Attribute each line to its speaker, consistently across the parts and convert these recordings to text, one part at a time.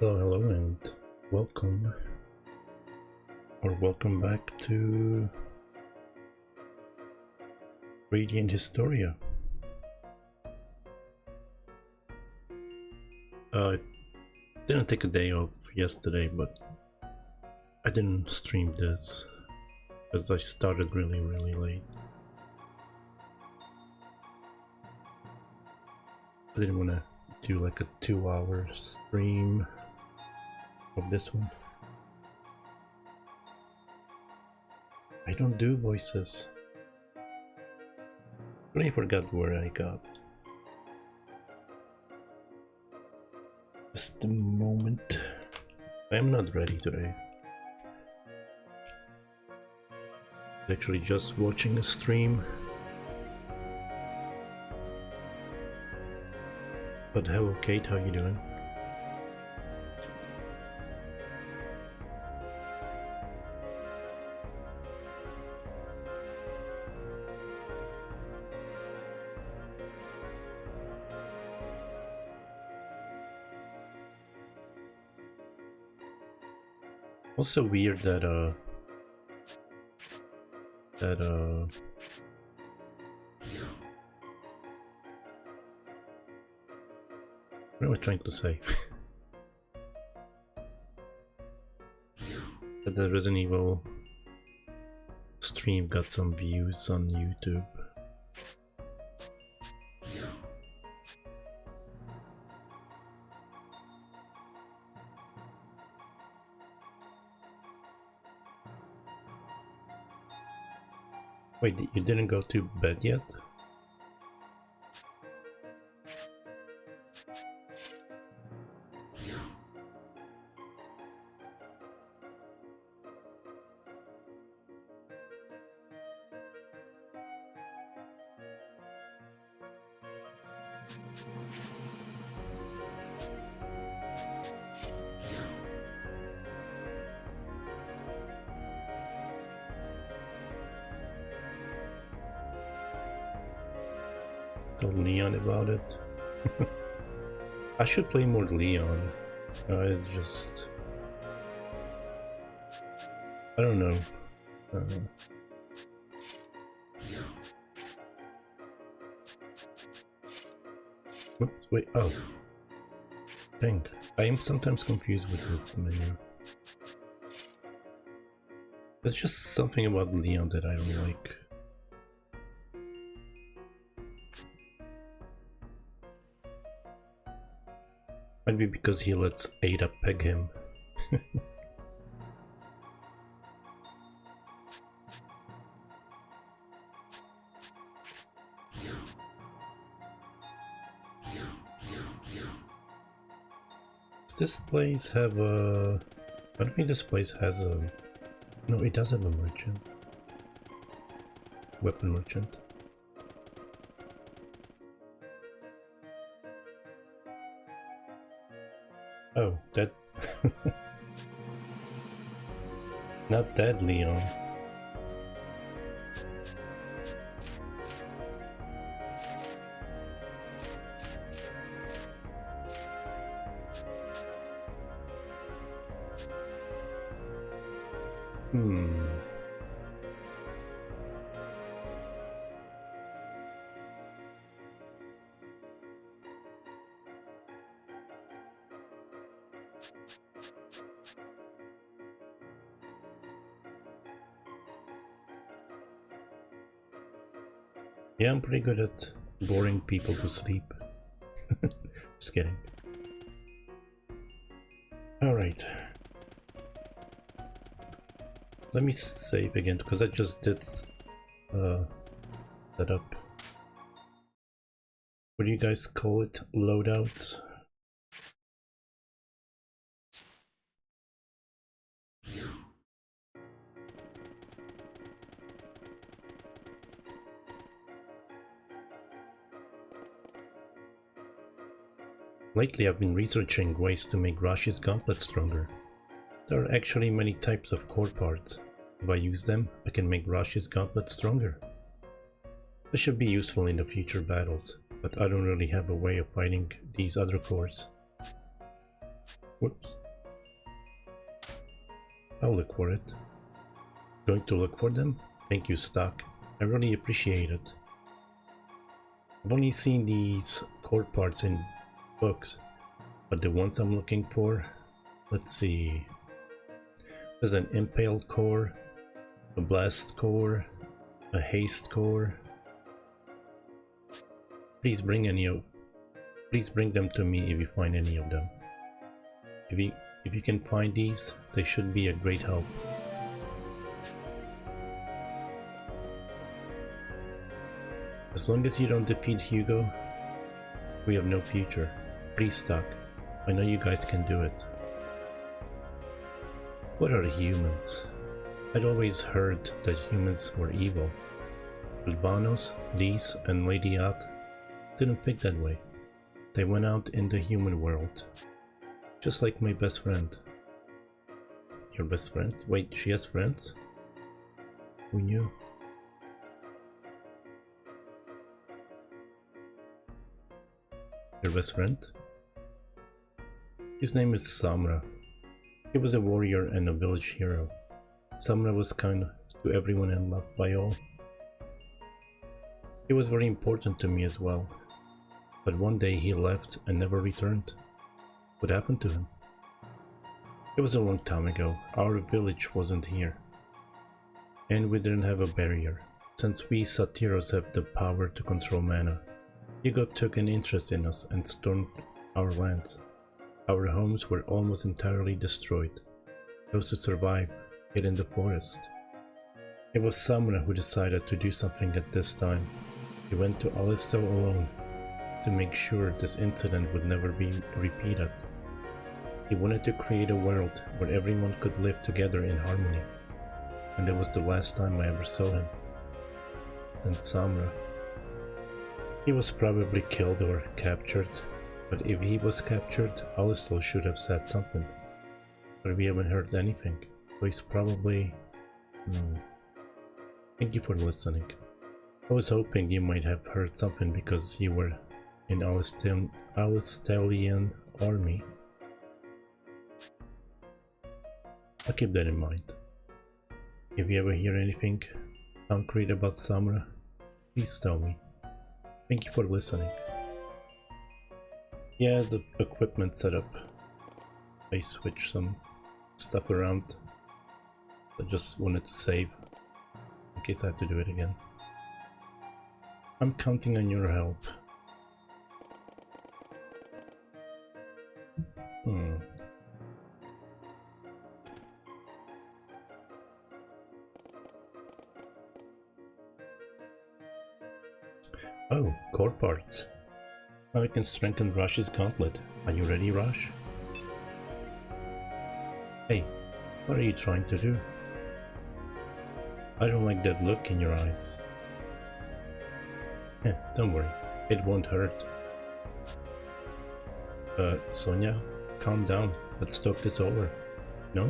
Speaker 1: Hello, and welcome, or welcome back to Radiant Historia. I didn't take a day off yesterday, but I didn't stream this because I started really late. I didn't want to do like a 2-hour stream of this one. I don't do voices. I forgot where I got. Just a moment. I am not ready today. Actually just watching a stream. But hello Kate, how you doing? Also weird that what am I trying to say? That the Resident Evil stream got some views on YouTube. Wait, you didn't go to bed yet? Told Leon about it. I should play more Leon. I don't know. Oops, wait, oh. Dang. I am sometimes confused with this menu. There's just something about Leon that I don't like. Might be because he lets Ada peg him. Does this place have a... I don't think this place has a... No, it does have a merchant. Weapon merchant. Oh, that... Not that Leon. Yeah, I'm pretty good at boring people to sleep. Just kidding. Alright. Let me save again, because I just did set up. What do you guys call it? Loadouts? Lately I've been researching ways to make Rashi's gauntlet stronger. There are actually many types of core parts. If I use them, I can make Rashi's gauntlet stronger. This should be useful in the future battles, but I don't really have a way of fighting these other cores. Whoops. I'll look for it. Going to look for them? Thank you, Stock. I really appreciate it. I've only seen these core parts in books, but the ones I'm looking for, let's see. There's an impale core, a blast core, a haste core. Please bring them to me if you find any of them. If you can find these, they should be a great help. As long as you don't defeat Hugo, we have no future. Please, Stock. I know you guys can do it. What are humans? I'd always heard that humans were evil. Ulvanos, Lise, and Lady Ak didn't think that way. They went out in the human world. Just like my best friend. Your best friend? Wait, she has friends? Who knew? Your best friend? His name is Samra. He was a warrior and a village hero. Samra was kind to everyone and loved by all. He was very important to me as well. But one day he left and never returned. What happened to him? It was a long time ago. Our village wasn't here. And we didn't have a barrier. Since we Satyros have the power to control mana, Hugo took an interest in us and stormed our lands. Our homes were almost entirely destroyed. Those who survived hid in the forest. It was Samura who decided to do something at this time. He went to Alistel alone to make sure this incident would never be repeated. He wanted to create a world where everyone could live together in harmony. And it was the last time I ever saw him. And Samura. He was probably killed or captured, but if he was captured, Alistel should have said something. But we haven't heard anything, so he's probably... Thank you for listening. I was hoping you might have heard something because you were in Alistelian army. I'll keep that in mind. If you ever hear anything concrete about Samura, please tell me. Thank you for listening. Yeah, the equipment setup. I switched some stuff around. I just wanted to save in case I have to do it again. I'm counting on your help. Oh, core parts. Now I can strengthen Rash's gauntlet. Are you ready, Rash? Hey, what are you trying to do? I don't like that look in your eyes. Don't worry, it won't hurt. Sonia, calm down. Let's talk this over. No.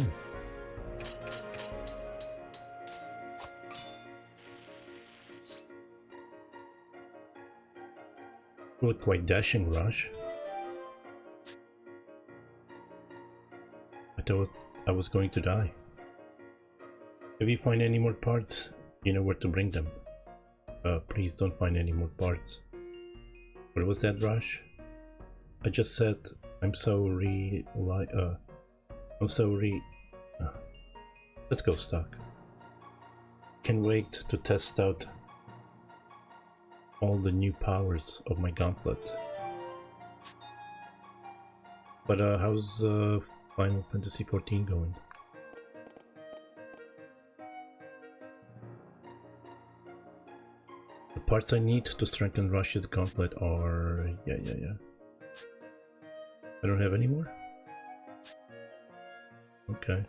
Speaker 1: You look quite dashing, Raj. I thought I was going to die. If you find any more parts, you know where to bring them. Please don't find any more parts. What was that, Raj? I just said I'm sorry. Let's go, Stock. Can't wait to test out all the new powers of my gauntlet. But how's Final Fantasy XIV going? The parts I need to strengthen Rush's gauntlet are... yeah. I don't have any more? Okay.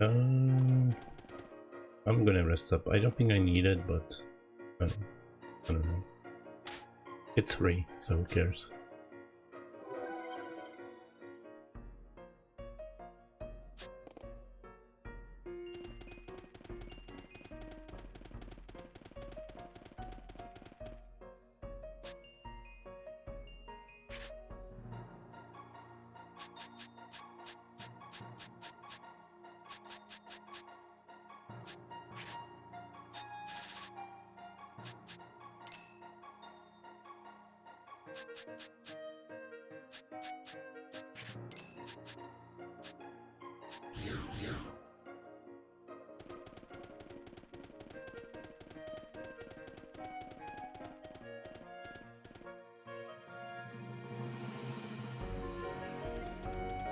Speaker 1: Um, I'm gonna rest up. I don't think I need it, but I don't know. It's free, so who cares?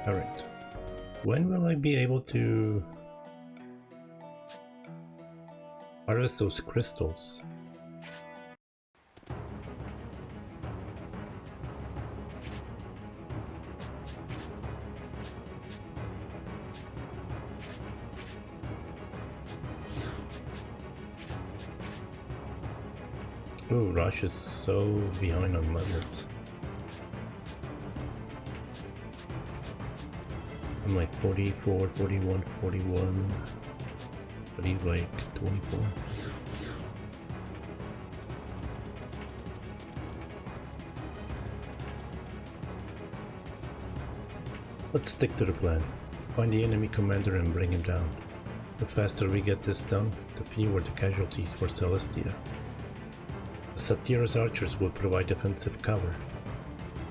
Speaker 1: Alright. When will I be able to harvest those crystals? Oh, Rush is so behind on levels. I'm like 44, 41, 41, but he's like 24. Let's stick to the plan. Find the enemy commander and bring him down. The faster we get this done, the fewer the casualties for Celestia. The Satira's archers will provide defensive cover.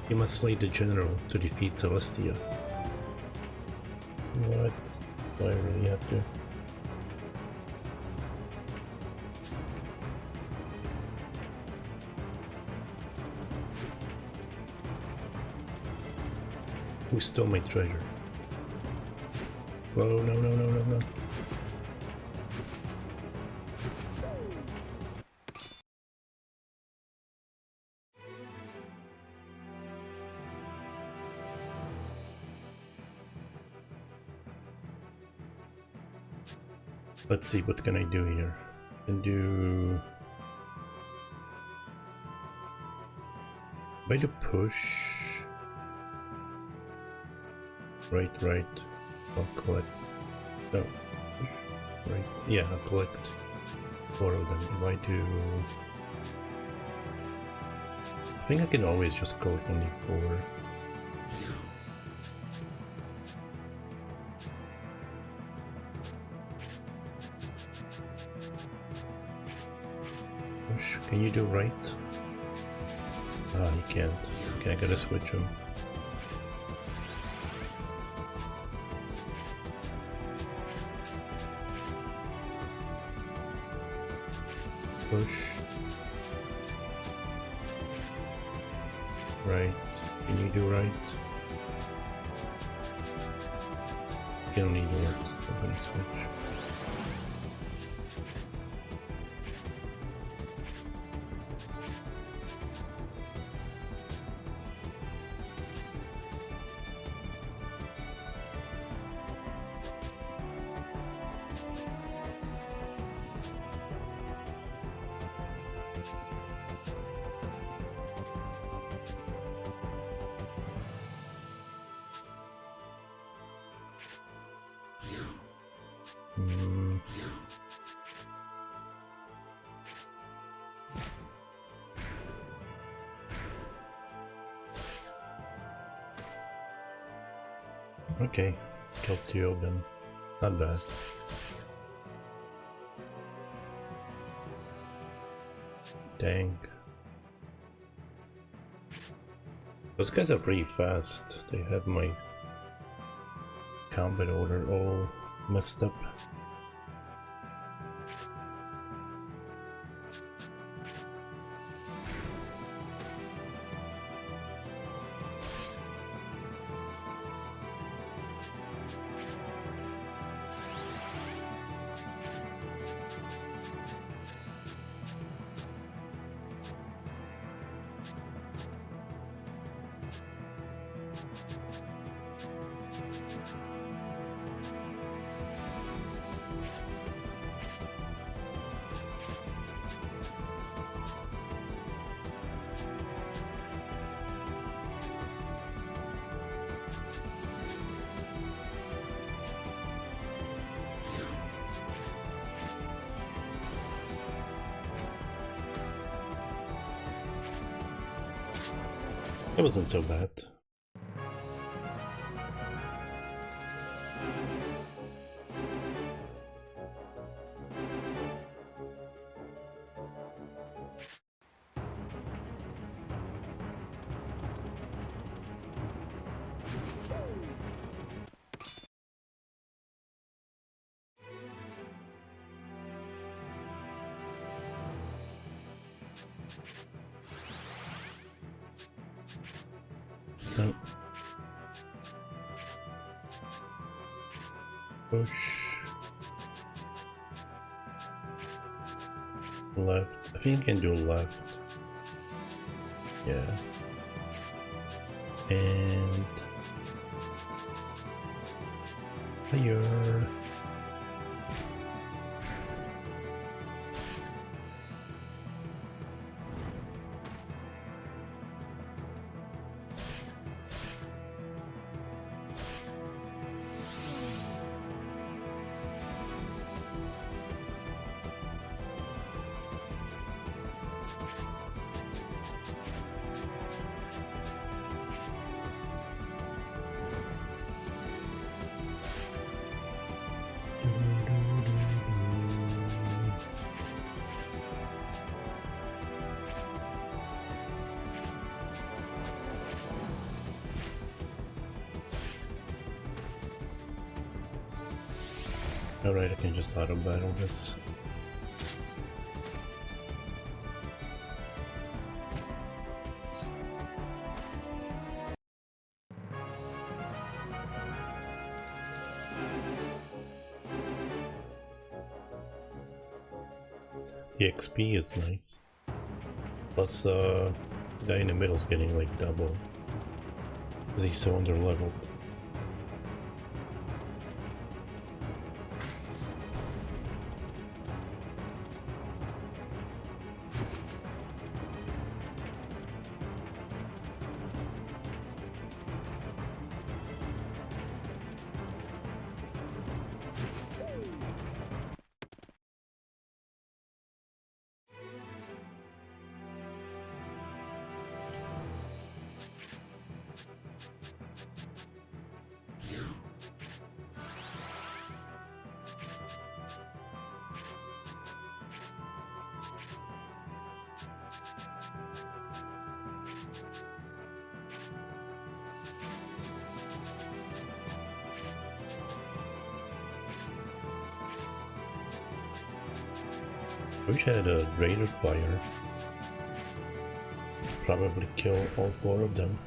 Speaker 1: You must slay the general to defeat Celestia. What? Do I really have to? Who stole my treasure? Whoa, no, no, no, no, no. Let's see, what can I do here? I can do... By the push... Right. I'll collect... No. Push. Right. Yeah, I'll collect 4 of them. If I do... I think I can always just collect only 4. Can you do right? Ah, you can't. Okay, I gotta switch them. Push. Right. Can you do right? You can only do left. Somebody switch. Okay, killed 2 of them. Not bad. Dang. Those guys are pretty fast. They have my combat order all messed up. It wasn't so bad. No. Push. Left. I think I can do left. Yeah. And fire. Alright, I can just auto battle this. The XP is nice. Plus, the guy in the middle is getting like double. Because he's so under leveled. I wish I had a rate of fire. Probably kill all 4 of them.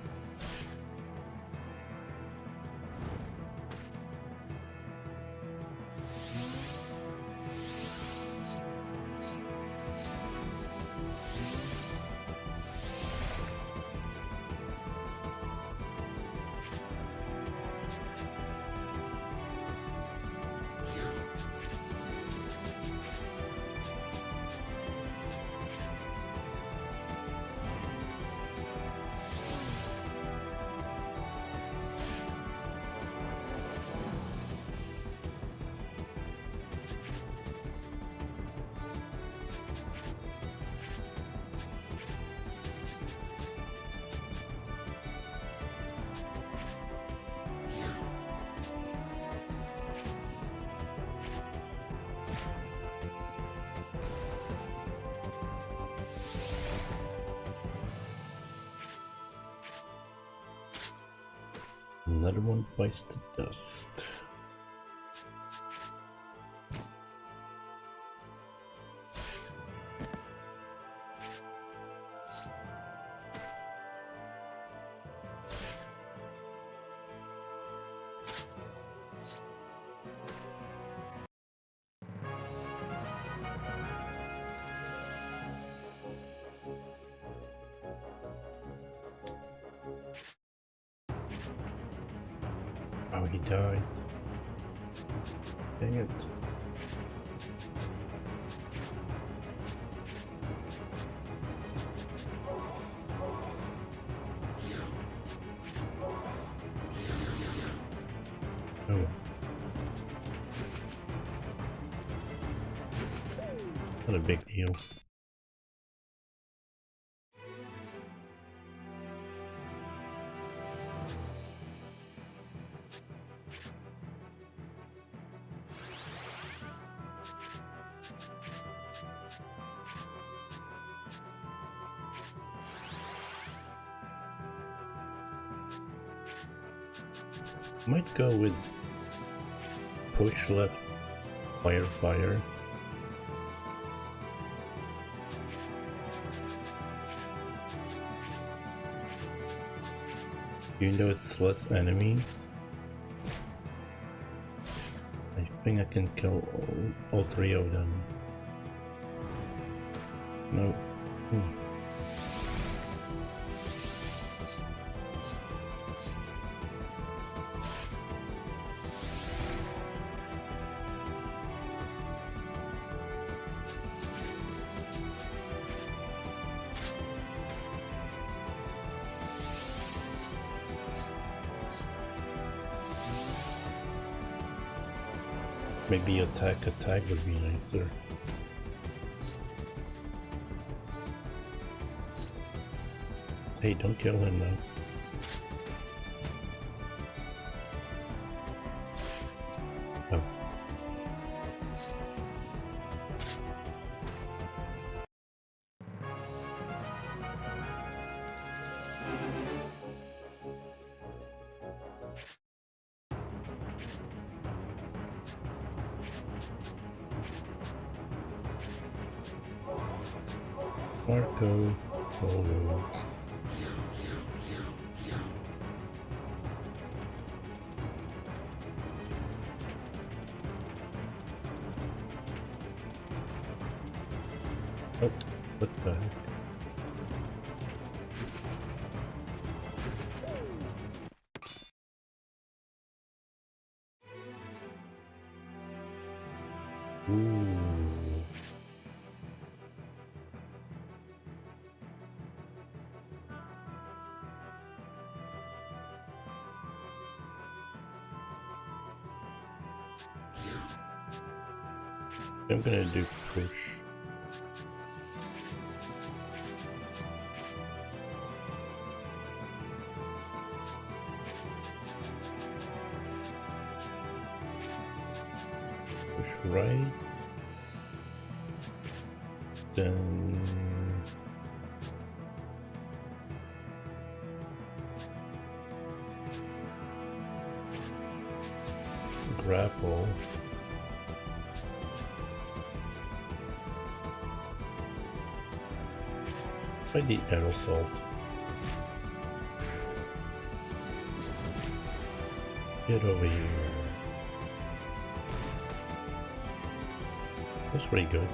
Speaker 1: Another one bites the dust. Oh, he died. Dang it. Oh. Not a big deal. Might go with push left, fire, fire. Even though it's less enemies, I think I can kill all three of them. No. Maybe attack would be nicer. Hey, don't kill him now. Oh. Marco. Oh no. Oh, what the heck? Ooh. I'm gonna do push. Push right. Then grapple. By the air assault. Get over here. That's pretty good.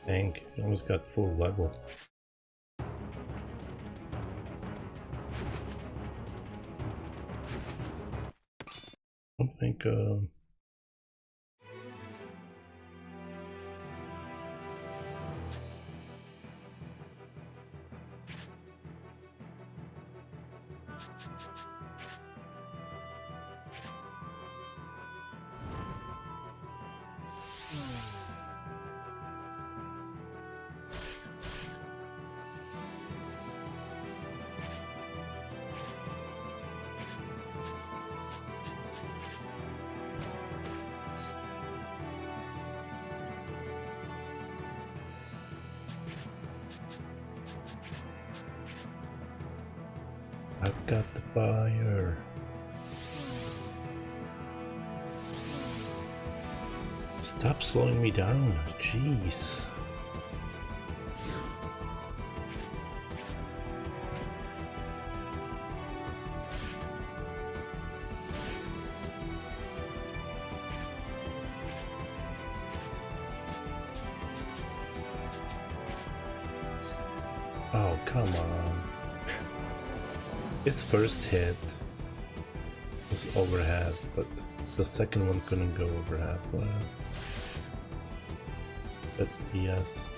Speaker 1: Dang, almost got full level. I think I've got the fire. Stop slowing me down, jeez. Oh, come on. His first hit was over half, but the second one couldn't go over half. Well, that's BS.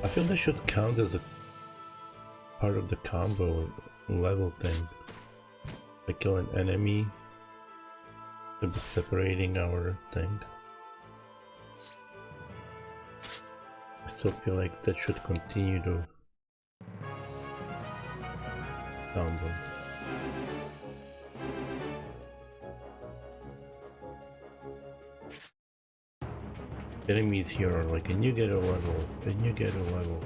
Speaker 1: I feel they should count as a part of the combo level thing. Like kill an enemy to be separating our thing. I still feel like that should continue to combo. Enemies here are like, and you get a level, and you get a level.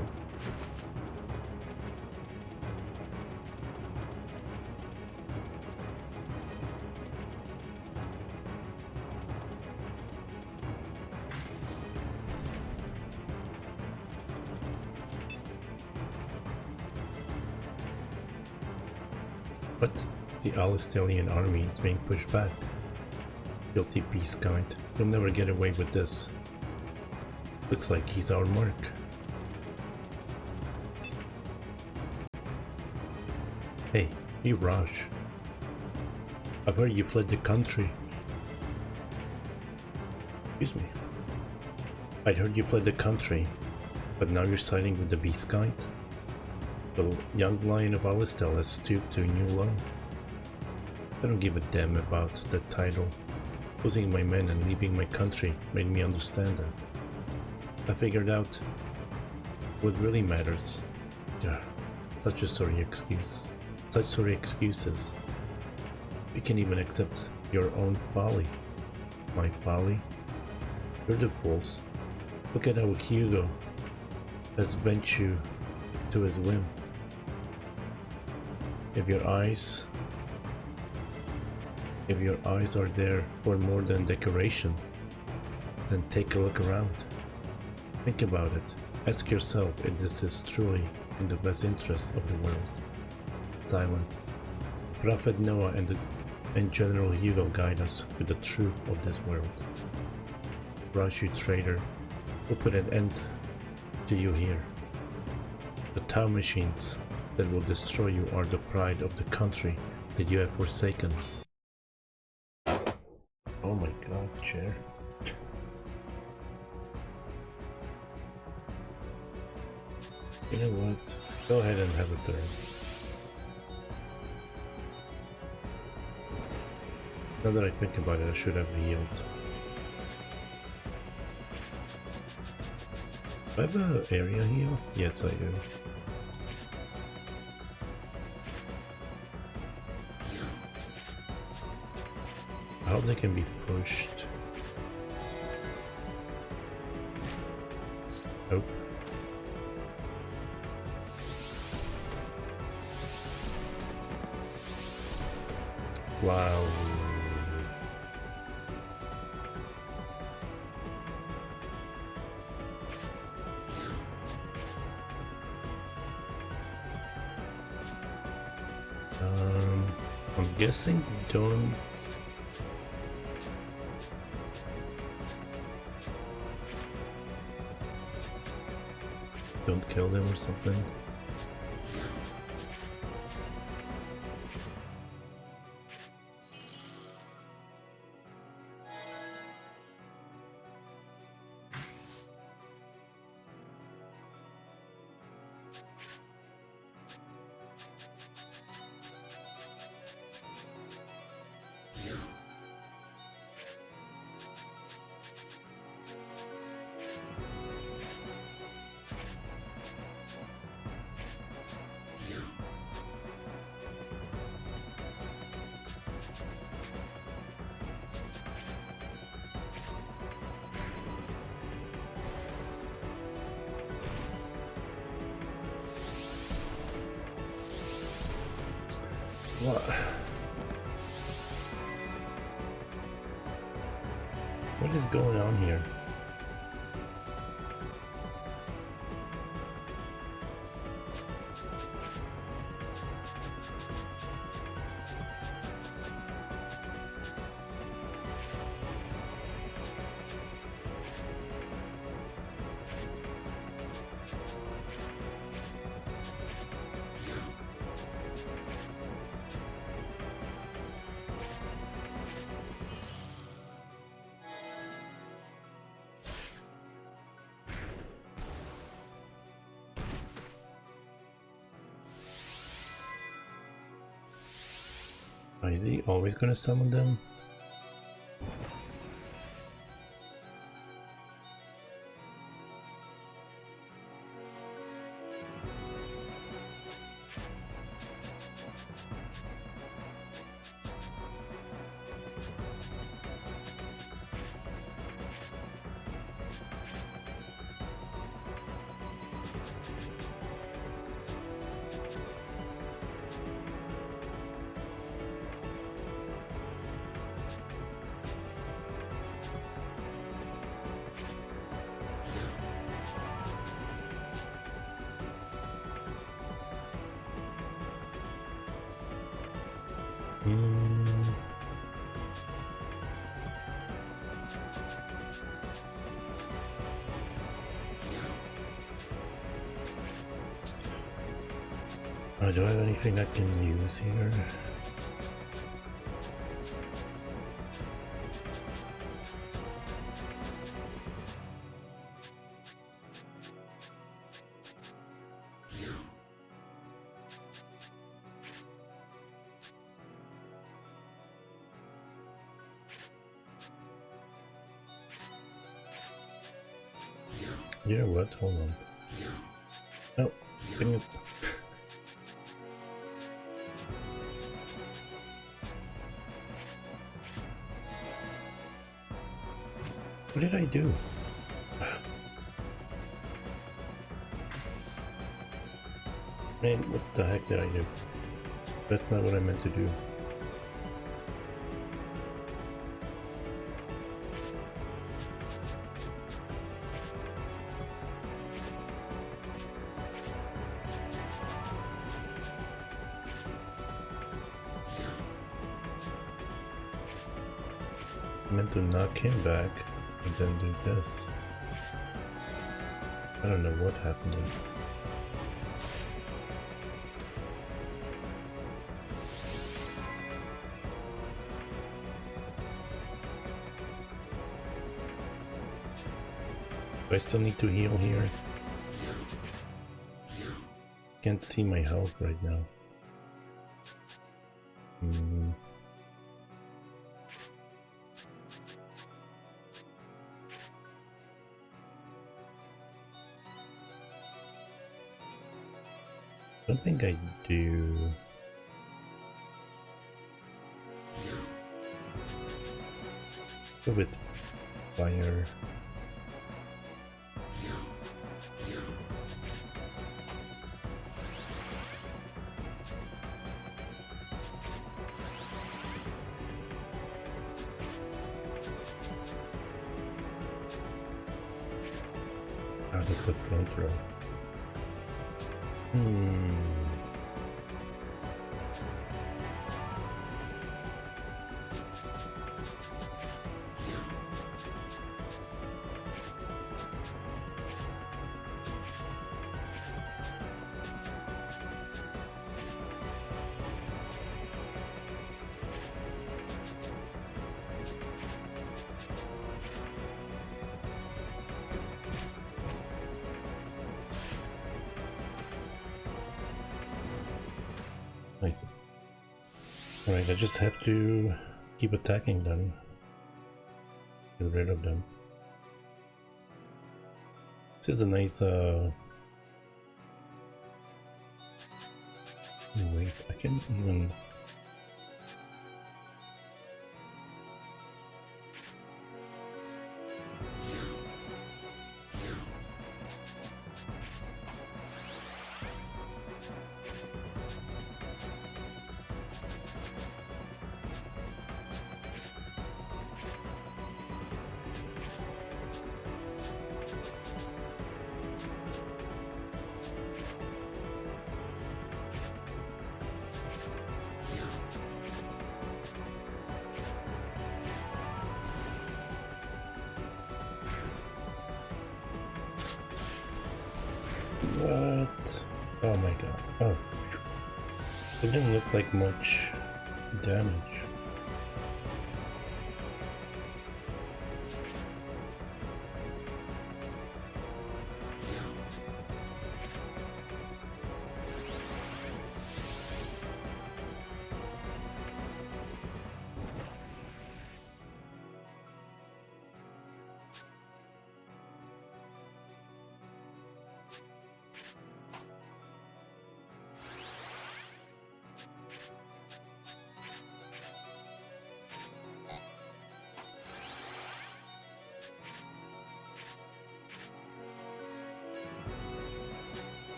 Speaker 1: But the Alistelian army is being pushed back. Guilty beast kind. You'll never get away with this. Looks like he's our mark. Hey, you Raj. I've heard you fled the country. Excuse me. I'd heard you fled the country, but now you're siding with the beast kind? The young lion of Alistel has stooped to a new low. I don't give a damn about that title. Losing my men and leaving my country made me understand that. I figured out what really matters. Such sorry excuses. You can't even accept your own folly. My folly? You're the fools. Look at how Hugo has bent you to his whim. If your eyes are there for more than decoration, then take a look around. Think about it. Ask yourself if this is truly in the best interest of the world. Silence. Prophet Noah and General Hugo guide us to the truth of this world. Rush, you traitor, we'll put an end to you here. The Tau machines that will destroy you are the pride of the country that you have forsaken. Oh my god, chair. You know what? Go ahead and have a turn. Now that I think about it, I should have healed. Do I have an area heal? Yes, I do. How they can be pushed? Nope. Wow. I'm guessing don't kill them or something. What is going on here? Is he always gonna summon them? Do I have anything I can use here? You know what? Hold on. Oh, dang it. What did I do? Man, what the heck did I do? That's not what I meant to do. I meant to knock him back and then do this. I don't know what happened there. Do I still need to heal here? Can't see my health right now. I don't think I do. Go with fire. Ah, that's a front row. Nice. Alright, I just have to keep attacking them. Get rid of them. This is a nice wait, I can't even... What? Oh my god. Oh. It didn't look like much damage.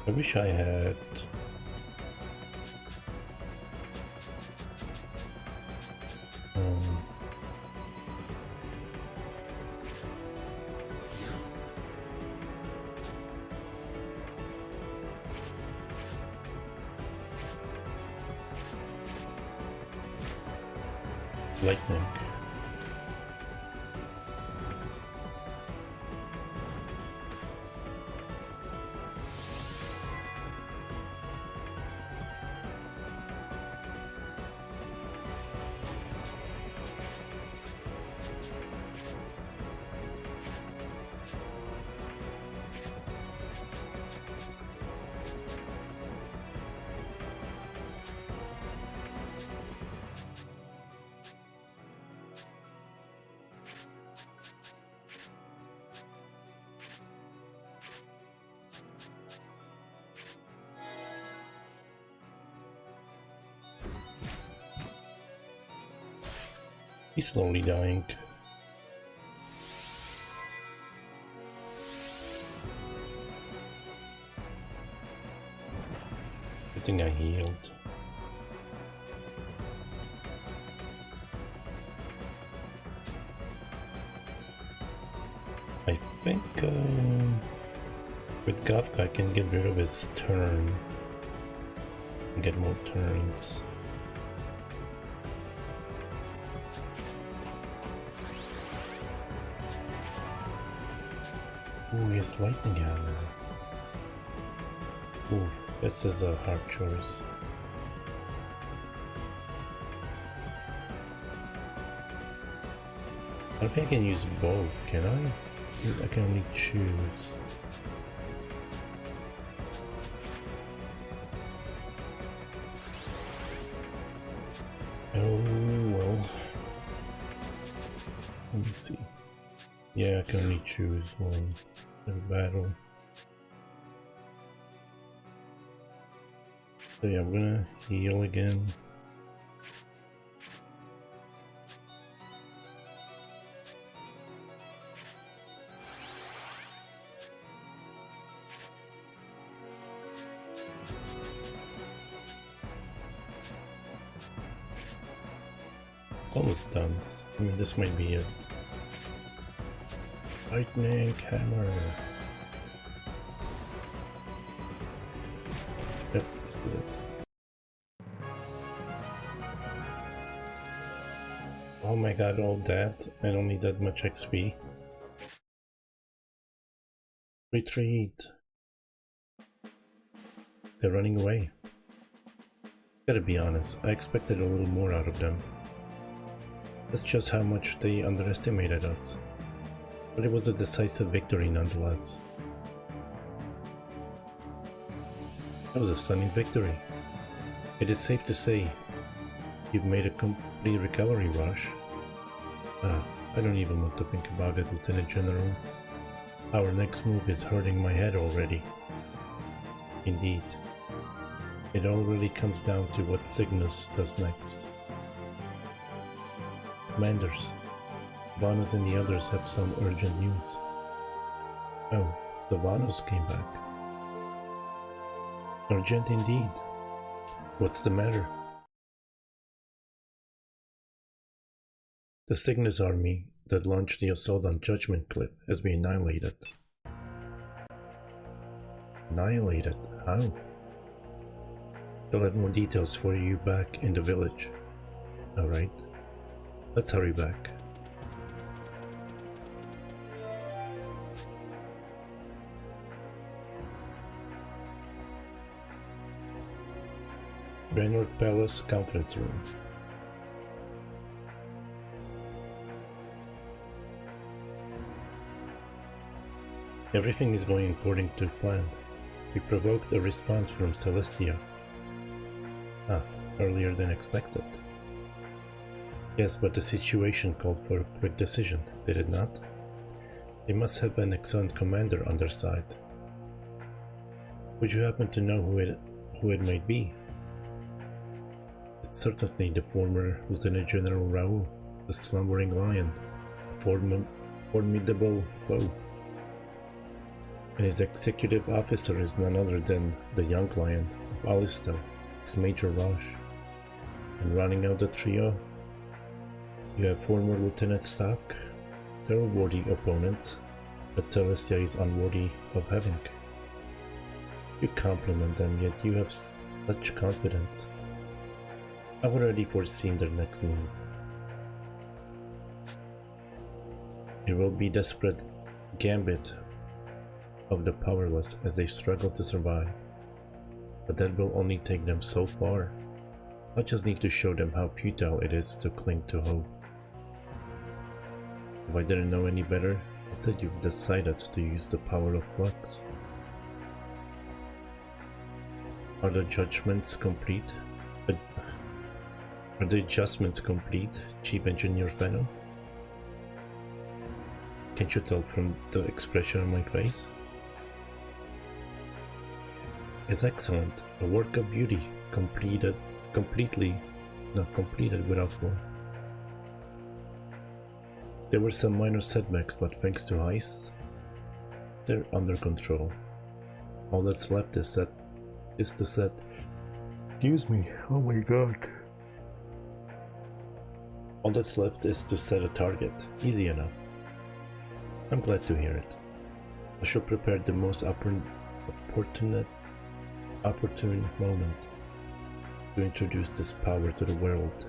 Speaker 1: I wish I had um, lightning. He's slowly dying. I think I healed. I think with Kafka I can get rid of his turn and get more turns. Ooh, he has lightning hammer. Ooh, this is a hard choice. I don't think I can use both, can I? I can only choose. Oh well. Let me see. Yeah, I can only choose one in battle. So yeah, I'm gonna heal again. It's almost done. I mean, this might be it. Lightning hammer. Yep, this is it. Oh my god, all that. I don't need that much XP. Retreat. They're running away. Gotta be honest, I expected a little more out of them. That's just how much they underestimated us. But it was a decisive victory nonetheless. That was a stunning victory. It is safe to say you've made a complete recovery, Rush. I don't even want to think about it, Lieutenant General. Our next move is hurting my head already. Indeed. It all really comes down to what Cygnus does next. Commanders, Vanos and the others have some urgent news. Oh, the Vanos came back. Urgent indeed. What's the matter? The Cygnus army that launched the assault on Judgment Cliff has been annihilated. Annihilated? How? I'll have more details for you back in the village. Alright. Let's hurry back. Brainerd Palace conference room. Everything is going according to plan. We provoked a response from Celestia. Earlier than expected. Yes, but the situation called for a quick decision, did it not? They must have an excellent commander on their side. Would you happen to know who it might be? It's certainly the former Lieutenant General Raoul, the slumbering lion, a formidable foe. and his executive officer is none other than the young lion of Alistel, his Major Rosh. And running out the trio, you have former Lieutenant Stock. They're worthy opponents, but Celestia is unworthy of having. You compliment them, yet you have such confidence. I've already foreseen their next move. It will be desperate gambit of the powerless as they struggle to survive. But that will only take them so far. I just need to show them how futile it is to cling to hope. If I didn't know any better, I'd say you've decided to use the power of flux. Are the judgments complete? Are the adjustments complete, Chief Engineer Venom? Can't you tell from the expression on my face? It's excellent, a work of beauty, completed without flaw. There were some minor setbacks, but thanks to heists, they're under control. All that's left is to set. Excuse me, oh my god. All that's left is to set a target. Easy enough. I'm glad to hear it. I shall prepare the most opportune moment to introduce this power to the world.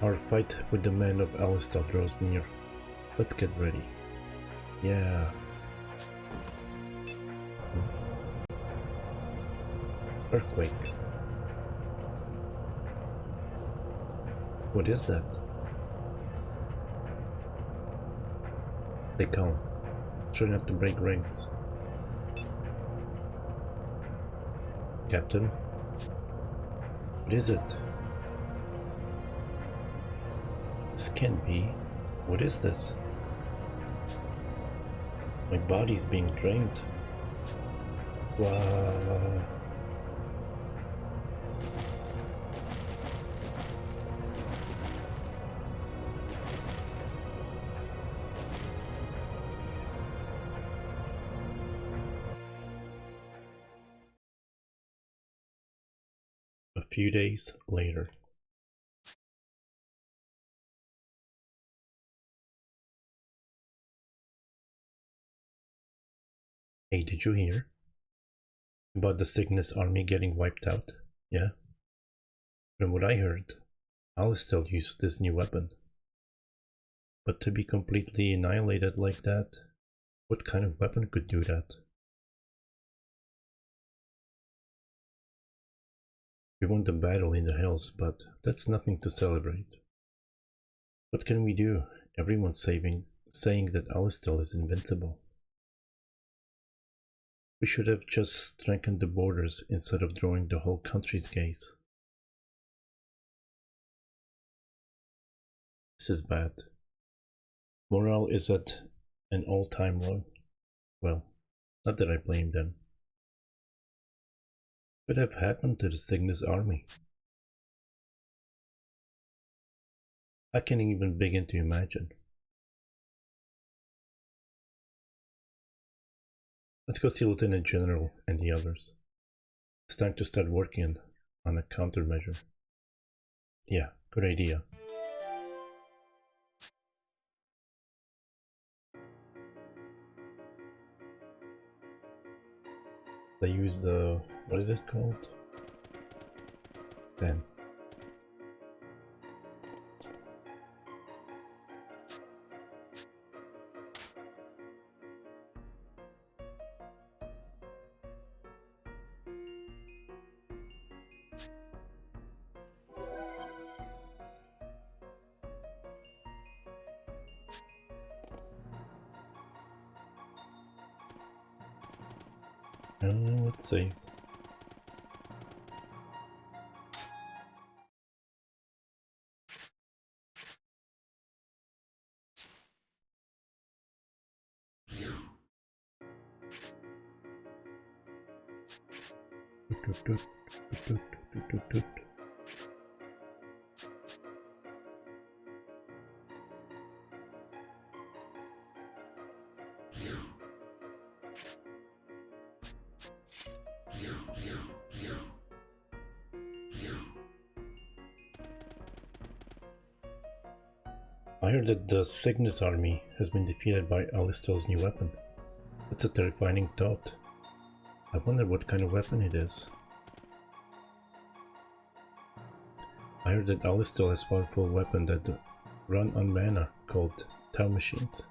Speaker 1: Our fight with the men of Alistar draws near. Let's get ready. Yeah. Earthquake. What is that? Stay calm. Try not to break rings. Captain? What is it? This can't be. What is this? My body's being drained. Wow. A few days later. Hey, did you hear about the Cygnus army getting wiped out? Yeah? From what I heard, Alistar used this new weapon. But to be completely annihilated like that, what kind of weapon could do that? We won the battle in the hills, but that's nothing to celebrate. What can we do? Everyone's saying that Alistar is invincible. We should have just strengthened the borders instead of drawing the whole country's gaze. This is bad. Morale is at an all-time low. Well, not that I blame them. What have happened to the Cygnus army? I can't even begin to imagine. Let's go see Lieutenant General and the others. It's time to start working on a countermeasure. Yeah, good idea. They use the... what is it called? Then. Let's see. Toot, toot, toot, toot, toot, toot, toot, toot. I heard that the Cygnus army has been defeated by Alistel's new weapon. That's a terrifying thought. I wonder what kind of weapon it is. I heard that Alistel has a powerful weapon that run on mana called Tau machines.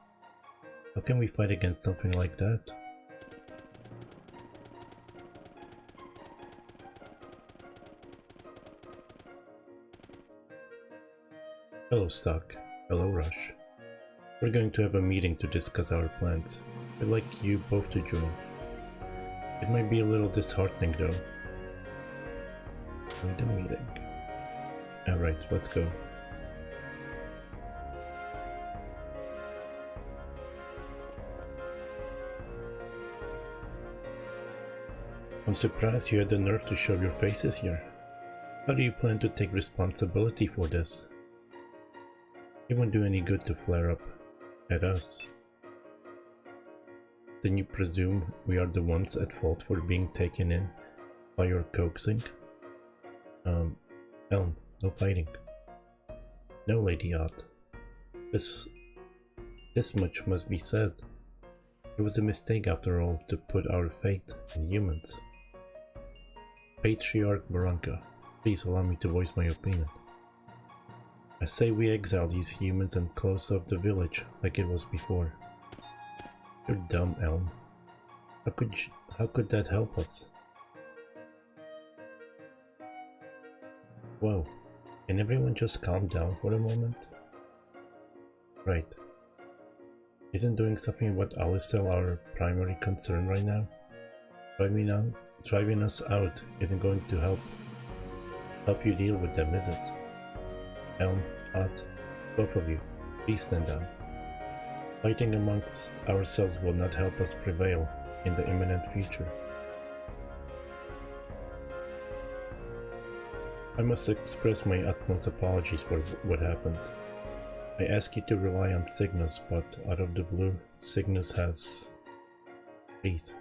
Speaker 1: How can we fight against something like that? Hello Stock. Hello Rush. We're going to have a meeting to discuss our plans. I'd like you both to join. It might be a little disheartening though. Join the meeting. Alright, let's go. I'm surprised you had the nerve to show your faces here. How do you plan to take responsibility for this? It won't do any good to flare up at us. Then you presume we are the ones at fault for being taken in by your coaxing? Elm, no fighting. No, Lady Odd. This much must be said. It was a mistake after all to put our fate in humans. Patriarch Baranka, please allow me to voice my opinion. I say we exile these humans and close off the village like it was before. You're dumb, Elm. How could that help us? Whoa, can everyone just calm down for a moment? Right. Isn't doing something about Alistel our primary concern right now? Driving us out isn't going to help you deal with them, is it? Elm, Odd, both of you, please stand down. Fighting amongst ourselves will not help us prevail in the imminent future. I must express my utmost apologies for what happened. I ask you to rely on Cygnus, but out of the blue, Cygnus has... Please.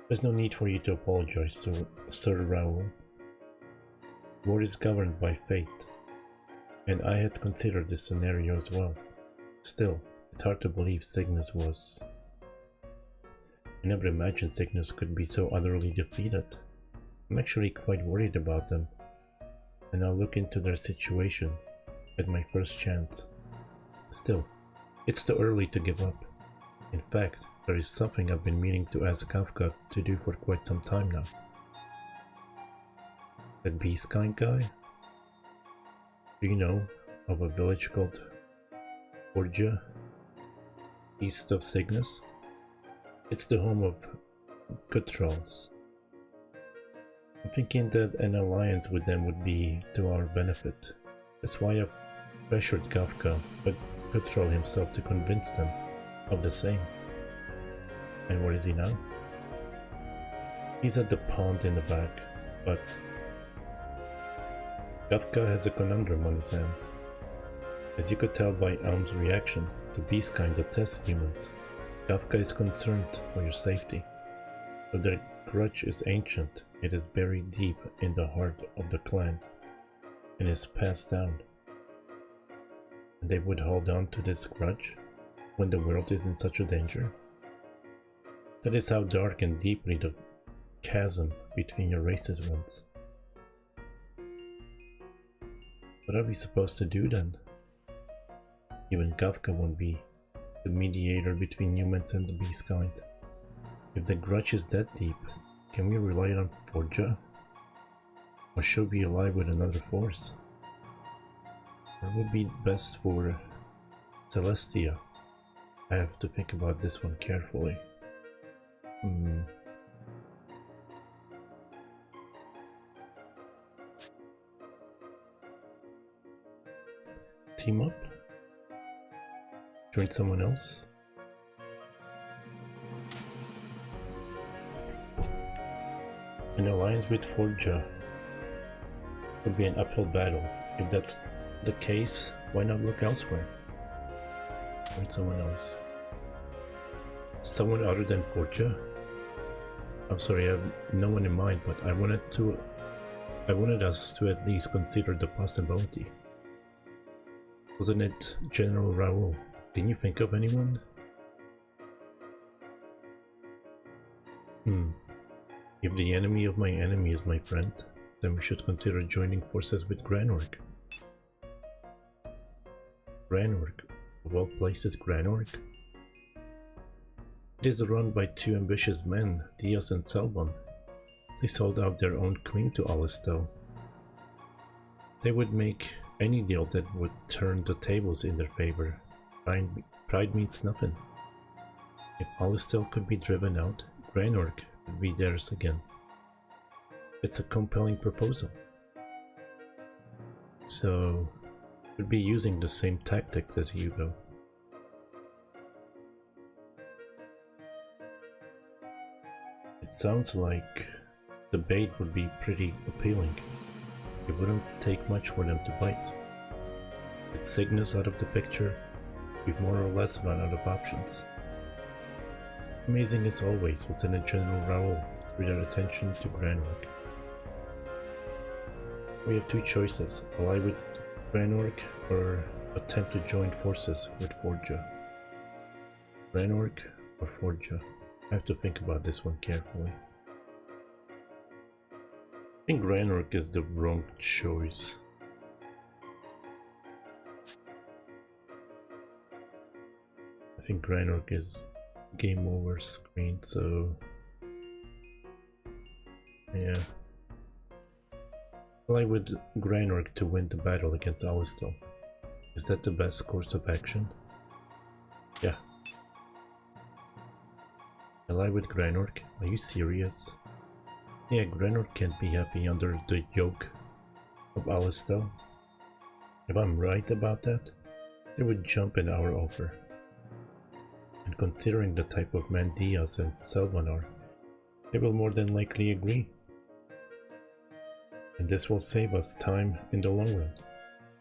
Speaker 1: There's no need for you to apologize, Sir Raoul. War is governed by fate, and I had considered this scenario as well. Still, it's hard to believe Cygnus was... I never imagined Cygnus could be so utterly defeated. I'm actually quite worried about them, and I'll look into their situation at my first chance. Still, it's too early to give up. In fact, there is something I've been meaning to ask Kafka to do for quite some time now. That Beastkind guy? Do you know of a village called Forja, east of Cygnus? It's the home of Cuttrolls. I'm thinking that an alliance with them would be to our benefit. That's why I've pressured Kafka, but Cuttroll himself to convince them of the same. And where is he now? He's at the pond in the back, but Kafka has a conundrum on his hands. As you could tell by Elm's reaction, the Beastkind detests humans. Kafka is concerned for your safety. But their grudge is ancient. It is buried deep in the heart of the clan and is passed down. And they would hold on to this grudge when the world is in such a danger. That is how dark and deeply the chasm between your races runs. What are we supposed to do then? Even Kafka won't be the mediator between humans and the Beastkind. If the grudge is that deep, can we rely on Forja? Or should we ally with another force? What would be best for Celestia? I have to think about this one carefully. Team up? Join someone else? An alliance with Forja would be an uphill battle. If that's the case, why not look elsewhere? Join someone else. Someone other than Forja? I'm sorry, I have no one in mind, but I wanted us to at least consider the possibility. Wasn't it General Raoul? Can you think of anyone? If the enemy of my enemy is my friend, then we should consider joining forces with Granorg. Granorg? Of all places, Granorg? It is run by two ambitious men, Diaz and Selvan. They sold out their own queen to Alistel. They would make any deal that would turn the tables in their favor. Pride means nothing. If Alistel could be driven out, Granorg would be theirs again. It's a compelling proposal. So, we'd be using the same tactics as Hugo. It sounds like the bait would be pretty appealing. It wouldn't take much for them to bite. With Cygnus out of the picture, we've more or less run out of options. Amazing as always, Lieutenant General Raoul drew their attention to Granorg. We have two choices, ally with Granorg or attempt to join forces with Forja. Granorg or Forja? I have to think about this one carefully. I think Granorg is the wrong choice. I think Granorg is game over screen, so yeah. Ally with Granorg to win the battle against Alistel. Is that the best course of action? Yeah. Ally with Granorg? Are you serious? Yeah, Granorg can't be happy under the yoke of Alistel. If I'm right about that, they would jump in our offer. And considering the type of man Diaz and Selvan are, they will more than likely agree. And this will save us time in the long run.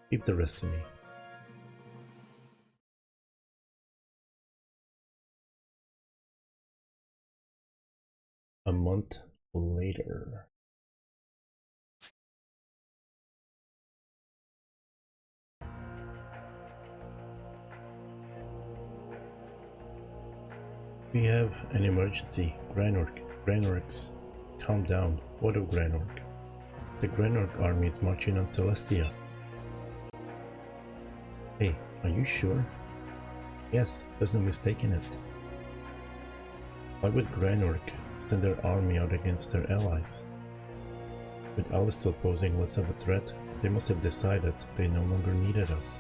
Speaker 1: Keep the rest to me. A month later. We have an emergency. Granorgs. Calm down. What of Granorg? The Granorg army is marching on Celestia. Hey, are you sure? Yes, there's no mistaking it. Why would Granorg send their army out against their allies? With Alistel posing less of a threat, they must have decided they no longer needed us.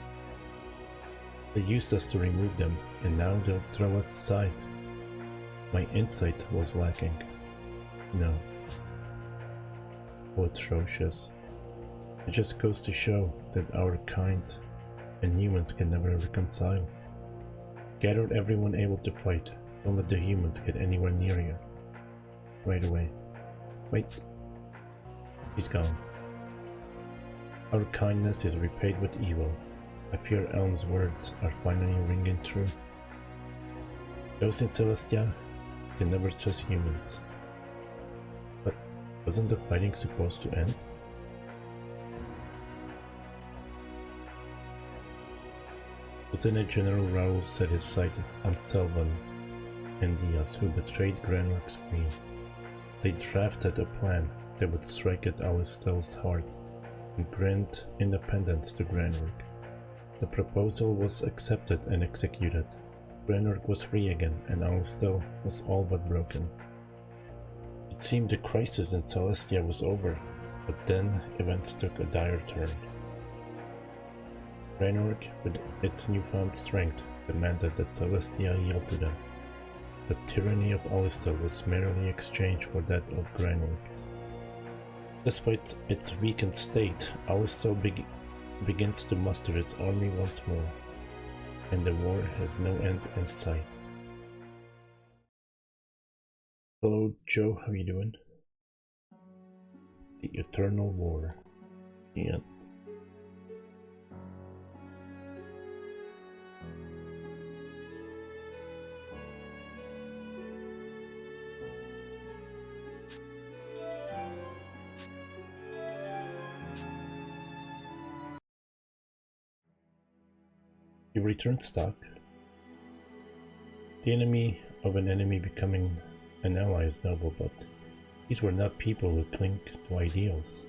Speaker 1: They used us to remove them, and now they'll throw us aside. My insight was lacking. No. How atrocious. It just goes to show that our kind and humans can never reconcile. Gather everyone able to fight. Don't let the humans get anywhere near you. Right away. Wait. He's gone. Our kindness is repaid with evil. I fear Elm's words are finally ringing true. Those in Celestia can never trust humans. But wasn't the fighting supposed to end? Lieutenant General Raoul set his sight on Selvan and Diaz, who betrayed Granorg's queen. They drafted a plan that would strike at Alistel's heart and grant independence to Granorg. The proposal was accepted and executed. Granorg was free again, and Alistel was all but broken. It seemed the crisis in Celestia was over, but then events took a dire turn. Granorg, with its newfound strength, demanded that Celestia yield to them. The tyranny of Alistel was merely exchanged for that of Granorg. Despite its weakened state, Alistel begins to muster its army once more, and the war has no end in sight. Hello Joe, how you doing? The Eternal War. Yeah. You return stock. The enemy of an enemy becoming an ally is noble, but these were not people who cling to ideals.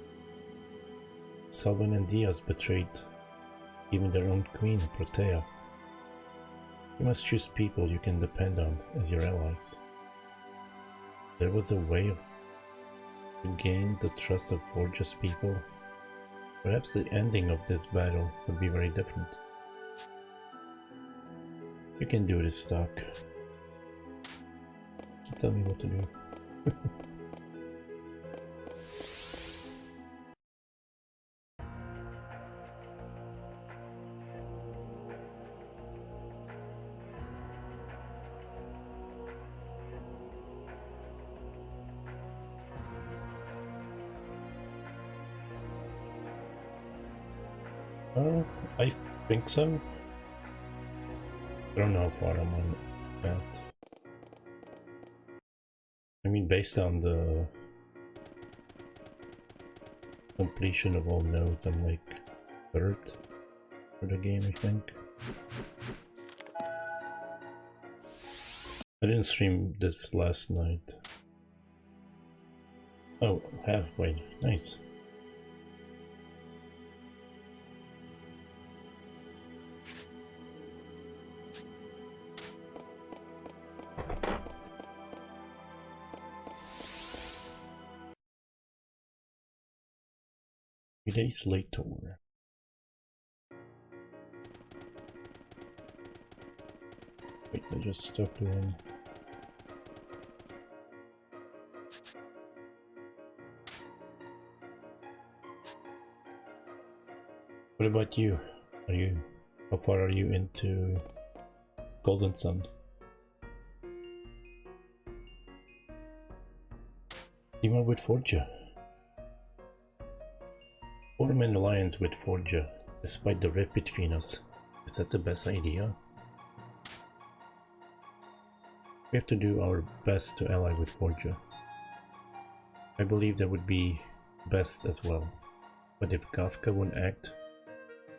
Speaker 1: Salvan and Diaz betrayed even their own queen, Protea. You must choose people you can depend on as your allies. There was a way to gain the trust of Forge's people. Perhaps the ending of this battle would be very different. You can do this, Stock. Tell me what to do. I think so. I don't know how far I'm on that. I mean, based on the completion of all nodes, I'm like third for the game, I think. I didn't stream this last night. Oh, halfway. Nice. Days later. Wait, I just stuck to him. What about you? How far are you into Golden Sun? Team up with Forja. Form an alliance with Forja, despite the rift between us. Is that the best idea? We have to do our best to ally with Forja. I believe that would be best as well. But if Kafka won't act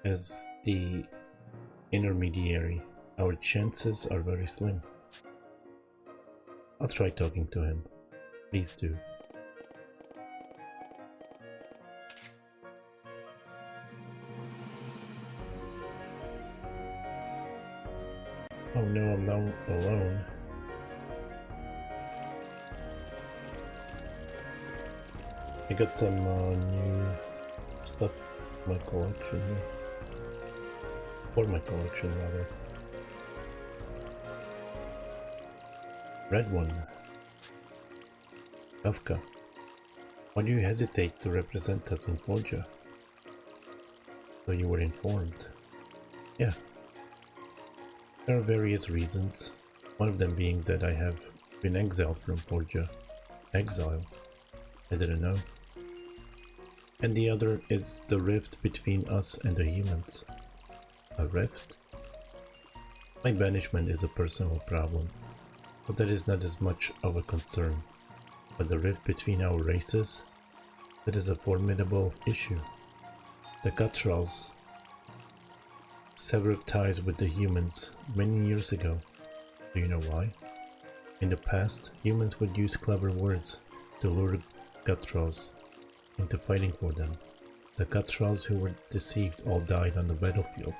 Speaker 1: as the intermediary, our chances are very slim. I'll try talking to him. Please do. Oh no, I'm now alone. I got some new stuff in my collection here. For my collection, rather. Red one. Kafka. Why do you hesitate to represent us in Forja? So you were informed. Yeah. There are various reasons, one of them being that I have been exiled from Forja. Exiled? I didn't know. And the other is the rift between us and the humans. A rift? My banishment is a personal problem, but that is not as much of a concern. But the rift between our races? That is a formidable issue. The Guttrals severed ties with the humans many years ago. Do you know why? In the past, humans would use clever words to lure Guttrals into fighting for them. The Guttrals who were deceived all died on the battlefield.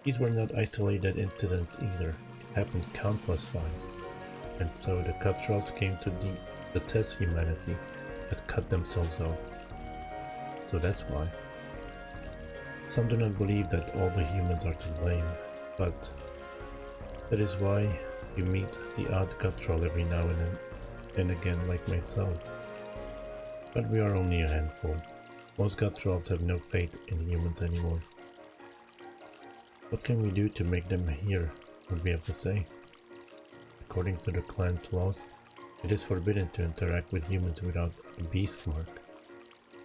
Speaker 1: These were not isolated incidents either. It happened countless times. And so the Guttrals came to detest humanity and cut themselves off. So that's why. Some do not believe that all the humans are to blame, but that is why you meet the odd Guttral every now and again like myself. But we are only a handful. Most Guttrals have no faith in humans anymore. What can we do to make them hear what we have to say? According to the clan's laws, it is forbidden to interact with humans without a beast mark.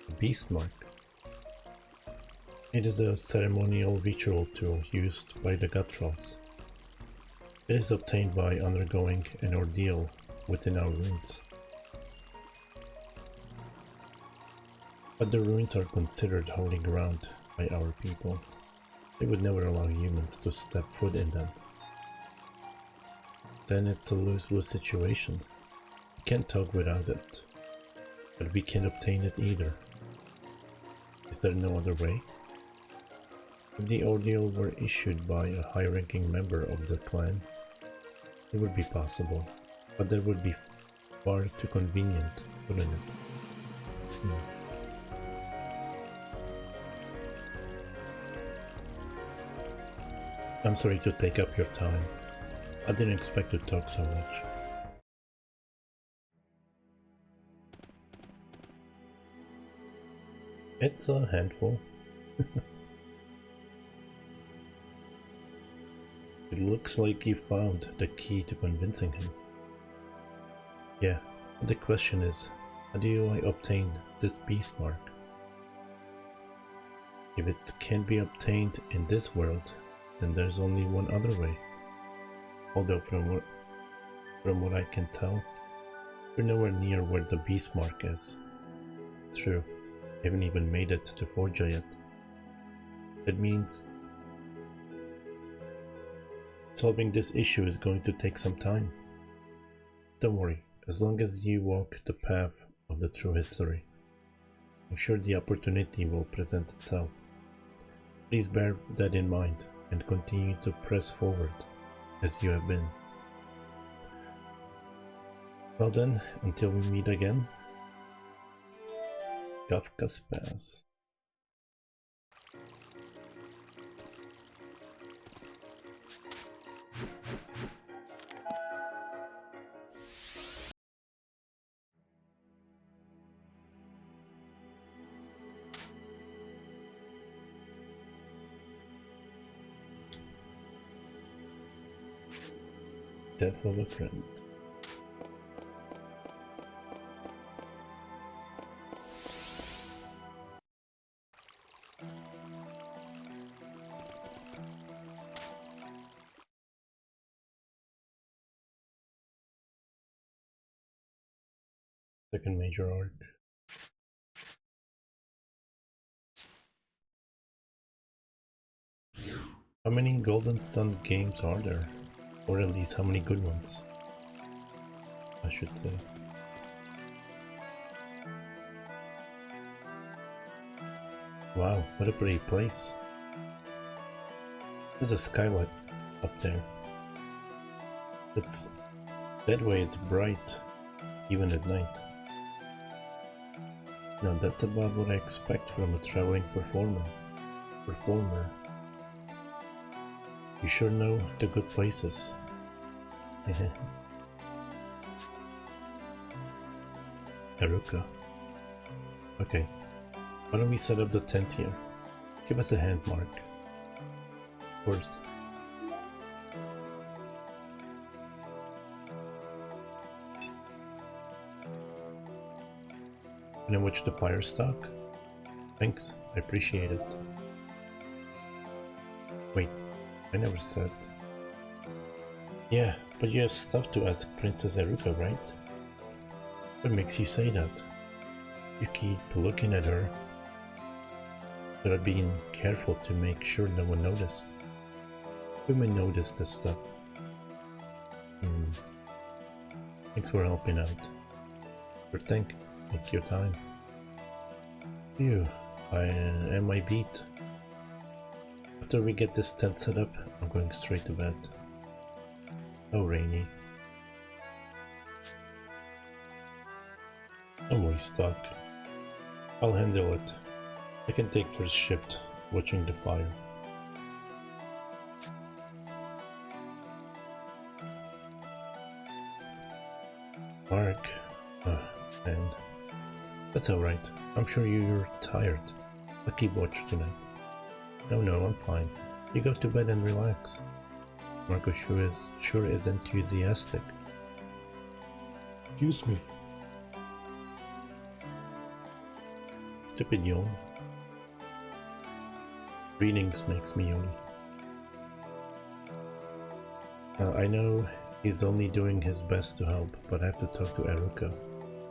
Speaker 1: A beast mark? It is a ceremonial ritual tool used by the Guttrals. It is obtained by undergoing an ordeal within our ruins. But the ruins are considered holy ground by our people. They would never allow humans to step foot in them. Then it's a lose-lose situation. We can't talk without it, but we can't obtain it either. Is there no other way? If the ordeal were issued by a high-ranking member of the clan, it would be possible, but that would be far too convenient, wouldn't it? I'm sorry to take up your time. I didn't expect to talk so much. It's a handful. It looks like you found the key to convincing him. Yeah, the question is, how do I obtain this beast mark? If it can't be obtained in this world, then there's only one other way. Although from what I can tell, we're nowhere near where the beast mark is. True, I haven't even made it to Forja yet. That means solving this issue is going to take some time. Don't worry, as long as you walk the path of the true history, I'm sure the opportunity will present itself. Please bear that in mind and continue to press forward as you have been. Well then, until we meet again, Kafka's Pass. Death of a friend. Second major arc. How many Golden Sun games are there? Or at least how many good ones, I should say. Wow, what a pretty place. There's a skylight up there. It's that way it's bright, even at night. Now that's about what I expect from a traveling performer. You sure know the good places. Eruka. Okay, why don't we set up the tent here? Give us a hand, Mark. Of course. Can I watch the fire stock? Thanks, I appreciate it. Wait, I never said. Yeah, but you have stuff to ask Princess Eruka, right? What makes you say that? You keep looking at her. Should I be careful to make sure no one noticed? Women notice this stuff. Thanks for helping out. Sure thing. Take your time. Phew, I am my beat. After we get this tent set up, I'm going straight to bed. Oh, Rainy. I'm way stuck. I'll handle it. I can take first shift watching the fire. Mark. And that's alright. I'm sure you're tired. I'll keep watch tonight. No, I'm fine. You go to bed and relax. Marco sure is enthusiastic. Excuse me. Stupid yawn. Readings makes me yawn. I know he's only doing his best to help, but I have to talk to Eruka.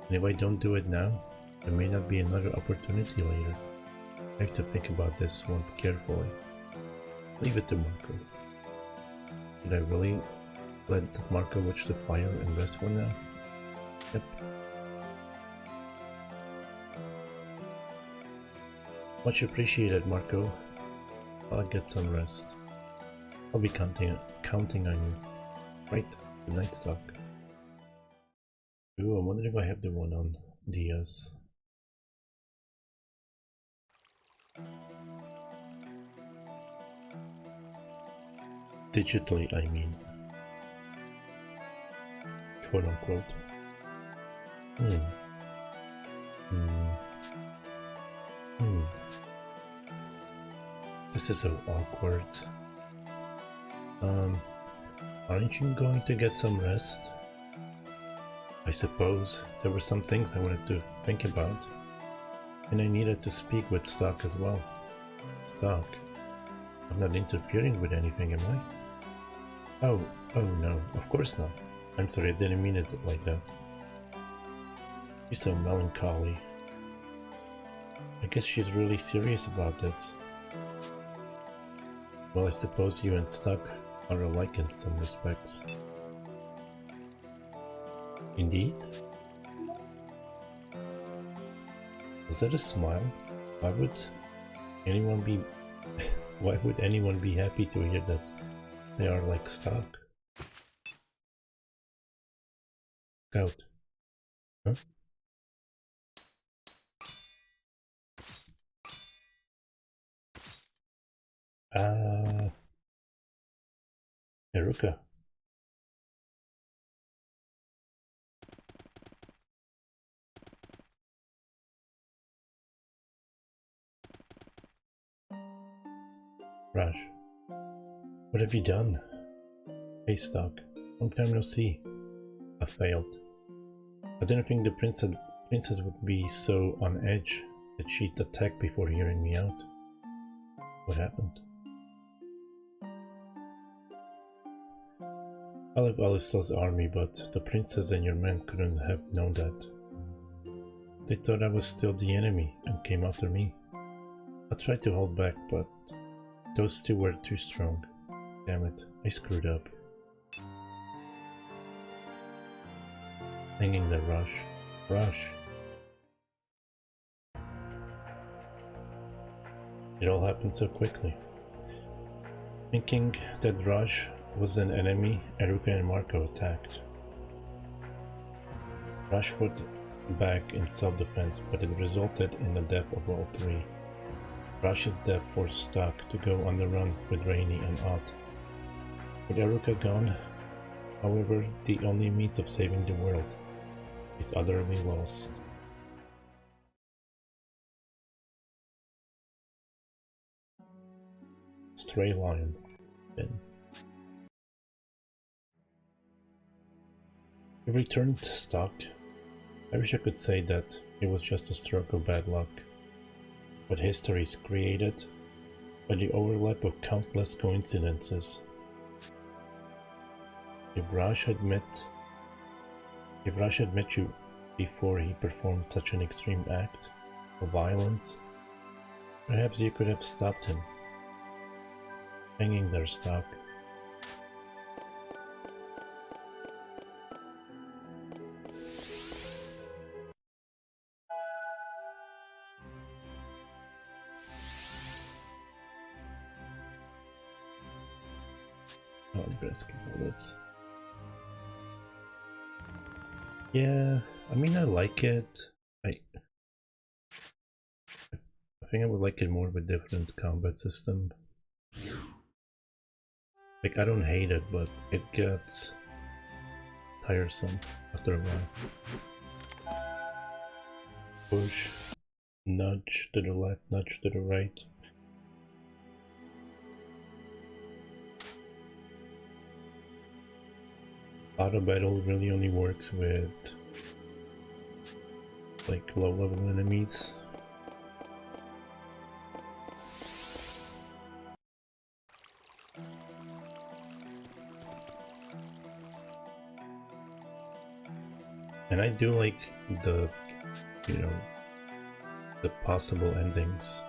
Speaker 1: And if I don't do it now, there may not be another opportunity later. I have to think about this one carefully. Leave it to Marco. Did I really let Marco watch the fire and rest for now? Yep. Much appreciated, Marco. I'll get some rest. I'll be counting on you. Right, good night, Stock. Ooh, I wonder if I have the one on Diaz. Digitally, I mean. Quote unquote. This is so awkward. Aren't you going to get some rest? I suppose there were some things I wanted to think about, and I needed to speak with Stock as well. Stock, I'm not interfering with anything, am I? Oh no, of course not. I'm sorry, I didn't mean it like that. She's so melancholy. I guess she's really serious about this. Well, I suppose you and Stock are alike in some respects. Indeed? Was that a smile? Why would anyone be happy to hear that they are like Stock? Scout. Huh? Eruka. Raj, what have you done? Hey Stock, long time no see. I failed. I didn't think the princess would be so on edge that she'd attack before hearing me out. What happened? I left Alistair's army, but the princess and your men couldn't have known that. They thought I was still the enemy and came after me. I tried to hold back, but those two were too strong. Damn it, I screwed up. Hanging there, Raj. Raj! It all happened so quickly. Thinking that Raj was an enemy, Eruka and Marco attacked. Raj fought back in self-defense, but it resulted in the death of all three. Raj's death forced Stock to go on the run with Rainy and Ott. With Eruka gone, however, the only means of saving the world is utterly lost. Stray lion, then. He returned to Stock. I wish I could say that it was just a stroke of bad luck. But history is created by the overlap of countless coincidences. If Raj had met you before he performed such an extreme act of violence, perhaps you could have stopped him. Hanging there, Stock. Oh, I'm gonna skip all this. Yeah, I mean, I like it. I think I would like it more with different combat system. Like, I don't hate it, but it gets tiresome after a while. Push, nudge to the left, nudge to the right. Auto battle really only works with like low level enemies. And I do like the, you know, the possible endings.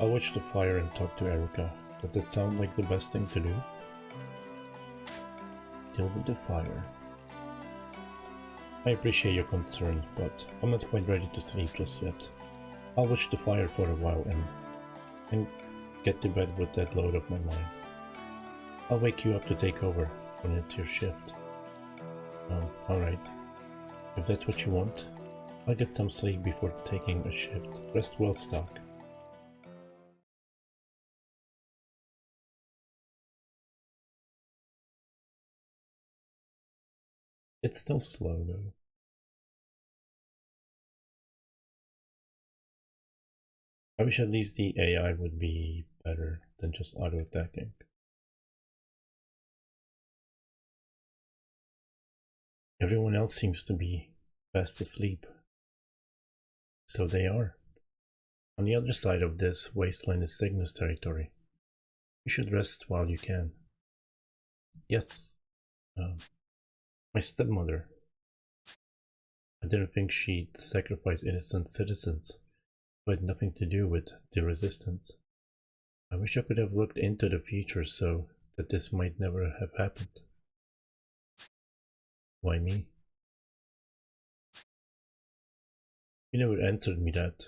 Speaker 1: I'll watch the fire and talk to Erica. Does that sound like the best thing to do? Deal with the fire. I appreciate your concern, but I'm not quite ready to sleep just yet. I'll watch the fire for a while and get to bed with that load off my mind. I'll wake you up to take over when it's your shift. Alright. If that's what you want, I'll get some sleep before taking a shift. Rest well, Stock. It's still slow though. I wish at least the AI would be better than just auto-attacking. Everyone else seems to be fast asleep. So they are. On the other side of this wasteland is Cygnus territory. You should rest while you can. Yes. My stepmother. I didn't think she'd sacrifice innocent citizens who had nothing to do with the resistance. I wish I could have looked into the future so that this might never have happened. Why me? You never answered me that.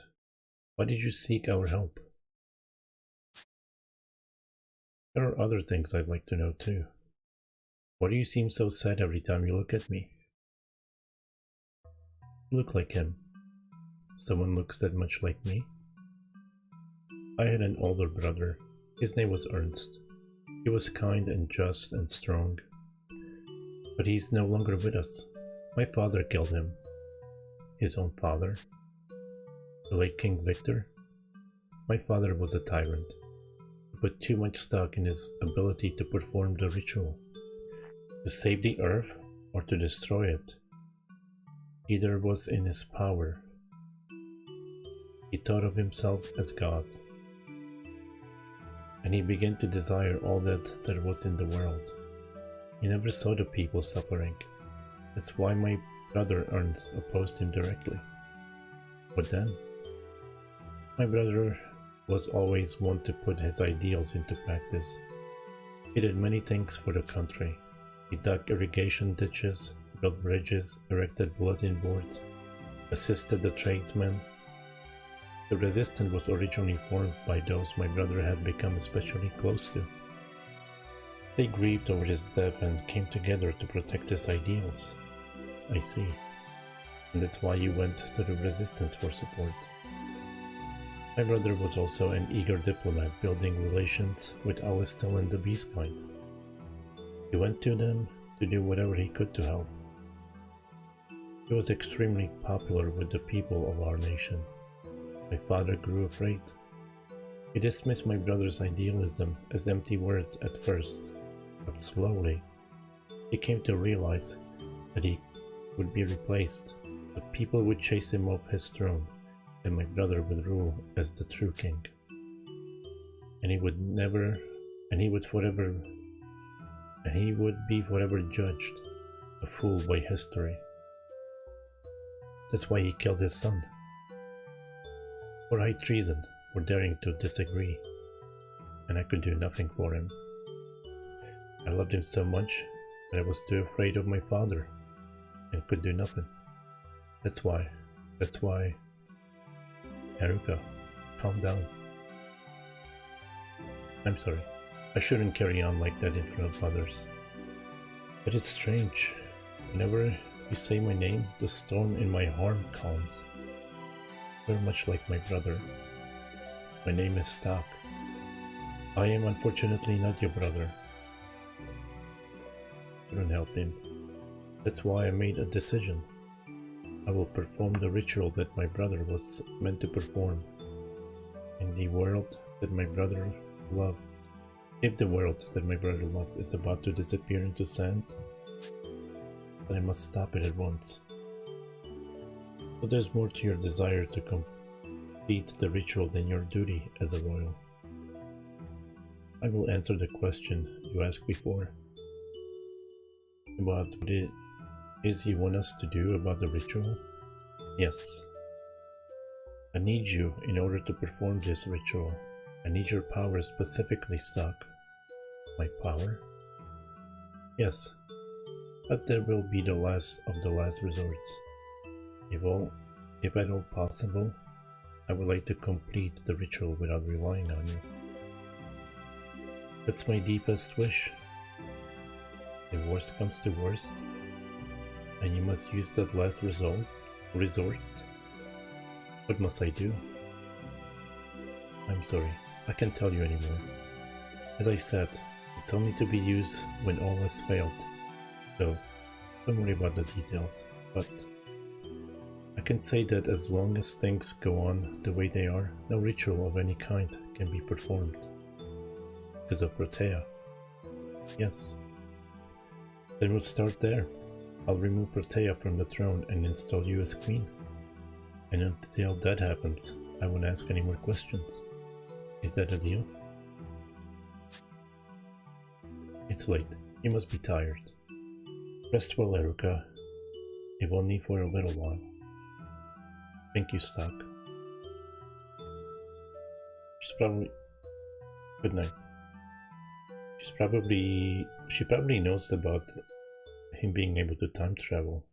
Speaker 1: Why did you seek our help? There are other things I'd like to know too. Why do you seem so sad every time you look at me? You look like him. Someone looks that much like me. I had an older brother. His name was Ernst. He was kind and just and strong. But he's no longer with us. My father killed him. His own father. The late King Victor. My father was a tyrant. He put too much stock in his ability to perform the ritual. To save the earth or to destroy it. Either was in his power. He thought of himself as God. And he began to desire all that there was in the world. He never saw the people suffering. That's why my brother Ernst opposed him directly. But then, my brother was always one to put his ideals into practice. He did many things for the country. He dug irrigation ditches, built bridges, erected bulletin boards, assisted the tradesmen. The resistance was originally formed by those my brother had become especially close to. They grieved over his death and came together to protect his ideals. I see. And that's why you went to the resistance for support. My brother was also an eager diplomat, building relations with Alistel and the Beastkind. He went to them to do whatever he could to help. He was extremely popular with the people of our nation. My father grew afraid. He dismissed my brother's idealism as empty words at first, but slowly he came to realize that he would be replaced. The people would chase him off his throne, and my brother would rule as the true king. And he would be forever judged a fool by history. That's why he killed his son. For high treason, for daring to disagree. And I could do nothing for him. I loved him so much that I was too afraid of my father and could do nothing. That's why. Erica, calm down. I'm sorry. I shouldn't carry on like that in front of others. But it's strange. Whenever you say my name, the storm in my heart calms. Very much like my brother. My name is Stock. I am unfortunately not your brother. Couldn't help him. That's why I made a decision. I will perform the ritual that my brother was meant to perform. In the world that my brother loved. If the world that my brother loved is about to disappear into sand, then I must stop it at once. But there's more to your desire to complete the ritual than your duty as a royal. I will answer the question you asked before. About what it is you want us to do about the ritual? Yes. I need you in order to perform this ritual. I need your power specifically, Stock. My power? Yes, but that will be the last of the last resorts. If at all possible, I would like to complete the ritual without relying on you. That's my deepest wish. If worst comes to worst, and you must use that last resort, what must I do? I'm sorry, I can't tell you anymore. As I said, it's only to be used when all has failed, so don't worry about the details, but I can say that as long as things go on the way they are, no ritual of any kind can be performed. Because of Protea. Yes. Then we'll start there. I'll remove Protea from the throne and install you as queen. And until that happens, I won't ask any more questions. Is that a deal? It's late. You must be tired. Rest well, Eruka. If only for a little while. Thank you, Stock. She's probably... Good night. She probably knows about him being able to time travel.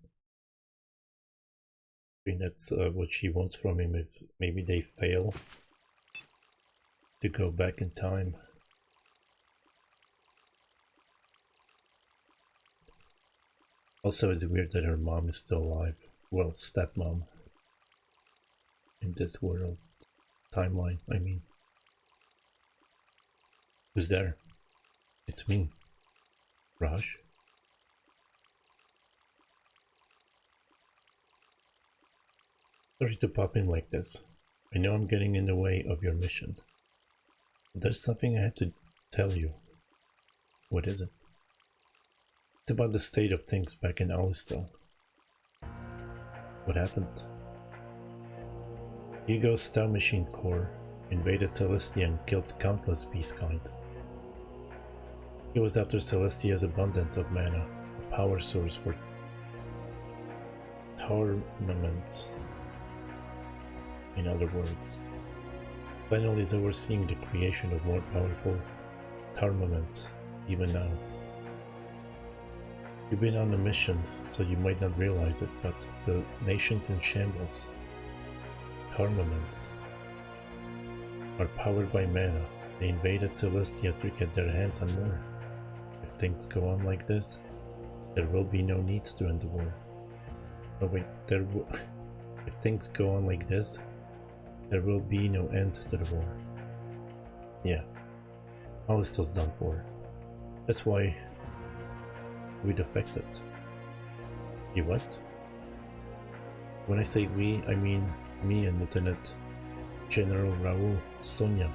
Speaker 1: I mean, that's what she wants from him if maybe they fail to go back in time. Also, it's weird that her mom is still alive. Well, stepmom. In this world. Timeline, I mean. Who's there? It's me. Raj? Sorry to pop in like this. I know I'm getting in the way of your mission. But there's something I had to tell you. What is it? It's about the state of things back in Alistel. What happened? Hugo's Tau Machine Corps invaded Celestia and killed countless beastkind. He was after Celestia's abundance of mana, a power source for tournaments. In other words, Lionel is overseeing the creation of more powerful tournaments, even now. You've been on a mission, so you might not realize it, but the nation's in shambles. Tournaments are powered by mana. They invaded Celestia to get their hands on more. If things go on like this, there will be no need to end the war. Oh wait, if things go on like this, there will be no end to the war. Yeah, Alistel's done for. That's why we defected. You what? When I say we, I mean me and Lieutenant General Raoul, Sonia,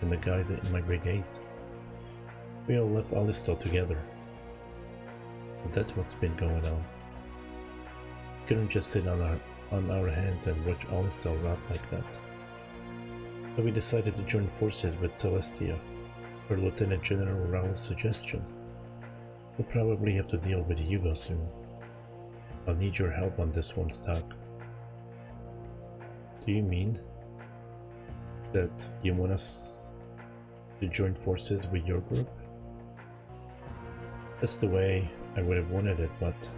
Speaker 1: and the guys in my brigade. We all left Alistel together. But that's what's been going on. We couldn't just sit on our hands and watch Alistel rot like that. So we decided to join forces with Celestia, per Lieutenant General Raoul's suggestion. We'll probably have to deal with Hugo soon. I'll need your help on this one, Stock. Do you mean that you want us to join forces with your group? That's the way I would have wanted it, but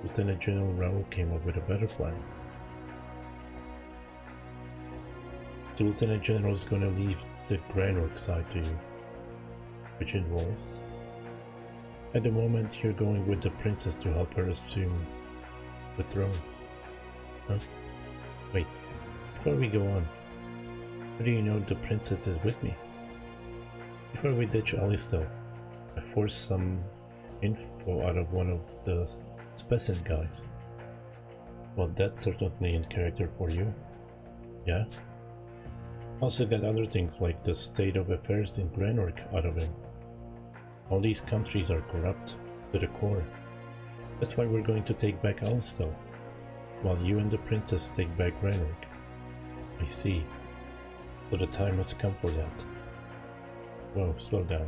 Speaker 1: Lieutenant General Raoul came up with a better plan. The Lieutenant General is going to leave the Granork side to you, which involves... At the moment, you're going with the princess to help her assume the throne. Huh? Wait, before we go on, how do you know the princess is with me? Before we ditch Alistel, I forced some info out of one of the Specent guys. Well, that's certainly in character for you. Yeah? Also got other things like the state of affairs in Granork out of him. All these countries are corrupt to the core. That's why we're going to take back Alistel, while you and the princess take back Granork. I see. So the time has come for that. Whoa, slow down.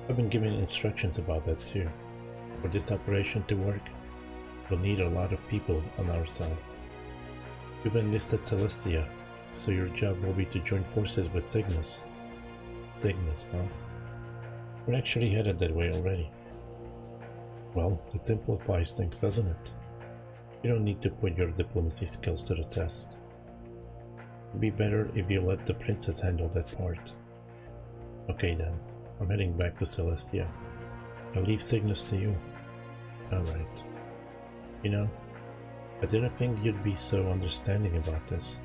Speaker 1: I've been given instructions about that too. For this operation to work, we'll need a lot of people on our side. You've enlisted Celestia, so your job will be to join forces with Cygnus Cygnus, huh? We're actually headed that way already. Well, that simplifies things, doesn't it? You don't need to put your diplomacy skills to the test. It'd be better if you let the princess handle that part. Okay then, I'm heading back to Celestia. I'll leave Cygnus to you. Alright. You know, I didn't think you'd be so understanding about this.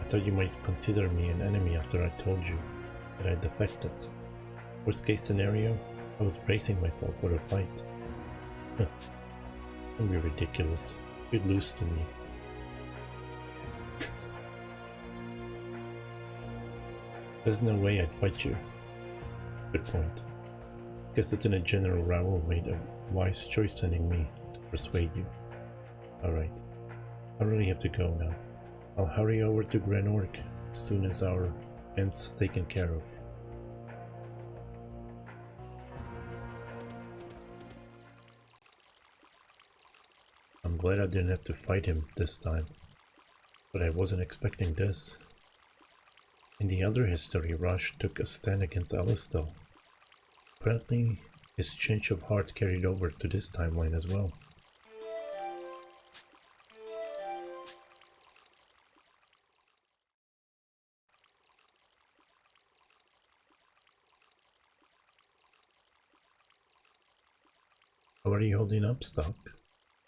Speaker 1: I thought you might consider me an enemy after I told you that I defected. Worst case scenario, I was bracing myself for a fight. Don't be ridiculous. You'd lose to me. There's no way I'd fight you. Good point. Guess that in a general Raoul made a wise choice sending me to persuade you. Alright. I really have to go now. I'll hurry over to Grenorg as soon as our end's taken care of. I'm glad I didn't have to fight him this time, but I wasn't expecting this. In the other history, Rush took a stand against Alistel. Apparently, his change of heart carried over to this timeline as well. How are you holding up, Stock?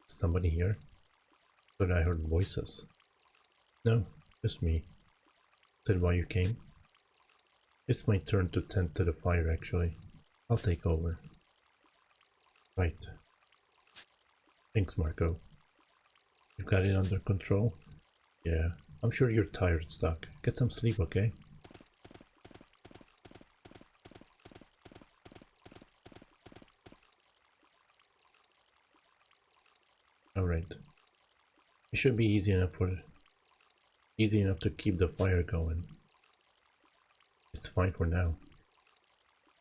Speaker 1: Somebody here? But I heard voices. No, just me. Said why you came? It's my turn to tend to the fire, actually. I'll take over. Right. Thanks, Marco. You got it under control? Yeah, I'm sure you're tired, Stock. Get some sleep, okay? Alright. It should be easy enough to keep the fire going. It's fine for now.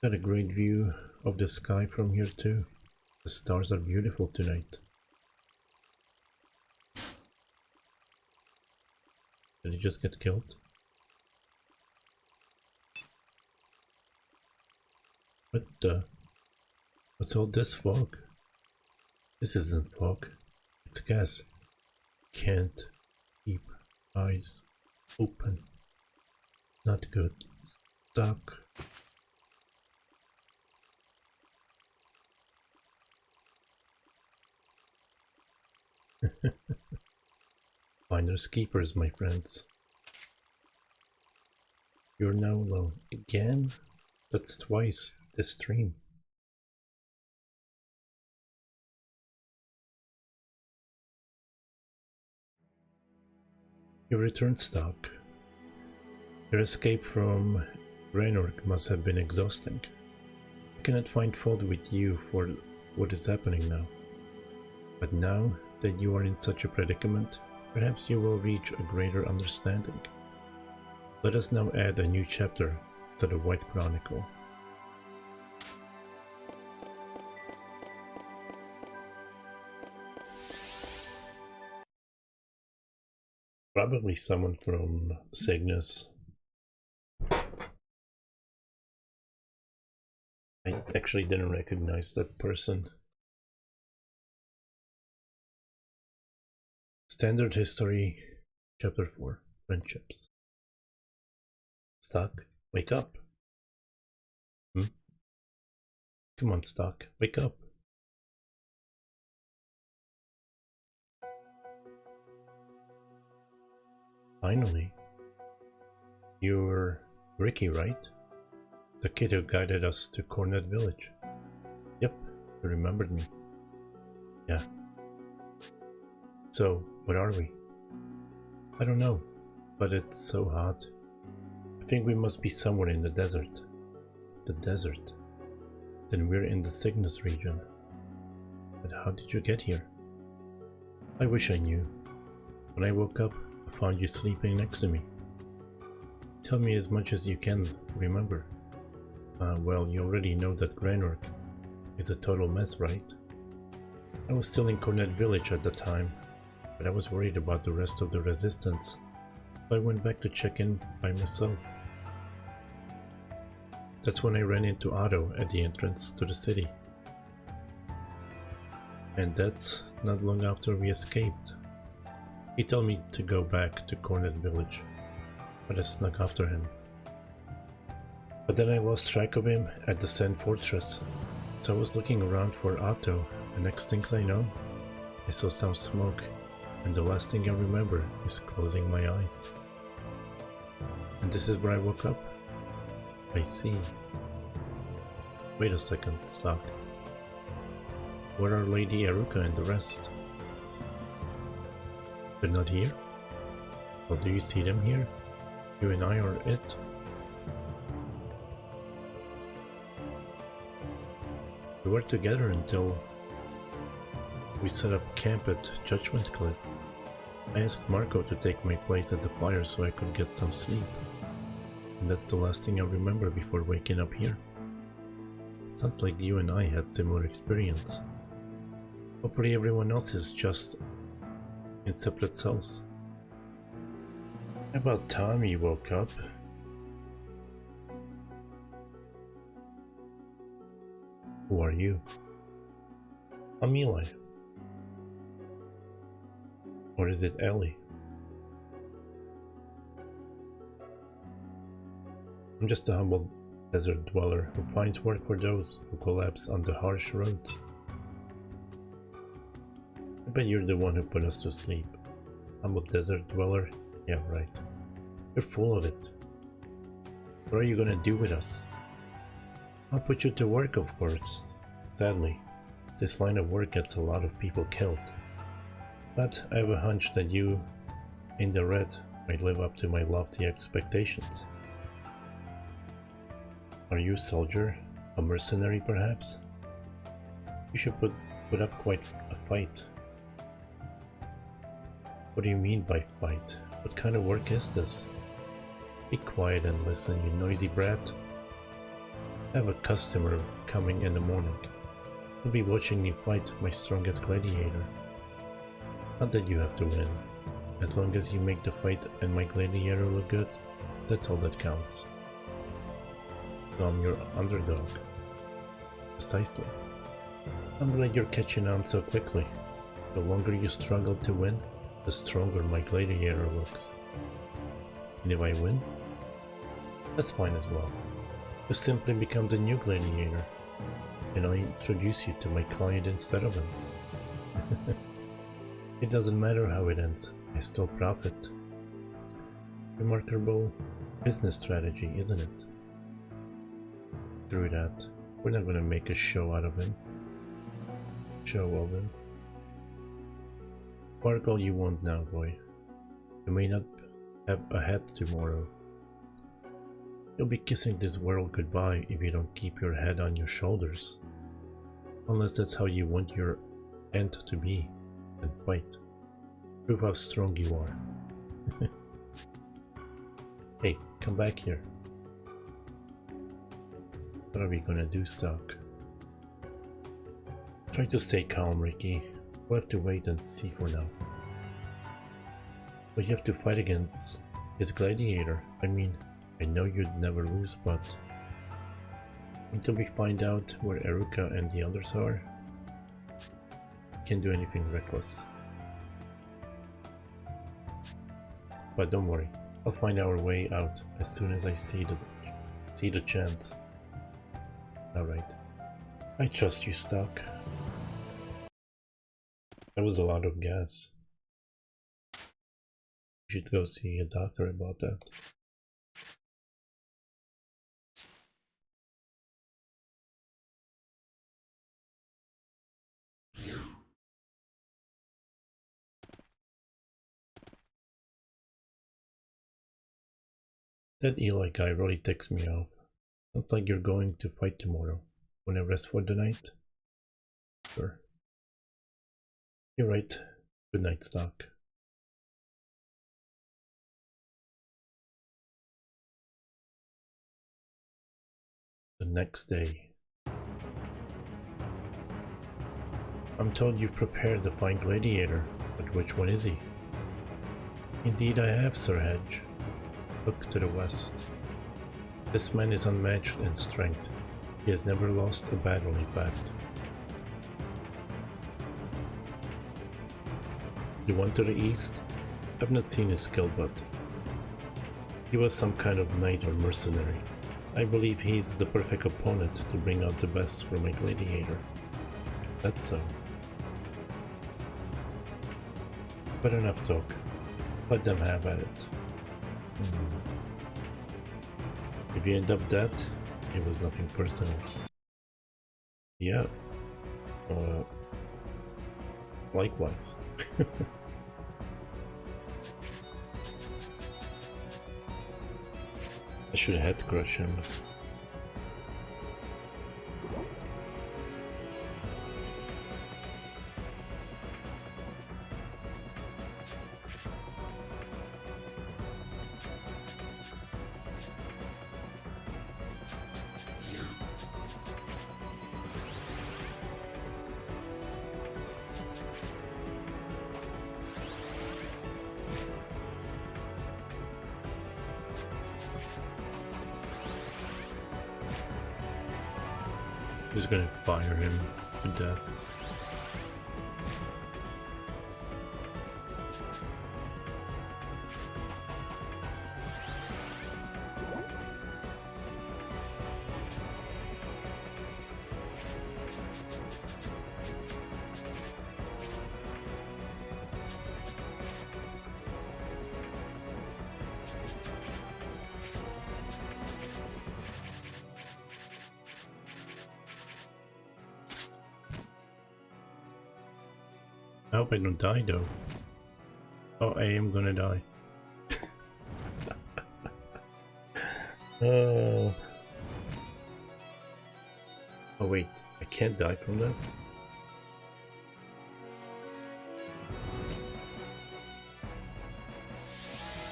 Speaker 1: Got a great view of the sky from here too. The stars are beautiful tonight. Did he just get killed? What the? What's all this fog? This isn't fog. It's gas. Can't keep eyes open. Not good. Stuck. Finders keepers, my friends. You're now alone. Again? That's twice this stream. You returned, Stock. Your escape from Grenorg must have been exhausting. I cannot find fault with you for what is happening now. But now that you are in such a predicament, perhaps you will reach a greater understanding. Let us now add a new chapter to the White Chronicle. Probably someone from Cygnus. I actually didn't recognize that person. Standard History, Chapter 4, Friendships. Stock, wake up. Come on, Stock, wake up. Finally. You're Ricky, right? The kid who guided us to Cornet Village. Yep, you remembered me. Yeah. So, where are we? I don't know, but it's so hot. I think we must be somewhere in the desert. The desert? Then we're in the Cygnus region. But how did you get here? I wish I knew. When I woke up, I found you sleeping next to me. Tell me as much as you can remember. Well, you already know that Grenorg is a total mess, right? I was still in Cornet Village at the time, but I was worried about the rest of the resistance, so I went back to check in by myself. That's when I ran into Otto at the entrance to the city. And that's not long after we escaped. He told me to go back to Cornet Village, but I snuck after him. But then I lost track of him at the Sand Fortress, so I was looking around for Otto, and next things I know, I saw some smoke, and the last thing I remember is closing my eyes. And this is where I woke up. I see. Wait a second, Stock. Where are Lady Eruka and the rest? They're not here? Well, do you see them here? You and I or it? We were together until we set up camp at Judgment Cliff. I asked Marco to take my place at the fire so I could get some sleep. And that's the last thing I remember before waking up here. Sounds like you and I had similar experience. Hopefully everyone else is just in separate cells. About time you woke up. Who are you? I'm Eli. Or is it Ellie? I'm just a humble desert dweller who finds work for those who collapse on the harsh roads. I bet you're the one who put us to sleep. Humble desert dweller? Yeah, right. You're full of it. What are you gonna do with us? I'll put you to work, of course. Sadly, this line of work gets a lot of people killed. But I have a hunch that you, in the red, might live up to my lofty expectations. Are you a soldier? A mercenary, perhaps? You should put up quite a fight. What do you mean by fight? What kind of work is this? Be quiet and listen, you noisy brat. I have a customer coming in the morning. He'll be watching me fight my strongest gladiator. Not that you have to win. As long as you make the fight and my gladiator look good, that's all that counts. So I'm your underdog. Precisely. I'm glad you're catching on so quickly. The longer you struggle to win, the stronger my gladiator looks. And if I win, that's fine as well. You simply become the new gladiator, and I introduce you to my client instead of him. It doesn't matter how it ends, I still profit. Remarkable business strategy, isn't it? Screw that. We're not gonna make a show out of him. Bark all you want now, boy. You may not have a head tomorrow. You'll be kissing this world goodbye if you don't keep your head on your shoulders. Unless that's how you want your end to be, and fight. Prove how strong you are. Hey, come back here. What are we gonna do, Stock? Try to stay calm, Ricky. We'll have to wait and see for now. But you have to fight against his gladiator. I mean, I know you'd never lose, but until we find out where Eruka and the others are, you can't do anything reckless. But don't worry, I'll find our way out as soon as I see the chance. Alright. I trust you, Stock. That was a lot of gas. You should go see a doctor about that. That Eli guy really ticks me off. Sounds like you're going to fight tomorrow. Wanna rest for the night? Sure. You're right. Good night, Stock. The next day. I'm told you've prepared the fine gladiator, but which one is he? Indeed I have, Sir Hedge. Look to the west. This man is unmatched in strength. He has never lost a battle, in fact. The one to the east? I've not seen his skill, but he was some kind of knight or mercenary. I believe he's the perfect opponent to bring out the best from a gladiator. That's so. But enough talk. Let them have at it. If you end up dead, it was nothing personal. Yeah. Likewise. I should head crush him. Just gonna fire him to death. I hope I don't die though. Oh, I am gonna die. Oh wait, I can't die from that?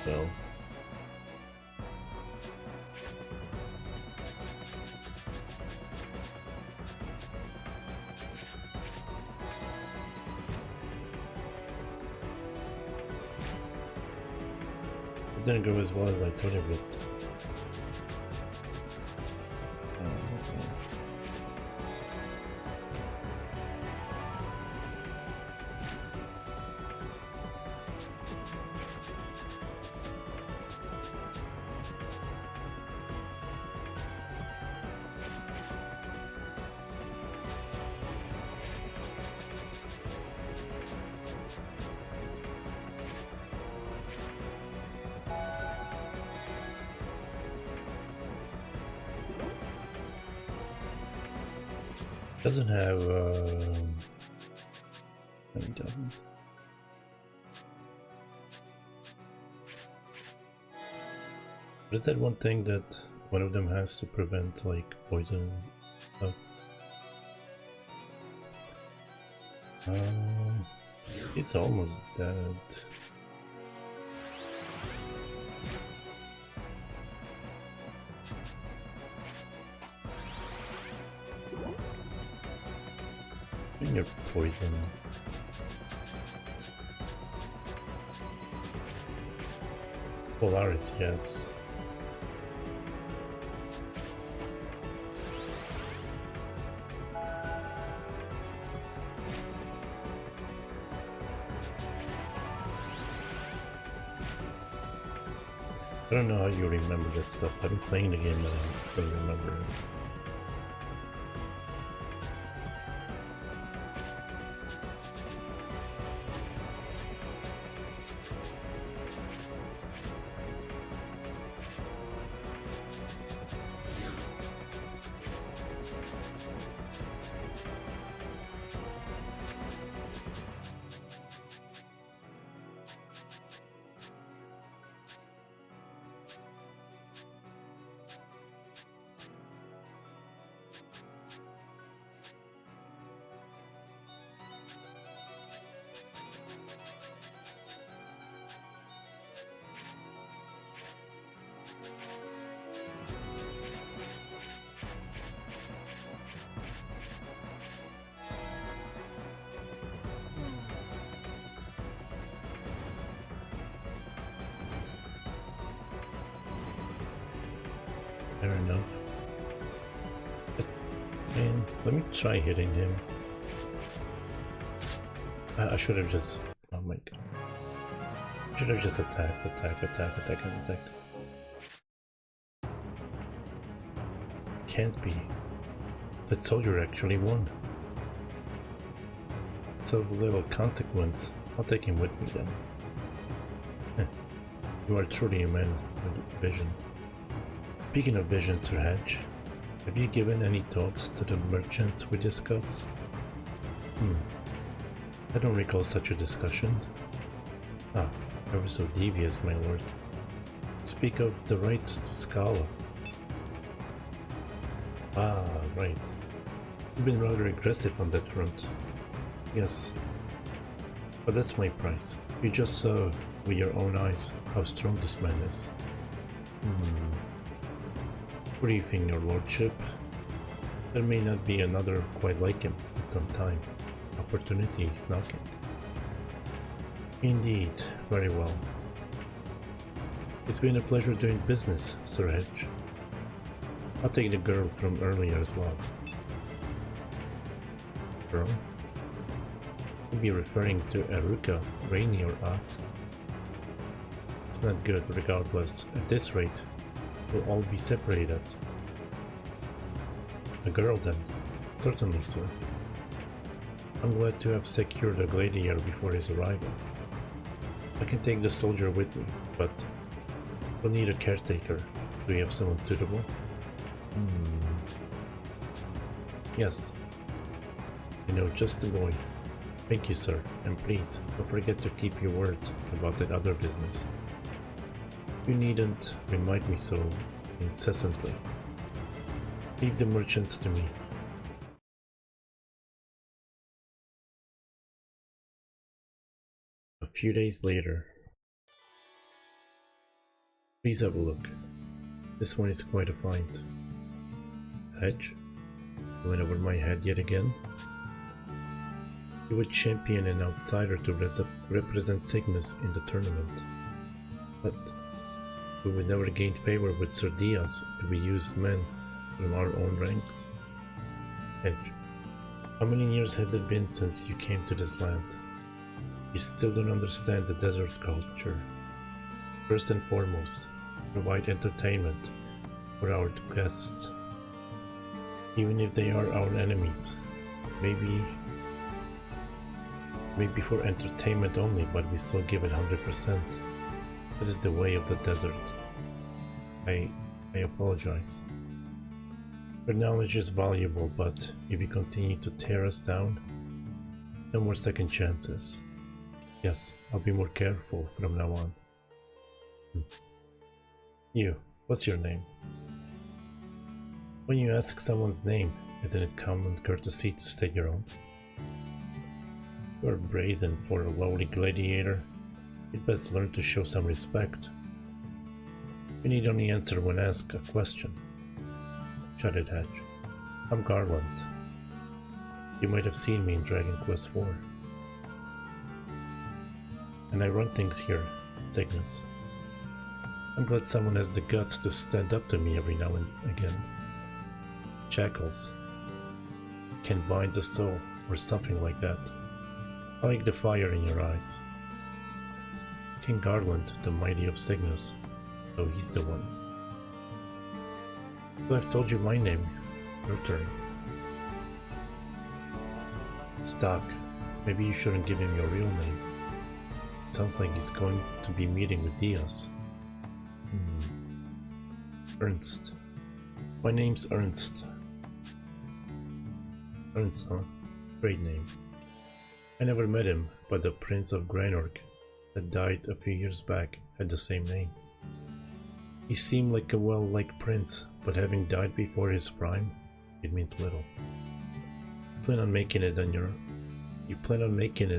Speaker 1: Well. It didn't go as well as I thought it would. Okay. Doesn't have no, he doesn't. What is that one thing that one of them has to prevent, like, poison stuff? He's almost dead. You're poison. Polaris, yes. I don't know how you remember that stuff. I've been playing the game and I don't remember it. Fair enough. And let me try hitting him. I should have just... Oh my god. I should have just attacked. Can't be. That soldier actually won. So of little consequence. I'll take him with me then. You are truly a man with vision. Speaking of vision, Sir Hedge, have you given any thoughts to the merchants we discussed? I don't recall such a discussion. Ah, ever so devious, my lord. Speak of the rights to Scala. Ah, right. You've been rather aggressive on that front. Yes. But that's my price. You just saw with your own eyes how strong this man is. What do you think, your lordship? There may not be another quite like him at some time. Opportunity is knocking. Indeed, very well. It's been a pleasure doing business, Sir Hedge. I'll take the girl from earlier as well. Girl? You'll be referring to Eruka, Rainy or Art. It's not good, regardless. At this rate, we'll all be separated. The girl then? Certainly, sir. I'm glad to have secured a gladiator before his arrival. I can take the soldier with me, but we'll need a caretaker. Do you have someone suitable? Yes. I know just the boy. Thank you, sir, and please, don't forget to keep your word about that other business. You needn't remind me so incessantly. Leave the merchants to me. A few days later. Please have a look. This one is quite a find. Hedge? You went over my head yet again? You would champion an outsider to represent Cygnus in the tournament. But we would never gain favor with Sir Diaz if we used men from our own ranks. Hedge, how many years has it been since you came to this land? You still don't understand the desert culture. First and foremost, provide entertainment for our guests. Even if they are our enemies. Maybe for entertainment only, but we still give it 100%. That is the way of the desert. I apologize. Your knowledge is valuable, but if you continue to tear us down, no more second chances. Yes, I'll be more careful from now on. You, what's your name? When you ask someone's name, isn't it common courtesy to state your own? You're brazen for a lowly gladiator. You'd best learn to show some respect. You need only answer when asked a question. Shut it, Hedge. I'm Garland. You might have seen me in Dragon Quest IV. And I run things here, Cygnus. I'm glad someone has the guts to stand up to me every now and again. Shackles can bind the soul, or something like that. I like the fire in your eyes. King Garland, the mighty of Cygnus, so he's the one. So I've told you my name. Your turn. Stock. Maybe you shouldn't give him your real name. It sounds like he's going to be meeting with Diaz. Ernst. My name's Ernst. Ernst, huh? Great name. I never met him, but the Prince of Granorg that died a few years back had the same name. He seemed like a well-liked prince, but having died before his prime, it means little. You plan on making it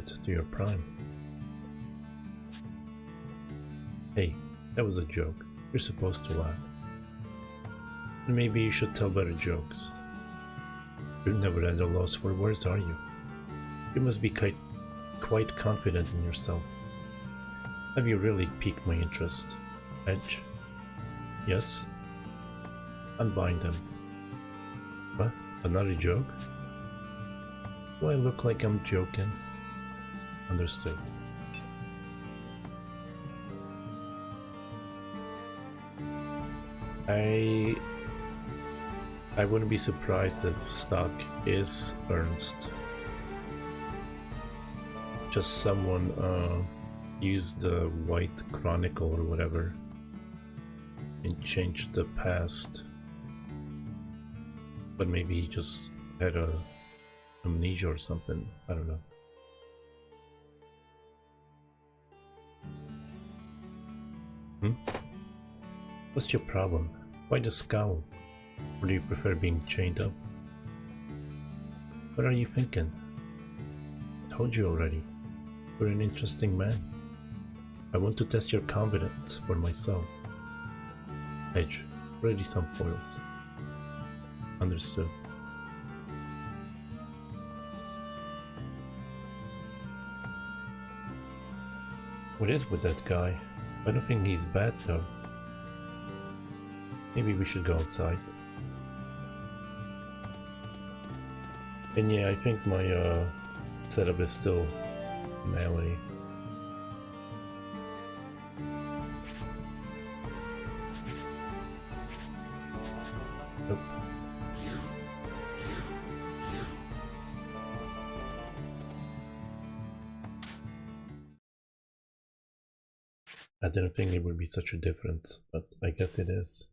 Speaker 1: to your prime. Hey, that was a joke. You're supposed to laugh. And maybe you should tell better jokes. You're never at a loss for words, are you? You must be quite confident in yourself. Have you really piqued my interest, Edge? Yes? Unbind them. What? Another joke? Do I look like I'm joking? Understood. I wouldn't be surprised if stock is Ernst. Just someone used the White Chronicle or whatever and changed the past. But maybe he just had a amnesia or something. I don't know. What's your problem? Why the scowl? Or do you prefer being chained up? What are you thinking? I told you already. You're an interesting man. I want to test your confidence for myself. Edge, ready some foils. Understood. What is with that guy? I don't think he's bad though. Maybe we should go outside. And yeah, I think my setup is still melee. Nope. I didn't think it would be such a difference, but I guess it is.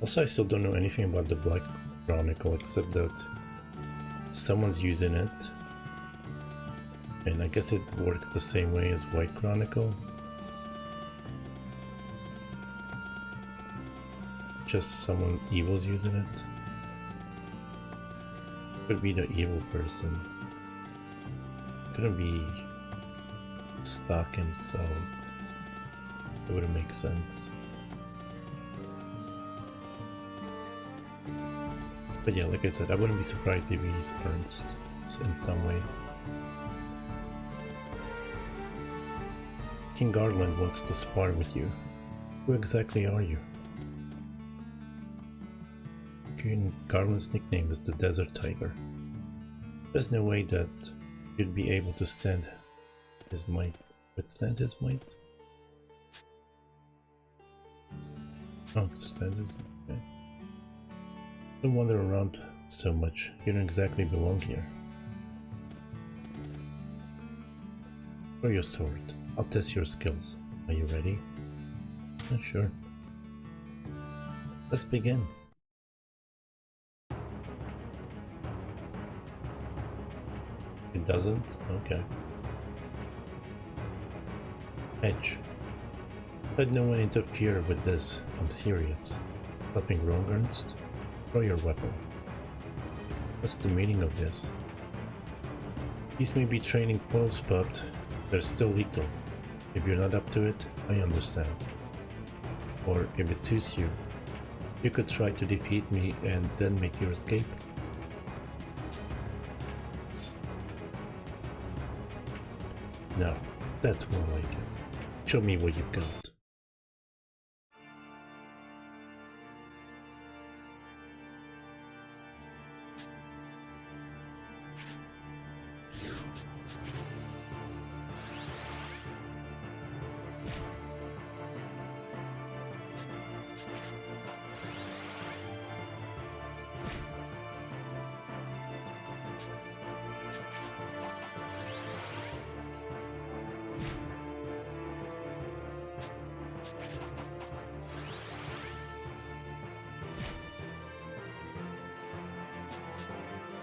Speaker 1: Also, I still don't know anything about the Black Chronicle except that someone's using it, and I guess it works the same way as White Chronicle. Just someone evil's using it. Could be the evil person. Couldn't be Stock himself. It wouldn't make sense. But yeah, like I said, I wouldn't be surprised if he's Ernst in some way. King Garland wants to spar with you. Who exactly are you? King Garland's nickname is the Desert Tiger. There's no way that you'd be able to stand his might. Withstand his might? Oh, stand his might. Okay. Don't wander around so much. You don't exactly belong here. Throw your sword. I'll test your skills. Are you ready? Oh, sure. Let's begin. It doesn't? Okay. Edge. Let no one interfere with this. I'm serious. Nothing wrong, Ernst? Throw your weapon. What's the meaning of this? These may be training foils, but they're still lethal. If you're not up to it, I understand. Or if it suits you, you could try to defeat me and then make your escape. No, that's more like it. Show me what you've got.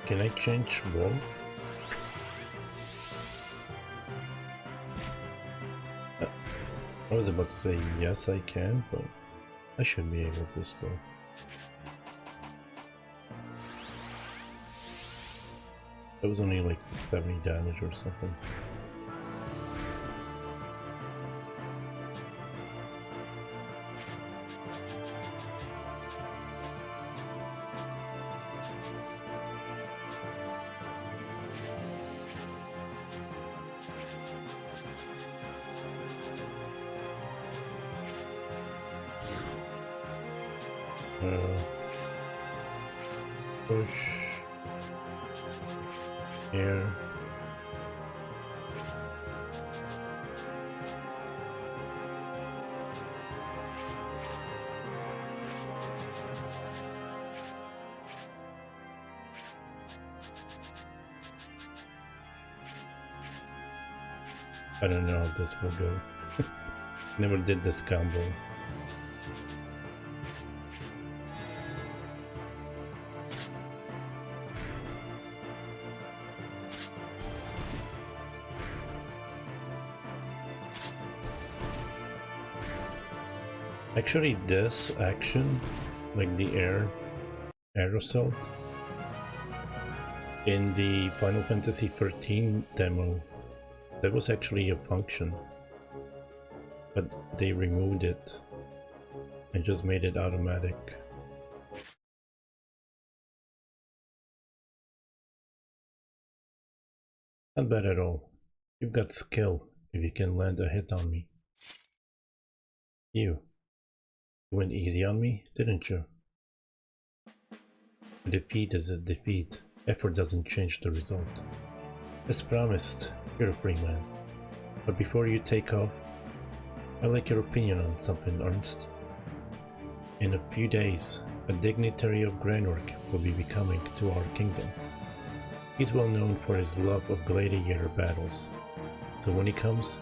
Speaker 1: Can I change Wolf? I was about to say yes I can, but I should be able to still. That was only like 70 damage or something. Push here. I don't know how this will go. Never did this combo. Actually, this action, like the air assault, in the Final Fantasy XIII demo, that was actually a function, but they removed it and just made it automatic. Not bad at all. You've got skill if you can land a hit on me. You went easy on me, didn't you? A defeat is a defeat. Effort doesn't change the result. As promised, you're a free man. But before you take off, I'd like your opinion on something, Ernst. In a few days, a dignitary of Granork will be coming to our kingdom. He's well known for his love of gladiator battles. So when he comes,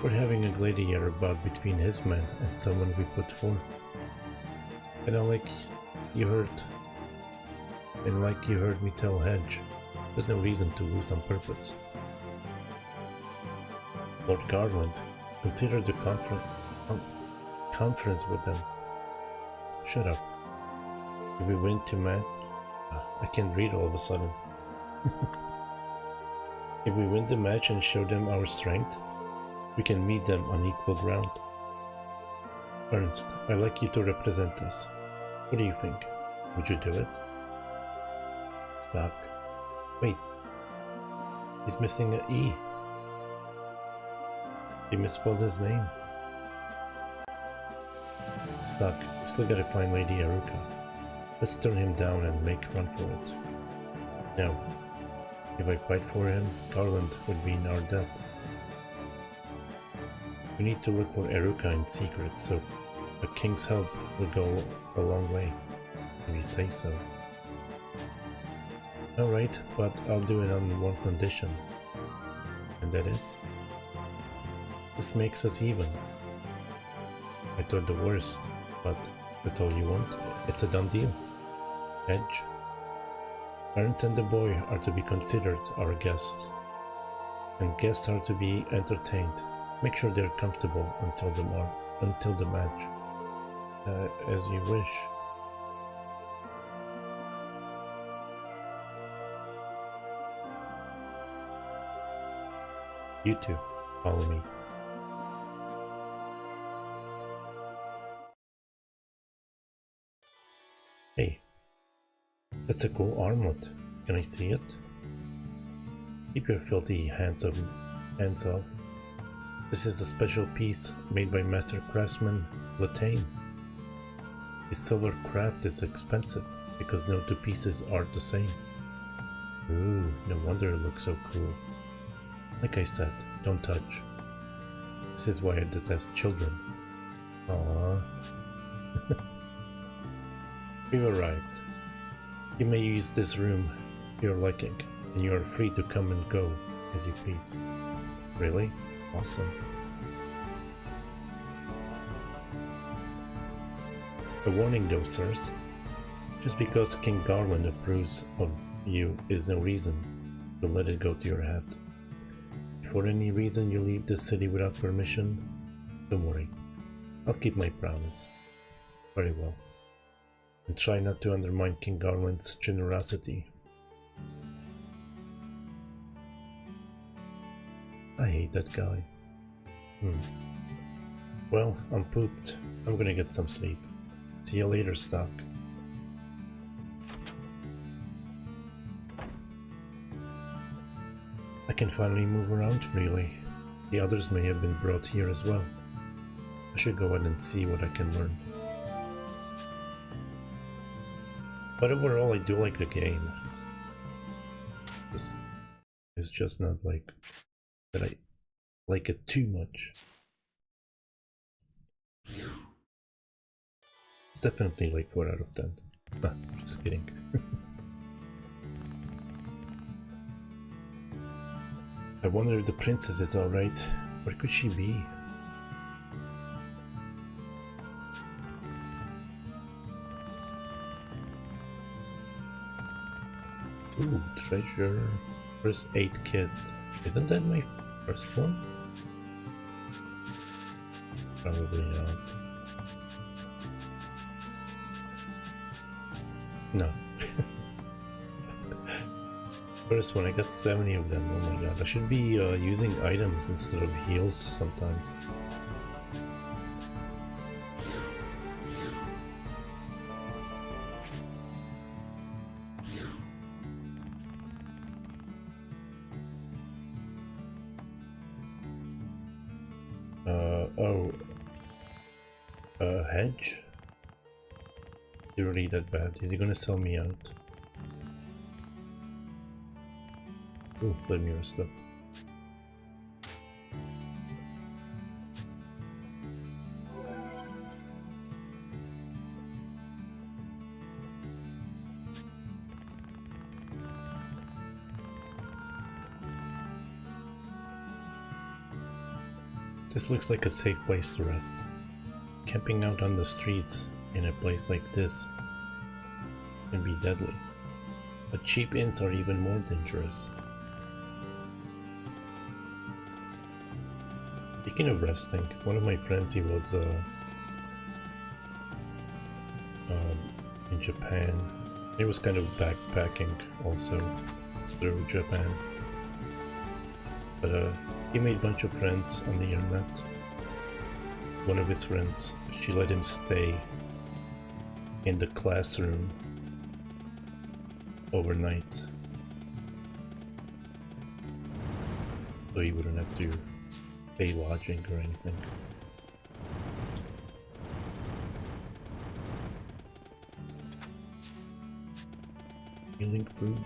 Speaker 1: we're having a gladiator bout between his men and someone we put forth. And like you heard me tell Hedge, there's no reason to lose on purpose. Lord Garland, consider the conference with them. Shut up. If we win to match... I can't read all of a sudden. If we win the match and show them our strength, we can meet them on equal ground. Ernst, I'd like you to represent us. What do you think? Would you do it? Stop. Wait. He's missing an E. He misspelled his name. Stuck. We still gotta find Lady Aruka. Let's turn him down and make run for it. Now, if I fight for him, Garland would be in our debt. We need to look for Aruka in secret, so a king's help would go a long way, if you say so. Alright, but I'll do it on one condition. And that is? This makes us even. I thought the worst, but that's all you want? It's a done deal. Edge? Ernst and the boy are to be considered our guests. And guests are to be entertained. Make sure they're comfortable until the match. As you wish. You two, follow me. Hey, that's a cool armlet. Can I see it? Keep your filthy hands off. This is a special piece made by master craftsman Latane. His silver craft is expensive because no two pieces are the same. Ooh, no wonder it looks so cool. Like I said, don't touch. This is why I detest children. Aww. We've arrived. You may use this room to your liking, and you are free to come and go as you please. Really? Awesome. A warning though, sirs. Just because King Garland approves of you is no reason to let it go to your head. If for any reason you leave the city without permission, don't worry. I'll keep my promise. Very well. And try not to undermine King Garland's generosity. I hate that guy. Well, I'm pooped. I'm gonna get some sleep. See you later, Stock. I can finally move around freely. The others may have been brought here as well. I should go ahead and see what I can learn. But overall, I do like the game. It's just not like that I like it too much. It's definitely like 4 out of 10. Nah, just kidding. I wonder if the princess is alright. Where could she be? Ooh, treasure. First aid kit. Isn't that my first one? Probably not. No. First one, I got 70 of them. Oh my god, I should be using items instead of heals sometimes. Hedge? Is it really that bad? Is he gonna sell me out? Ooh, let me rest up. This looks like a safe place to rest. Camping out on the streets in a place like this can be deadly, but cheap inns are even more dangerous. Speaking of resting, one of my friends, he was in Japan. He was kind of backpacking also through Japan, but he made a bunch of friends on the internet. One of his friends, she let him stay in the classroom overnight, so he wouldn't have to pay lodging or anything. Healing food.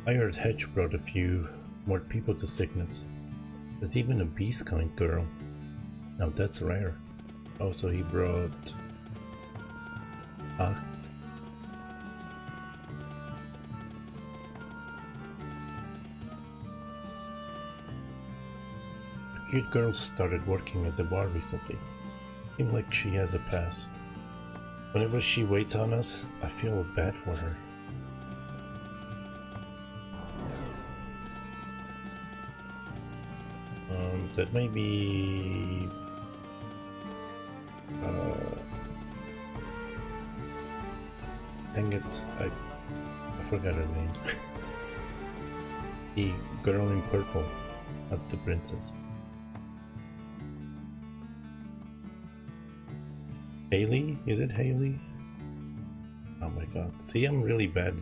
Speaker 1: I heard Hedge brought a few more people to sickness. There's even a beast kind girl. Now that's rare. Also, he brought a cute girl started working at the bar recently. Seems like she has a past. Whenever she waits on us, I feel bad for her. That may be... dang it, I forgot her name. The girl in purple, not the princess. Haley? Is it Haley? Oh my god. See, I'm really bad.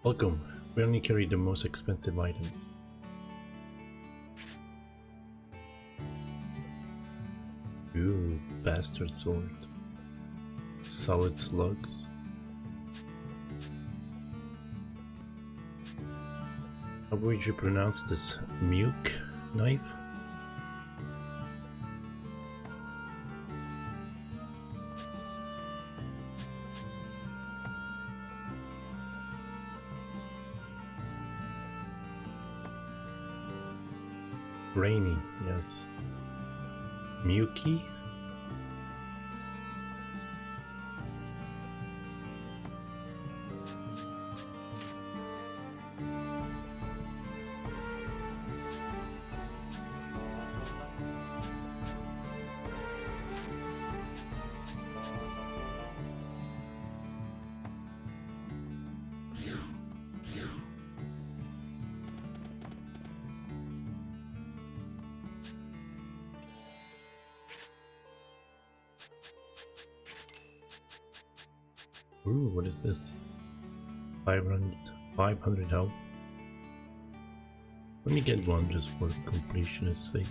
Speaker 1: Welcome. We only carry the most expensive items. Ooh, bastard sword. Solid slugs. How would you pronounce this? Muke knife? Rainy, yes. Mukey? Ooh, what is this? 500 health. Let me get one just for completionist sake.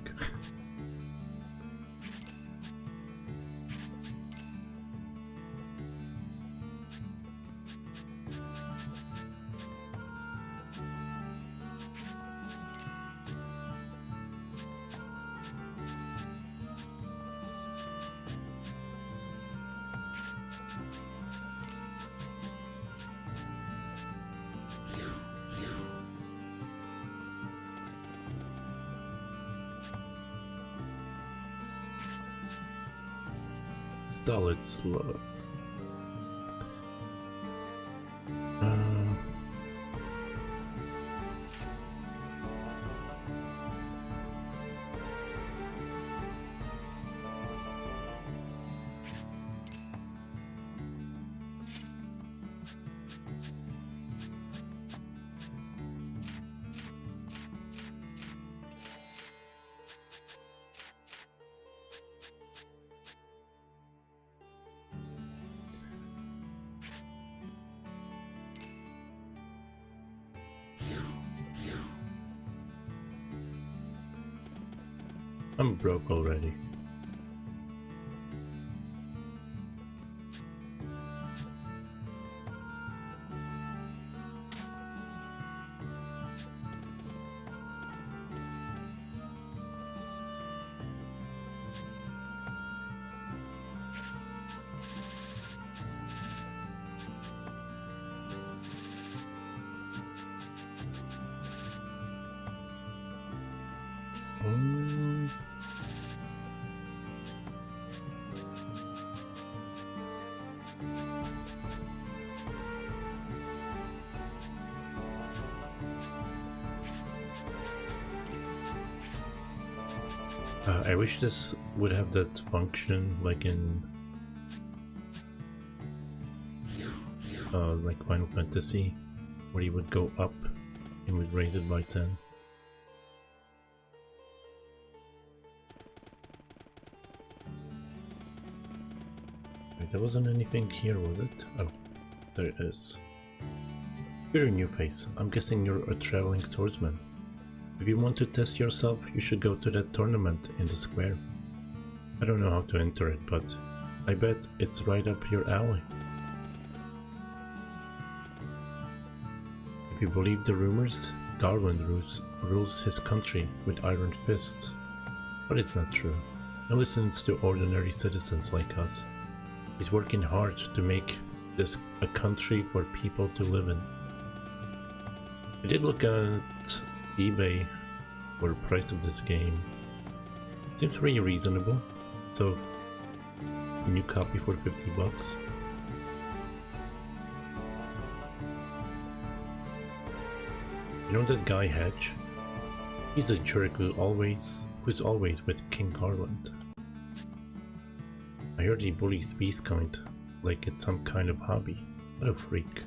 Speaker 1: Solid slot. I'm broke already. I wish this would have that function like in like Final Fantasy, where you would go up and would raise it by 10. Wait, there wasn't anything here, was it? Oh, there it is. You're a new face. I'm guessing you're a traveling swordsman. If you want to test yourself, you should go to that tournament in the square. I don't know how to enter it, but I bet it's right up your alley. If you believe the rumors, Garland rules his country with iron fists. But it's not true. He listens to ordinary citizens like us. He's working hard to make this a country for people to live in. I did look at eBay for the price of this game. Seems pretty reasonable. So, a new copy for 50 bucks. You know that guy Hedge? He's a jerk who's always with King Garland. I heard he bullies Beastkind like it's some kind of hobby. What a freak.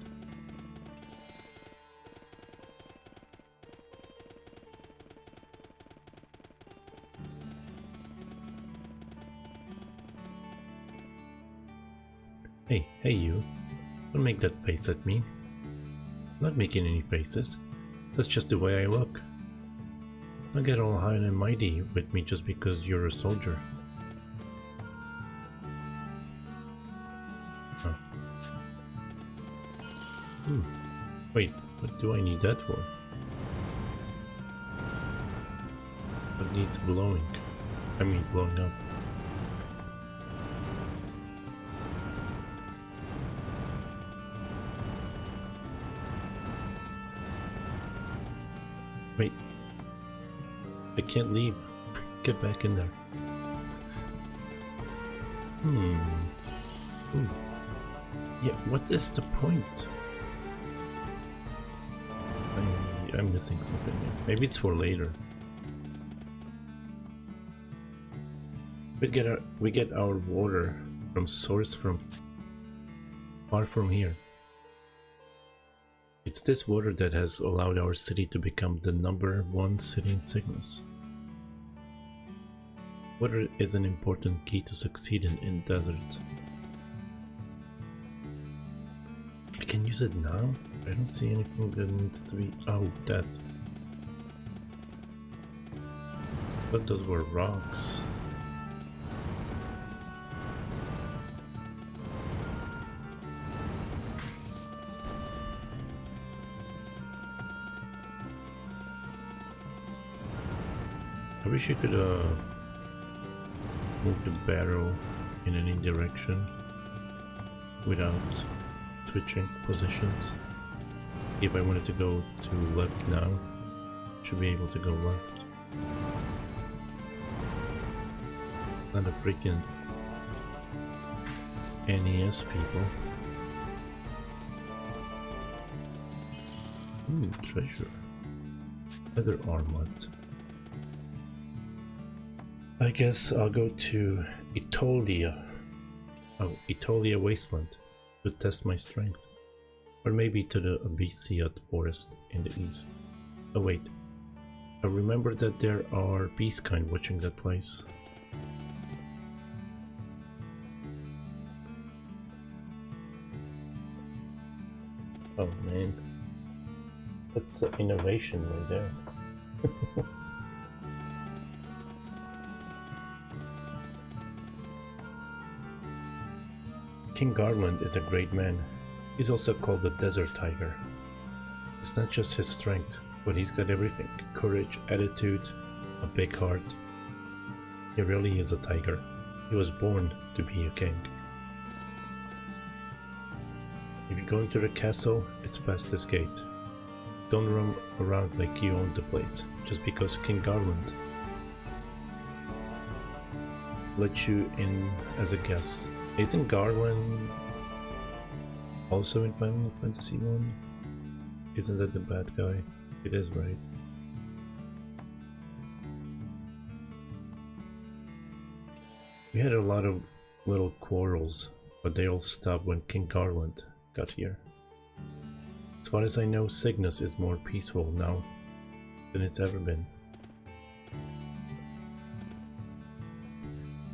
Speaker 1: Hey you, don't make that face at me. I'm not making any faces, that's just the way I look. Don't get all high and mighty with me just because you're a soldier. Oh. Wait, what do I need that for? What needs blowing? I mean blowing up. Wait, I can't leave. Get back in there. Yeah, what is the point? I'm missing something here. Maybe it's for later. We get our water from source from far from here. It's this water that has allowed our city to become the #1 city in Cygnus. Water is an important key to succeed in desert. use it now? I don't see anything that needs to be... Oh, that. But those were rocks. I wish you could move the barrel in any direction without switching positions. If I wanted to go to left now, I should be able to go left. Not a freaking NES people. Ooh, treasure. Leather armlet. I guess I'll go to Etolia. Oh, Etolia Wasteland to test my strength. Or maybe to the Abyssiat forest in the east. Oh wait, I remember that there are beastkind watching that place. Oh man, that's innovation right there. King Garland is a great man. He's also called the Desert Tiger. It's not just his strength, but he's got everything. Courage, attitude, a big heart. He really is a tiger. He was born to be a king. If you're going to the castle, it's past this gate. Don't roam around like you own the place, just because King Garland let you in as a guest. Isn't Garland also in Final Fantasy 1? Isn't that the bad guy? It is, right? We had a lot of little quarrels, but they all stopped when King Garland got here. As far as I know, Cygnus is more peaceful now than it's ever been.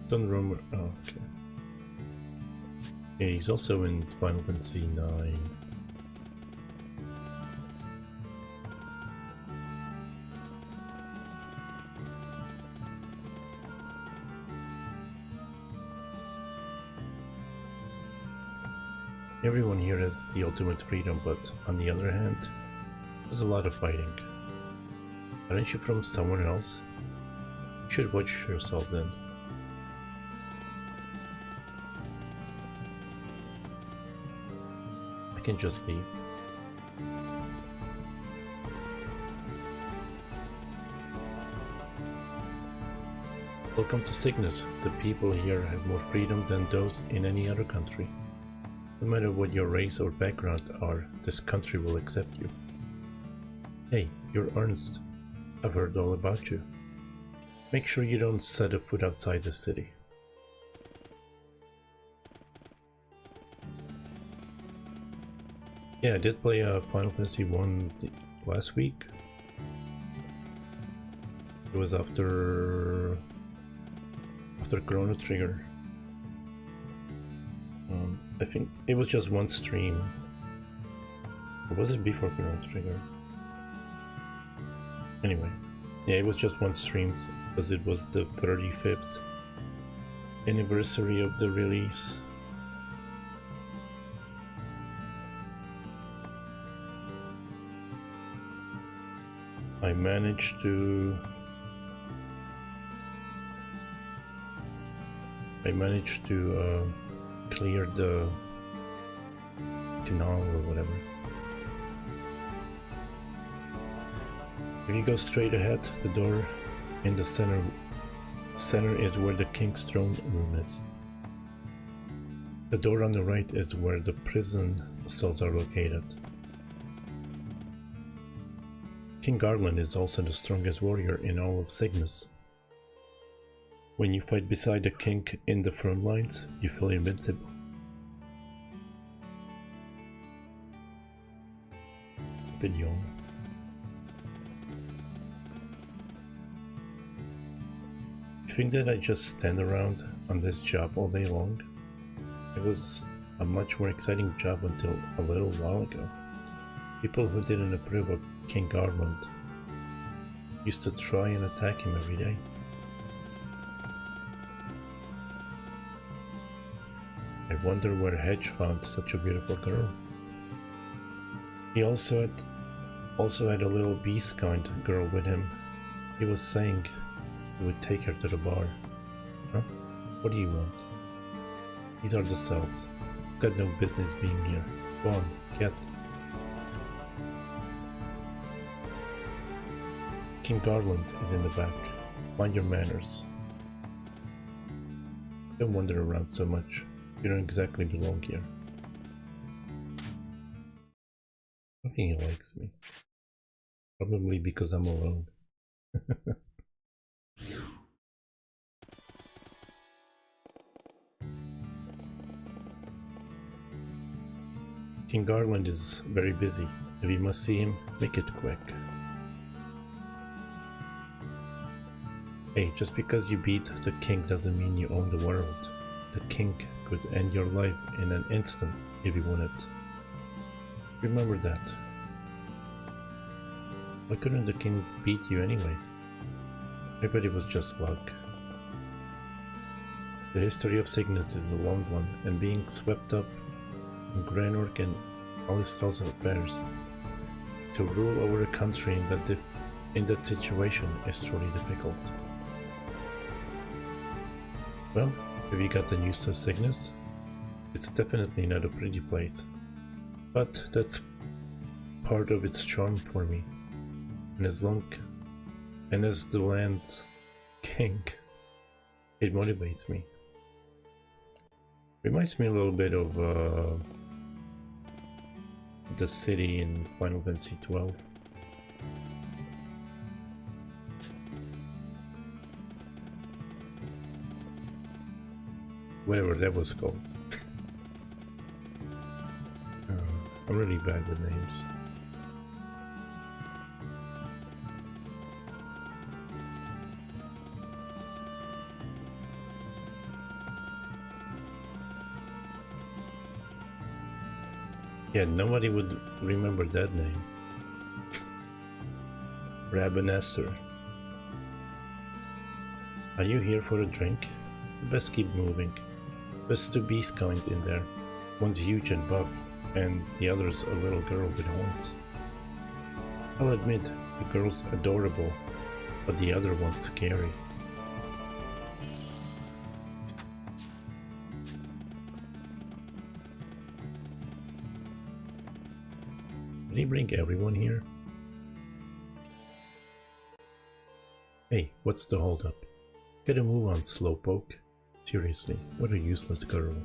Speaker 1: Don't remember. Oh, okay. Yeah, he's also in Final Fantasy 9. Everyone here has the ultimate freedom, but on the other hand, there's a lot of fighting. Aren't you from somewhere else? You should watch yourself then. I can just leave. Welcome to Cygnus. The people here have more freedom than those in any other country. No matter what your race or background are, this country will accept you. Hey, you're Ernst. I've heard all about you. Make sure you don't set a foot outside the city. Yeah, I did play Final Fantasy 1 last week. It was after Chrono Trigger. I think it was just one stream. Or was it before Chrono Trigger? Anyway, yeah, it was just one stream because it was the 35th anniversary of the release. I managed to clear the canal or whatever. If you go straight ahead, the door in the center is where the king's throne room is. The door on the right is where the prison cells are located. King Garland is also the strongest warrior in all of Cygnus. When you fight beside the king in the front lines, you feel invincible. A bit young. You think that I just stand around on this job all day long? It was a much more exciting job until a little while ago. People who didn't approve of King Garland used to try and attack him every day. I wonder where Hedge found such a beautiful girl. He also had a little beast-kind girl with him. He was saying he would take her to the bar. Huh? What do you want? These are the cells. Got no business being here. Go on, get. King Garland is in the back. Mind your manners. Don't wander around so much. You don't exactly belong here. I think he likes me. Probably because I'm alone. King Garland is very busy. If you must see him, make it quick. Hey, just because you beat the king doesn't mean you own the world. The king could end your life in an instant if he wanted. Remember that. Why couldn't the king beat you anyway? Maybe it was just luck. The history of Cygnus is a long one, and being swept up in Granork and Alistral's affairs to rule over a country in that situation is truly difficult. Well, have you got the news to Cygnus? It's definitely not a pretty place, but that's part of its charm for me. And as the land's king, it motivates me. Reminds me a little bit of the city in Final Fantasy XII. Whatever that was called. I'm really bad with names. Yeah, nobody would remember that name. Rabanasser. Are you here for a drink? Best keep moving. There's two beast kind in there. One's huge and buff, and the other's a little girl with horns. I'll admit, the girl's adorable, but the other one's scary. Did he bring everyone here? Hey, what's the holdup? Get a move on, slowpoke. Seriously, what a useless girl.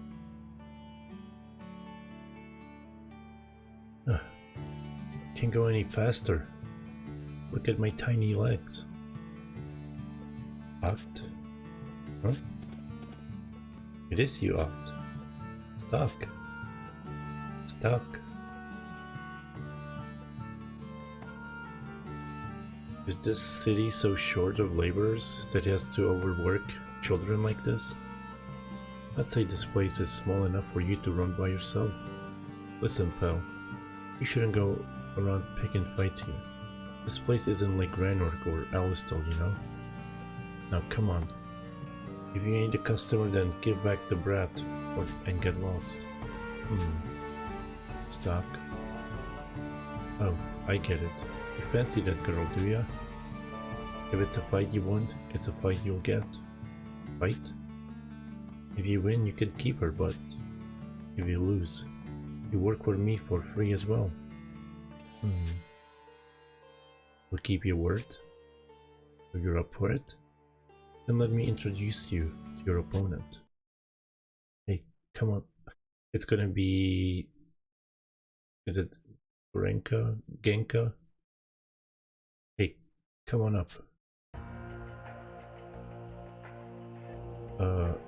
Speaker 1: Can't go any faster. Look at my tiny legs. Oct? Huh? It is you, Oct. Stuck. Stuck. Is this city so short of laborers that it has to overwork children like this? I'd say this place is small enough for you to run by yourself. Listen, pal, you shouldn't go around picking fights here. This place isn't like Granork or Alistal, you know? Now come on. If you ain't a customer, then give back the brat and get lost. Stock. Oh, I get it. You fancy that girl, do ya? If it's a fight you want, it's a fight you'll get. Fight? If you win, you can keep her, but if you lose, you work for me for free as well. Will keep your word? If you're up for it, then let me introduce you to your opponent. Hey, come on. It's gonna be... Is it Genka? Hey, come on up.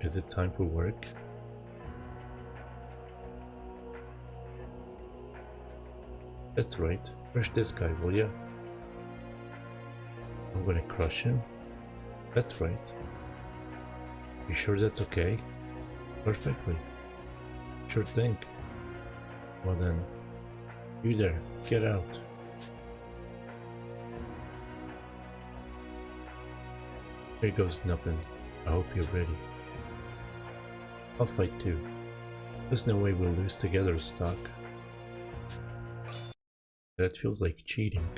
Speaker 1: Is it time for work? That's right. Crush this guy, will ya? I'm gonna crush him? That's right. You sure that's okay? Perfectly. Sure think. Well then, you there, get out. Here goes nothing. I hope you're ready. I'll fight too. There's no way we'll lose together, Stock. That feels like cheating.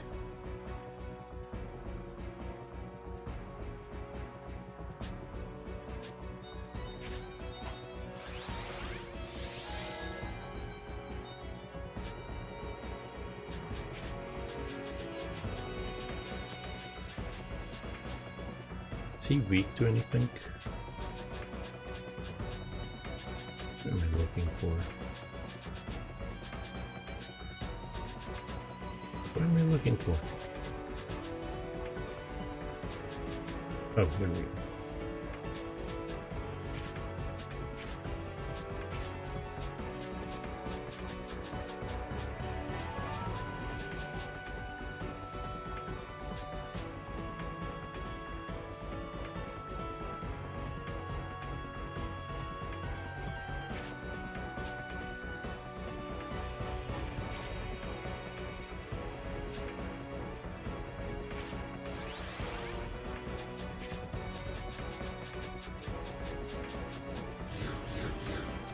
Speaker 1: Is he weak to anything? What am I looking for? What am I looking for? Oh, there we go.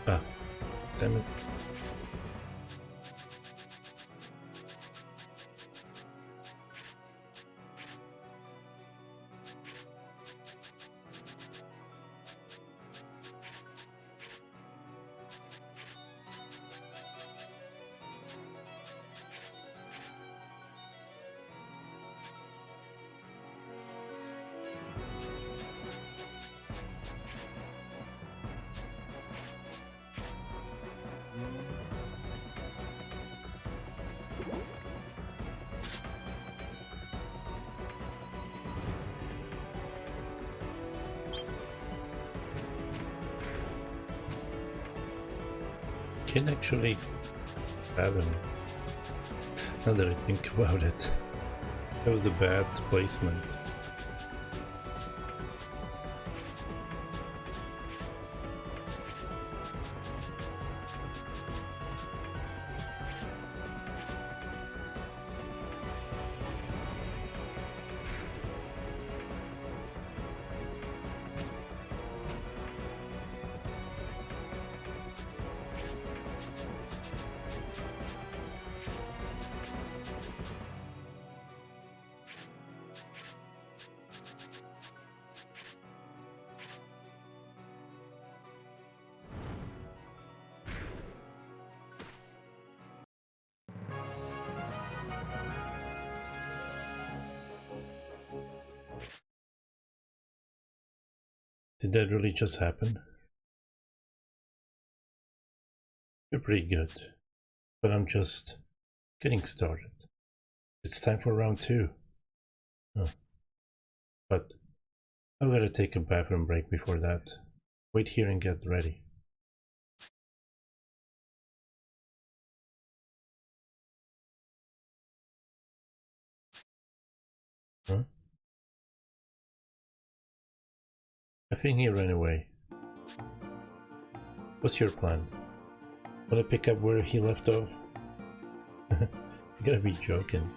Speaker 1: Ah, damn it. Can actually have him. Now that I think about it, that was a bad placement. Did that really just happen? You're pretty good, but I'm just getting started. It's time for round 2. Huh. But I've gotta take a bathroom break before that. Wait here and get ready. Huh? I think he ran away. What's your plan? Wanna pick up where he left off? You gotta be joking.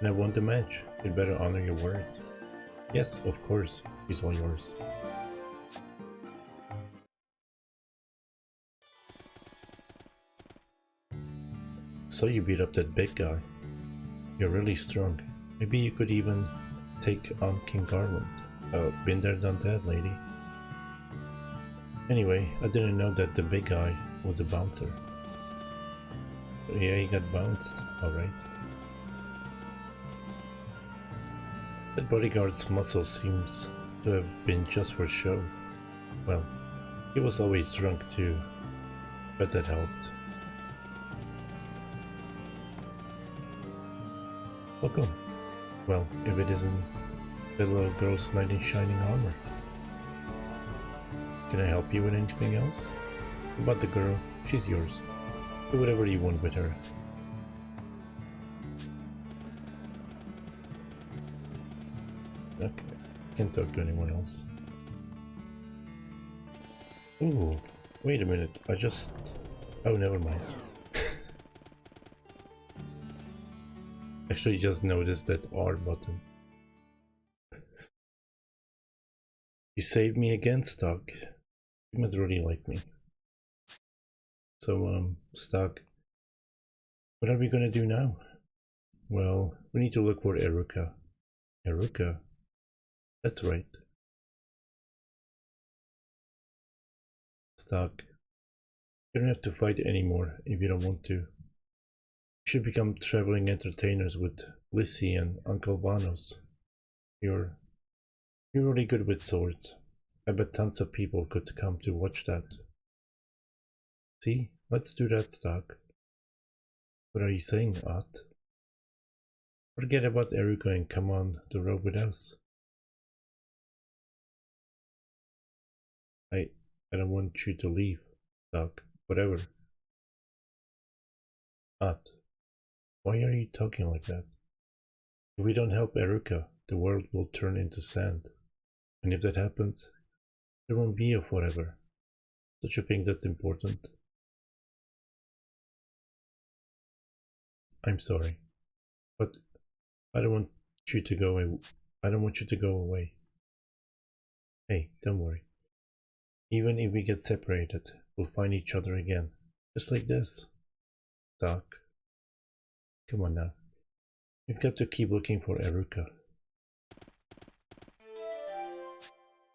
Speaker 1: And I won the match. You'd better honor your word. Yes, of course. He's all yours. So you beat up that big guy. You're really strong. Maybe you could even take on King Garland. Been there, done that, lady. Anyway, I didn't know that the big guy was a bouncer. But yeah, he got bounced, alright. That bodyguard's muscle seems to have been just for show. Well, he was always drunk too, but that helped. Welcome. Well, if it isn't the little girl's knight in shining armor. Can I help you with anything else? About the girl, she's yours. Do whatever you want with her. Okay, can't talk to anyone else. Ooh, Wait a minute, I just... Oh, never mind. Actually just noticed that R button. You saved me again, Stock. You must really like me. So, Stock, what are we gonna do now? Well, we need to look for Eruka. Eruka? That's right. Stock, you don't have to fight anymore if you don't want to. You should become traveling entertainers with Lissy and Uncle Vanos. You're really good with swords. I bet tons of people could come to watch that. See? Let's do that, Stock. What are you saying, Ott? Forget about Eruka and come on the road with us. I don't want you to leave, Stock. Whatever. Ott, why are you talking like that? If we don't help Eruka, the world will turn into sand. And if that happens, there won't be a forever. Don't you think that's important? I'm sorry, but I don't want you to go away. I don't want you to go away. Hey, don't worry. Even if we get separated, we'll find each other again. Just like this. Doc. Come on now. We've got to keep looking for Eruka.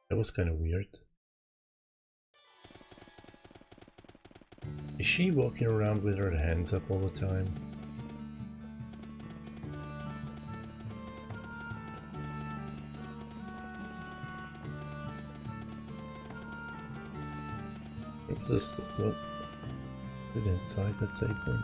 Speaker 1: That was kind of weird. Is she walking around with her hands up all the time? Just what? Put inside that save point.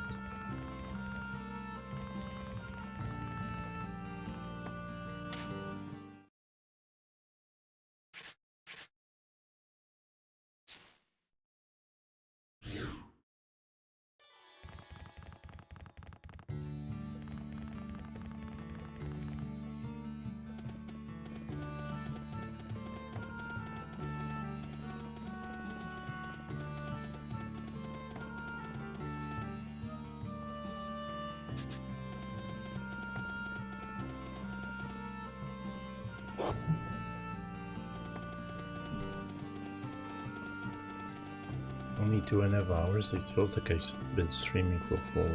Speaker 1: Only 2.5 hours? It feels like I've been streaming for 4.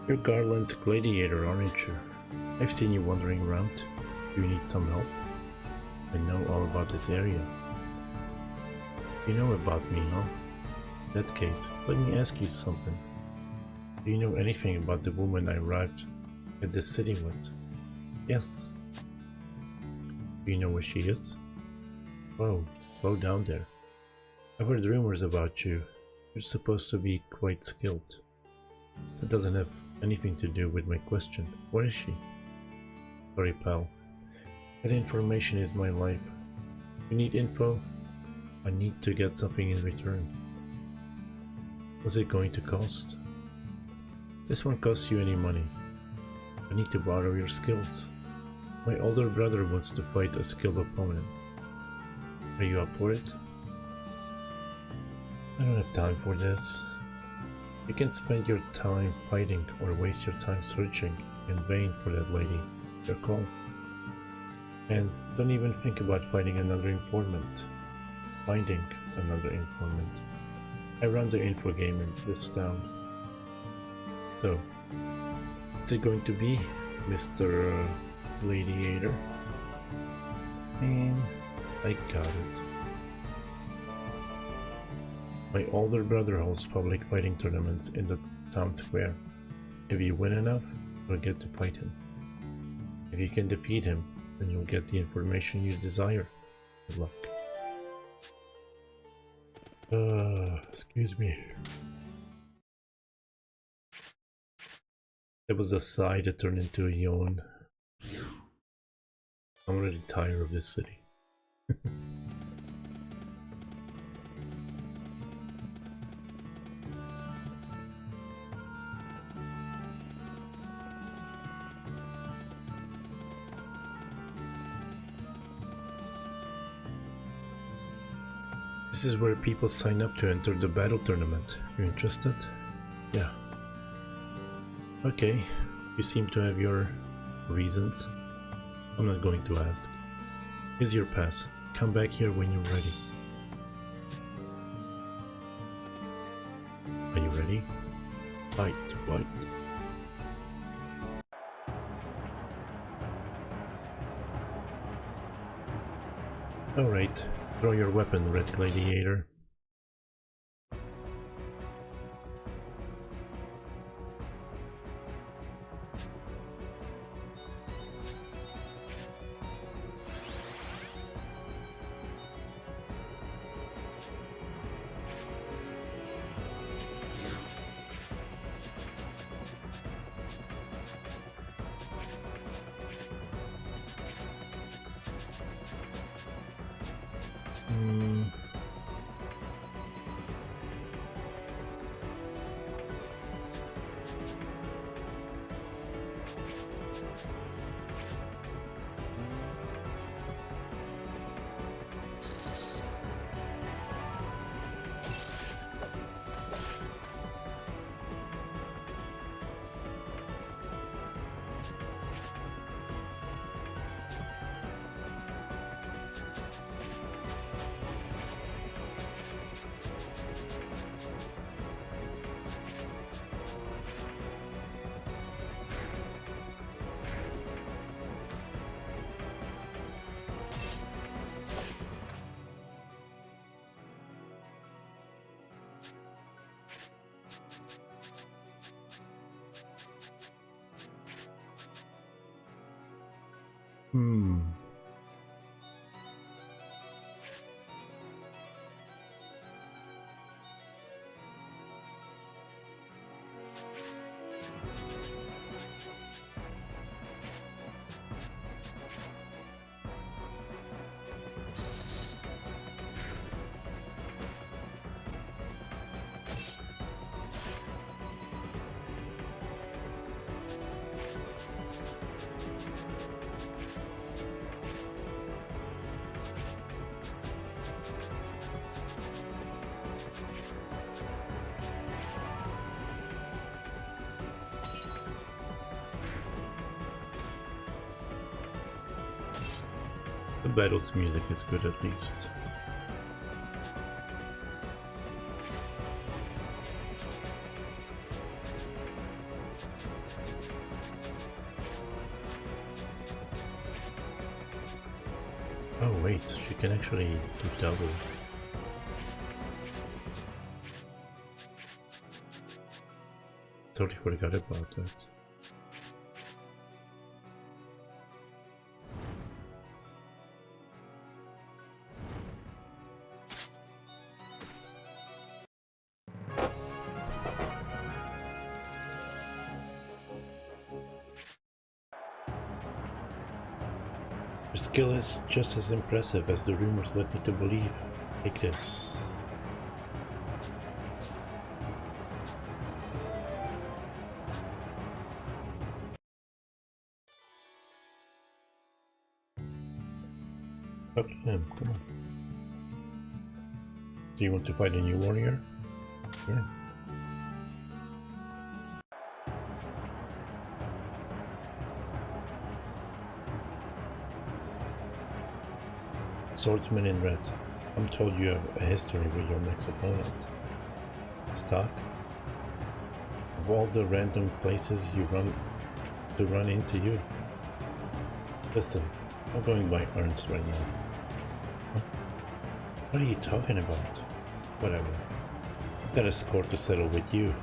Speaker 1: You're Garland's gladiator, aren't you? I've seen you wandering around. Do you need some help? I know all about this area. You know about me, huh? In that case, let me ask you something. Do you know anything about the woman I arrived at this city with? Yes. Do you know where she is? Whoa, slow down there. I've heard rumors about you. You're supposed to be quite skilled. That doesn't have anything to do with my question. Where is she? Sorry, pal. That information is my life. You need info? I need to get something in return. What's it going to cost? This won't cost you any money. I need to borrow your skills. My older brother wants to fight a skilled opponent. Are you up for it? I don't have time for this. You can spend your time fighting or waste your time searching in vain for that lady. Your call. And don't even think about fighting another informant. Finding another informant. I run the info game in this town. So, what's it going to be, Mr. Gladiator? And I got it. My older brother holds public fighting tournaments in the town square. If you win enough, you'll get to fight him. If you can defeat him, then you'll get the information you desire. Good luck. Excuse me. That was a sigh that turned into a yawn. I'm already tired of this city. This is where people sign up to enter the battle tournament. You interested? Yeah. Okay, you seem to have your reasons. I'm not going to ask. Here's your pass. Come back here when you're ready. Are you ready? Fight, what? Alright, draw your weapon, Red Gladiator. The battle's music is good at least. Oh wait, she can actually do double. Totally forgot about that. Your skill is just as impressive as the rumors led me to believe. Take this. Talk to him, come on. Do you want to fight a new warrior? Sure. Swordsman in red. I'm told you have a history with your next opponent. Stock? Of all the random places you run into you. Listen, I'm going by Ernst right now. Huh? What are you talking about? Whatever. I've got a score to settle with you.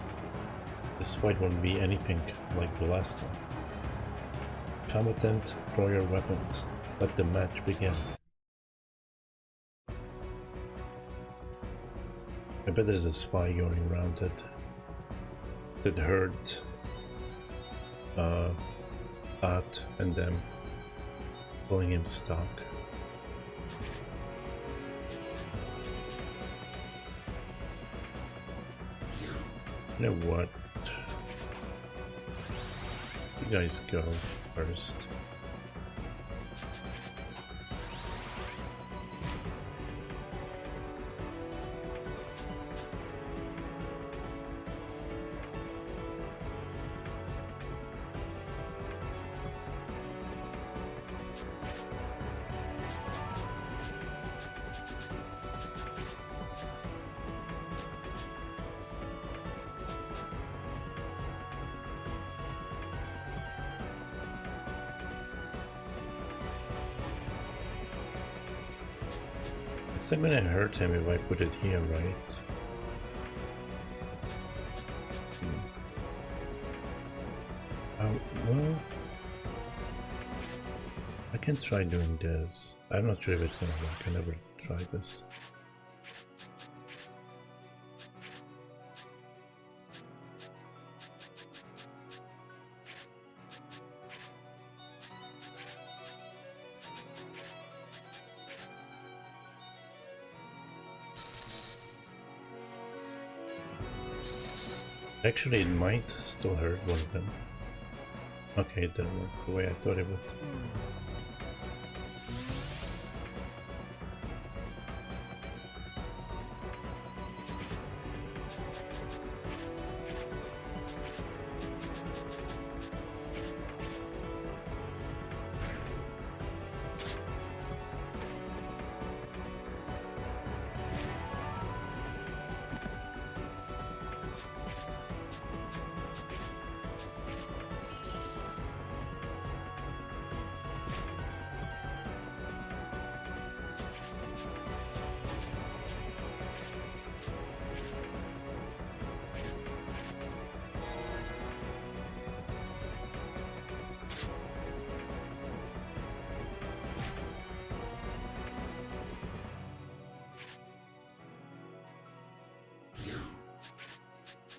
Speaker 1: This fight won't be anything like the last time. Combatants, draw your weapons. Let the match begin. I bet there's a spy going around that heard Art and them calling him stock. You know what? You guys go first. It's not gonna hurt him if I put it here, right? Well, I can try doing this. I'm not sure if it's gonna work. I never tried this. Actually, it might still hurt one of them. Okay, it didn't work the way I thought it would.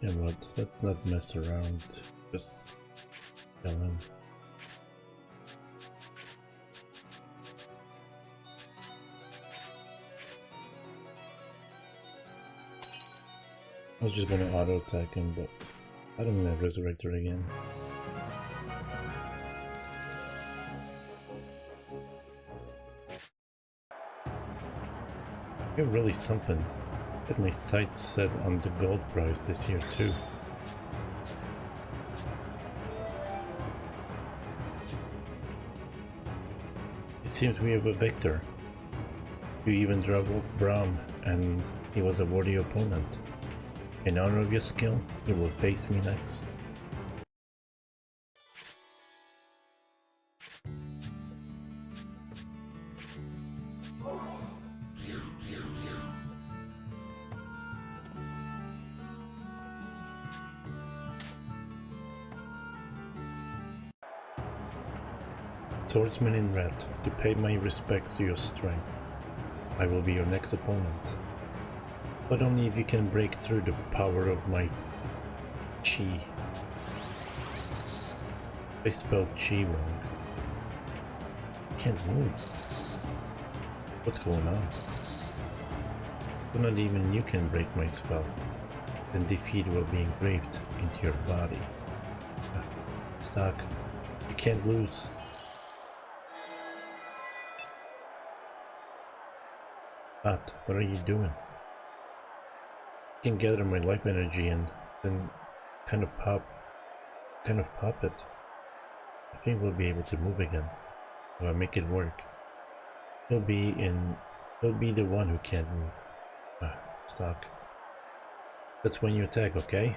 Speaker 1: Yeah, but let's not mess around. Just kill him. I was just gonna auto attack him, but I don't gonna resurrect her again. You're really something. Get my sights set on the gold price this year too. It seems we have a victor. You even drove off Braum, and he was a worthy opponent. In honor of your skill, you will face me next. Swordsman in red, to pay my respects to your strength. I will be your next opponent. But only if you can break through the power of my chi. I spelled chi wrong. I can't move. What's going on? But not even you can break my spell. Then defeat will be engraved into your body. Stuck. You can't lose. But what are you doing? I can gather my life energy and then kind of pop it. I think we'll be able to move again. If I make it work. He'll be the one who can't move. Stuck. That's when you attack, okay?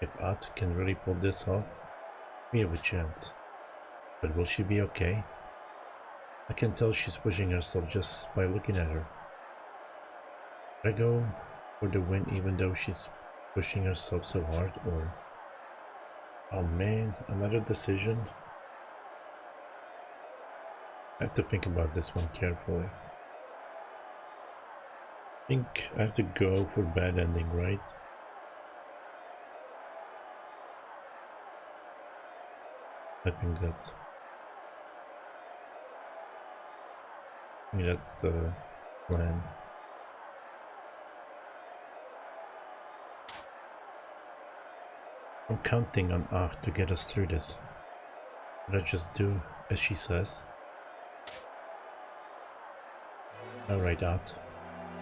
Speaker 1: If At can really pull this off, we have a chance. But will she be okay? I can tell she's pushing herself just by looking at her. Should I go for the win even though she's pushing herself so hard, or... Oh man, another decision? I have to think about this one carefully. I think I have to go for bad ending, right? I think that's the plan. I'm counting on Art to get us through this. Should I just do as she says? Alright, Art.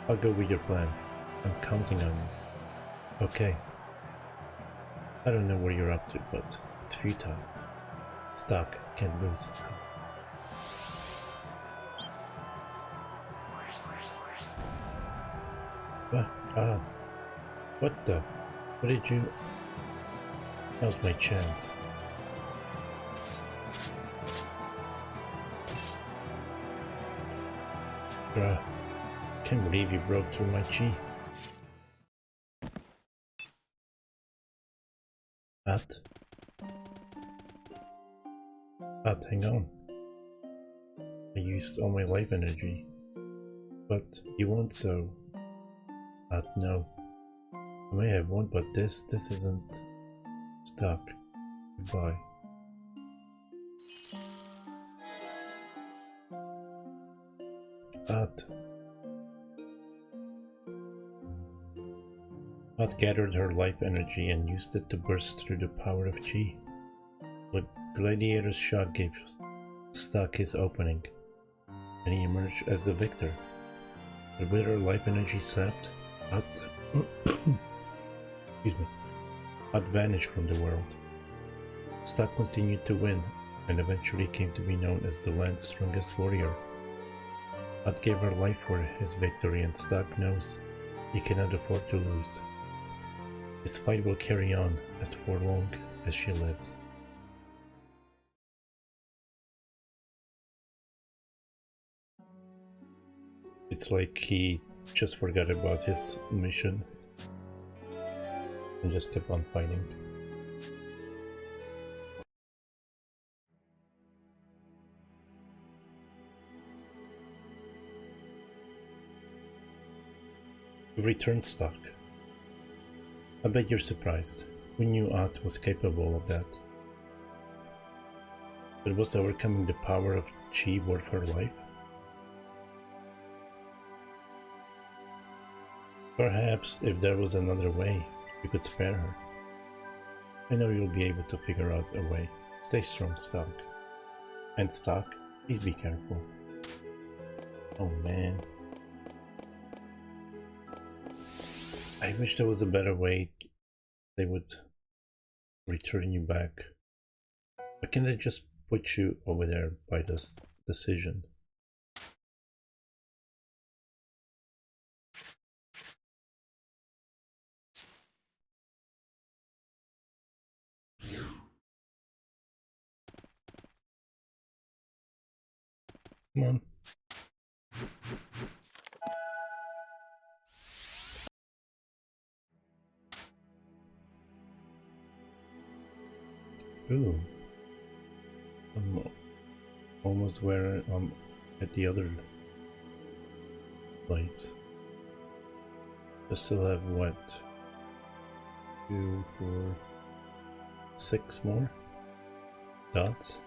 Speaker 1: I'll go with your plan. I'm counting on you. Okay. I don't know what you're up to, but it's futile. Stuck, can't lose. What the? What did you... That was my chance. Bruh. Can't believe you broke through my chi. At, hang on. I used all my life energy. But you won't, so... no. I may have won, but this isn't stuck. Goodbye. At gathered her life energy and used it to burst through the power of chi. The gladiator's shot gave Stuck his opening, and he emerged as the victor. But with her life energy sapped, At excuse me, At vanished from the world. Stuck continued to win, and eventually came to be known as the land's strongest warrior. At gave her life for his victory, and Stuck knows he cannot afford to lose. His fight will carry on as for long as she lives. It's like he just forgot about his mission and just kept on fighting. You've returned, Stuck. I bet you're surprised. We knew At was capable of that. But was overcoming the power of Chi worth her life? Perhaps if there was another way, we could spare her. I know you'll be able to figure out a way. Stay strong, Stuck. And Stuck, please be careful. Oh man. I wish there was a better way they would return you back. Why can't they just put you over there by this decision? Come on. Ooh. I'm almost where I'm at the other place. I still have what? 2, 4, 6 more dots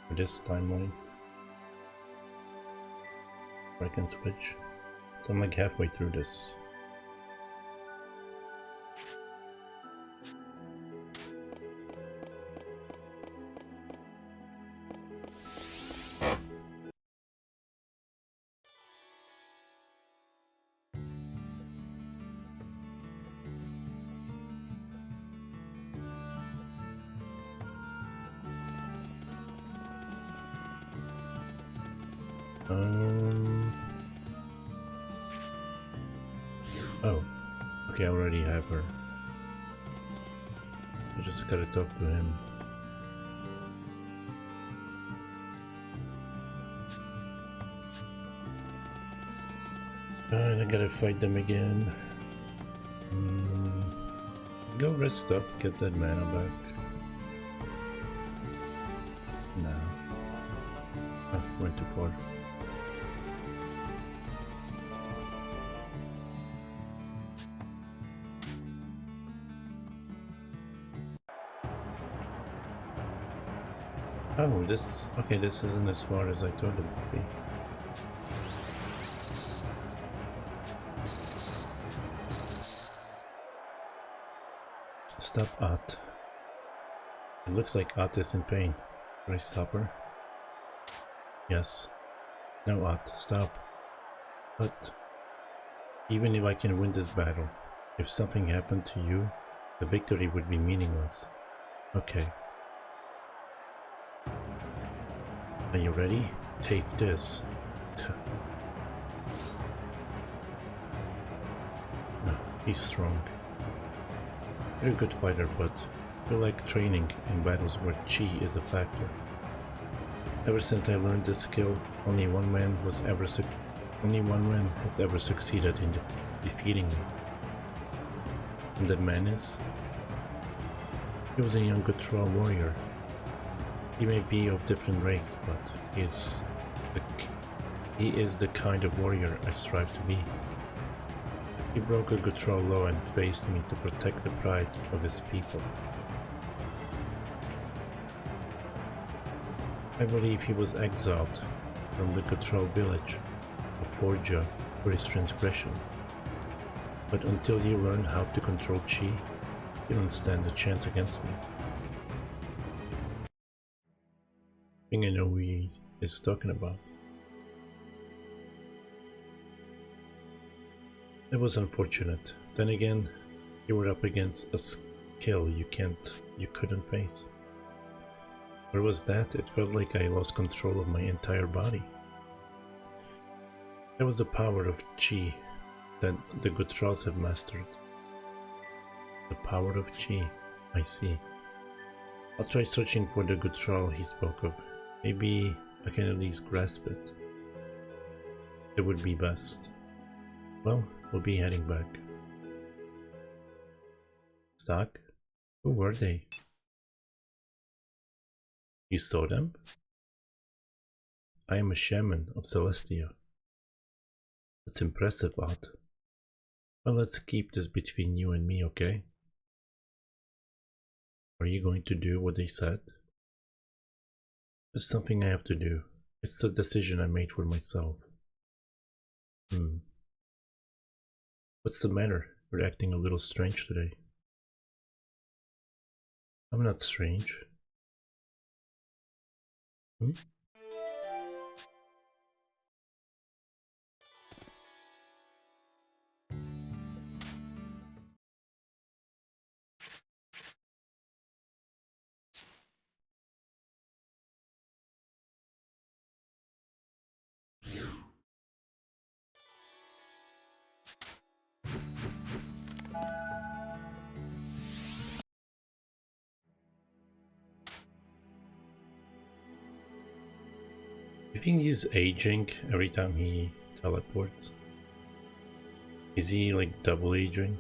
Speaker 1: for this timeline. I can switch. So I'm like halfway through this. Oh, okay, I already have her. I just gotta talk to him. And I gotta fight them again. Go rest up, get that mana back. No. Oh, went too far. Oh, this... okay, this isn't as far as I thought it would be. Stop At. It looks like At is in pain. Can I stop her? Yes. No, At, stop. But... even if I can win this battle, if something happened to you, the victory would be meaningless. Okay. Are you ready? Take this. No, he's strong. You're a good fighter, but you like training in battles where chi is a factor. Ever since I learned this skill, only one man was ever Only one man has ever succeeded in defeating me. And that man is... He was a young Guttural warrior. He may be of different race, but he is the kind of warrior I strive to be. He broke a Guttural law and faced me to protect the pride of his people. I believe he was exiled from the Guttural village of Forja for his transgression. But until you learn how to control Chi, you don't stand a chance against me. I think I know who he is talking about. It was unfortunate. Then again, you were up against a skill you couldn't face. Where was that? It felt like I lost control of my entire body. That was the power of Chi that the Gutturals have mastered. The power of Chi, I see. I'll try searching for the Guttural he spoke of. Maybe I can at least grasp it. It would be best. Well, we'll be heading back. Stock? Who were they? You saw them? I am a shaman of Celestia. That's impressive, Odd. Well, let's keep this between you and me, okay? Are you going to do what they said? It's something I have to do. It's a decision I made for myself. What's the matter? You're acting a little strange today. I'm not strange. You think he's aging every time he teleports? Is he like double aging?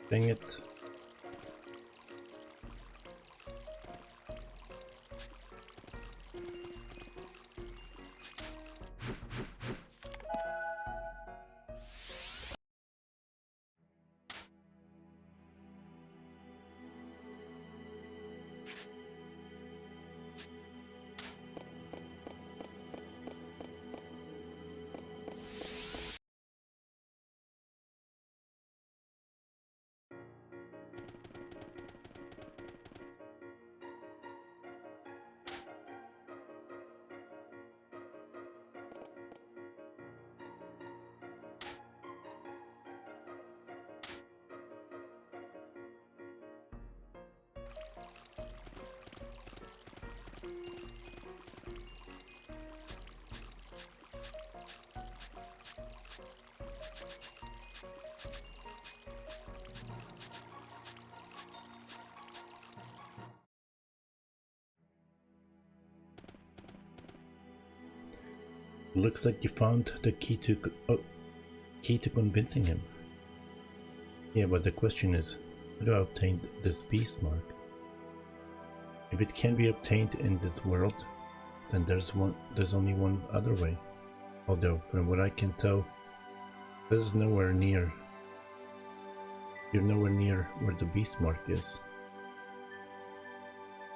Speaker 1: Dang it. Looks like you found the key to convincing him. Yeah, but the question is, how do I obtain this beast mark? If it can be obtained in this world, then there's only one other way. Although, from what I can tell, This is nowhere near. You're nowhere near where the beast mark is.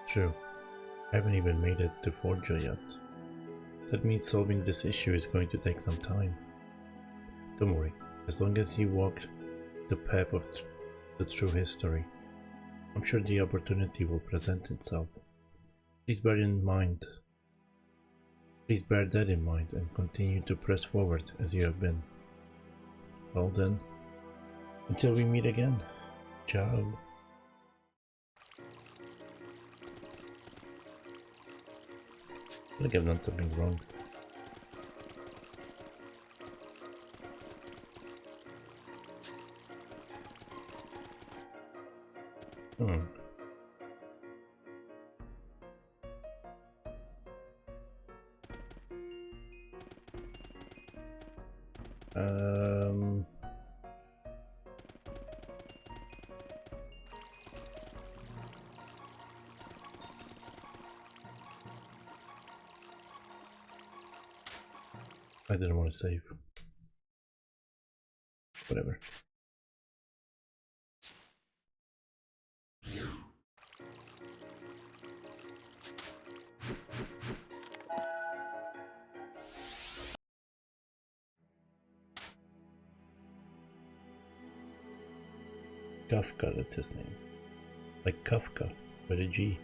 Speaker 1: True. I haven't even made it to Forja yet. That means solving this issue is going to take some time. Don't worry, as long as you walk the path of the true history, I'm sure the opportunity will present itself. Please bear that in mind and continue to press forward as you have been. Well then, until we meet again. Ciao. I feel like I've done something wrong. Hmm. I didn't want to save. Whatever. Kafka, that's his name. Like Kafka, with a G.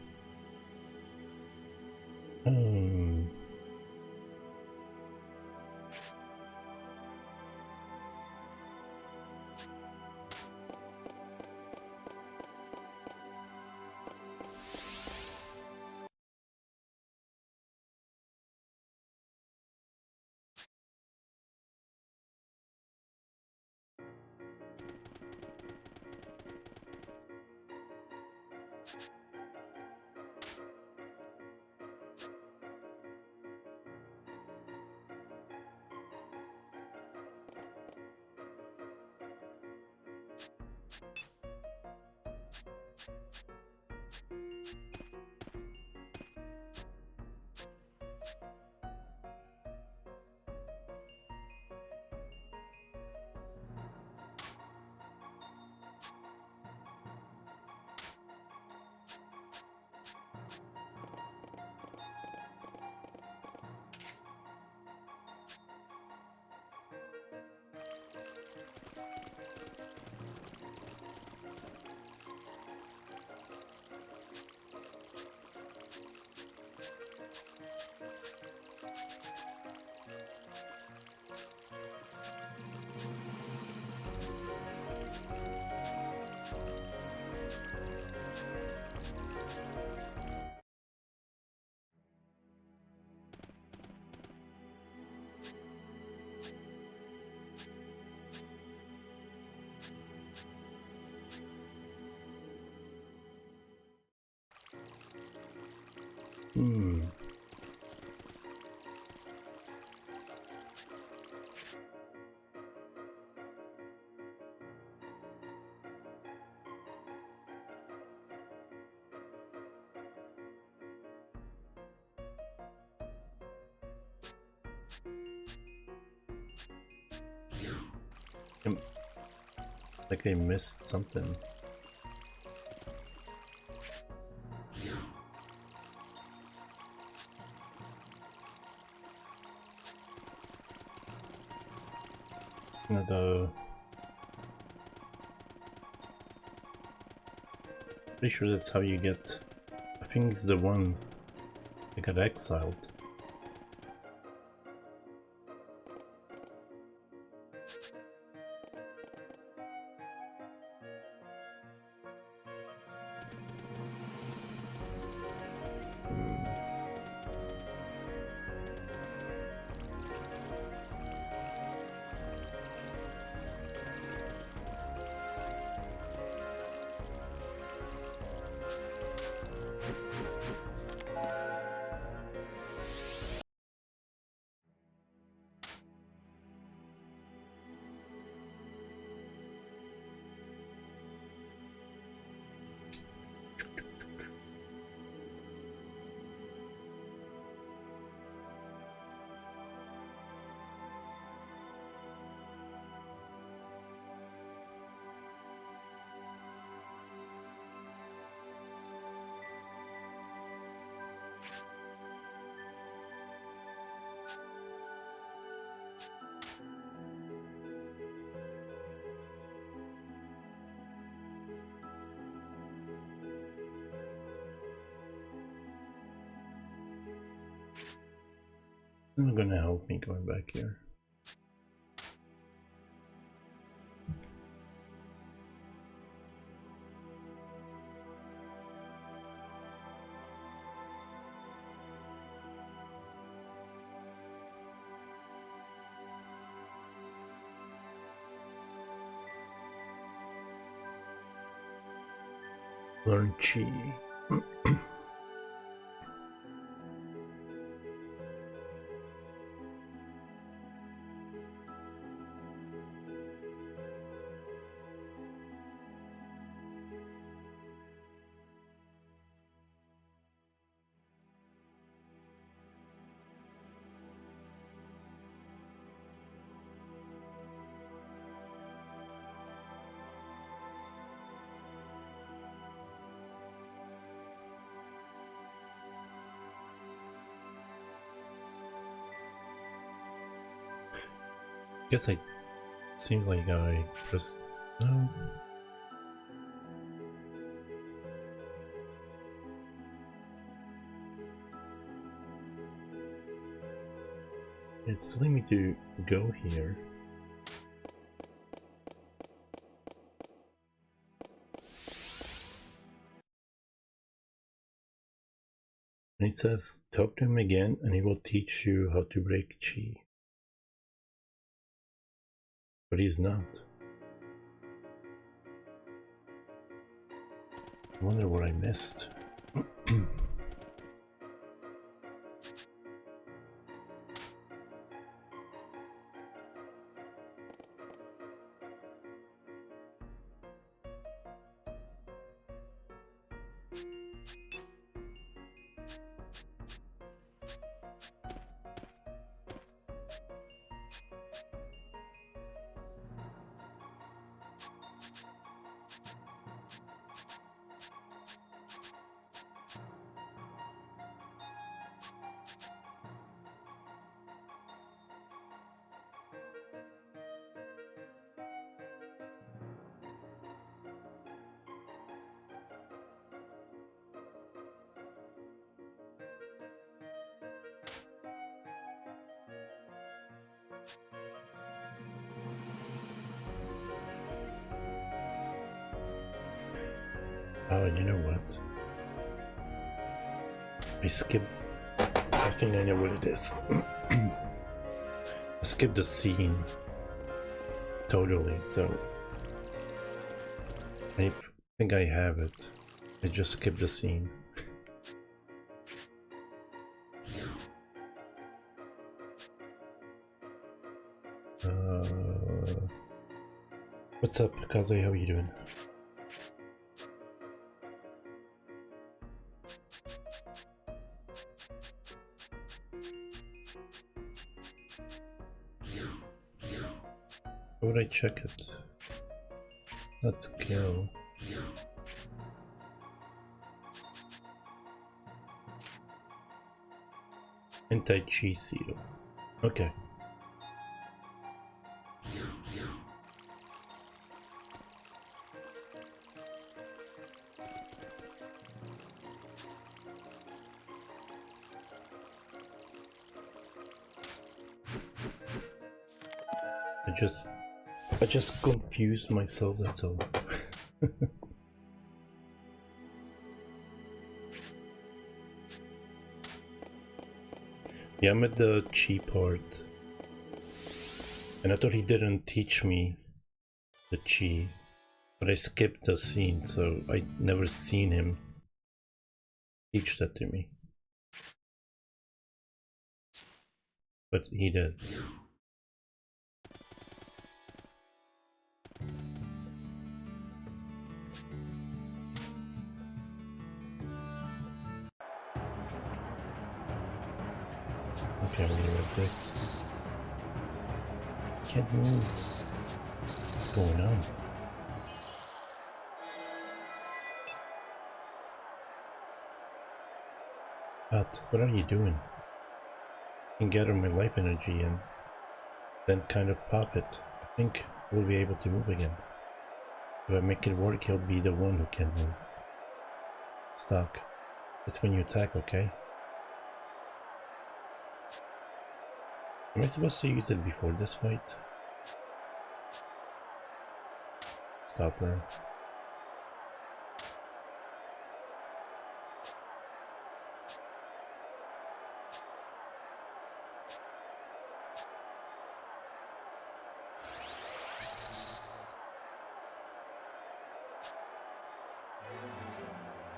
Speaker 1: Like I missed something. Another. Pretty sure that's how you get. I think it's the one that got exiled. Not gonna help me going back here. Learn Chi. Guess I seems like I just no. It's telling me to go here. And it says talk to him again and he will teach you how to break chi. But he's not. I wonder what I missed. Oh, you know what? I skipped. I think I know what it is. I skipped the scene totally, so I think I have it. I just skipped the scene. What's up, Kaze? How are you doing? How would I check it? Let's go. Anti-chi seal. Okay. I just confused myself, that's all. Yeah, I'm at the chi part. And I thought he didn't teach me the chi. But I skipped the scene, so I never seen him teach that to me. But he did. Okay, I'm gonna like this. Can't move. What's going on? But what are you doing? I can gather my life energy and then kind of pop it. I think we'll be able to move again. If I make it work, he'll be the one who can move. Stock. That's when you attack, okay? Am I supposed to use it before this fight? Stop her.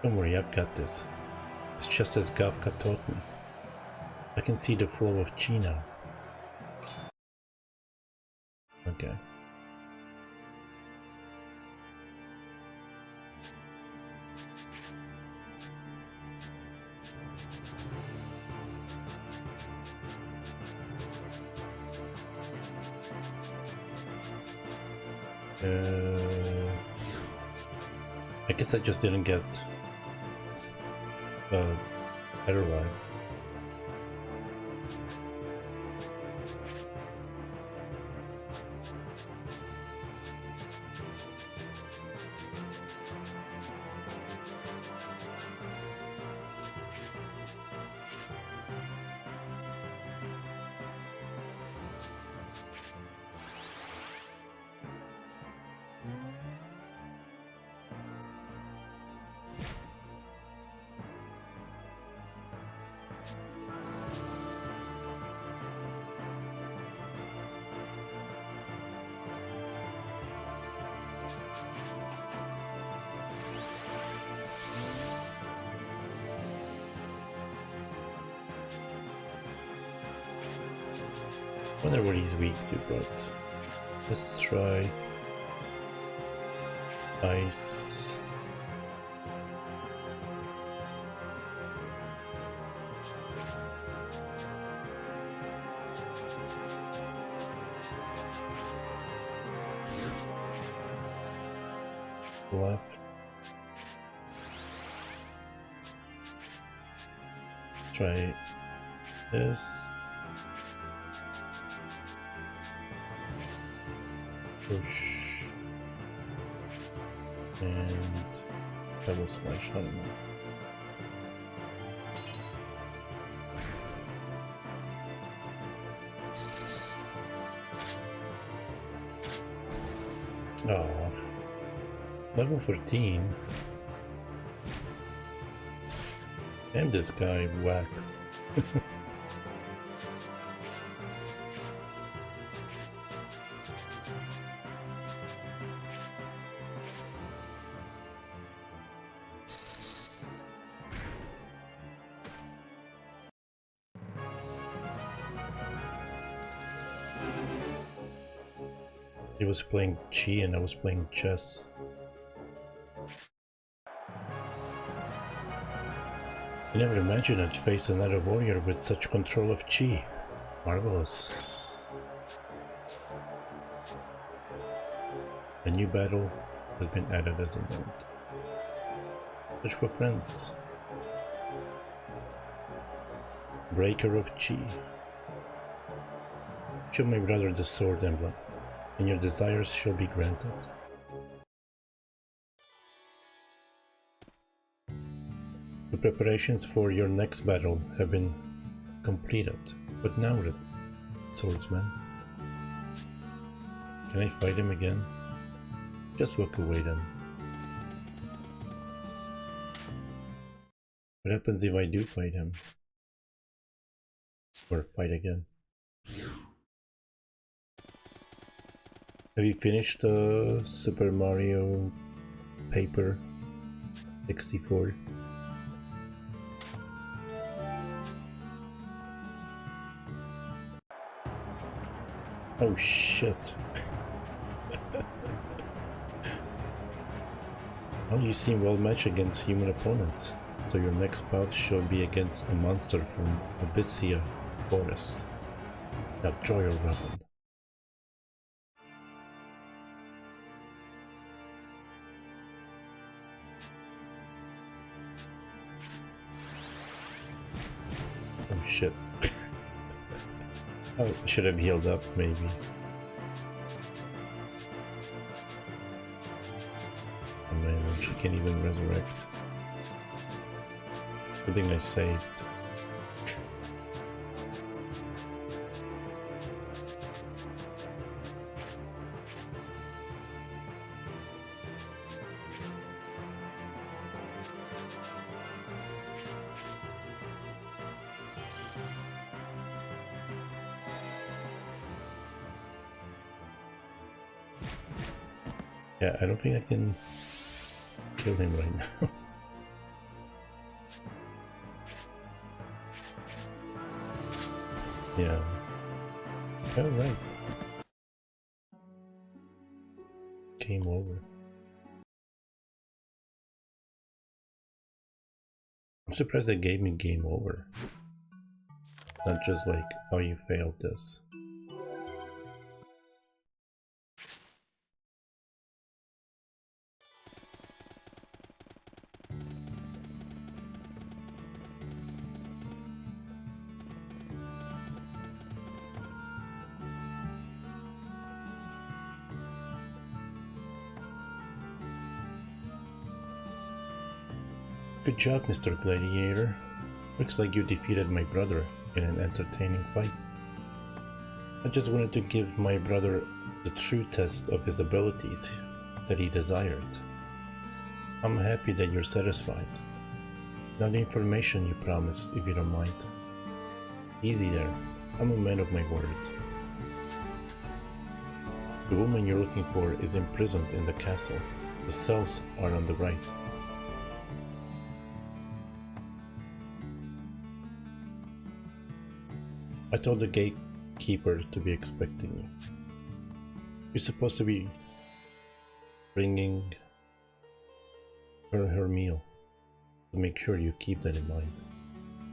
Speaker 1: Don't worry, I've got this. It's just as Gavka taught me. I can see the flow of chi now. Okay. I guess I just didn't get paralyzed. I wonder what he's weak to, but let's try ice. Left. Try this. Push. And double slash, I don't know. Oh, level 14. And this guy whacks. He was playing Chi and I was playing chess. I never imagined I'd face another warrior with such control of Chi. Marvelous. A new battle has been added as a note. Search for friends. Breaker of Chi. Show my brother the sword emblem, and your desires shall be granted. The preparations for your next battle have been completed, but now what, swordsman? Can I fight him again? Just walk away then. What happens if I do fight him? Or fight again? Have you finished Super Mario Paper 64? Oh shit. Well, you seem well matched against human opponents, so your next bout shall be against a monster from Abyssia Forest. Now draw your weapon. Oh shit. Oh, I should have healed up, maybe. Oh man, she can't even resurrect. Good thing I saved. Yeah, I don't think I can kill him right now. Yeah. Oh, right. Game over. I'm surprised they gave me game over. Not just like, oh, you failed this. Good job, Mr. Gladiator. Looks like you defeated my brother in an entertaining fight. I just wanted to give my brother the true test of his abilities that he desired. I'm happy that you're satisfied. Now the information you promised, if you don't mind. Easy there. I'm a man of my word. The woman you're looking for is imprisoned in the castle. The cells are on the right. I told the gatekeeper to be expecting you. You're supposed to be bringing her meal. So make sure you keep that in mind.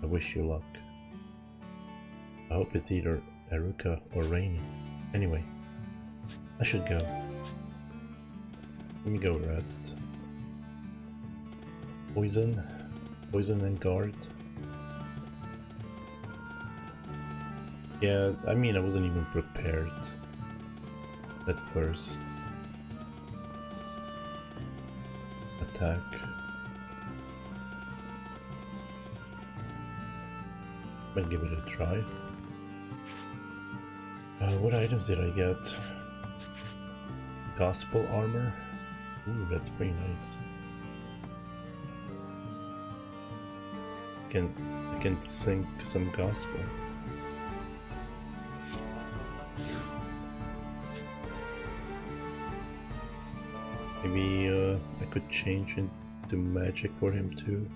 Speaker 1: I wish you luck. I hope it's either Eruka or Rainy. Anyway, I should go. Let me go rest. Poison and guard. Yeah, I mean, I wasn't even prepared at first. Attack. Might give it a try. What items did I get? Gospel armor? Ooh, that's pretty nice. I can sing some gospel. Maybe I could change into magic for him too.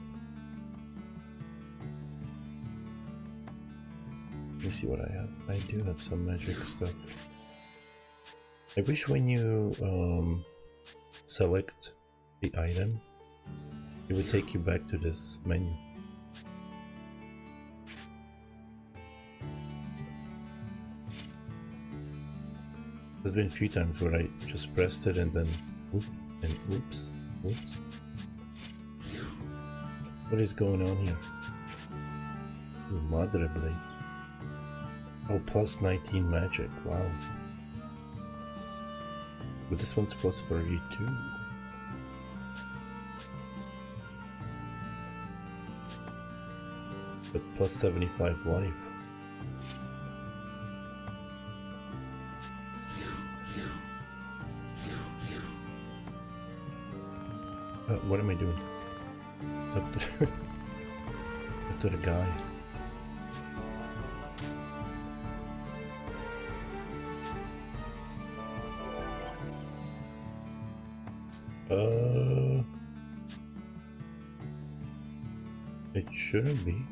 Speaker 1: Let me see what I have. I do have some magic stuff. I wish when you select the item, it would take you back to this menu. There's been a few times where I just pressed it and then oops and oops. What is going on here? Ooh, Madre Blade. Oh, plus 19 magic, wow. But this one's plus 32. But plus 75 life. What am I doing? Talk to the guy. It shouldn't be.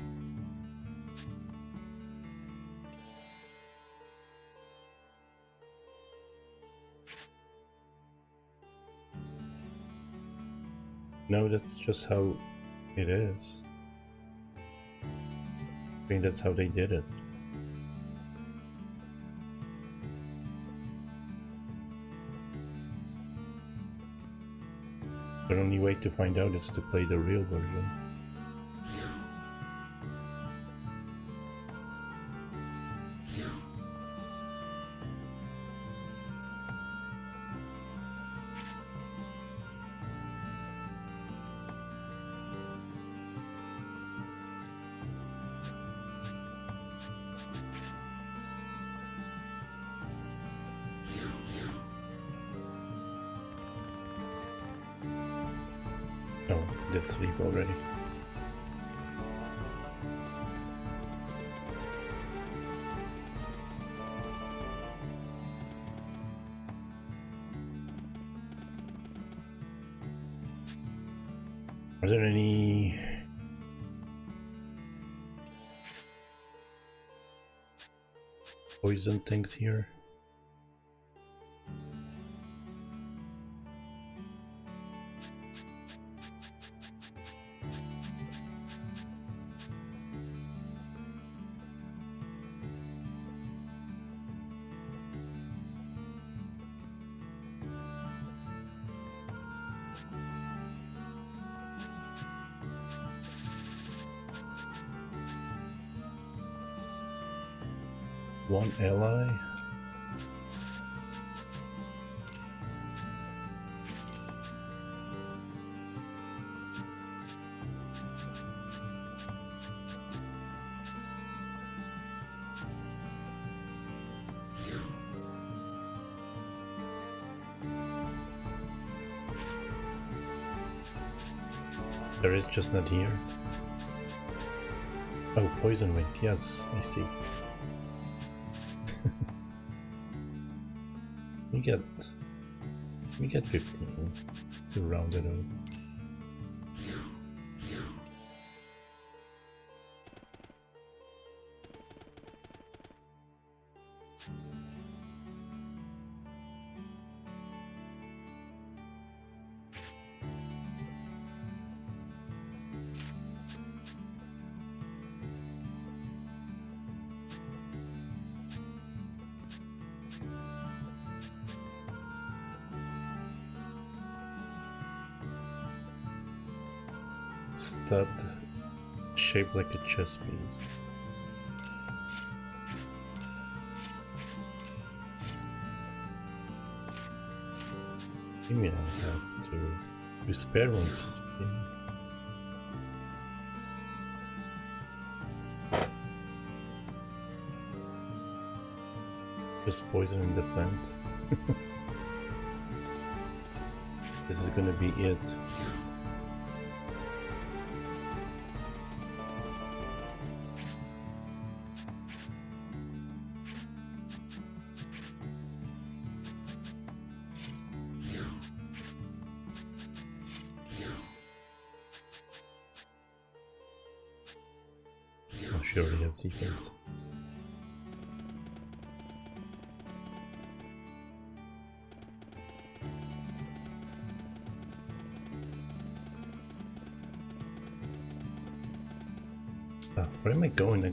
Speaker 1: No, that's just how it is. I think that's how they did it. The only way to find out is to play the real version. needed sleep already. Are there any poison things here? One ally. There is, just not here. Oh, poison wing. Yes, I see. we get 15 to round it up. Stubbed, shaped like a chess piece. Maybe I'll have to do spare ones. Just poison and defend. This is gonna be it. Oh, she already has defense. Where am I going?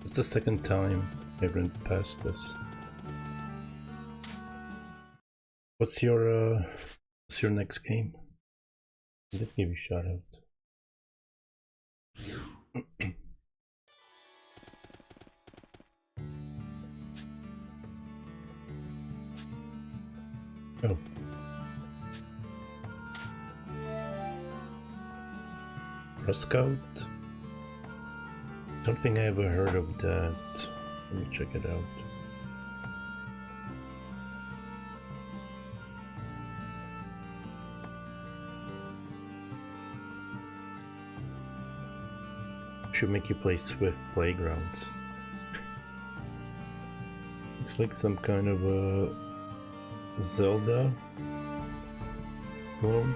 Speaker 1: It's the second time I ran past this. What's your next game? I did give you a shout out. Oh. Pro Scout? Don't think I ever heard of that. Let me check it out. Should make you play Swift Playgrounds. Looks like some kind of a Zelda clone.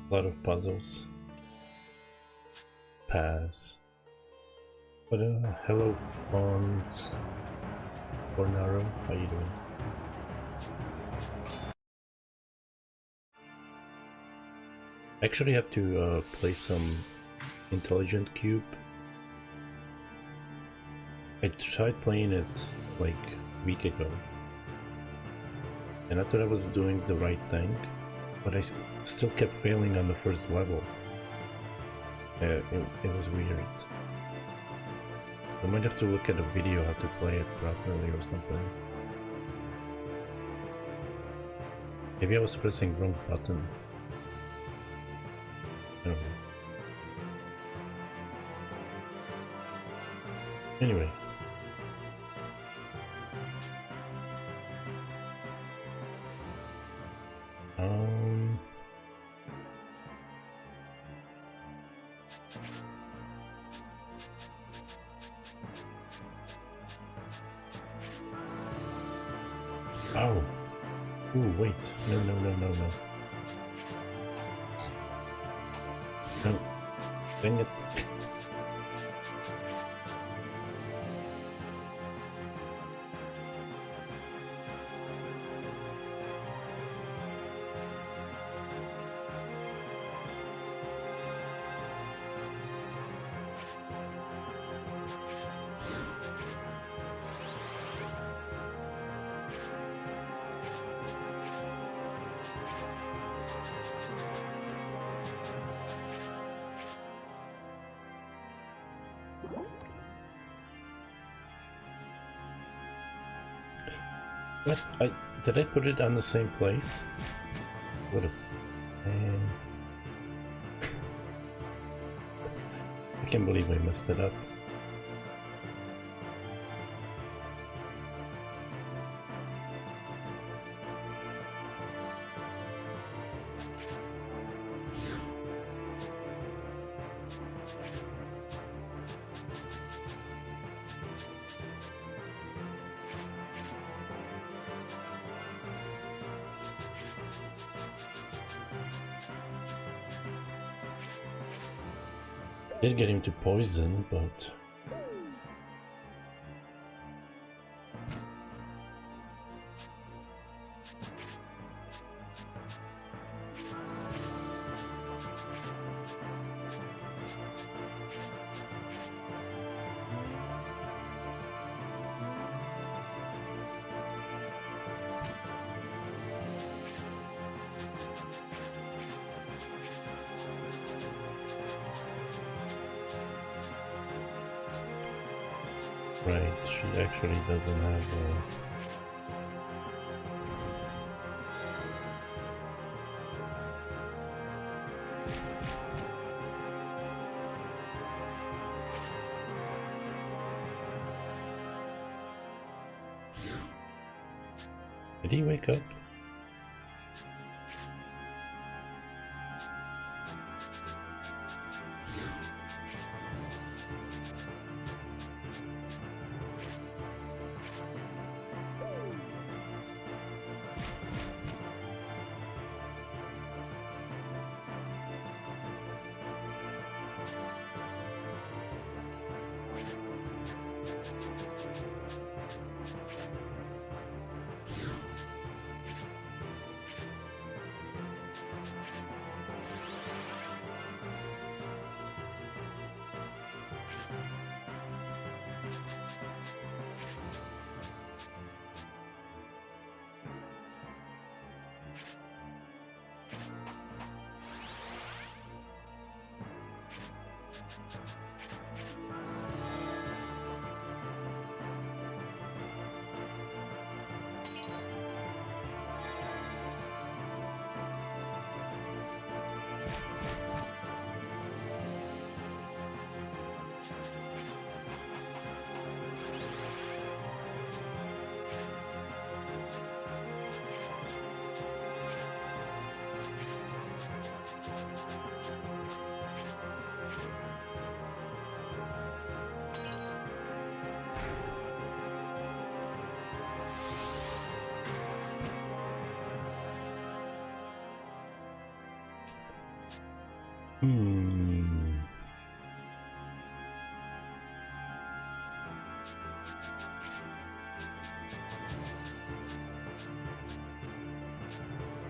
Speaker 1: A lot of puzzles. Pass. But hello, Fonz. Bornaro, how you doing? Actually have to play some Intelligent Cube. I tried playing it like a week ago and I thought I was doing the right thing, but I still kept failing on the first level. It was weird. I might have to look at a video how to play it properly or something. Maybe I was pressing wrong button. I don't know. Anyway. Oh. Ooh, wait. No, no, no, no, no. No. Dang it. What? Did I put it on the same place? What a... Man. I can't believe I messed it up. Did get him to poison, but... Right, she actually doesn't have Did he wake up?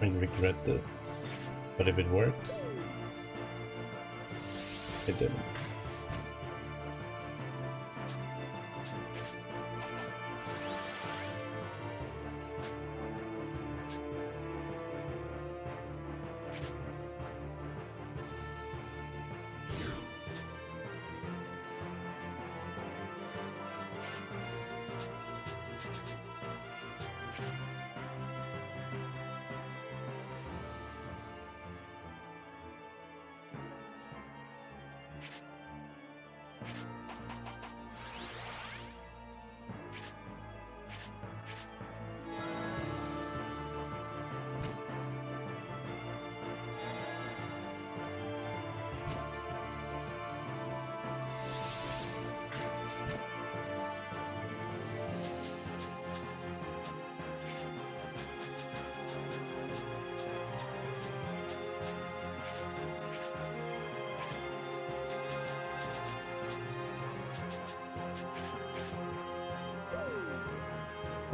Speaker 1: I regret this, but if it works, it didn't.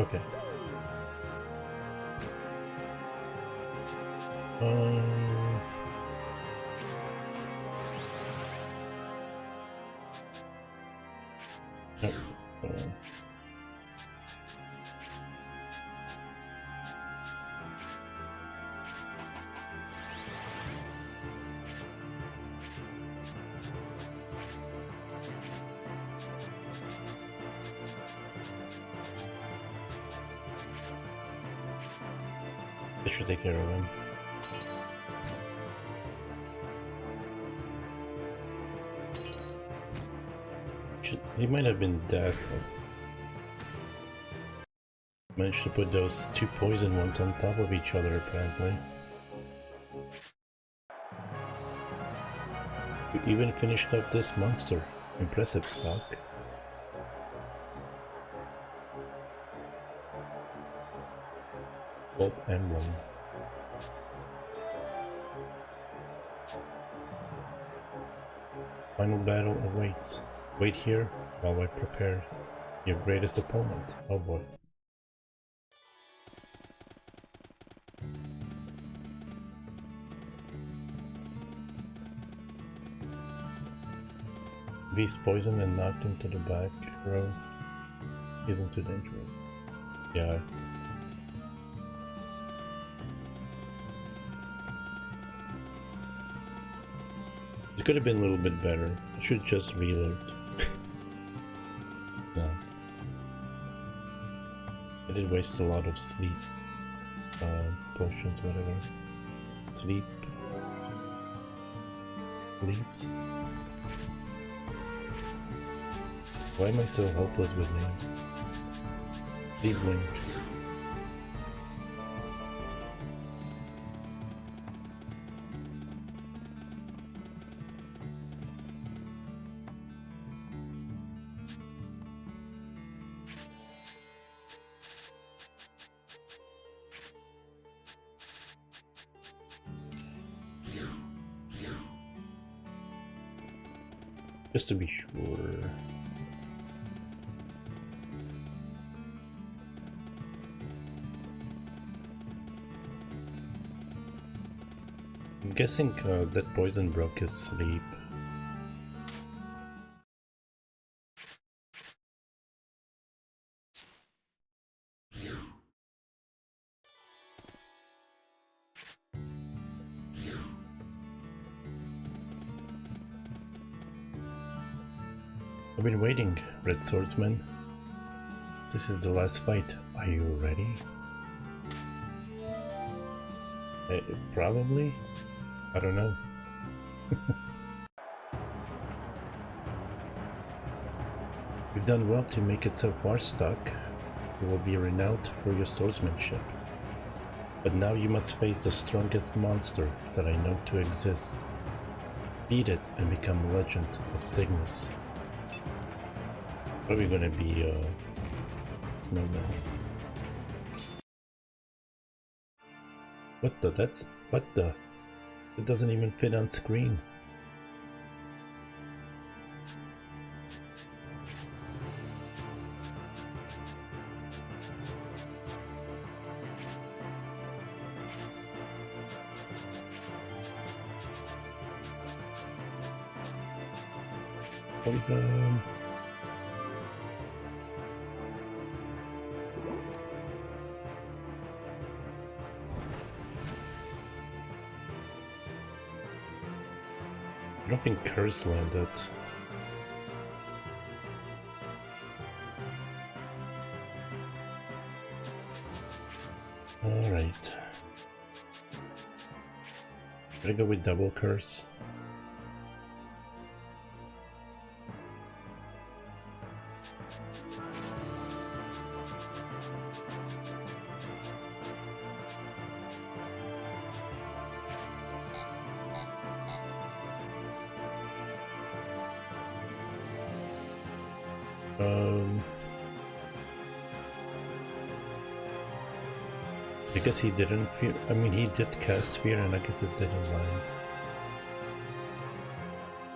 Speaker 1: Okay. No. I should take care of him. He might have been dead. Managed to put those two poison ones on top of each other, apparently. We even finished up this monster. Impressive stock. Bolt emblem. Final battle awaits. Wait here while I prepare your greatest opponent. Oh boy. If he's poisoned and knocked into the back row, isn't too dangerous. Yeah. It could have been a little bit better. I should just reload. No. I did waste a lot of sleep. Potions, whatever. Sleep. Leaves. Why am I so hopeless with names? Sleep link. Just to be sure. I'm guessing that poison broke his sleep. I've been waiting, Red Swordsman. This is the last fight. Are you ready? Probably? I don't know. You've done well to make it so far, Stuck. You will be renowned for your swordsmanship. But now you must face the strongest monster that I know to exist. Beat it and become a legend of Cygnus. Probably gonna be Snowman. What the? It doesn't even fit on screen. Poison. I don't think Curse landed. Alright. Gonna go with double Curse. I guess he didn't fear. I mean, he did cast fear, and I guess it didn't land.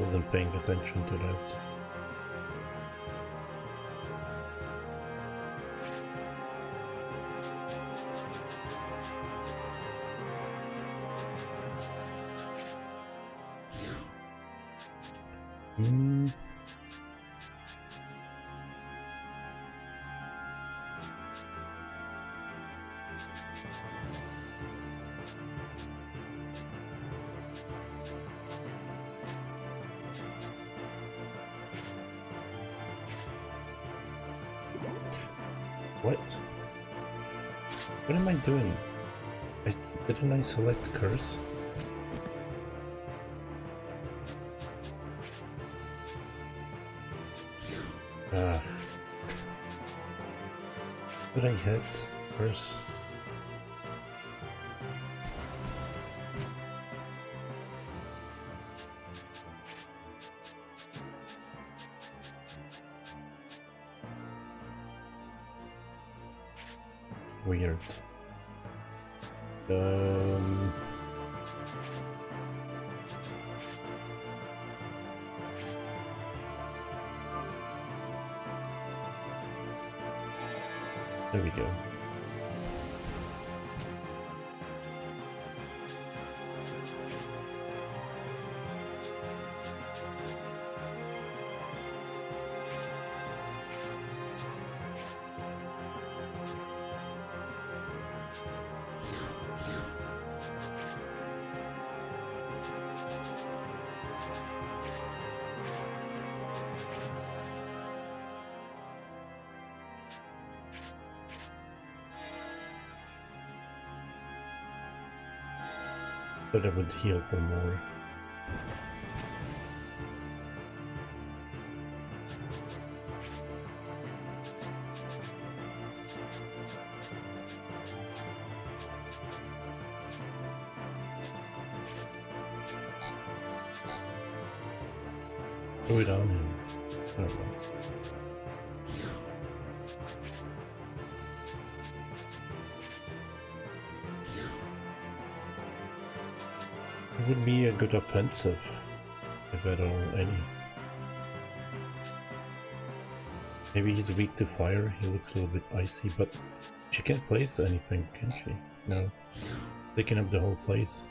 Speaker 1: Wasn't paying attention to that. Hmm. What? What am I doing? Didn't I select curse? Ah. Did I hit curse? Weird. There we go. Thought I would heal for more. Throw it on him. I don't know. It would be a good offensive, if at all any. Maybe he's weak to fire, he looks a little bit icy, but she can't place anything, can she? No. Taking up the whole place.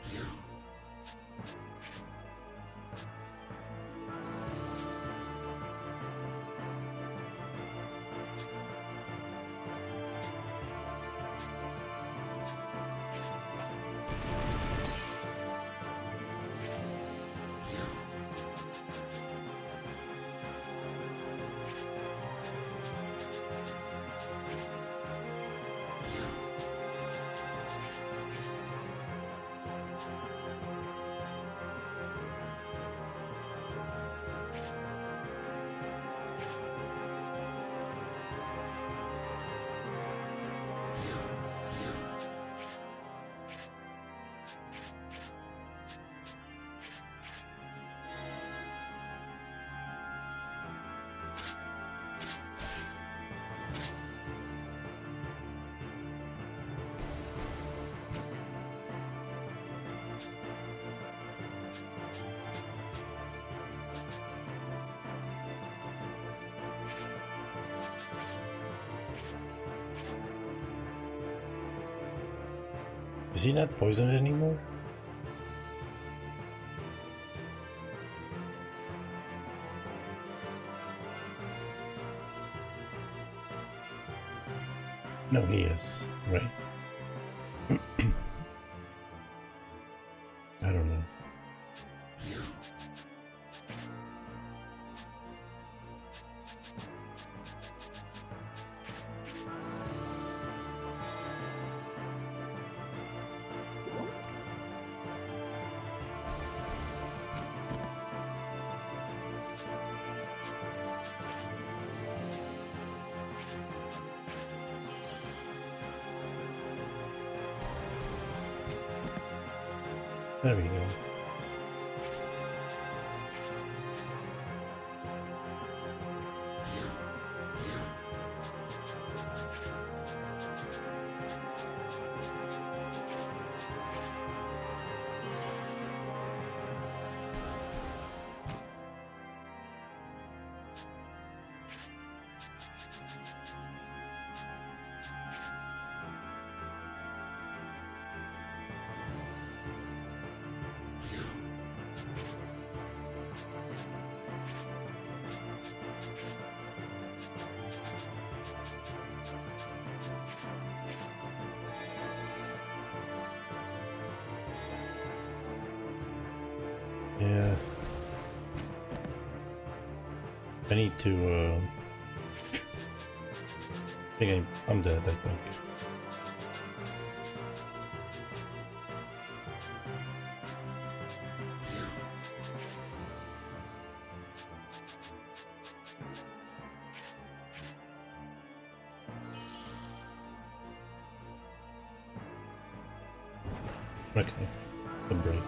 Speaker 1: Is he not poisoned anymore? No, he is, right? I don't know. There we go. Yeah. I need to, I think I'm dead, I think. Okay, a break.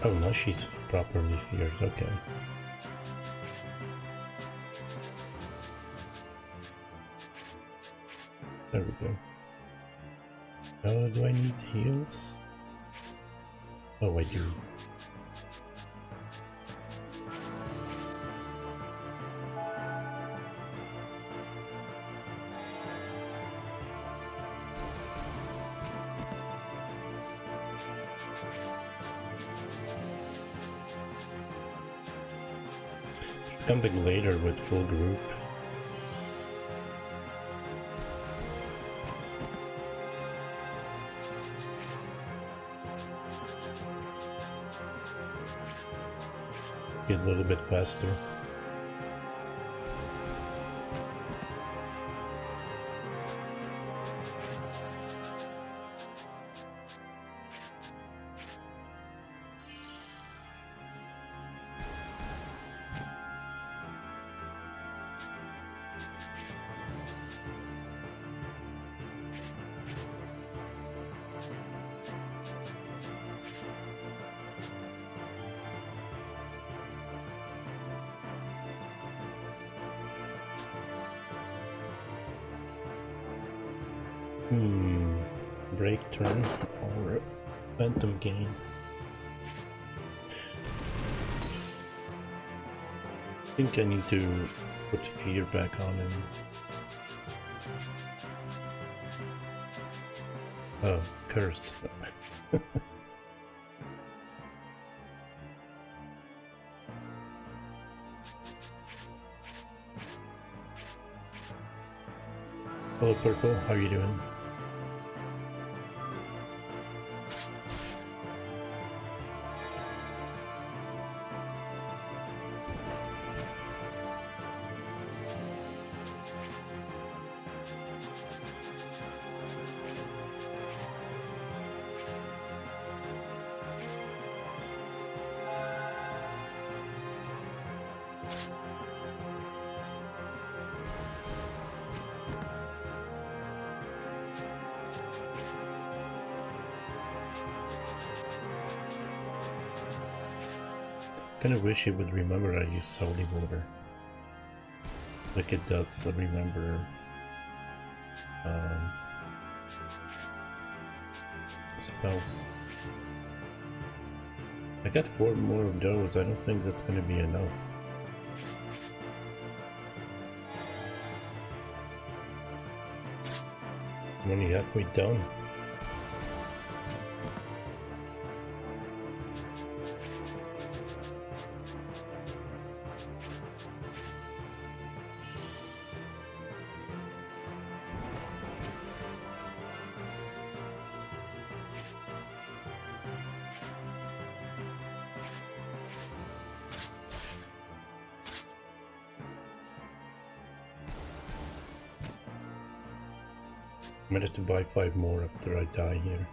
Speaker 1: Oh, now she's properly feared, okay. There we go. Do I need heals? Oh, I do. Come back later with full group. Get a little bit faster. Break turn or phantom gain. I think I need to put fear back on him. Oh, curse. Hello Purple, how are you doing? Kinda wish it would remember I use holy water. Like it does remember spells. I got 4 more of those, I don't think that's gonna be enough. I'm only halfway done. might have to buy 5 more after I die here.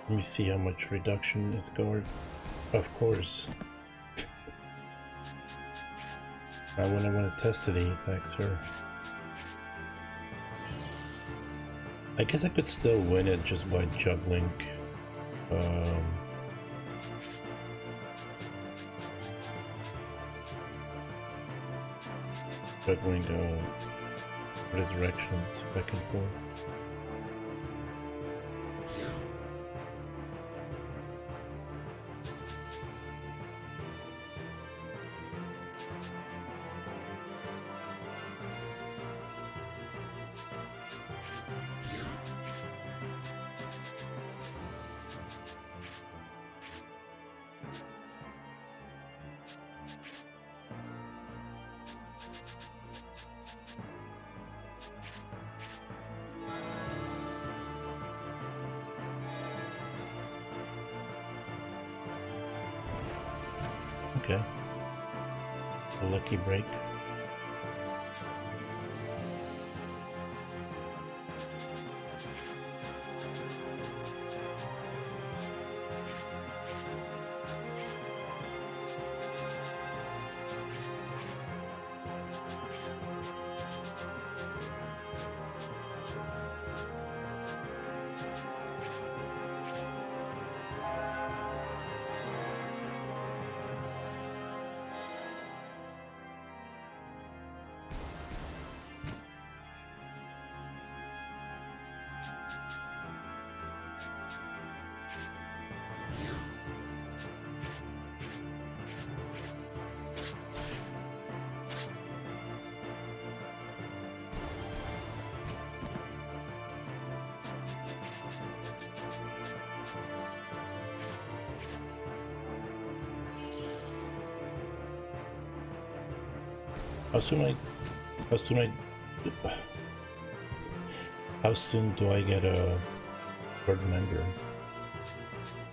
Speaker 1: Let me see how much reduction is guard. Of course. When I want to test it, he attacks her. I guess I could still win it just by juggling. Juggling resurrections back and forth. Okay. A lucky break. How soon do I get a third member?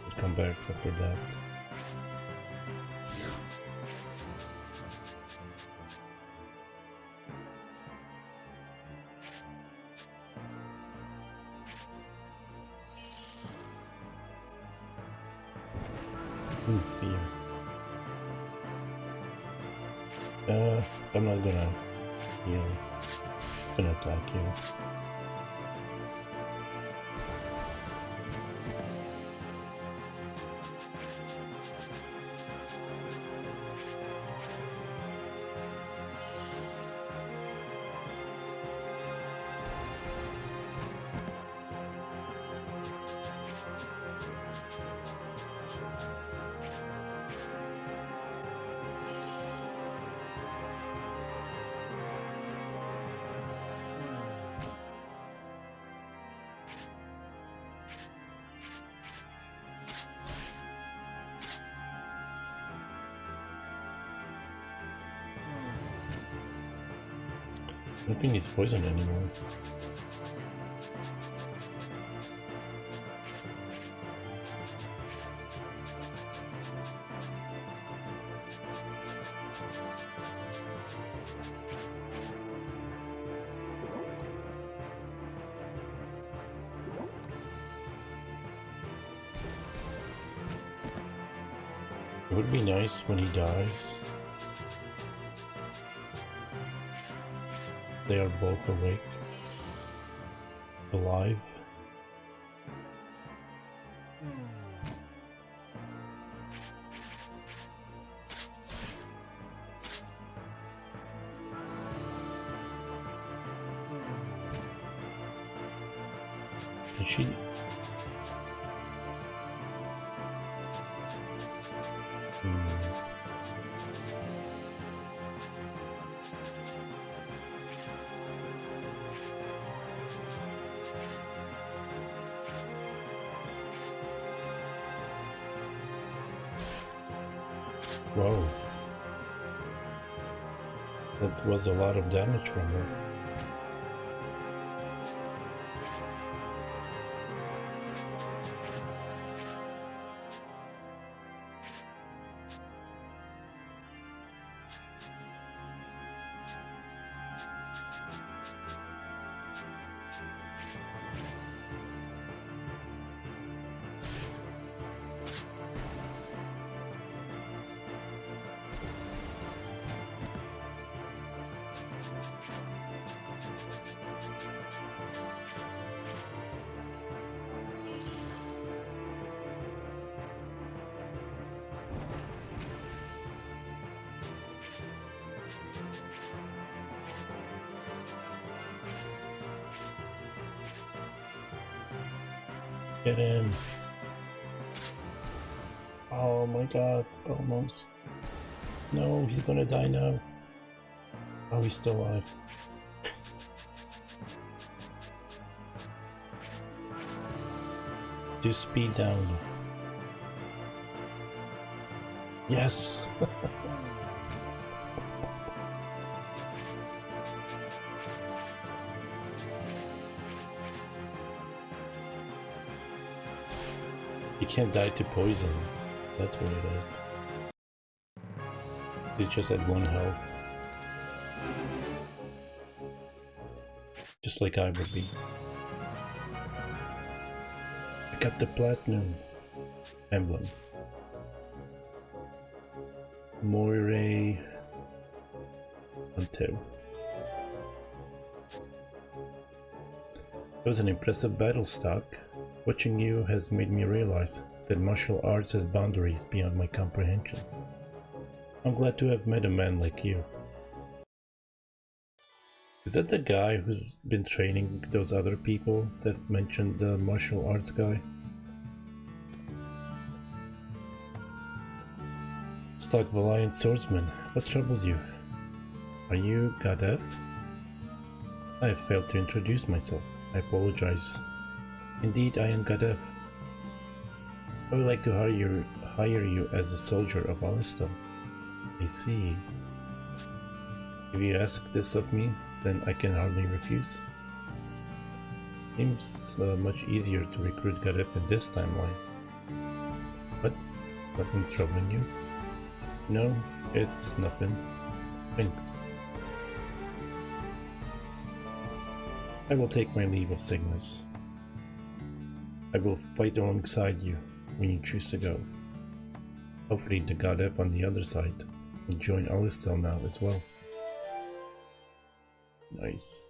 Speaker 1: I'll come back after that. Ooh, fear. I'm not gonna heal. I'm gonna attack you. I don't think he's poisoned anymore. It would be nice when he dies. They are both awake, alive. And she... Hmm. Whoa. That was a lot of damage from her. Get in. Oh my god, almost. No, he's gonna die now. Oh, he's still alive. Do speed down. Yes! He can't die to poison. That's what it is. He's just at 1 health. Just like I would be. I got the platinum emblem. Moire Anto. It was an impressive battle stock. Watching you has made me realize that martial arts has boundaries beyond my comprehension. I'm glad to have met a man like you. Is that the guy who's been training those other people that mentioned the martial arts guy? Stock Valiant Swordsman, what troubles you? Are you Gadev? I have failed to introduce myself. I apologize. Indeed, I am Gadev. I would like to hire you as a soldier of Alistal. I see. If you ask this of me, then I can hardly refuse. Seems much easier to recruit Gadev in this timeline. What? Nothing troubling you? No, it's nothing. Thanks. I will take my leave of Cygnus. I will fight alongside you when you choose to go. Hopefully the Gadev on the other side will join Alistal now as well. Nice.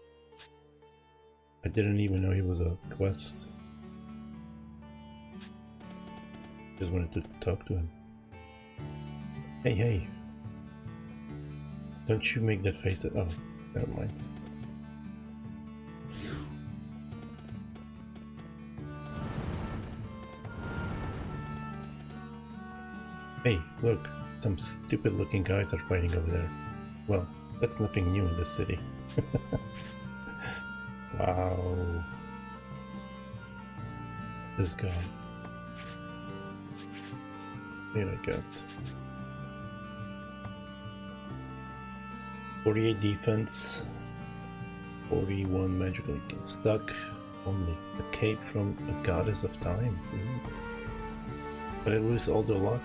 Speaker 1: I didn't even know he was a quest. Just wanted to talk to him. Hey, hey. Don't you make that face at... Oh, never mind. Hey, look. Some stupid looking guys are fighting over there. Well, that's nothing new in this city. Wow. This guy. Here I got 48 defense, 41 magical stuck, only a cape from a goddess of time. But I lose all the luck.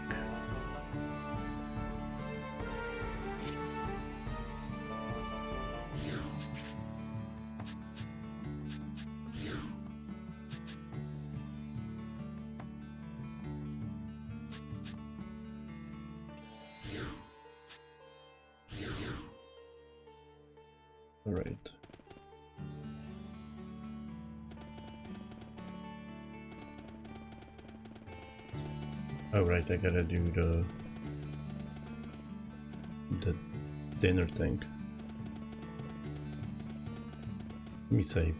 Speaker 1: Alright. Alright, I gotta do the dinner thing. Let me save.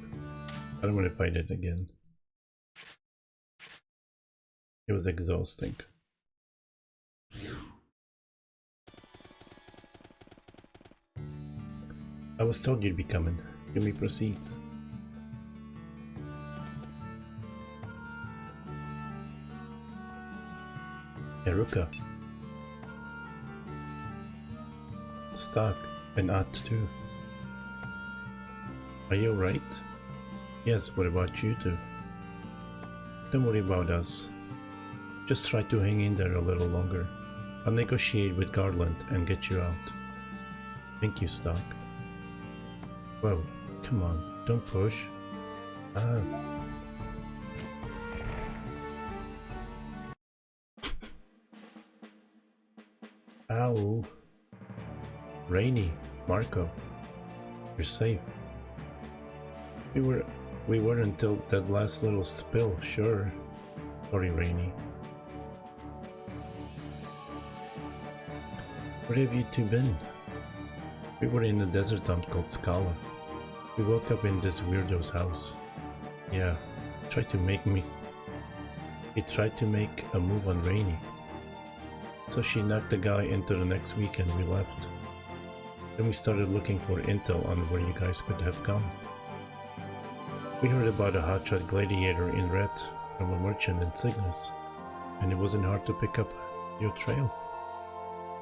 Speaker 1: I don't want to fight it again. It was exhausting. I was told you'd be coming. You may proceed. Eruka. Stock and At too. Are you alright? Yes, what about you two? Don't worry about us. Just try to hang in there a little longer. I'll negotiate with Garland and get you out. Thank you, Stock. Whoa, come on, don't push. Ah. Ow. Rainy, Marco. You're safe. We were until that last little spill, sure. Sorry, Rainy. Where have you two been? We were in a desert town called Scala. We woke up in this weirdo's house. Yeah, he tried to make a move on Rainy. So she knocked the guy into the next week and we left. Then we started looking for intel on where you guys could have gone. We heard about a hotshot gladiator in red from a merchant in Cygnus, and it wasn't hard to pick up your trail.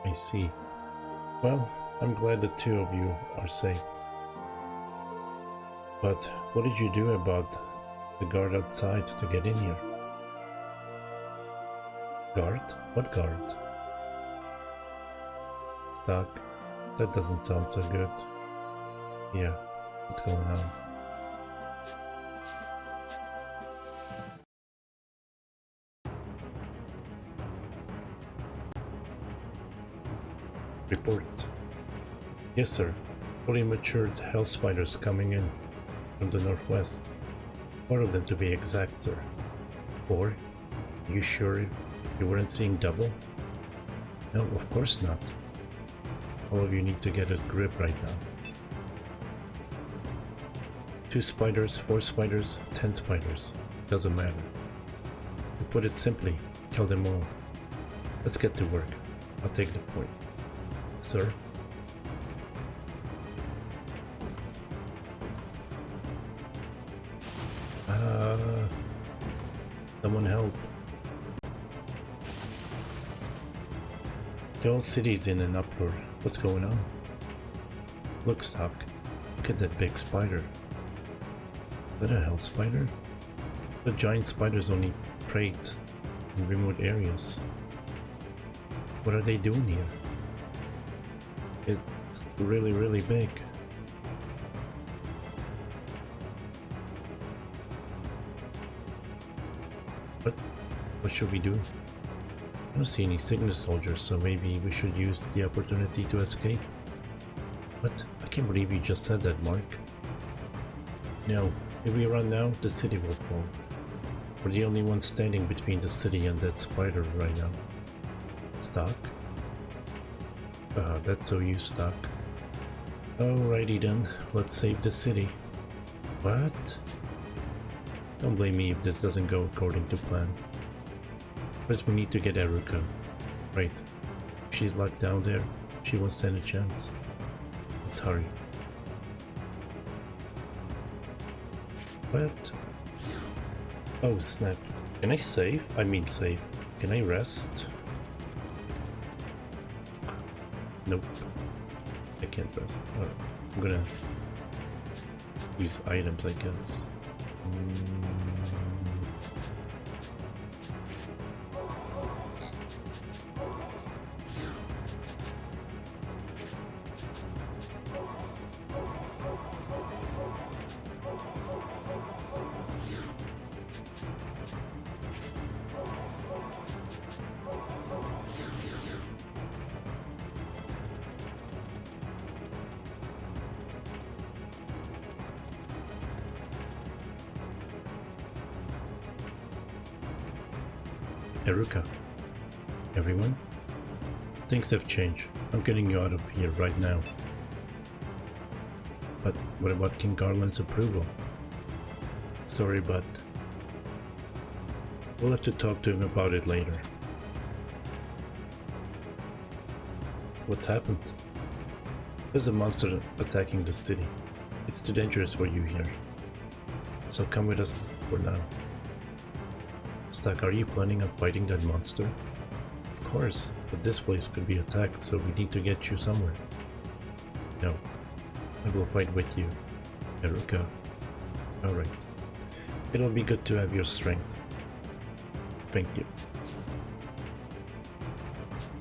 Speaker 1: I see. Well, I'm glad the two of you are safe. But what did you do about the guard outside to get in here? Guard? What guard? Stock? That doesn't sound so good. Yeah, what's going on? Report. Yes, sir. Fully matured hell spiders coming in from the northwest. 4 of them to be exact, sir. 4? Are you sure you weren't seeing double? No, of course not. All of you need to get a grip right now. 2 spiders, 4 spiders, 10 spiders. Doesn't matter. To put it simply, kill them all. Let's get to work. I'll take the point. Sir? Someone help. The whole city's in an uproar. What's going on? Look, Stock. Look at that big spider. Is that a hell spider? The giant spiders only preyed in remote areas. What are they doing here? It's really, really big. What should we do? I don't see any Cygnus soldiers, so maybe we should use the opportunity to escape. What? I can't believe you just said that, Mark. No, if we run now, the city will fall. We're the only ones standing between the city and that spider right now. Stock? That's so you, Stock. Alrighty then, let's save the city. What? Don't blame me if this doesn't go according to plan. First we need to get Eruka. Right. If she's locked down there, she won't stand a chance. Let's hurry. What? Oh snap. Can I save? I mean save. Can I rest? Nope. I can't rest. Alright. I'm gonna use items, I guess. Eruka. Everyone? Things have changed. I'm getting you out of here right now. But what about King Garland's approval? Sorry, but we'll have to talk to him about it later. What's happened? There's a monster attacking the city. It's too dangerous for you here. So come with us for now. Stack, are you planning on fighting that monster? Of course, but this place could be attacked, so we need to get you somewhere. No, I will fight with you, Eruka. Alright. It'll be good to have your strength. Thank you.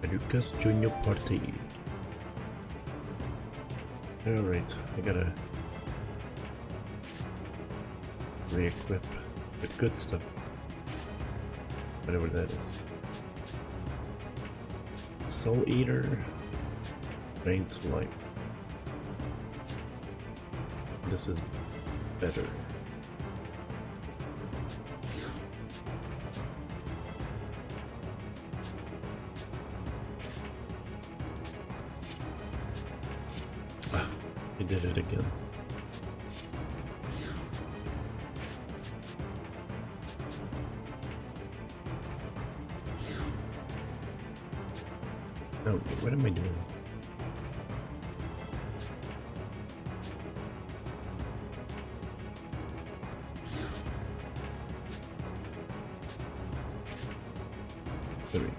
Speaker 1: Eruka's Junior Party. Alright, I gotta re-equip the good stuff. Whatever that is. Soul Eater drains life. This is better. Ah, he did it again. Oh, what am I doing? There we go.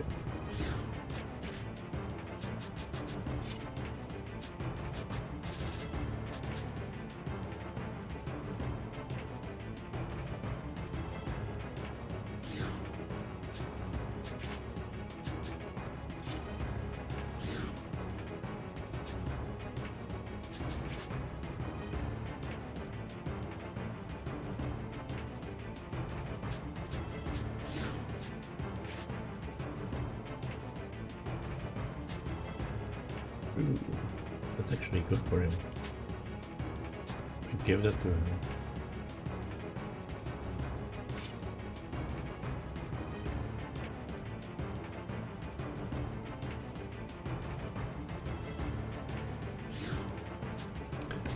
Speaker 1: Ooh, that's actually good for him. We give that to him.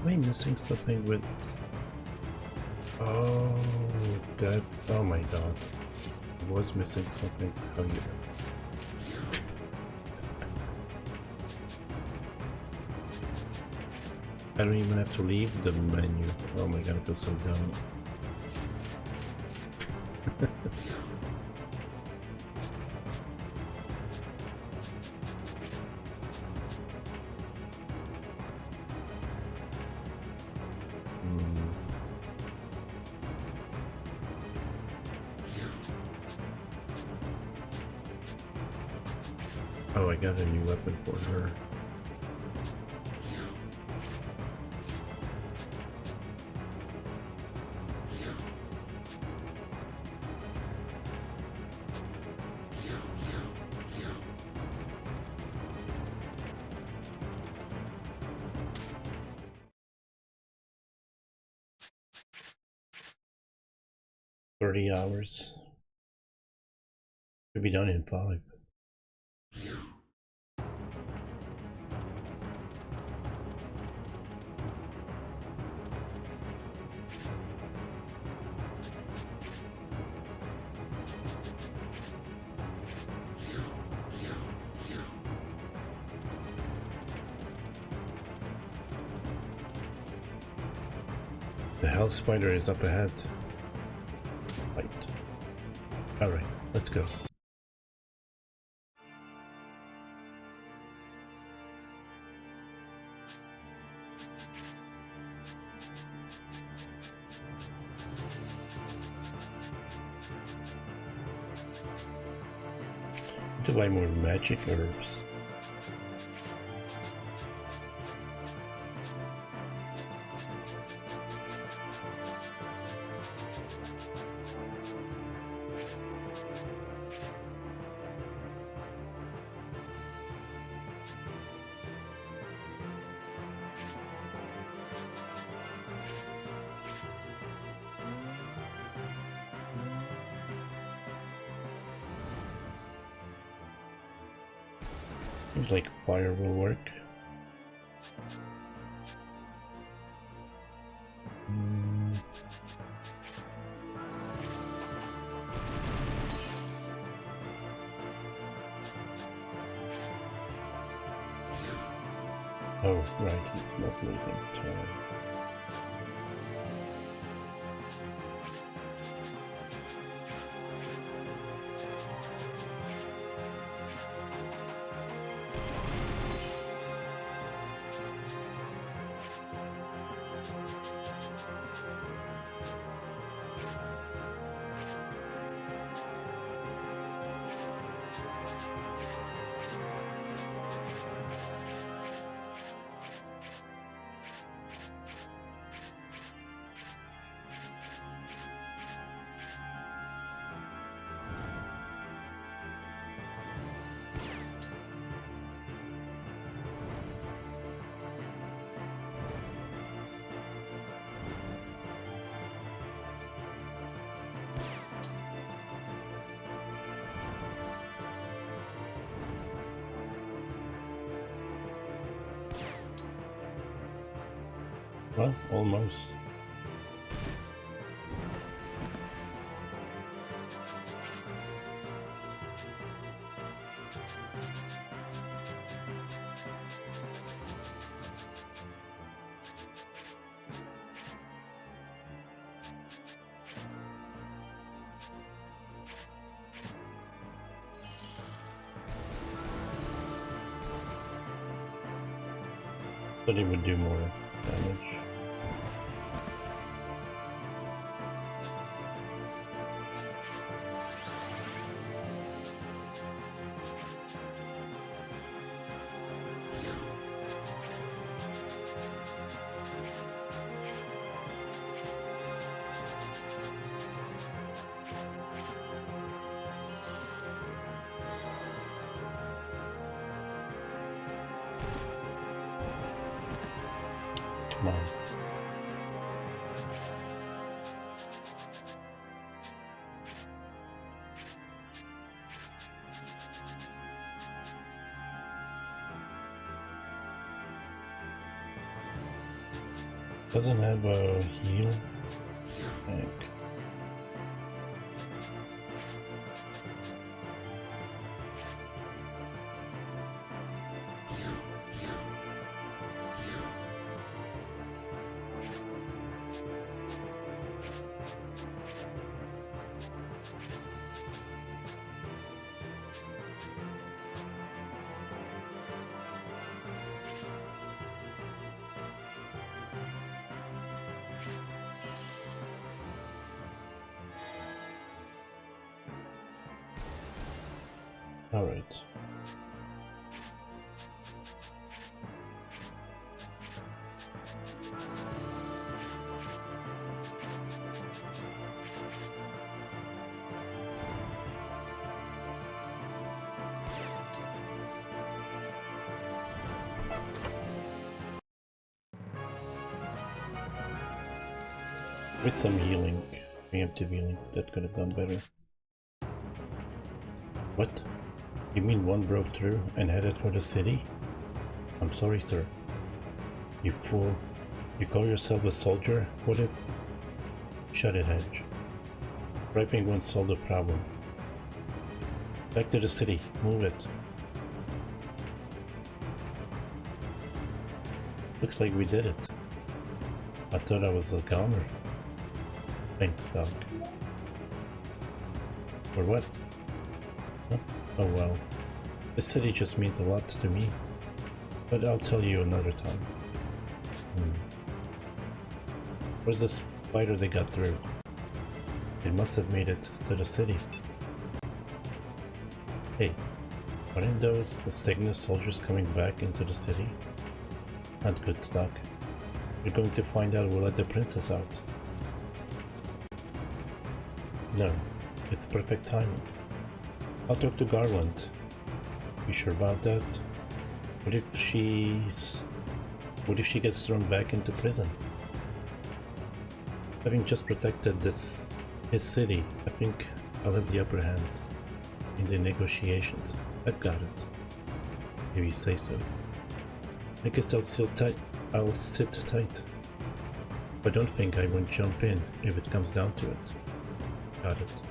Speaker 1: Am I missing something with... Oh, that's... Oh my god. I was missing something. Oh yeah. I don't even have to leave the menu. Oh my god, I feel so dumb. Oh, I got a new weapon for her. $30. Should be done in 5. The hell spider is up ahead. Right. Alright, let's go. To buy more magic herbs. Seems like fire will work. Oh, right, he's not losing time. Well, almost. But it would do more damage. Come on. Doesn't have a heal. Heck. All right. With some healing, preemptive healing, that could have done better. What? You mean one broke through and headed for the city? I'm sorry, sir. You fool. You call yourself a soldier? What if... Shut it, Hedge. Raping won't solve the problem. Back to the city. Move it. Looks like we did it. I thought I was a goner. Thanks, Doc. For what? Huh? Oh well. The city just means a lot to me. But I'll tell you another time. Where's the spider they got through? It must have made it to the city. Hey, aren't those the Cygnus soldiers coming back into the city? Not good, Stock. You're going to find out we'll let the princess out. No, it's perfect timing. I'll talk to Garland. You sure about that? What if she gets thrown back into prison? Having just protected his city, I think I'll have the upper hand in the negotiations. I've got it. If you say so. I guess I'll sit tight. But don't think I won't jump in if it comes down to it. Got it.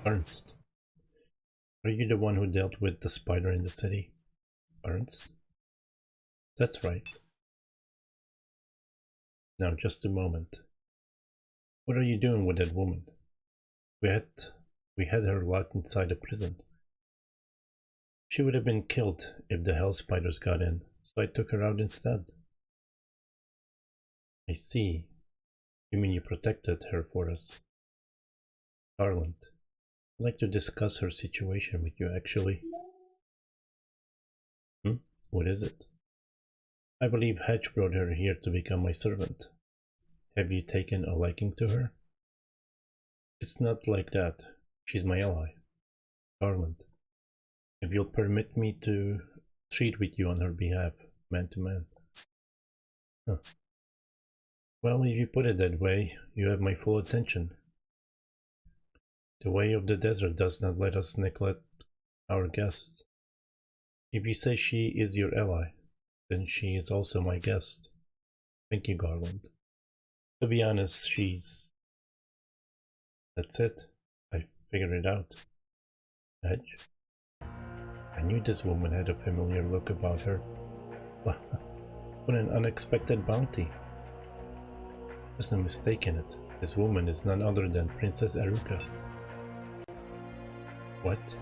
Speaker 1: Ernst, are you the one who dealt with the spider in the city? Ernst? That's right. Now just a moment. What are you doing with that woman? We had her locked inside a prison. She would have been killed if the hell spiders got in, so I took her out instead. I see. You mean you protected her for us? Garland, I'd like to discuss her situation with you, actually. What is it? I believe Hedge brought her here to become my servant. Have you taken a liking to her? It's not like that. She's my ally. Garland, if you'll permit me to treat with you on her behalf, man to man. Huh. Well, if you put it that way, you have my full attention. The way of the desert does not let us neglect our guests. If you say she is your ally, then she is also my guest. Thank you, Garland. To be honest, she's... That's it. I figured it out. Edge? I knew this woman had a familiar look about her. What an unexpected bounty. There's no mistake in it. This woman is none other than Princess Eruka. What?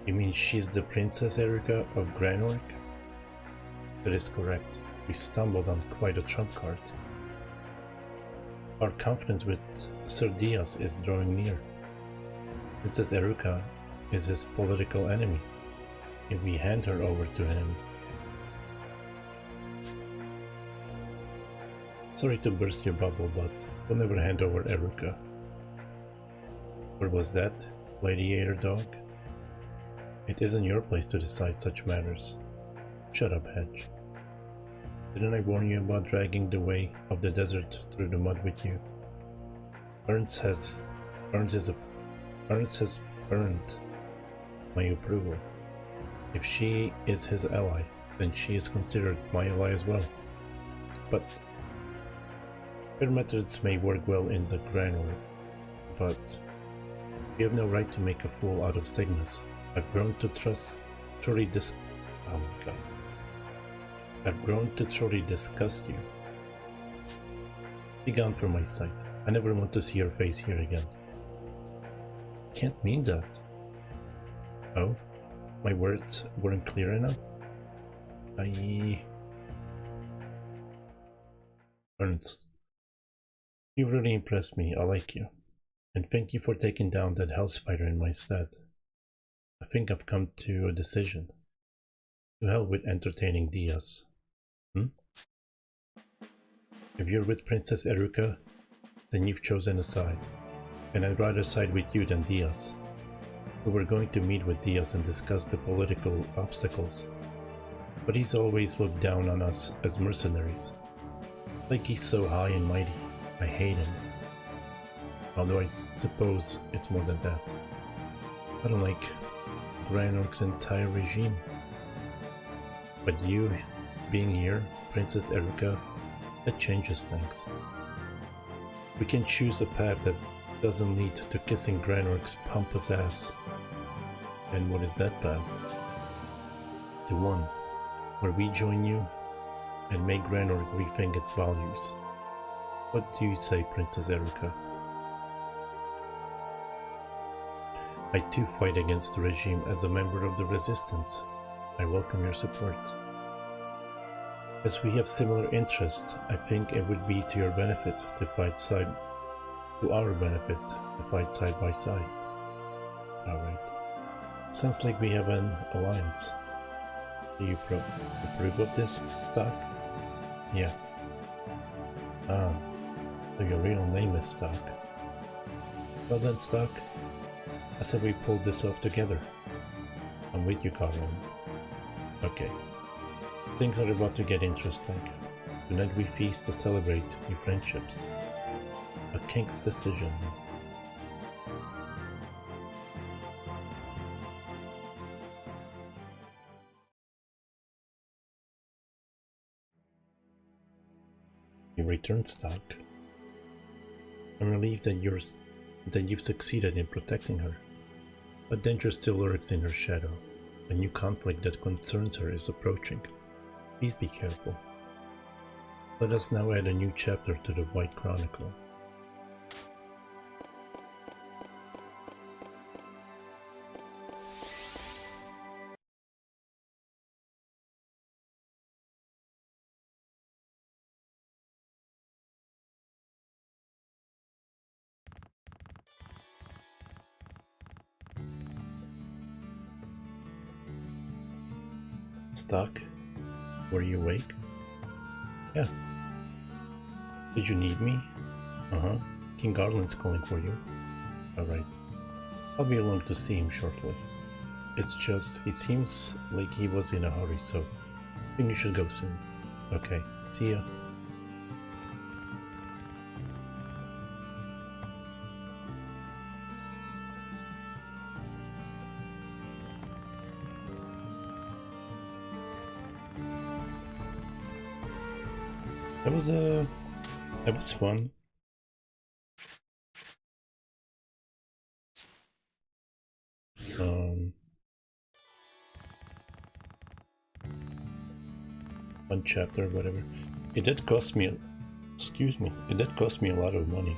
Speaker 1: You mean she's the Princess Eruka of Granork? That is correct. We stumbled on quite a trump card. Our confidence with Sir Diaz is drawing near. Princess Eruka is his political enemy. If we hand her over to him... Sorry to burst your bubble, but we'll never hand over Eruka. Or was that, Gladiator Dog? It isn't your place to decide such matters. Shut up, Hedge. Didn't I warn you about dragging the way of the desert through the mud with you? Ernst has earned my approval. If she is his ally, then she is considered my ally as well. But her methods may work well in the Granork, but you have no right to make a fool out of Cygnus. I've grown to truly disgust you. Be gone from my sight. I never want to see your face here again. Can't mean that. Oh? My words weren't clear enough? Ernst, you've really impressed me. I like you. And thank you for taking down that hell spider in my stead. I think I've come to a decision. To hell with entertaining Diaz. If you're with Princess Eruka, then you've chosen a side. And I'd rather side with you than Diaz. We were going to meet with Diaz and discuss the political obstacles. But he's always looked down on us as mercenaries. Like he's so high and mighty. I hate him. Although I suppose it's more than that. I don't like Granork's entire regime. But you being here, Princess Eruka, that changes things. We can choose a path that doesn't lead to kissing Granork's pompous ass. And what is that path? The one where we join you and make Granork rethink its values. What do you say, Princess Eruka? I too fight against the regime as a member of the resistance. I welcome your support. As we have similar interests, I think it would be to your benefit to fight side by side. Alright. Sounds like we have an alliance. Do you approve of this, Stock? Yeah. Ah, so your real name is Stock. Well then, Stock, I said we pulled this off together. I'm with you, Garland. Okay. Things are about to get interesting. Tonight we feast to celebrate new friendships. A king's decision. You returned, Stock. I'm relieved that you're that you've succeeded in protecting her. But danger still lurks in her shadow. A new conflict that concerns her is approaching. Please be careful. Let us now add a new chapter to the White Chronicle. Stock? Were you awake? Yeah. Did you need me? Uh-huh. King Garland's calling for you. Alright. I'll be along to see him shortly. It's just, he seems like he was in a hurry, so I think you should go soon. Okay, see ya. That was fun. One chapter, whatever. It did cost me, excuse me, it did cost me a lot of money.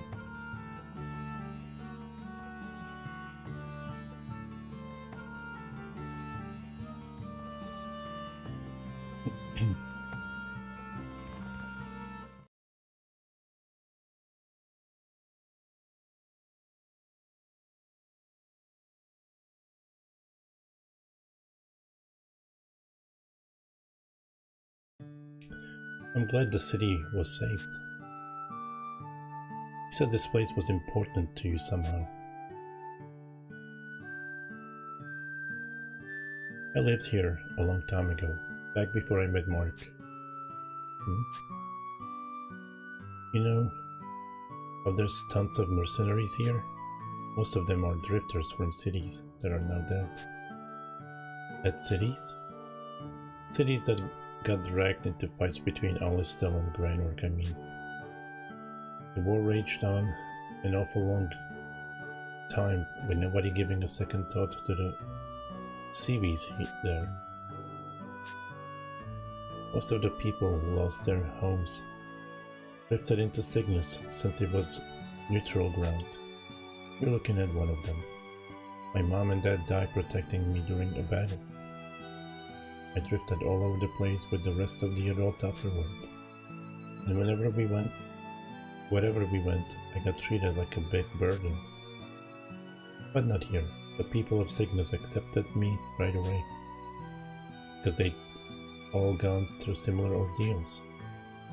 Speaker 1: I'm glad the city was saved. You said this place was important to you somehow. I lived here a long time ago, back before I met Mark. You know how there's tons of mercenaries here? Most of them are drifters from cities that are now dead. Dead cities? Cities that got dragged into fights between Alistel and Granork, I mean. The war raged on an awful long time with nobody giving a second thought to the seaweeds there. Most of the people lost their homes, drifted into Cygnus since it was neutral ground. You're looking at one of them. My mom and dad died protecting me during a battle. I drifted all over the place with the rest of the adults afterward. And wherever we went, I got treated like a big burden. But not here. The people of Cygnus accepted me right away. Because they all gone through similar ordeals.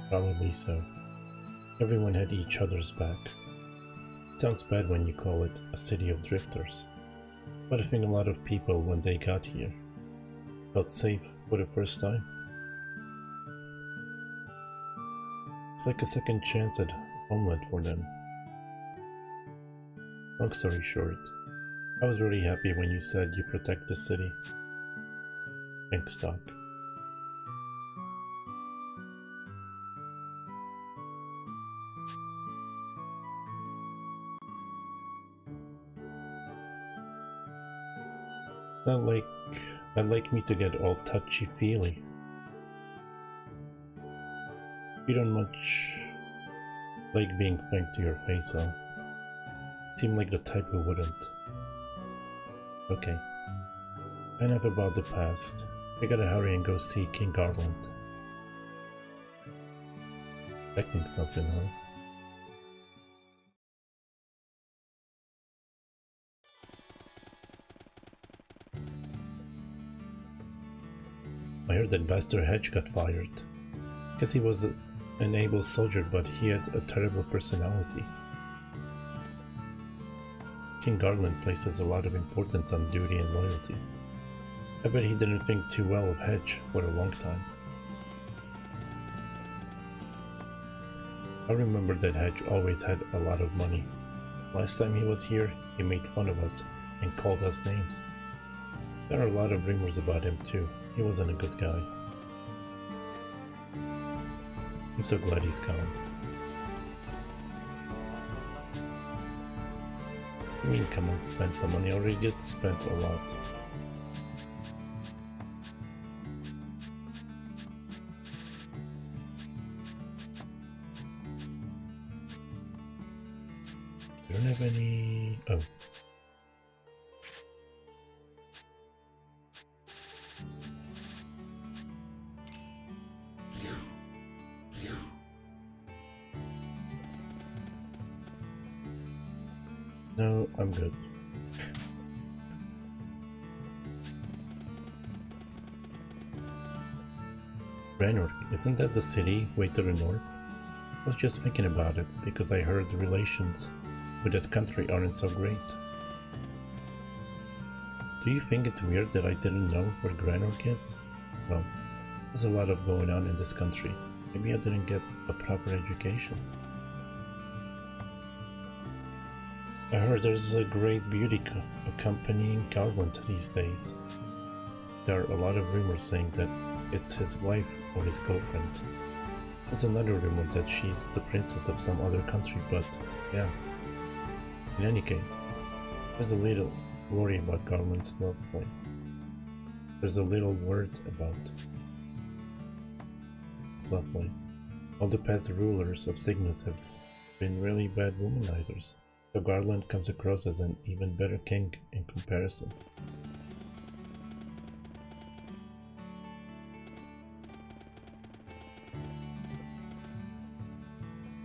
Speaker 1: Probably so. Everyone had each other's back. It sounds bad when you call it a city of drifters. But I think a lot of people, when they got here, felt safe for the first time. It's like a second chance at homeland for them. Long story short, I was really happy when you said you protect the city. Thanks, Doc. Not like me to get all touchy-feely. You don't much like being thanked to your face, huh? Seem like the type who wouldn't. Okay. Enough about the past. We gotta hurry and go see King Garland. Expecting something, huh? I heard that Buster Hedge got fired. Guess he was an able soldier, but he had a terrible personality. King Garland places a lot of importance on duty and loyalty. I bet he didn't think too well of Hedge for a long time. I remember that Hedge always had a lot of money. Last time he was here, he made fun of us and called us names. There are a lot of rumors about him too. He wasn't a good guy. I'm so glad he's gone. I mean, come on, spend some money. I already did spend a lot. I don't have any... Oh. No, I'm good. Ranor, isn't that the city way to the north? I was just thinking about it, because I heard the relations with that country aren't so great. Do you think it's weird that I didn't know where Granork is? Well, there's a lot of going on in this country. Maybe I didn't get a proper education. I heard there's a great beauty accompanying Garland these days. There are a lot of rumors saying that it's his wife or his girlfriend. There's another rumor that she's the princess of some other country, but yeah. In any case, there's a little worry about Garland's love life. There's a little word about his love life. All the past rulers of Cygnus have been really bad womanizers. So Garland comes across as an even better king in comparison.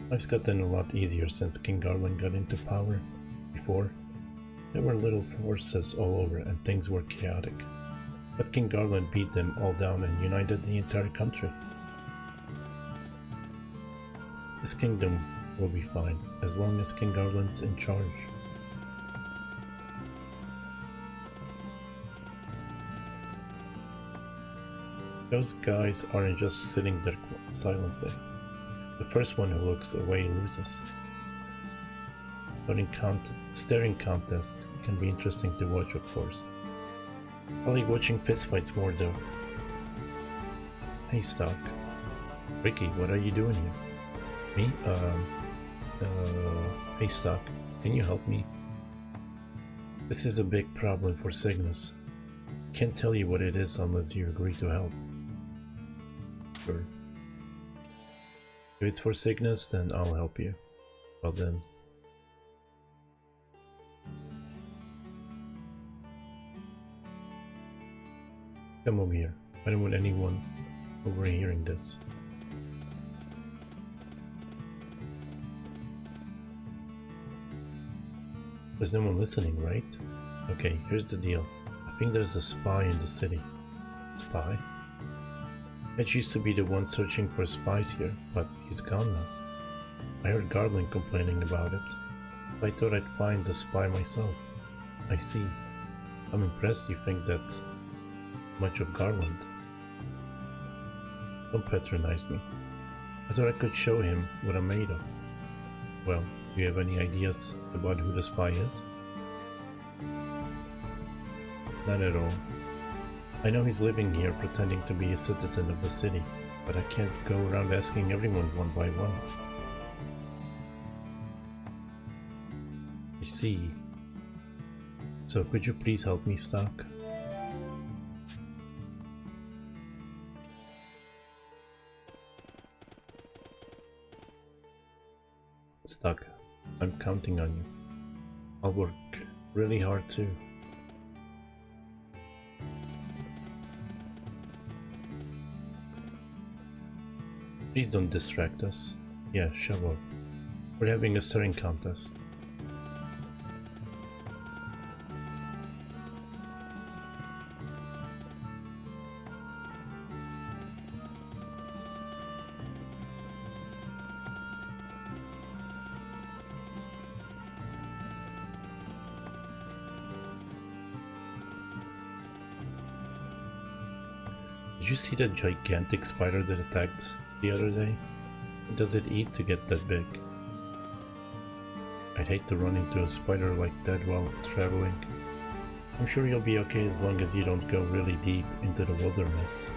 Speaker 1: Life's gotten a lot easier since King Garland got into power. Before, there were little forces all over and things were chaotic. But King Garland beat them all down and united the entire country. This kingdom will be fine, as long as King Garland's in charge. Those guys aren't just sitting there silently. The first one who looks away loses. Staring contest can be interesting to watch, of course. I like watching fistfights more though. Hey Stock. Ricky, what are you doing here? Me? Hey Stock, can you help me? This is a big problem for Cygnus. Can't tell you what it is unless you agree to help. Sure. If it's for Cygnus, then I'll help you. Well then. Come over here. I don't want anyone overhearing this. There's no one listening, right? Okay, here's the deal. I think there's a spy in the city. Spy? Edge used to be the one searching for spies here, but he's gone now. I heard Garland complaining about it. I thought I'd find the spy myself. I see. I'm impressed you think that's much of Garland. Don't patronize me. I thought I could show him what I'm made of. Well, do you have any ideas about who the spy is? Not at all. I know he's living here pretending to be a citizen of the city, but I can't go around asking everyone one by one. I see. So could you please help me, Stock? Stock, I'm counting on you. I'll work really hard too. Please don't distract us. Yeah, show off. We're having a stirring contest. Did you see that gigantic spider that attacked the other day? What does it eat to get that big? I'd hate to run into a spider like that while traveling. I'm sure you'll be okay as long as you don't go really deep into the wilderness.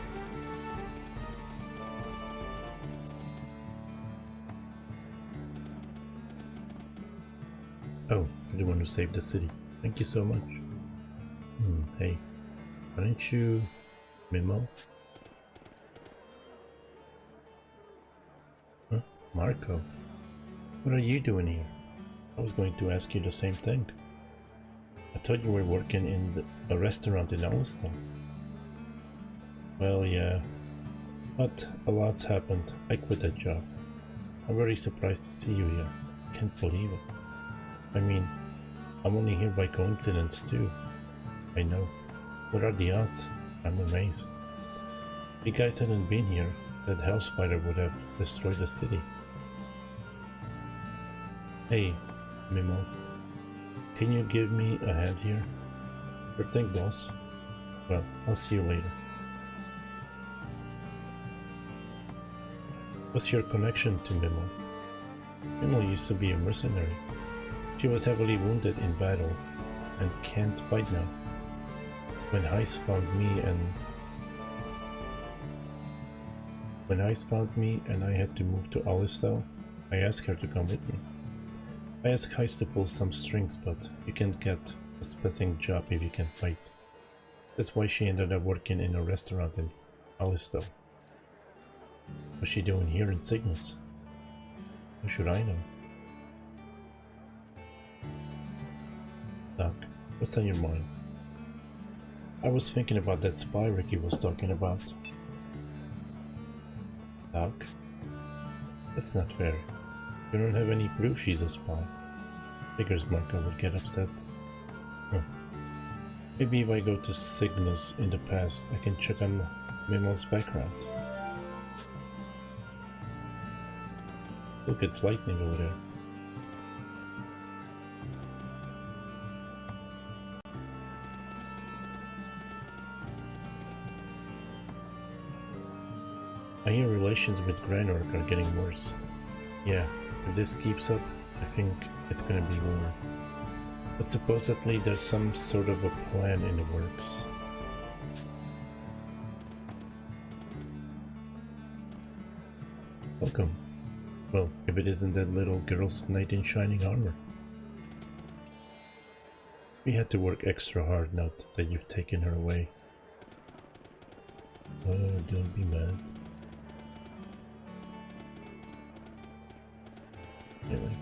Speaker 1: Oh, you're the one who saved the city. Thank you so much. Hey, aren't you Mimo? Huh? Marco? What are you doing here? I was going to ask you the same thing. I thought you were working in a restaurant in Alston. Well, yeah, but a lot's happened. I quit that job. I'm very surprised to see you here. Can't believe it. I mean, I'm only here by coincidence too. I know. What are the odds? I'm amazed. If you guys hadn't been here, that hell spider would have destroyed the city. Hey, Mimo. Can you give me a hand here? Sure thing, boss. Well, I'll see you later. What's your connection to Mimo? Mimo used to be a mercenary. She was heavily wounded in battle and can't fight now. When Heist found me and I had to move to Alistal, I asked her to come with me. I asked Heist to pull some strings, but you can't get a specing job if you can't fight. That's why she ended up working in a restaurant in Alistal. What's she doing here in Cygnus? How should I know? Doc, what's on your mind? I was thinking about that spy Ricky was talking about. Doc? That's not fair. You don't have any proof she's a spy. Figures Marco would get upset. Huh. Maybe if I go to Cygnus in the past, I can check on Mimo's background. Look, it's lightning over there. I hear relations with Granork are getting worse. Yeah, if this keeps up, I think it's gonna be war. But supposedly there's some sort of a plan in the works. Welcome. Well, if it isn't that little girl's knight in shining armor. We had to work extra hard now that you've taken her away. Oh, don't be mad. Anyway.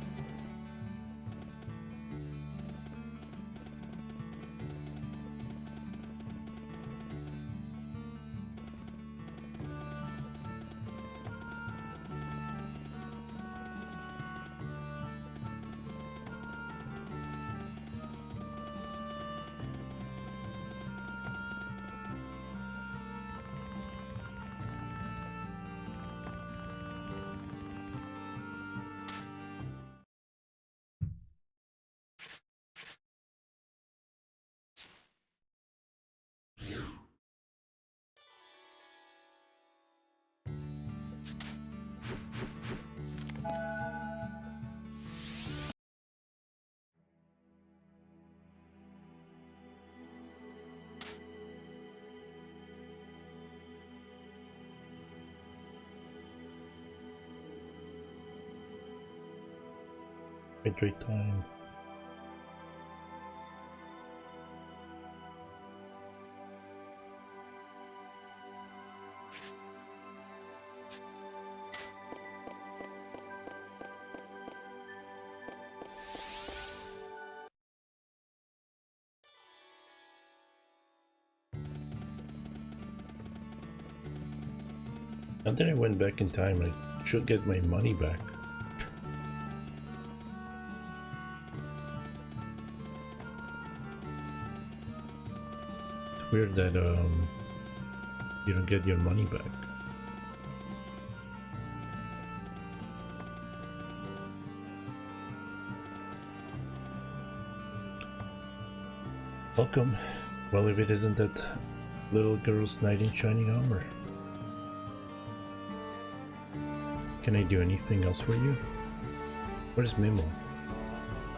Speaker 1: Hydrate time. Now that I went back in time, I should get my money back. It's weird that you don't get your money back. Welcome. Well, if it isn't that little girl's knight in shining armor. Can I do anything else for you? Where's Mimo?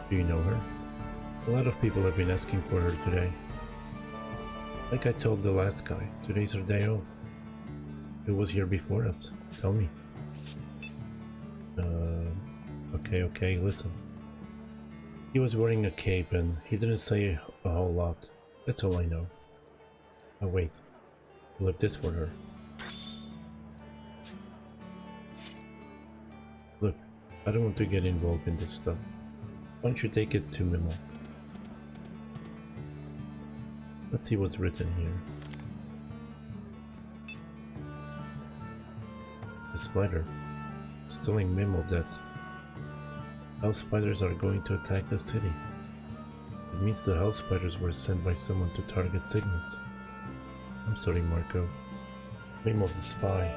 Speaker 1: Do you know her? A lot of people have been asking for her today. Like I told the last guy, today's her day off. Who was here before us? Tell me. Okay, listen. He was wearing a cape and he didn't say a whole lot. That's all I know. Oh wait, I left this for her. Look, I don't want to get involved in this stuff. Why don't you take it to Mimo? Let's see what's written here. The spider. It's telling Mimo that hell spiders are going to attack the city. It means the hell spiders were sent by someone to target Cygnus. I'm sorry, Marco. Mimo's a spy.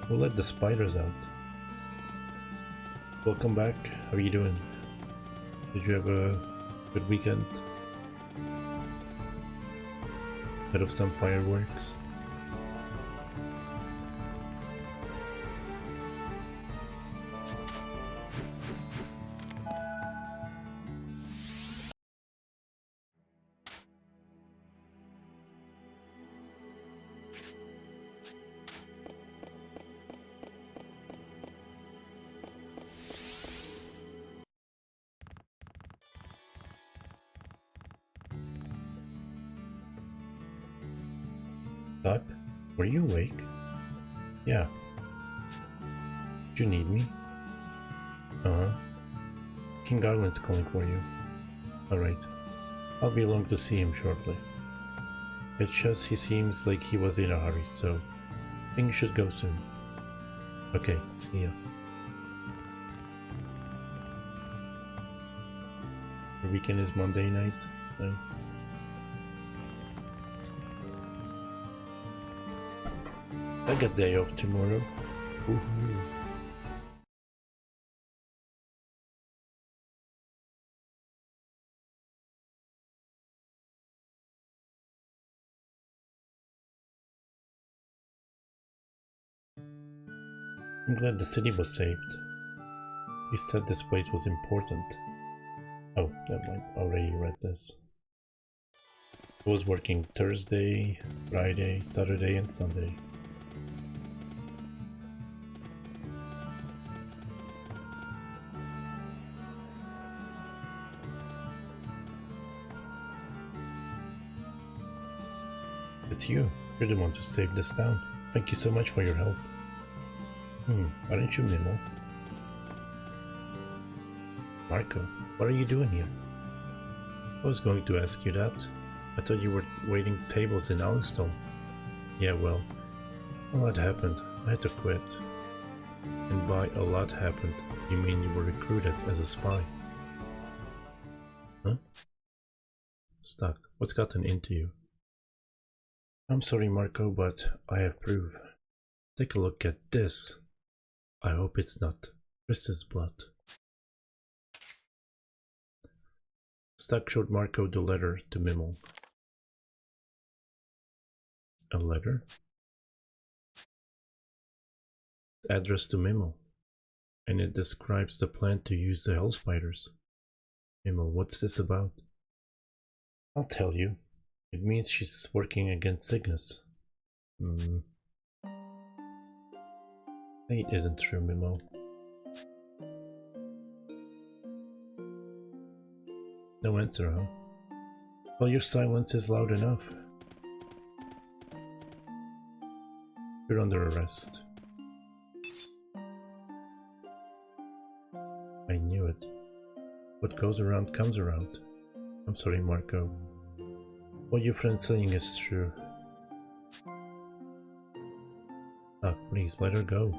Speaker 1: We'll let the spiders out. Welcome back. How are you doing? Did you have a good weekend? Head of some fireworks? Doc, were you awake? Yeah. Did you need me? Uh-huh. King Garland's calling for you. Alright. I'll be along to see him shortly. It's just he seems like he was in a hurry, so I think you should go soon. Okay, see ya. The weekend is Monday night. Nice. I got day off tomorrow. Woohoo. I'm glad the city was saved. You said this place was important. Oh, never mind. Already read this. I was working Thursday, Friday, Saturday, and Sunday. It's you. You're the one who saved this town. Thank you so much for your help. Aren't you Mimo? Marco, what are you doing here? I was going to ask you that. I thought you were waiting tables in Alistal. Yeah, well, a lot happened. I had to quit. And by a lot happened, you mean you were recruited as a spy? Huh? Stuck. What's gotten into you? I'm sorry, Marco, but I have proof. Take a look at this. I hope it's not Chris's blood. Stuck showed Marco the letter to Mimo. A letter? Addressed to Mimo. And it describes the plan to use the hell spiders. Mimo, what's this about? I'll tell you. It means she's working against Cygnus. Say it isn't true, Mimo. No answer, huh? Well, your silence is loud enough. You're under arrest. I knew it. What goes around comes around. I'm sorry, Marco. What your friend's saying is true. Ah, please, let her go.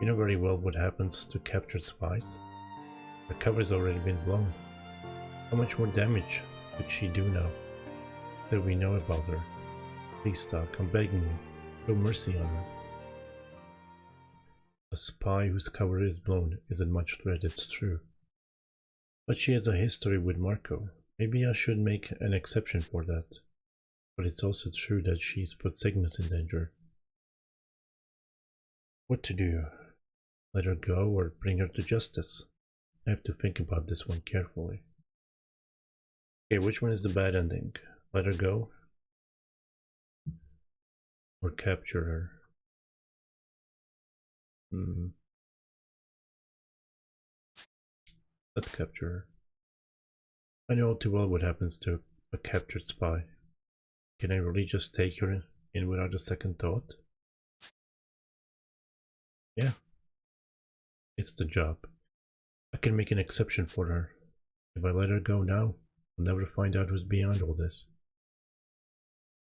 Speaker 1: You know very well what happens to captured spies. The cover's already been blown. How much more damage could she do now that we know about her? Please, Doc, I'm begging you. Show mercy on her. A spy whose cover is blown isn't much threat, it's true. But she has a history with Marco. Maybe I should make an exception for that. But it's also true that she's put Cygnus in danger. What to do? Let her go or bring her to justice? I have to think about this one carefully. Okay, which one is the bad ending? Let her go? Or capture her? Hmm. Let's capture her. I know all too well what happens to a captured spy. Can I really just take her in without a second thought? Yeah, it's the job. I can make an exception for her. If I let her go now, I'll never find out who's behind all this.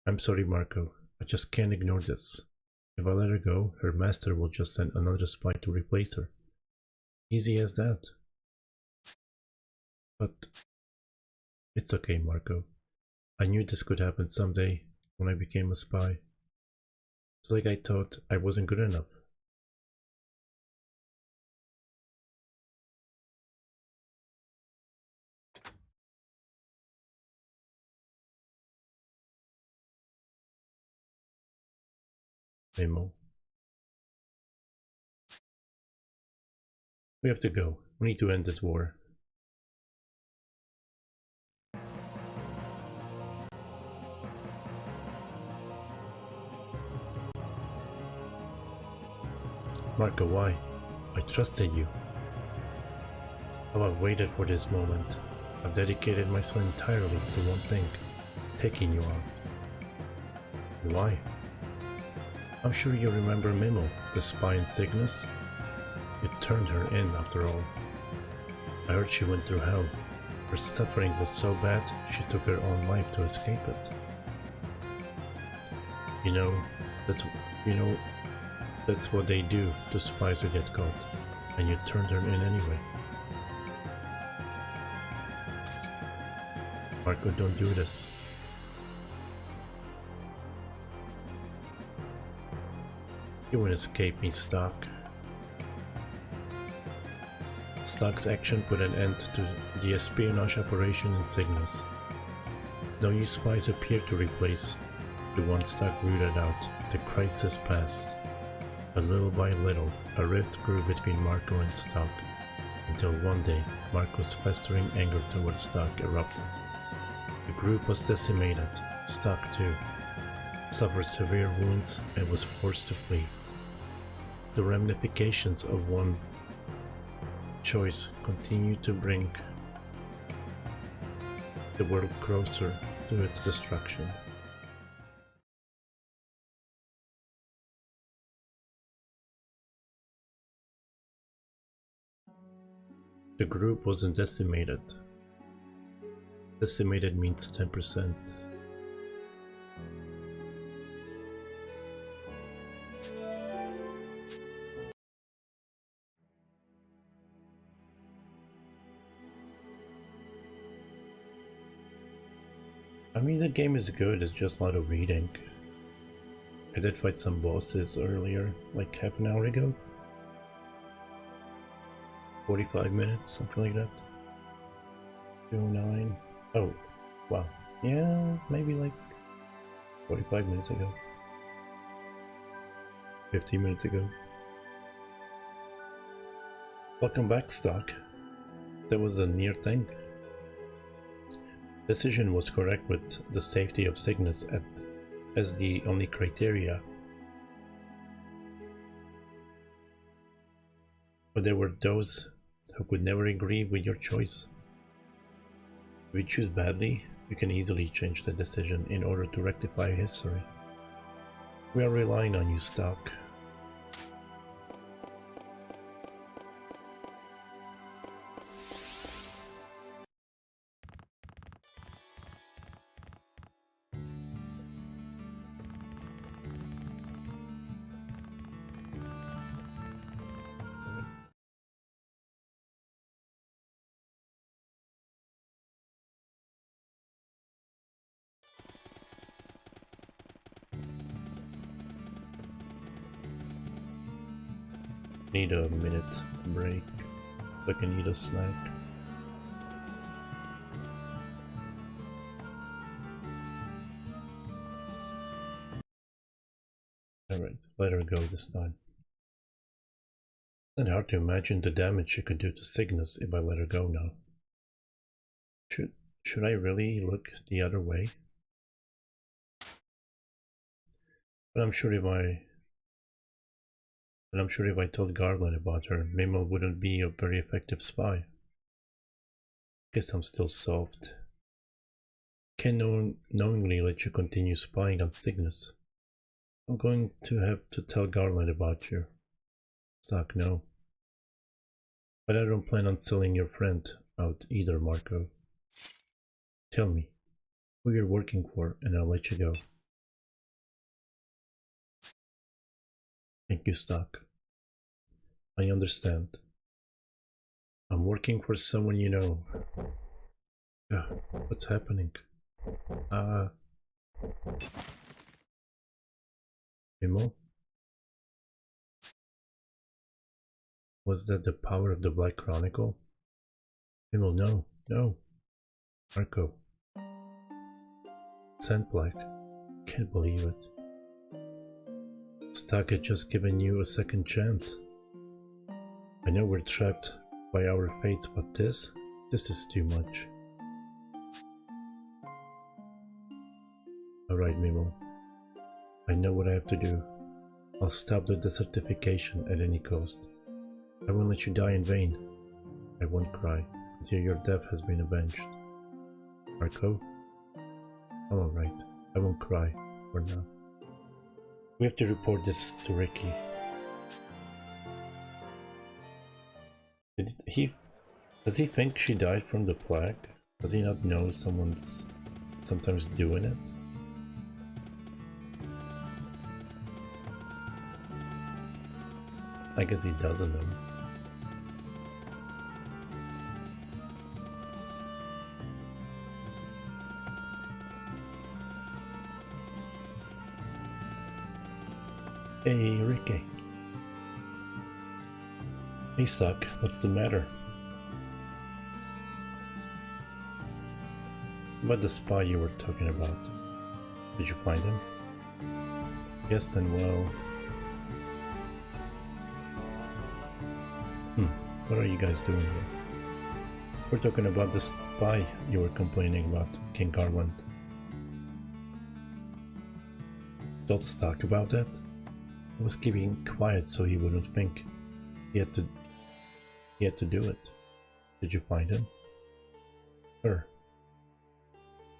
Speaker 1: I'm sorry, Marco. I just can't ignore this. If I let her go, her master will just send another spy to replace her. Easy as that. But it's okay, Marco. I knew this could happen someday when I became a spy. It's like I thought I wasn't good enough. Memo. We have to go. We need to end this war. Marco, why? I trusted you. I've waited for this moment. I've dedicated myself entirely to one thing, taking you on. Why? I'm sure you remember Mimo, the spy in Cygnus. You turned her in after all. I heard she went through hell. Her suffering was so bad, she took her own life to escape it. You know, that's that's what they do to spies who get caught, and you turned her in anyway. Marco, don't do this. You won't escape me, Stark. Stark's action put an end to the espionage operation in Cygnus. No new spies appeared to replace the one Stark rooted out. The crisis passed. But little by little, a rift grew between Marco and Stark, until one day, Marco's festering anger towards Stark erupted. The group was decimated. Stark, too, suffered severe wounds and was forced to flee. The ramifications of one choice continued to bring the world closer to its destruction. The group wasn't decimated. Decimated means 10%. I mean, the game is good, it's just a lot of reading. I did fight some bosses earlier, like half an hour ago. 45 minutes, something like that. 209. Oh, wow. Yeah, maybe like 45 minutes ago. 15 minutes ago. Welcome back, Stock. That was a near thing. Decision was correct with the safety of Cygnus as the only criteria. But there were those who could never agree with your choice. If you choose badly, you can easily change the decision in order to rectify history. We are relying on you, Stock. Need a minute break. Like I need a snack. Alright, let her go this time. It's not hard to imagine the damage she could do to Cygnus if I let her go now. Should I really look the other way? But I'm sure if I And I'm sure if I told Garland about her, Mimo wouldn't be a very effective spy. Guess I'm still soft. Can't knowingly let you continue spying on Cygnus. I'm going to have to tell Garland about you. Stock, no. But I don't plan on selling your friend out either, Marco. Tell me who you're working for and I'll let you go. Thank you, Stock. I understand. I'm working for someone you know. What's happening? Mimo? Was that the power of the Black Chronicle? Mimo, no, no. Marco. Sandblack. Can't believe it. Stock had just given you a second chance. I know we're trapped by our fates, but this is too much. Alright, Mimo. I know what I have to do. I'll stop the desertification at any cost. I won't let you die in vain. I won't cry until your death has been avenged. Marco? I'm alright. I won't cry for now. We have to report this to Ricky. Does he think she died from the plague? Does he not know someone's sometimes doing it? I guess he doesn't know. Hey, Ricky. Hey, Suck, what's the matter? About the spy you were talking about. Did you find him? Yes, and well... What are you guys doing here? We're talking about the spy you were complaining about, King Garland. Let's talk about that. I was keeping quiet so he wouldn't think he had to do it. Did you find him? Her.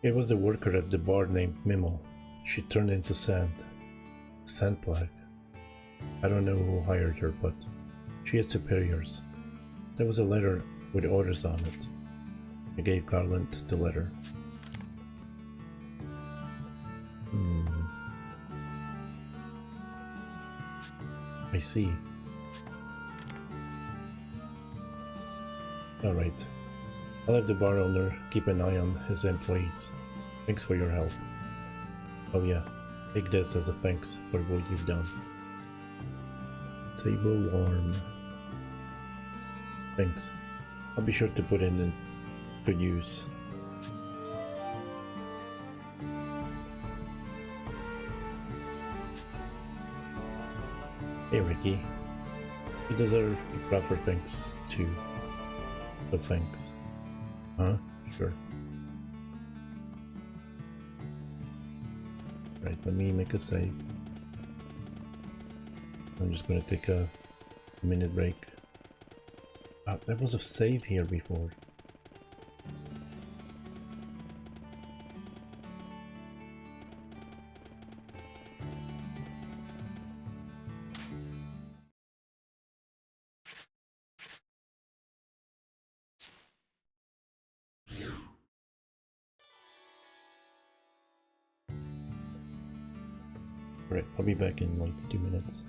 Speaker 1: It was a worker at the bar named Mimo. She turned into sand. Sandblack. I don't know who hired her, but she had superiors. There was a letter with orders on it. I gave Garland the letter. I see. Alright. I'll have the bar owner keep an eye on his employees. Thanks for your help. Oh yeah, take this as a thanks for what you've done. Table warm. Thanks. I'll be sure to put in good use. Hey Ricky. You deserve the proper thanks too. But thanks. Huh? Sure. Right, let me make a save. I'm just gonna take a minute break. There was a save here before. Alright, I'll be back in like 2 minutes.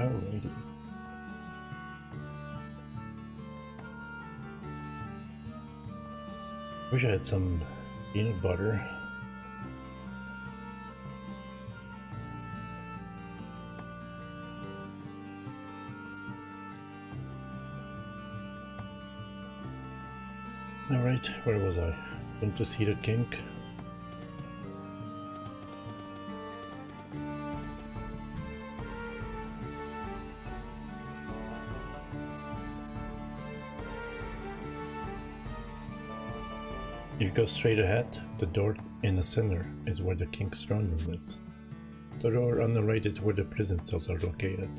Speaker 1: Alrighty. Wish I had some peanut butter. Alright, where was I? Went to see the king. If you go straight ahead, the door in the center is where the king's throne room is. The door on the right is where the prison cells are located.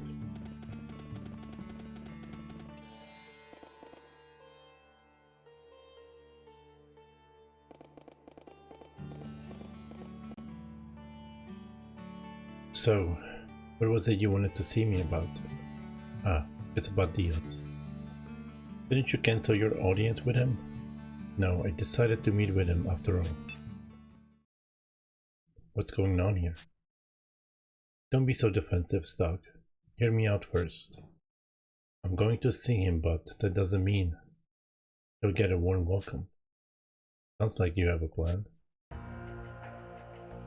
Speaker 1: So, what was it you wanted to see me about? Ah, it's about Diaz. Didn't you cancel your audience with him? No, I decided to meet with him after all. What's going on here? Don't be so defensive, Stock. Hear me out first. I'm going to see him, but that doesn't mean he'll get a warm welcome. Sounds like you have a plan.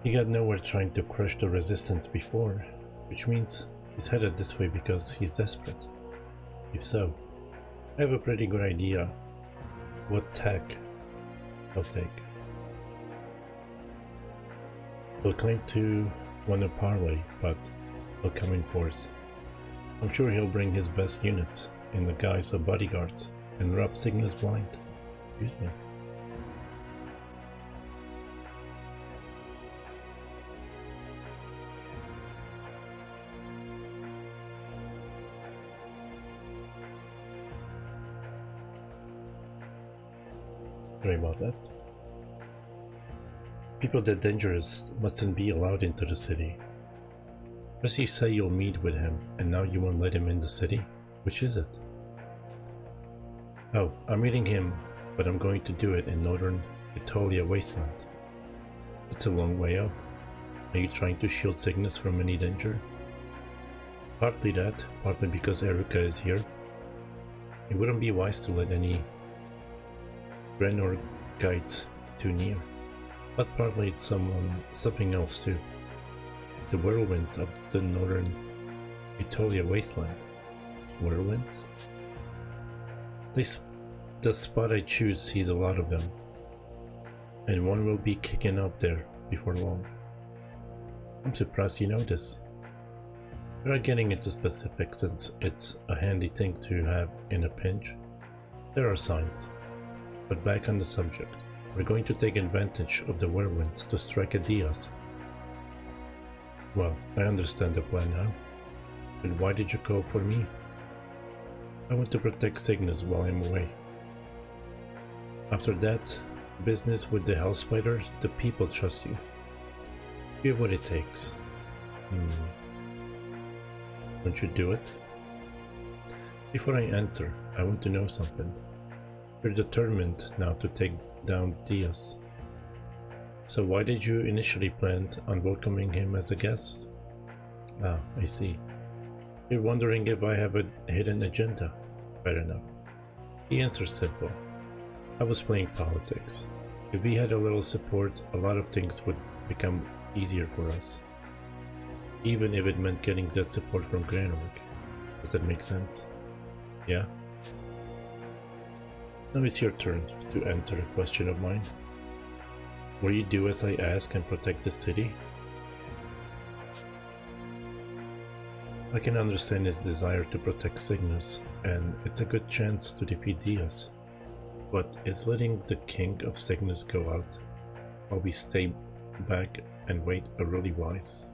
Speaker 1: He got nowhere trying to crush the resistance before, which means he's headed this way because he's desperate. If so, I have a pretty good idea what tack he'll take. He'll claim to want a parley, but he'll come in force. I'm sure he'll bring his best units in the guise of bodyguards and rob Cygnus blind. Excuse me. Sorry about that. People that dangerous mustn't be allowed into the city. First you say you'll meet with him, and now you won't let him in the city? Which is it? Oh, I'm meeting him, but I'm going to do it in northern Historia wasteland. It's a long way off. Are you trying to shield Cygnus from any danger? Partly that, partly because Erica is here. It wouldn't be wise to let any Grenor guides too near. But partly it's something else too. The whirlwinds of the northern Historia wasteland. Whirlwinds? The spot I choose sees a lot of them, and one will be kicking up there before long. I'm surprised you know this. We are getting into specifics since it's a handy thing to have in a pinch. There are signs. But back on the subject, we're going to take advantage of the whirlwinds to strike at Diaz. Well, I understand the plan now. But why did you call for me? I want to protect Cygnus while I'm away. After that business with the Hell Spider, the people trust you. You have what it takes. Won't you do it? Before I answer, I want to know something. You're determined now to take down Diaz. So why did you initially plan on welcoming him as a guest? Ah, I see. You're wondering if I have a hidden agenda. Fair enough. The answer's simple. I was playing politics. If we had a little support, a lot of things would become easier for us. Even if it meant getting that support from Granorg. Does that make sense? Yeah? Now it's your turn to answer a question of mine. Will you do as I ask and protect the city? I can understand his desire to protect Cygnus, and it's a good chance to defeat Diaz. But is letting the king of Cygnus go out while we stay back and wait really wise?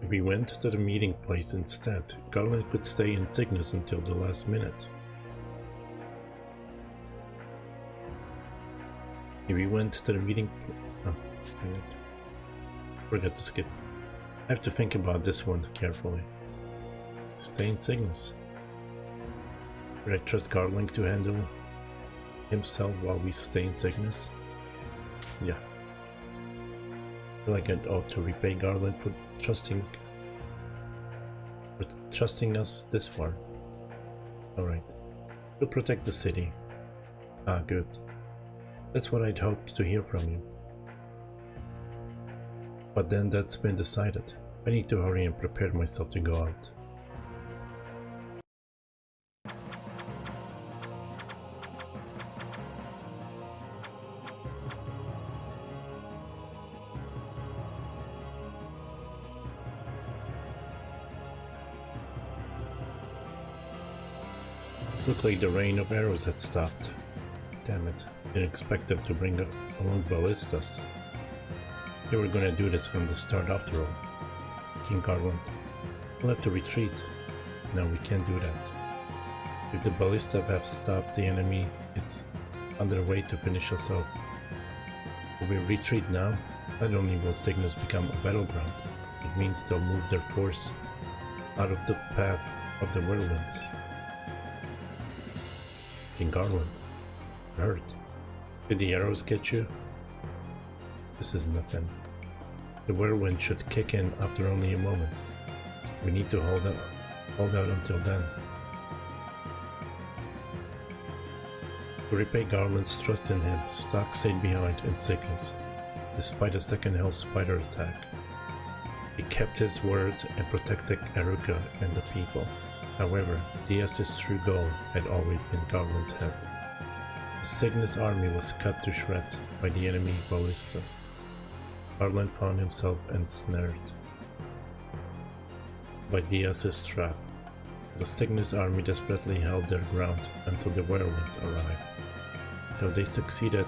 Speaker 1: If we went to the meeting place instead, Garland could stay in Cygnus until the last minute. If we went to the meeting... Oh, dang it. Forgot to skip. I have to think about this one carefully. Stay in Cygnus. Would I trust Garland to handle himself while we stay in Cygnus? Yeah. feel like I ought to repay Garland for trusting us this far. Alright. We'll protect the city. Ah, good. That's what I'd hoped to hear from you. But then that's been decided. I need to hurry and prepare myself to go out. Looked like the rain of arrows had stopped. Damn it, didn't expect them to bring along ballistas. They were gonna do this from the start after all. King Garland, we'll have to retreat. No, we can't do that. If the ballista have stopped, the enemy is on their way to finish us off. If we retreat now, not only will Cygnus become a battleground, it means they'll move their force out of the path of the whirlwinds. King Garland, hurt. Did the arrows get you? This is nothing. The whirlwind should kick in after only a moment. We need to hold out until then. To repay Garland's trust in him, Stark stayed behind in Cygnus, despite a second Hell Spider attack. He kept his word and protected Eruka and the people. However, Diaz's true goal had always been Garland's head. The Cygnus army was cut to shreds by the enemy ballistas. Garland found himself ensnared by Diaz's trap. The Cygnus army desperately held their ground until the whirlwinds arrived. Though they succeeded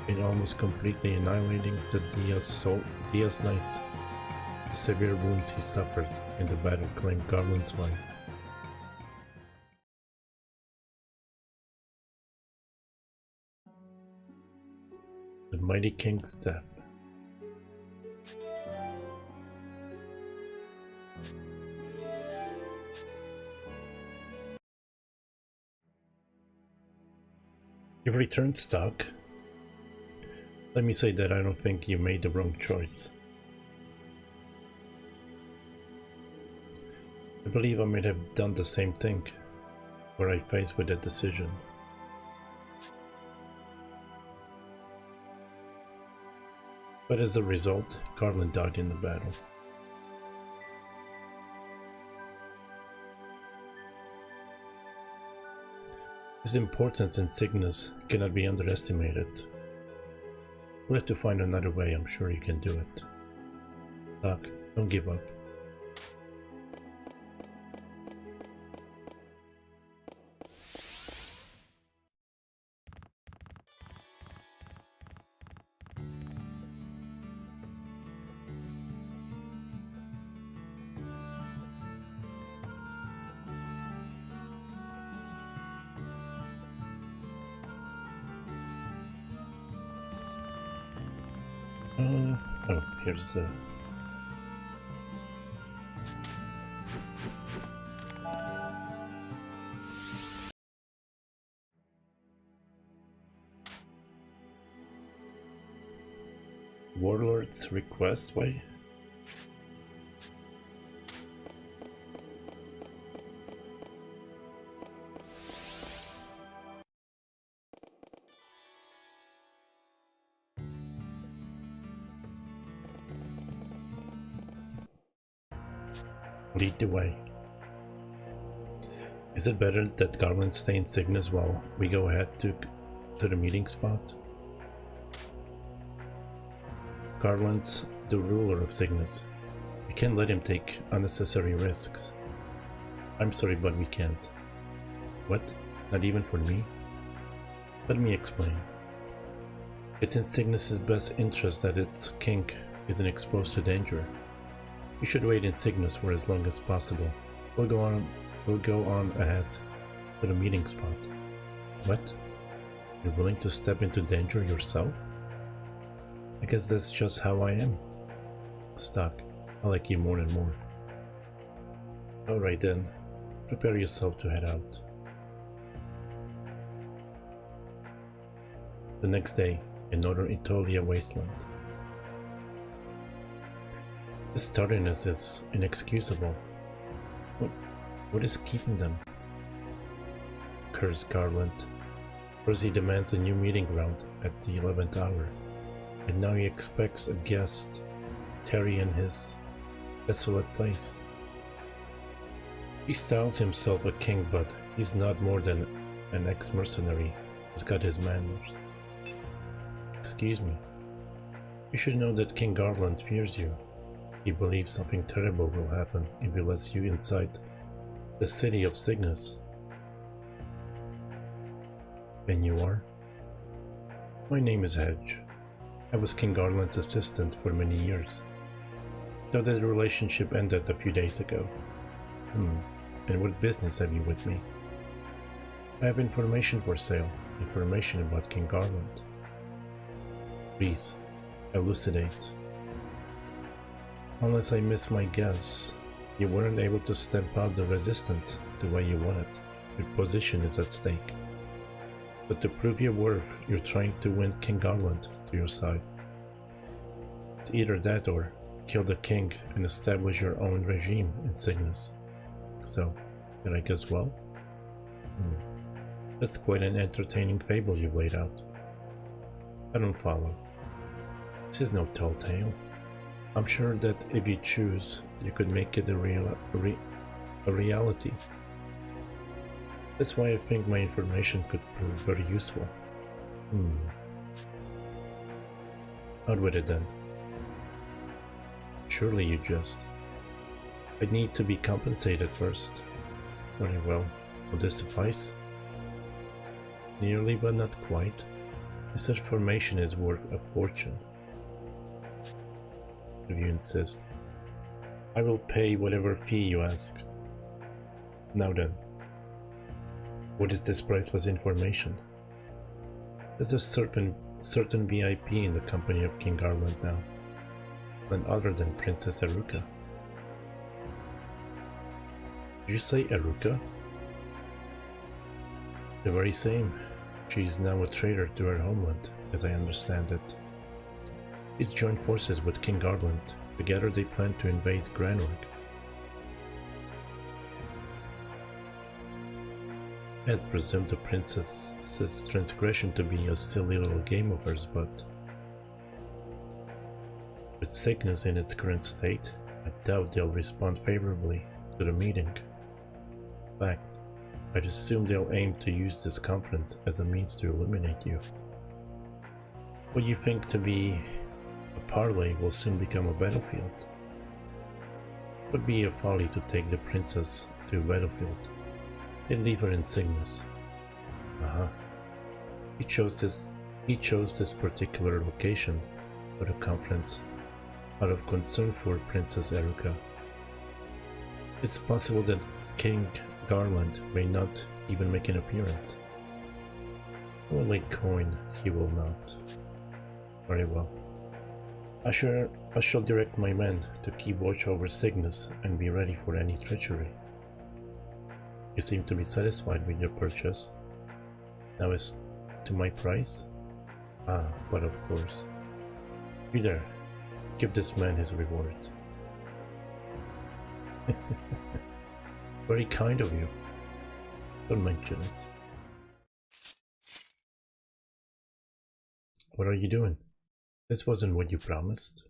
Speaker 1: in almost completely annihilating the Diaz knights, the severe wounds he suffered in the battle claimed Garland's life. The mighty king's death. You've returned, Stark. Let me say that I don't think you made the wrong choice. I believe I might have done the same thing, were I faced with that decision. But as a result, Garland died in the battle. His importance in Cygnus cannot be underestimated. We'll have to find another way, I'm sure you can do it. Stark, don't give up. Oh, here's Warlord's request way. Lead the way. Is it better that Garland stay in Cygnus while we go ahead to the meeting spot? Garland's the ruler of Cygnus. We can't let him take unnecessary risks. I'm sorry, but we can't. What? Not even for me? Let me explain. It's in Cygnus's best interest that its king isn't exposed to danger. You should wait in Cygnus for as long as possible. We'll go on ahead to the meeting spot. What? You're willing to step into danger yourself? I guess that's just how I am. Stark, I like you more and more. Alright then, prepare yourself to head out. The next day, in northern Italia wasteland. This tardiness is inexcusable. What is keeping them? Cursed Garland. First he demands a new meeting round at the 11th hour, and now he expects a guest, Terry, in his desolate place. He styles himself a king, but he's not more than an ex-mercenary who's got his manners. Excuse me. You should know that King Garland fears you. He believes something terrible will happen if he lets you inside the city of Cygnus. And you are? My name is Hedge. I was King Garland's assistant for many years, though the relationship ended a few days ago. And what business have you with me? I have information for sale, information about King Garland. Please, elucidate. Unless I miss my guess, you weren't able to stamp out the resistance the way you wanted. Your position is at stake. But to prove your worth, you're trying to win King Garland to your side. It's either that or kill the king and establish your own regime in Cygnus. So, did I guess well? That's quite an entertaining fable you've laid out. I don't follow. This is no tall tale. I'm sure that if you choose, you could make it a reality. That's why I think my information could prove very useful. Out with it then. Surely you jest. I'd need to be compensated first. Very well. Will this suffice? Nearly, but not quite. This information is worth a fortune. If you insist, I will pay whatever fee you ask. Now then, what is this priceless information? There's a certain VIP in the company of King Garland now, none other than Princess Eruka. Did you say Eruka? The very same. She is now a traitor to her homeland, as I understand it. She's joined forces with King Garland. Together they plan to invade Granorg. I had presumed the princess's transgression to be a silly little game of hers, but with Cygnus in its current state, I doubt they'll respond favorably to the meeting. In fact, I'd assume they'll aim to use this conference as a means to eliminate you. What you think to be a parley will soon become a battlefield. It would be a folly to take the princess to a battlefield. They'd leave her in Cygnus. He chose this particular location for the conference out of concern for Princess Eruka. It's possible that King Garland may not even make an appearance. Only coin he will not. Very well. I shall direct my men to keep watch over Cygnus and be ready for any treachery. You seem to be satisfied with your purchase. Now as to my price? But of course. You there, give this man his reward. Very kind of you. Don't mention it. What are you doing? This wasn't what you promised.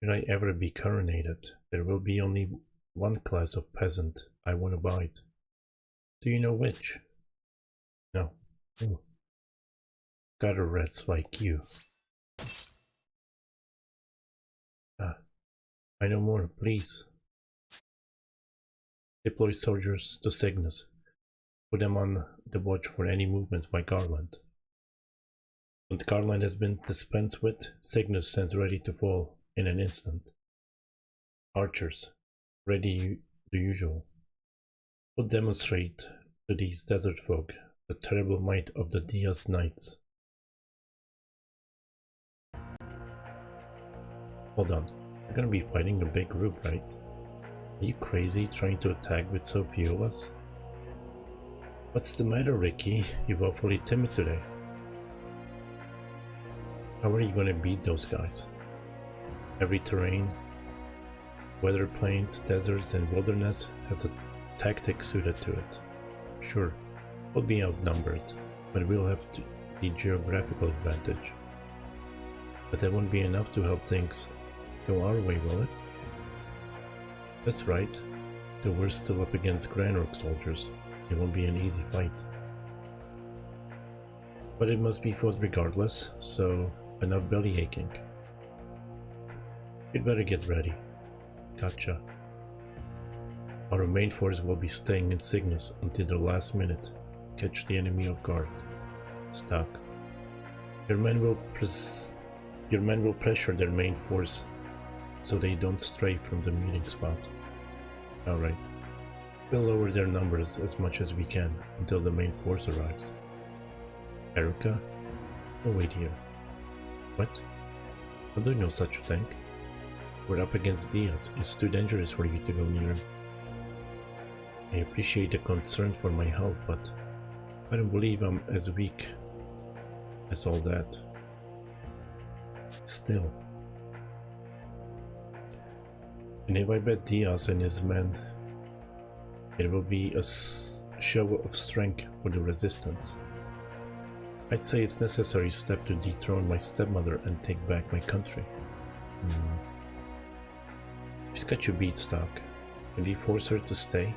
Speaker 1: Should I ever be coronated, there will be only one class of peasant I want to abide. Do you know which? No. Oh. Gutter rats like you. I know more, please. Deploy soldiers to Cygnus. Put them on the watch for any movements by Garland. Once Garland has been dispensed with, Cygnus stands ready to fall in an instant. Archers, ready the usual. Will demonstrate to these desert folk the terrible might of the Diaz Knights. Hold on, you're gonna be fighting a big group, right? Are you crazy trying to attack with so few of us? What's the matter, Ricky? You're awfully timid today. How are you gonna beat those guys? Every terrain, weather plains, deserts, and wilderness has a tactic suited to it. Sure, we'll be outnumbered, but we'll have the geographical advantage. But that won't be enough to help things go our way, will it? That's right, though we're still up against Granrock soldiers. It won't be an easy fight. But it must be fought regardless, so enough belly aching. You'd better get ready. Gotcha. Our main force will be staying in Cygnus until the last minute. Catch the enemy off guard. Stuck. Your men will pressure their main force so they don't stray from the meeting spot. Alright. We'll lower their numbers as much as we can until the main force arrives. Eruka? We'll wait here. What? I'll do no such thing. We're up against Diaz. It's too dangerous for you to go near him. I appreciate the concern for my health, but I don't believe I'm as weak as all that. Still. And if I bet Diaz and his men, it will be a show of strength for the resistance. I'd say it's a necessary step to dethrone my stepmother and take back my country. She's got you beat, Stock. If you force her to stay,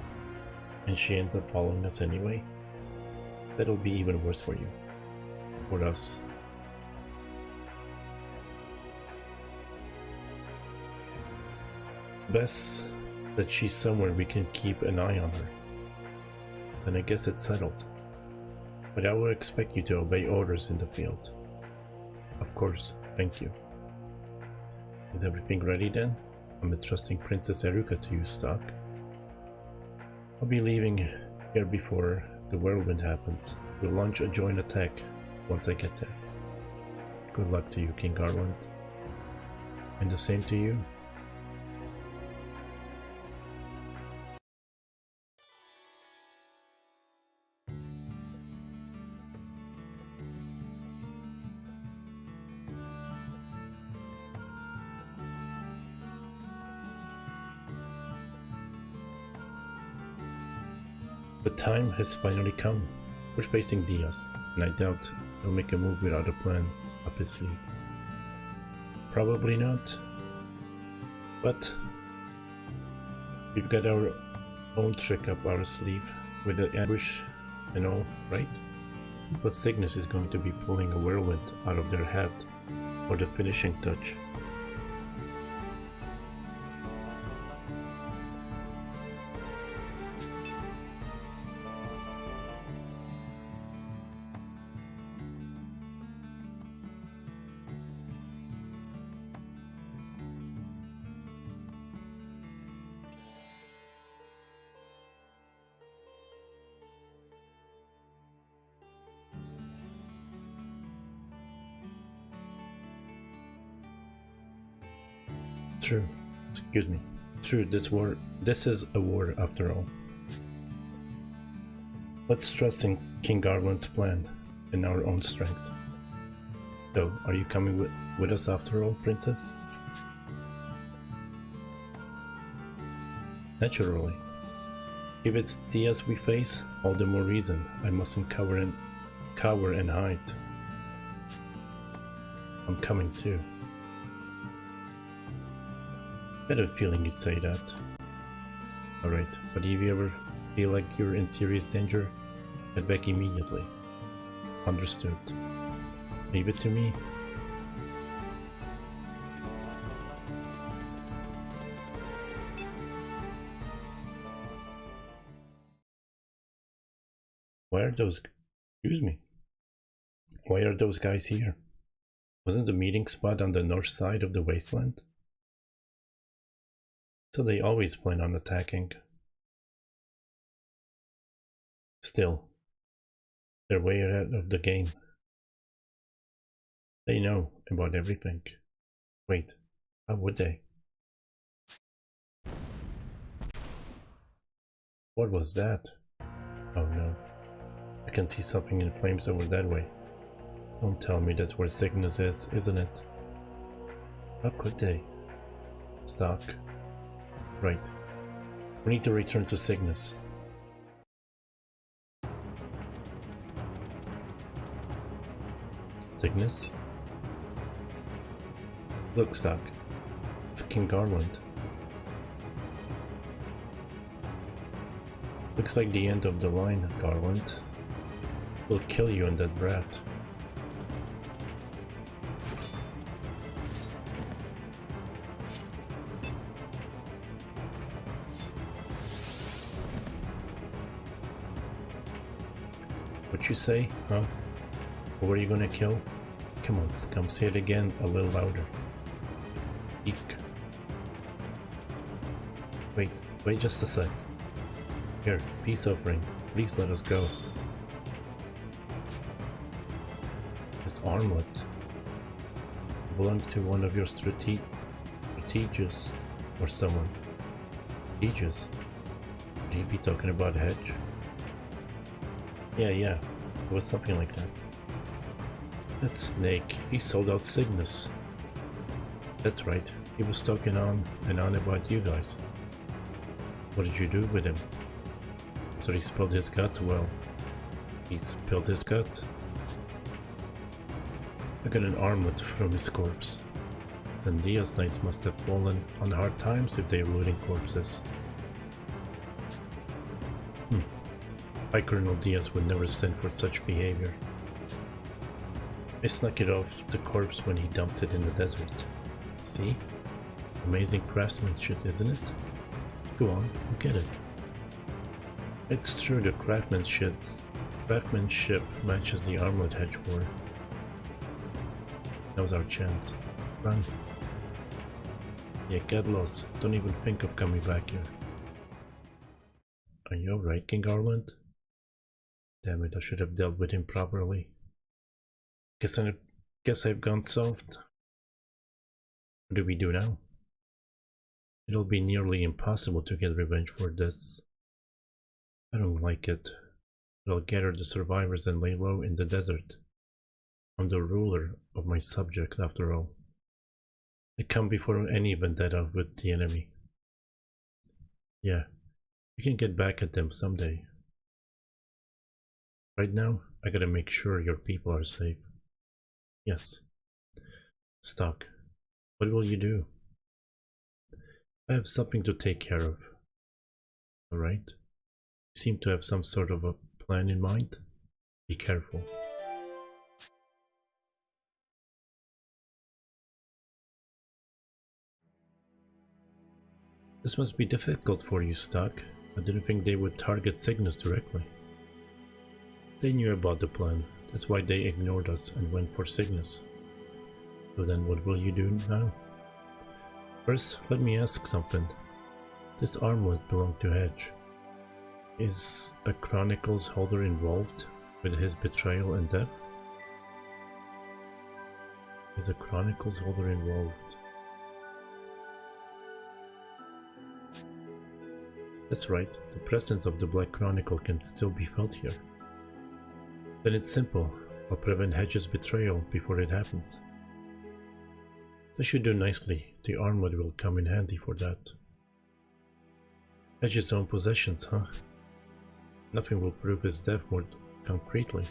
Speaker 1: and she ends up following us anyway, that'll be even worse for you. For us. Best that she's somewhere we can keep an eye on her. Then I guess it's settled. But I will expect you to obey orders in the field. Of course, thank you. Is everything ready then? I'm entrusting Princess Eruka to you, Stock. I'll be leaving here before the whirlwind happens. We'll launch a joint attack once I get there. Good luck to you, King Garland. And the same to you. The time has finally come. We're facing Diaz, and I doubt he'll make a move without a plan up his sleeve. Probably not. But we've got our own trick up our sleeve with the ambush and all, right? But Cygnus is going to be pulling a whirlwind out of their hat for the finishing touch. True. Excuse me. True, this is a war after all. Let's trust in King Garland's plan and our own strength. So, are you coming with us after all, Princess? Naturally. If it's Diaz we face, all the more reason I mustn't cower and hide. I'm coming too. I had a feeling you'd say that. Alright, but if you ever feel like you're in serious danger, head back immediately. Understood. Leave it to me. Why are those... Excuse me. Why are those guys here? Wasn't the meeting spot on the north side of the wasteland? So they always plan on attacking. Still, they're way ahead of the game. They know about everything. Wait, how would they? What was that? Oh no. I can see something in flames over that way. Don't tell me that's where Cygnus is, isn't it? How could they? Stock. Right. We need to return to Cygnus. Cygnus? Look, Stock. It's King Garland. Looks like the end of the line, Garland. We'll kill you and that brat. What you say, huh? Who are you gonna kill? Come on, scum, say it again a little louder. Eek. Wait just a sec. Here, peace offering. Please let us go. This armlet belonged to one of your strategists or someone. Strategists? Would you be talking about Hedge? Yeah, it was something like that. That snake, he sold out Cygnus. That's right, he was talking on and on about you guys. What did you do with him? So he spilled his guts? Well, he spilled his guts. I got an armlet from his corpse. Then Diaz Knights must have fallen on hard times if they were looting corpses. High Colonel Diaz would never stand for such behavior. I snuck it off the corpse when he dumped it in the desert. See? Amazing craftsmanship, isn't it? Go on, get it. It's true the craftsmanship matches the armlet Hedge wore. Now's our chance. Run. Yeah, get lost. Don't even think of coming back here. Are you alright, King Garland? Damn it, I should have dealt with him properly. Guess I've gone soft. What do we do now? It'll be nearly impossible to get revenge for this. I don't like it. But I'll gather the survivors and lay low in the desert. I'm the ruler of my subjects after all. I come before any vendetta with the enemy. Yeah, you can get back at them someday. Right now, I gotta make sure your people are safe. Yes. Stock, what will you do? I have something to take care of. Alright? You seem to have some sort of a plan in mind. Be careful. This must be difficult for you, Stock. I didn't think they would target Cygnus directly. They knew about the plan. That's why they ignored us and went for Cygnus. So then what will you do now? First, let me ask something. This armlet belonged to Hedge. Is a Chronicles holder involved with his betrayal and death? Is a Chronicles holder involved? That's right, the presence of the Black Chronicle can still be felt here. Then it's simple. I'll prevent Hedge's betrayal before it happens. I should do nicely. The armlet will come in handy for that. Hedge's own possessions, huh? Nothing will prove his death more concretely.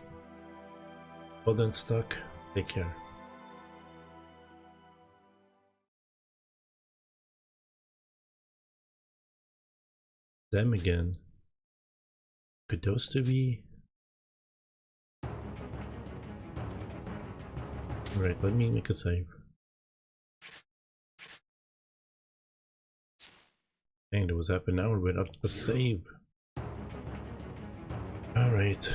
Speaker 1: Well then, Stock, take care. Them again. Could those two be? Alright, let me make a save. Dang, there was half an hour without a save. Alright.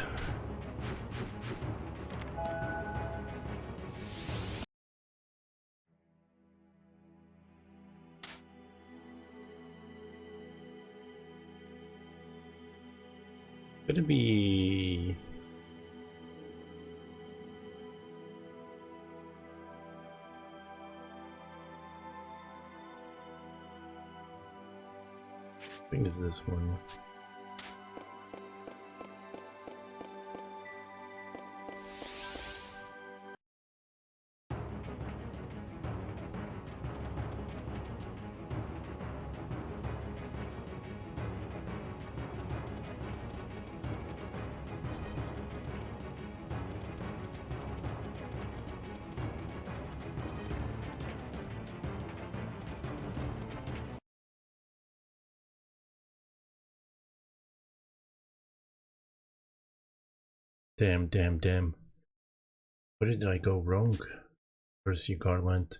Speaker 1: Gonna be... I think it's this one. Damn, damn, damn. Where did I go wrong? Curse you, Garland.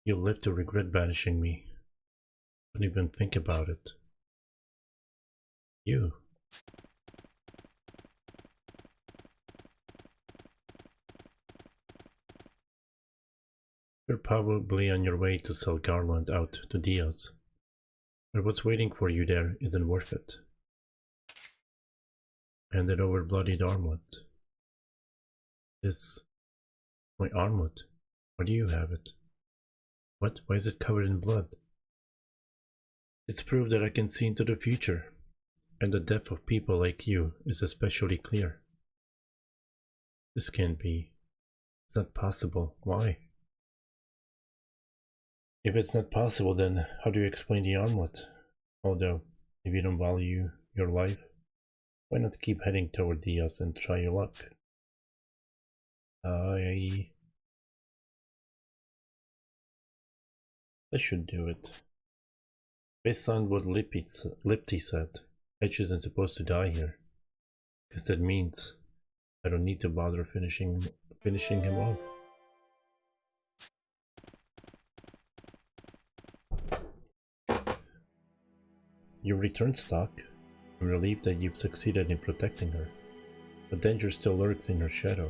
Speaker 1: You'll live to regret banishing me. Don't even think about it. You. You're probably on your way to sell Garland out to Diaz. But what's waiting for you there isn't worth it. Hand it over, bloodied armlet. This. My armlet. Why do you have it? What? Why is it covered in blood? It's proof that I can see into the future, and the death of people like you is especially clear. This can't be. It's not possible. Why? If it's not possible, then how do you explain the armlet? Although, if you don't value your life, why not keep heading toward Diaz and try your luck? That should do it. Based on what Lipty said, Edge isn't supposed to die here. Because that means I don't need to bother finishing him off. You returned, Stock. I'm relieved that you've succeeded in protecting her. But danger still lurks in her shadow.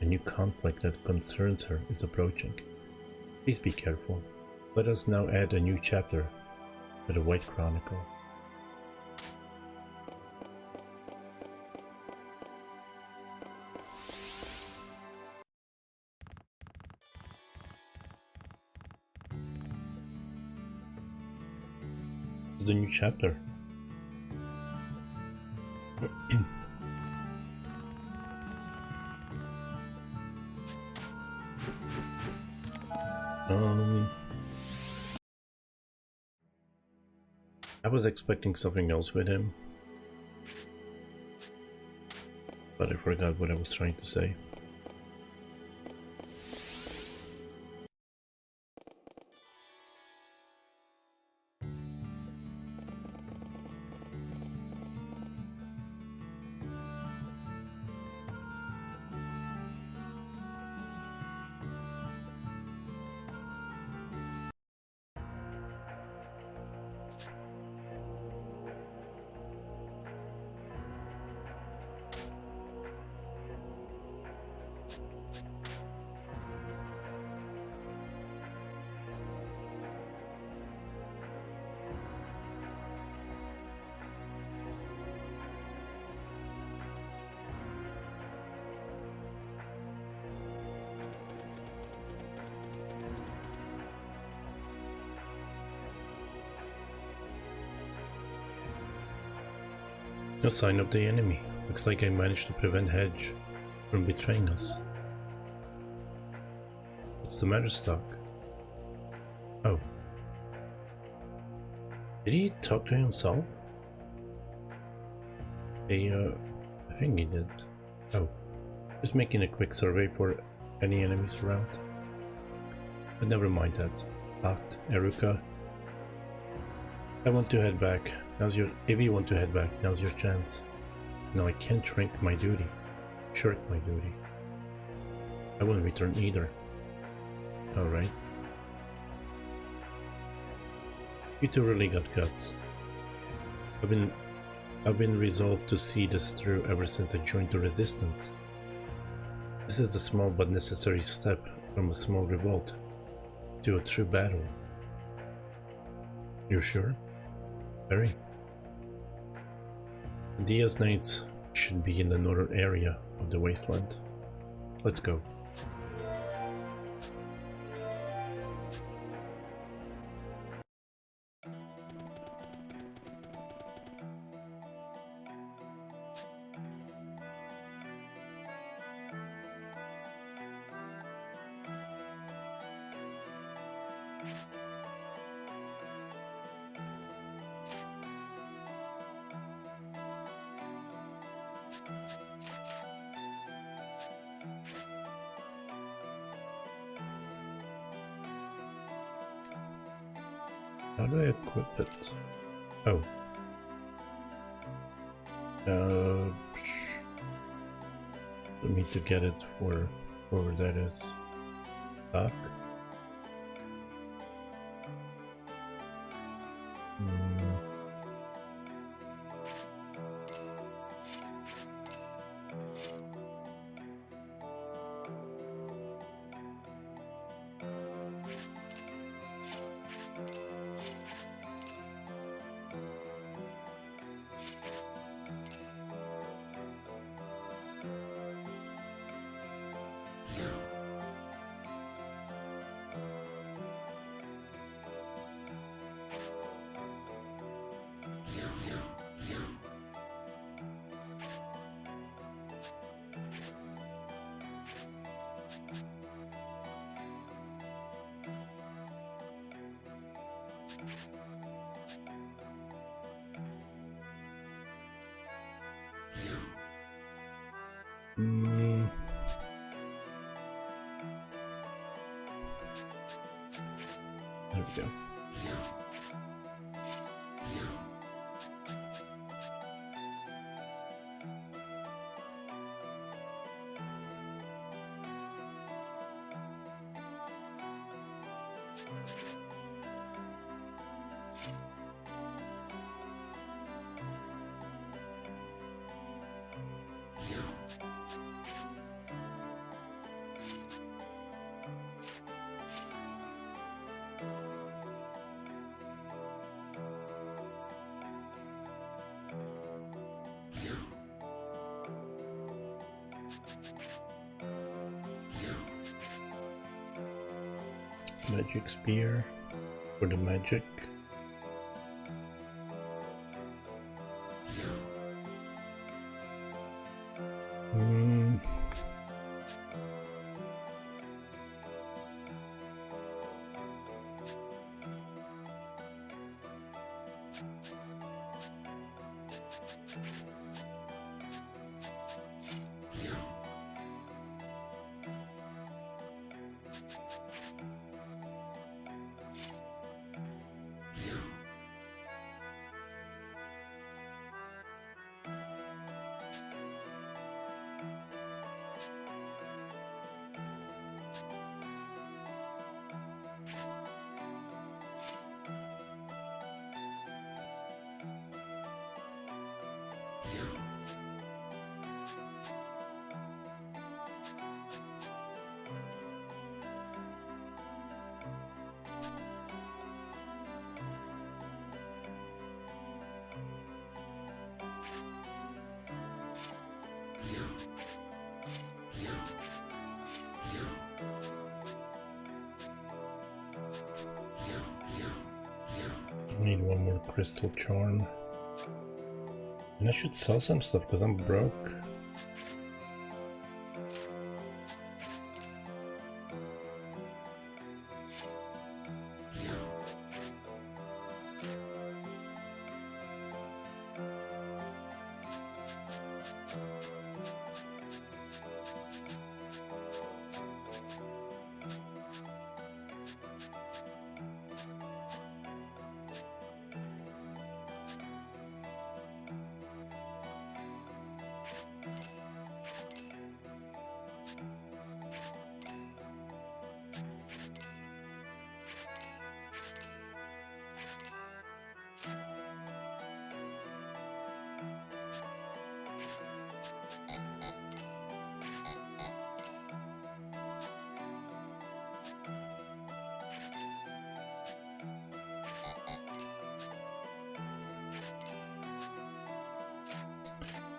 Speaker 1: A new conflict that concerns her is approaching. Please be careful. Let us now add a new chapter to the White Chronicle. The new chapter. I was expecting something else with him, but I forgot what I was trying to say. No sign of the enemy. Looks like I managed to prevent Hedge from betraying us. What's the matter, Stock? Oh. Did he talk to himself? I think he did. Oh. Just making a quick survey for any enemies around. But never mind that. Eruka. I want to head back. If you want to head back, now's your chance. No, I can't shirk my duty. I won't return either. Alright. You two really got guts. I've been resolved to see this through ever since I joined the Resistance. This is a small but necessary step from a small revolt to a true battle. You're sure? Very. Diaz Knights should be in the northern area of the wasteland. Let's go. How do I equip it? Oh. for me to get it for whoever that is. Stock. There we go. Magic spear for the magic. I need one more crystal charm. And I should sell some stuff because I'm broke.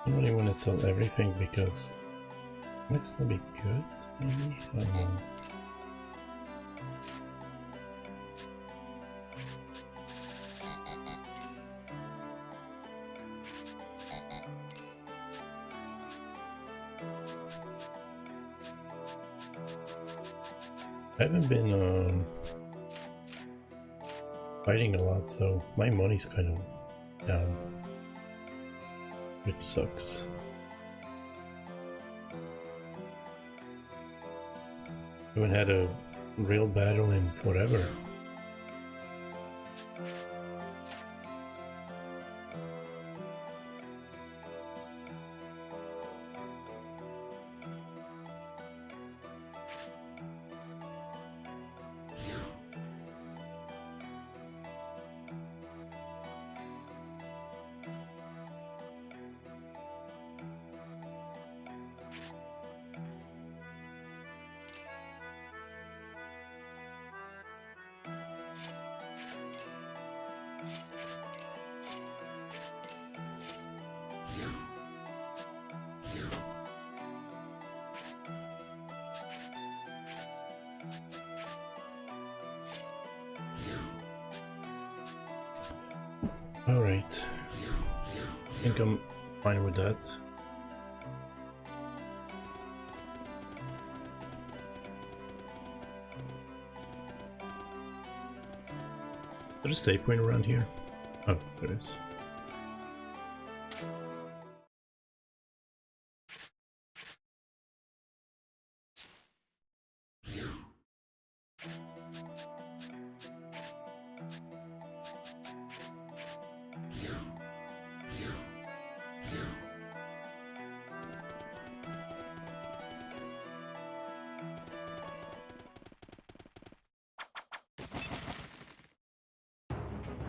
Speaker 1: I don't really want to sell everything because it might still be good, maybe? I don't know. I haven't been fighting a lot, so my money's kind of down, which sucks. I haven't had a real battle in forever. Alright. I think I'm fine with that. Is there a save point around here? Oh, there is.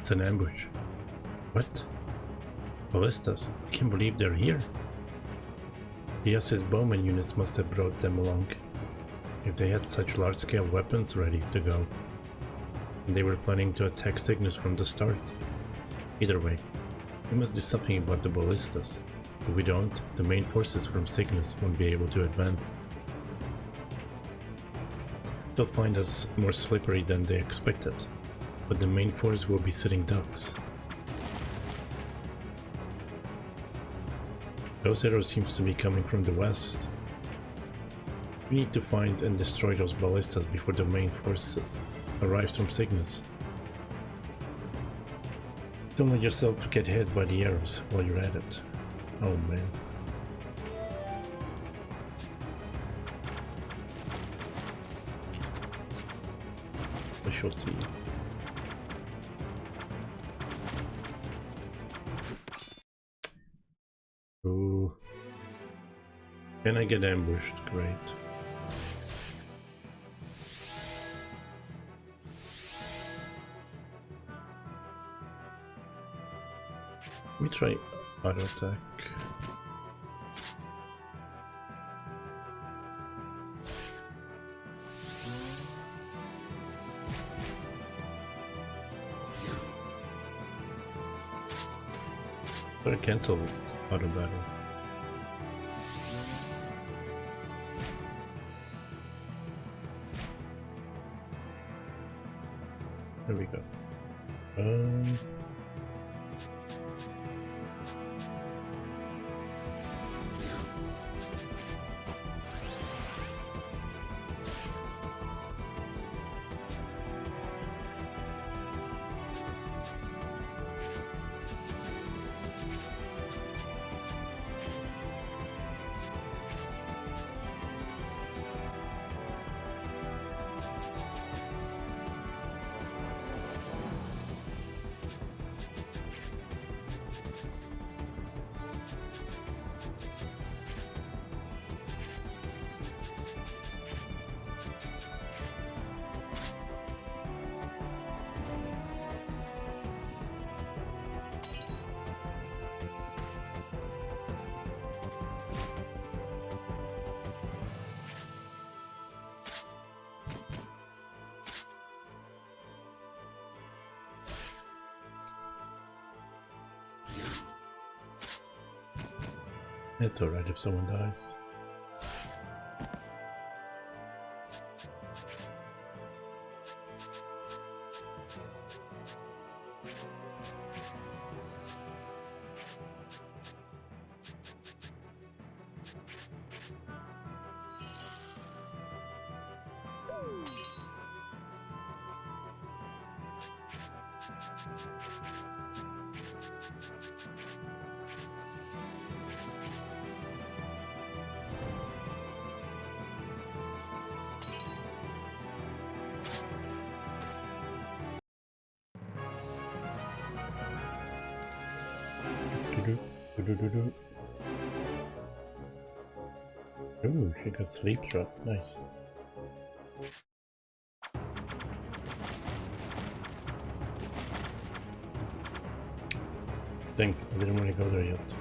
Speaker 1: It's an ambush. What? Ballistas? I can't believe they're here. The SS bowman units must have brought them along. If they had such large-scale weapons ready to go. And they were planning to attack Cygnus from the start. Either way, we must do something about the ballistas. If we don't, the main forces from Cygnus won't be able to advance. They'll find us more slippery than they expected. But the main force will be sitting ducks. Those arrows seems to be coming from the west. We need to find and destroy those ballistas before the main forces arrives from Cygnus. Don't let yourself get hit by the arrows while you're at it. Oh man. Specialty. Ooh. Can I get ambushed? Great. Let me try auto attack. But I cancel auto battle. There we go. It's alright if someone dies. Ooh, she got sleep drop. Nice. Dang, I didn't want to go there yet.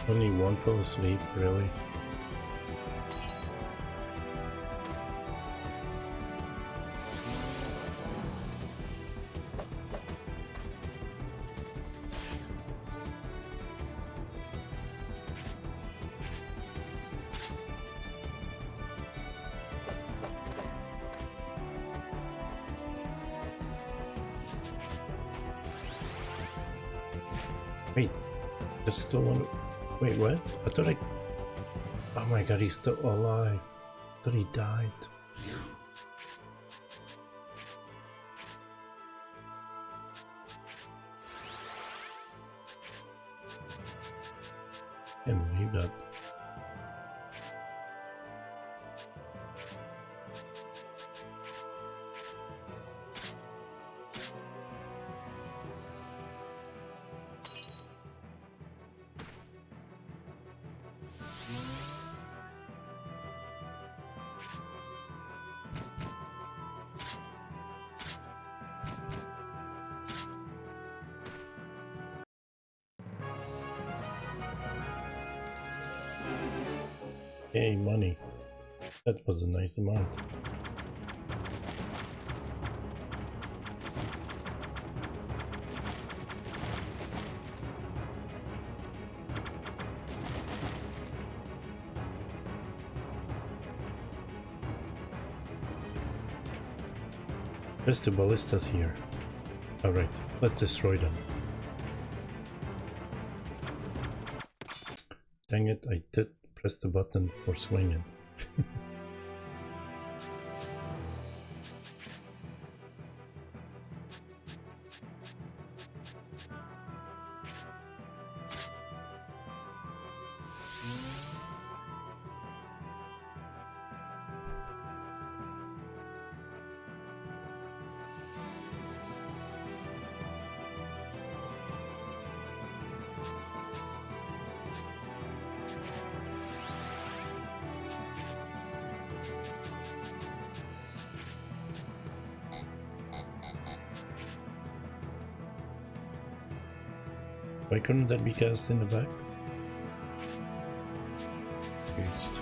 Speaker 1: Only one fell asleep, really? Wait, there's still one. Wait, what? I thought I... Oh my god, he's still alive. I thought he died. Can't believe that. Yay, money. That was a nice amount. There's the ballistas here. Alright, let's destroy them. Dang it, I did press the button for swinging. Why couldn't that be cast in the back? Used.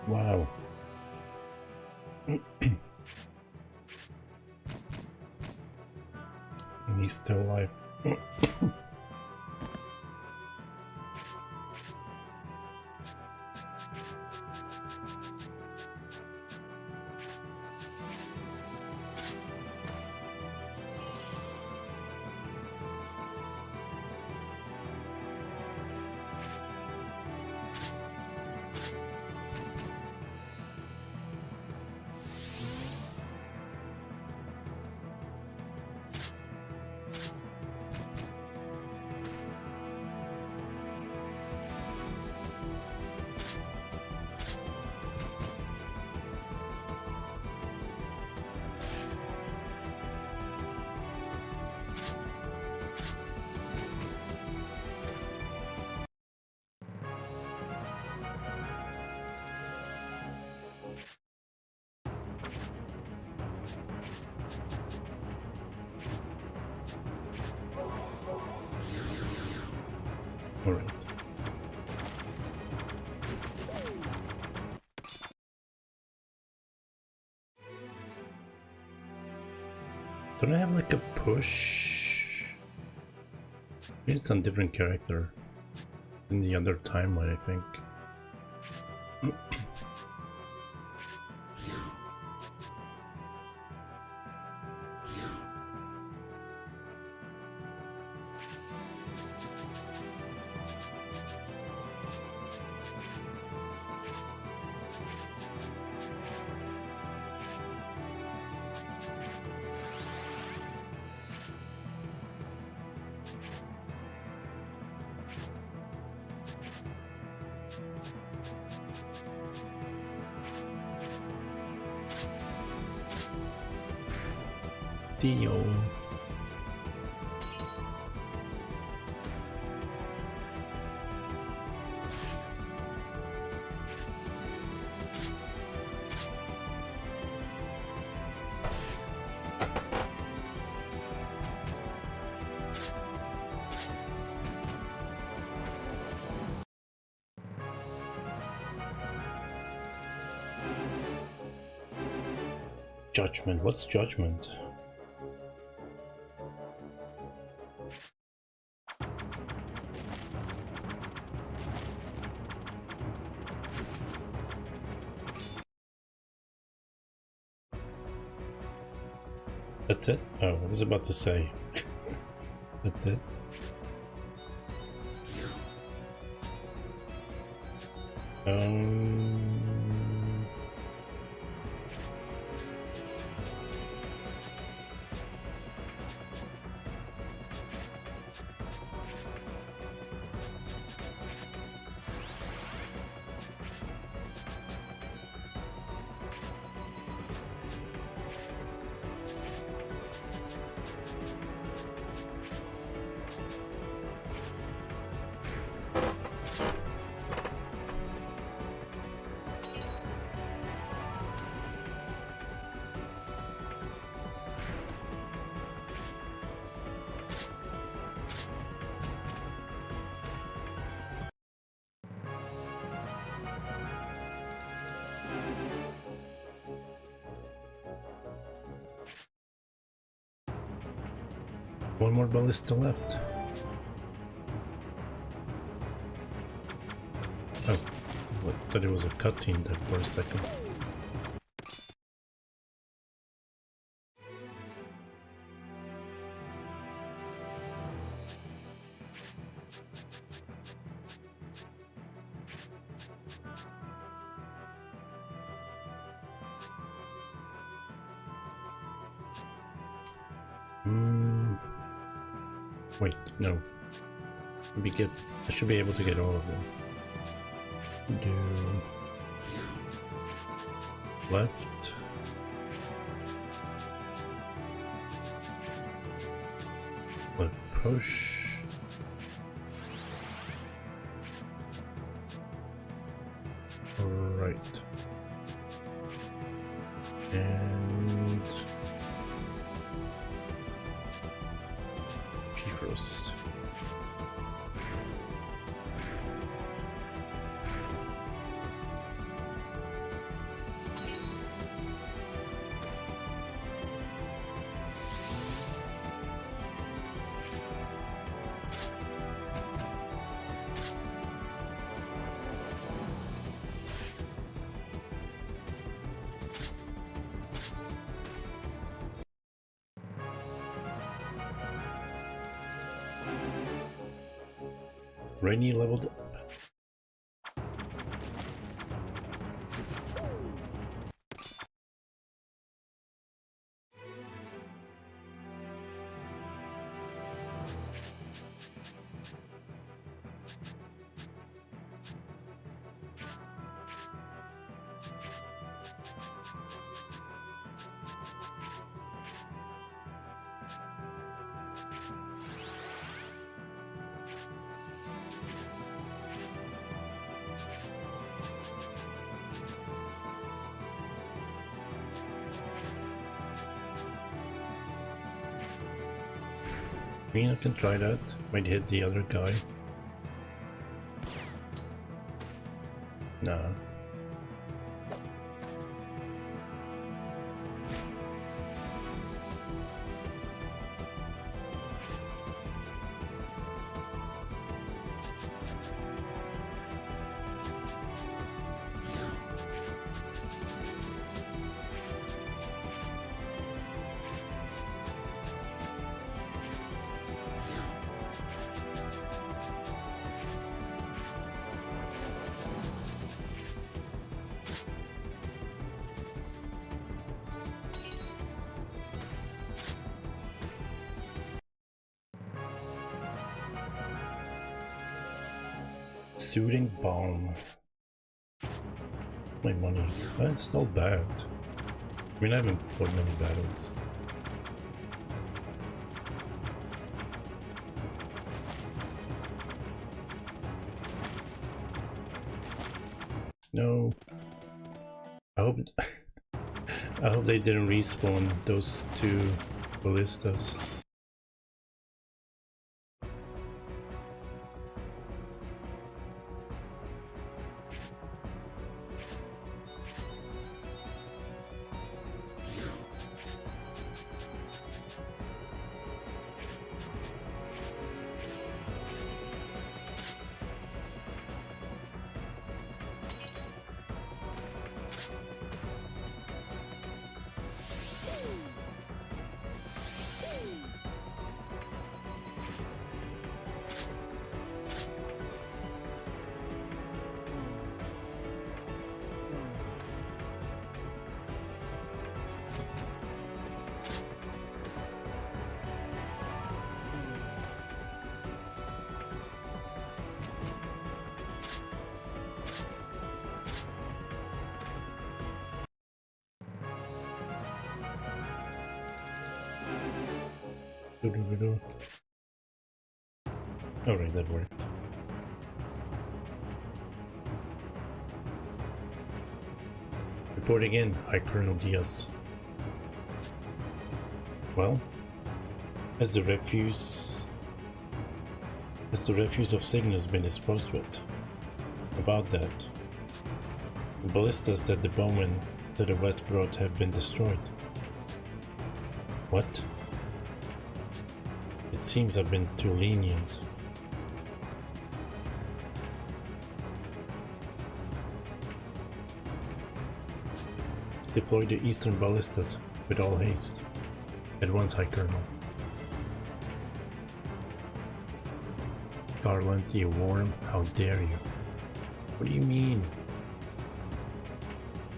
Speaker 1: Wow. And he's still alive. Alright. Don't I have like a push? Maybe it's on different character in the other timeline, I think. CEO. Judgment. What's judgment? That's it? Oh, I was about to say. That's it? One more ballista left. Oh, I thought it was a cutscene there for a second. Wait, no. I should be able to get all of them. Do left. Left push. Right. And G-Frost. Rainy leveled up. I mean, I can try that. Might hit the other guy. Nah. Shooting bomb. My money. That's not bad. I mean, I haven't fought many battles. No. I hope I hope they didn't respawn those two ballistas. Alright, that worked. Reporting in, High Colonel Diaz. Well, as the refuse of Cygnus been disposed with. About that, the ballistas that the bowmen to the west brought have been destroyed. What? It seems I've been too lenient. Deploy the eastern ballistas with all haste. At once, High Colonel. Garland, you worm, how dare you? What do you mean?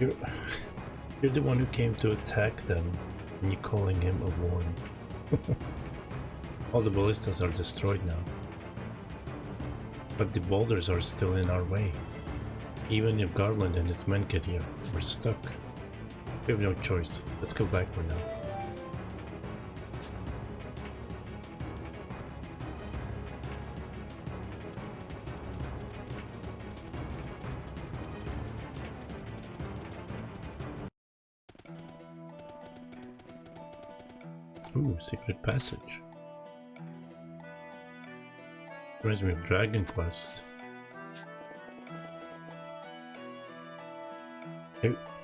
Speaker 1: You're the one who came to attack them, and you're calling him a worm. All the ballistas are destroyed now. But the boulders are still in our way. Even if Garland and his men get here, we're stuck. We have no choice. Let's go backward now. Ooh, secret passage. Reminds me of Dragon Quest.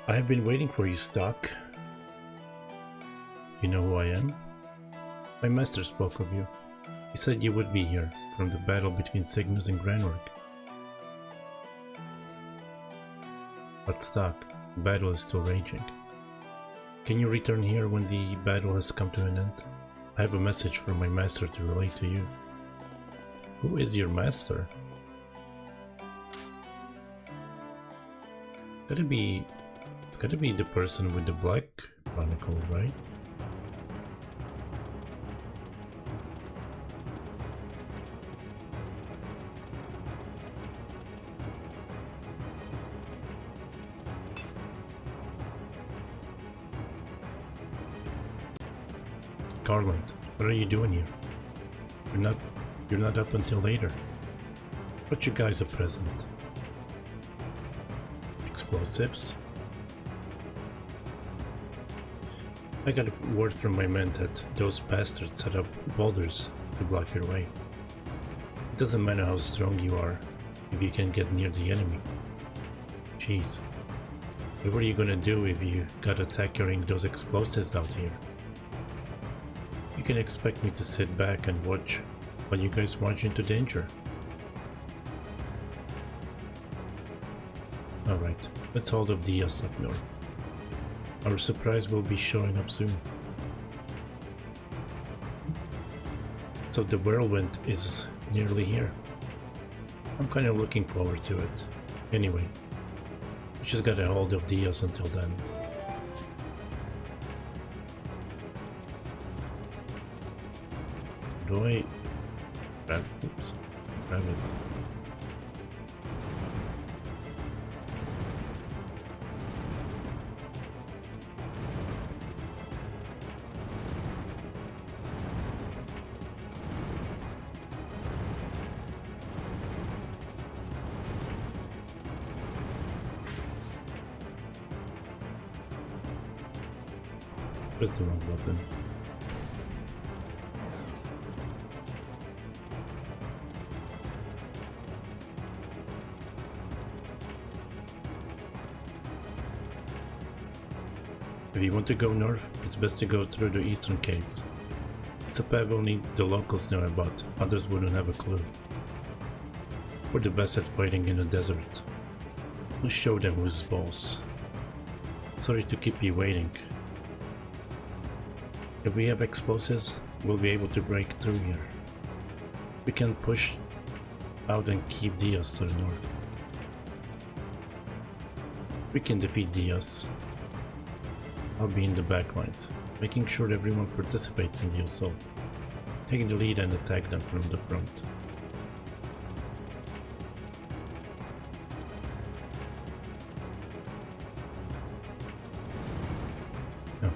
Speaker 1: I have been waiting for you, Stock. You know who I am? My master spoke of you. He said you would be here, from the battle between Cygnus and Granwork. But Stock, the battle is still raging. Can you return here when the battle has come to an end? I have a message from my master to relay to you. Who is your master? It's gotta be the person with the black chronicle, right? Garland, what are you doing here? You're not up until later. But you guys are present. Explosives? I got a word from my men that those bastards set up boulders to block your way. It doesn't matter how strong you are if you can get near the enemy. Jeez. What are you gonna do if you got attacked carrying those explosives out here? You can expect me to sit back and watch while you guys march into danger. Alright, let's hold up Diaz up north. Our surprise will be showing up soon. So the whirlwind is nearly here. I'm kind of looking forward to it. Anyway, we just gotta hold of Diaz until then. Do I grab it? Press the wrong button. If you want to go north, it's best to go through the eastern caves. It's a path only the locals know about, others wouldn't have a clue. We're the best at fighting in the desert. We'll show them who's boss. Sorry to keep you waiting. If we have explosives, we'll be able to break through here. We can push out and keep Diaz to the north. We can defeat Diaz. I'll be in the back lines, making sure everyone participates in the assault. Take the lead and attack them from the front. Oh.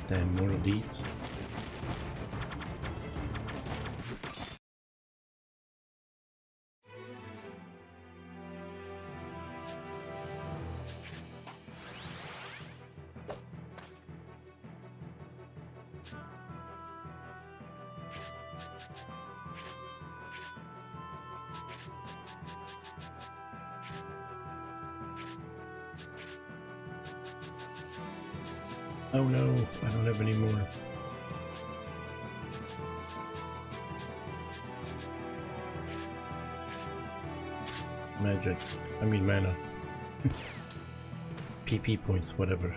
Speaker 1: Damn, more of these. Oh no, I don't have any more. Magic. I mean mana. PP points, whatever.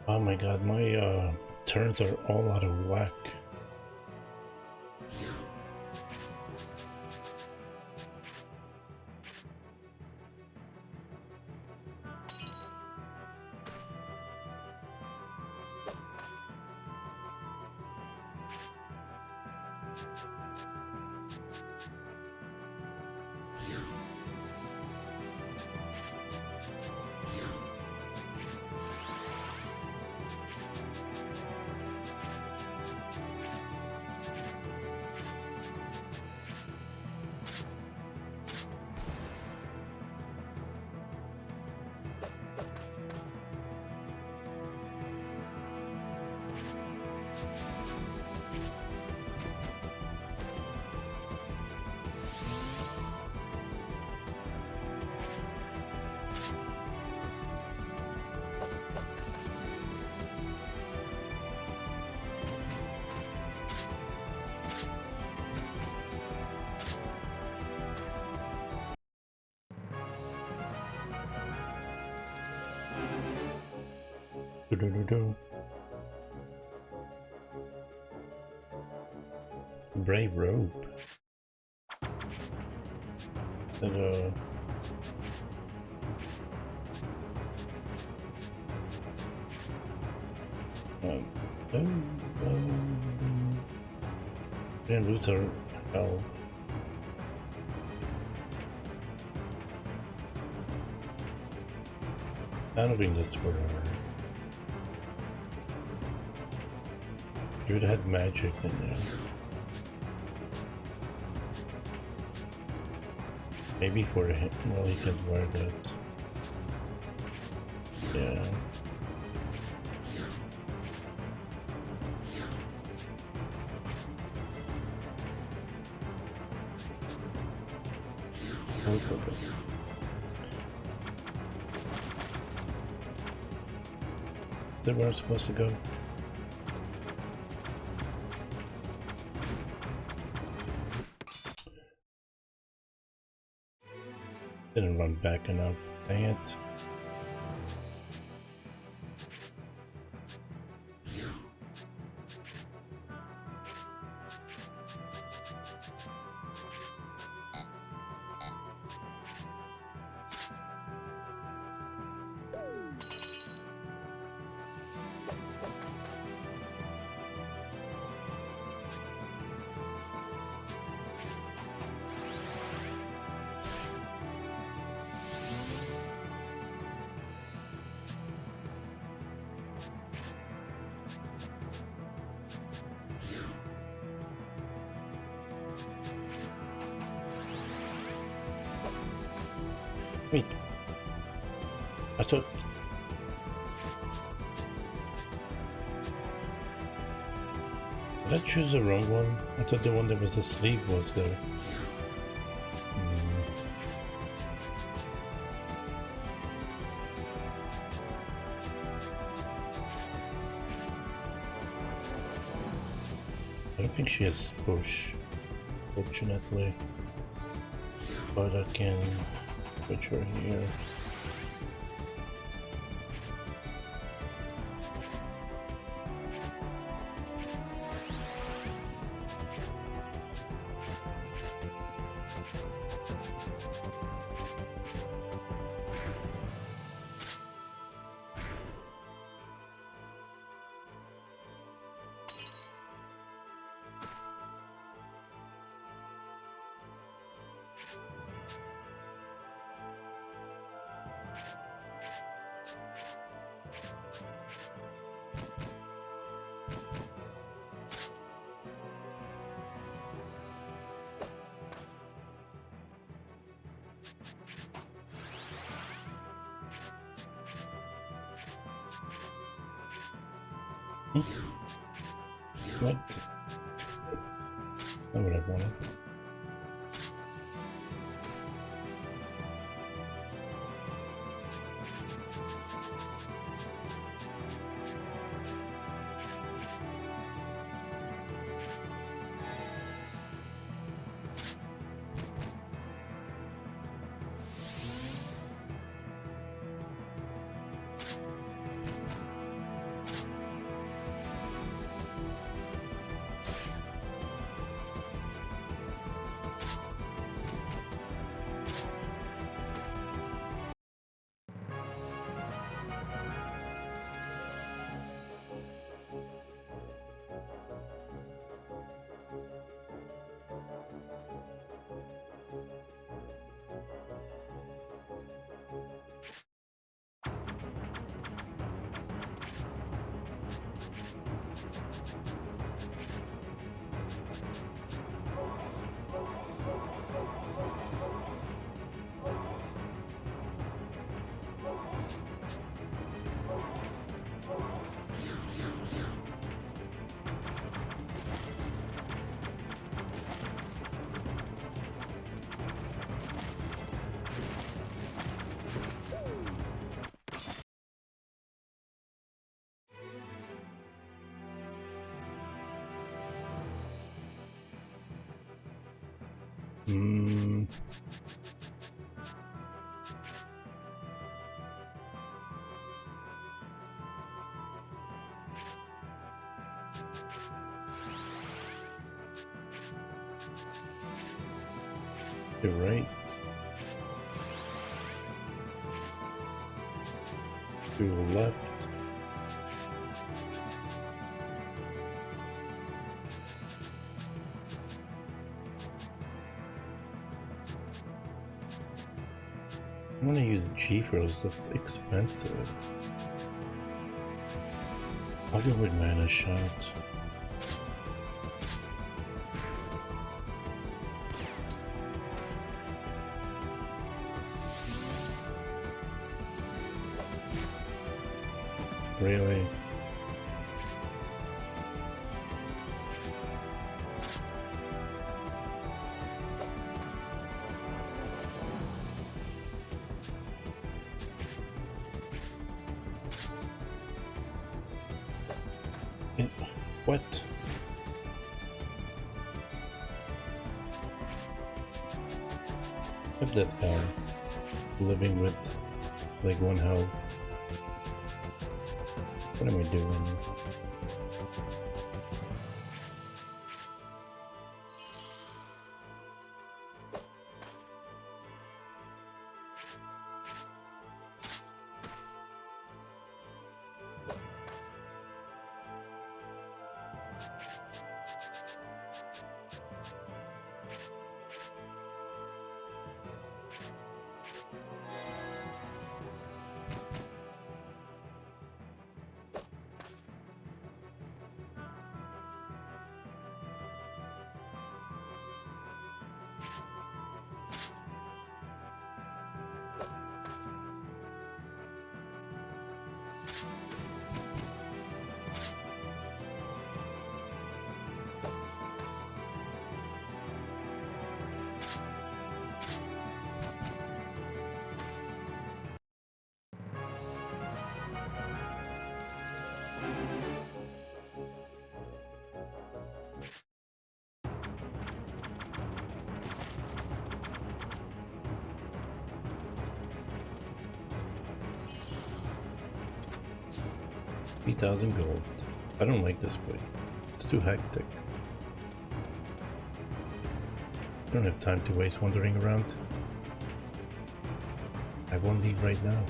Speaker 1: Oh my god, my turns are all out of whack. Do-do-do-do. Brave rope. Ta-da. Didn't lose our health. I don't think that's for her. You would have had magic in there. Maybe for him, well, he can wear that. Yeah. That's okay. Is that where I'm supposed to go? Didn't run back enough. Dang it. Wait. I thought... Did I choose the wrong one? I thought the one that was asleep was there. I don't think she has push, fortunately. But I can put her here. What? Not what I wanted. To right. To left. I want to use G-Froze, that's expensive. I'll go with Mana Shot. Really? What? What's that car? Living with like 1 health. What am I doing? $3,000 gold. I don't like this place. It's too hectic. I don't have time to waste wandering around. I won't leave right now.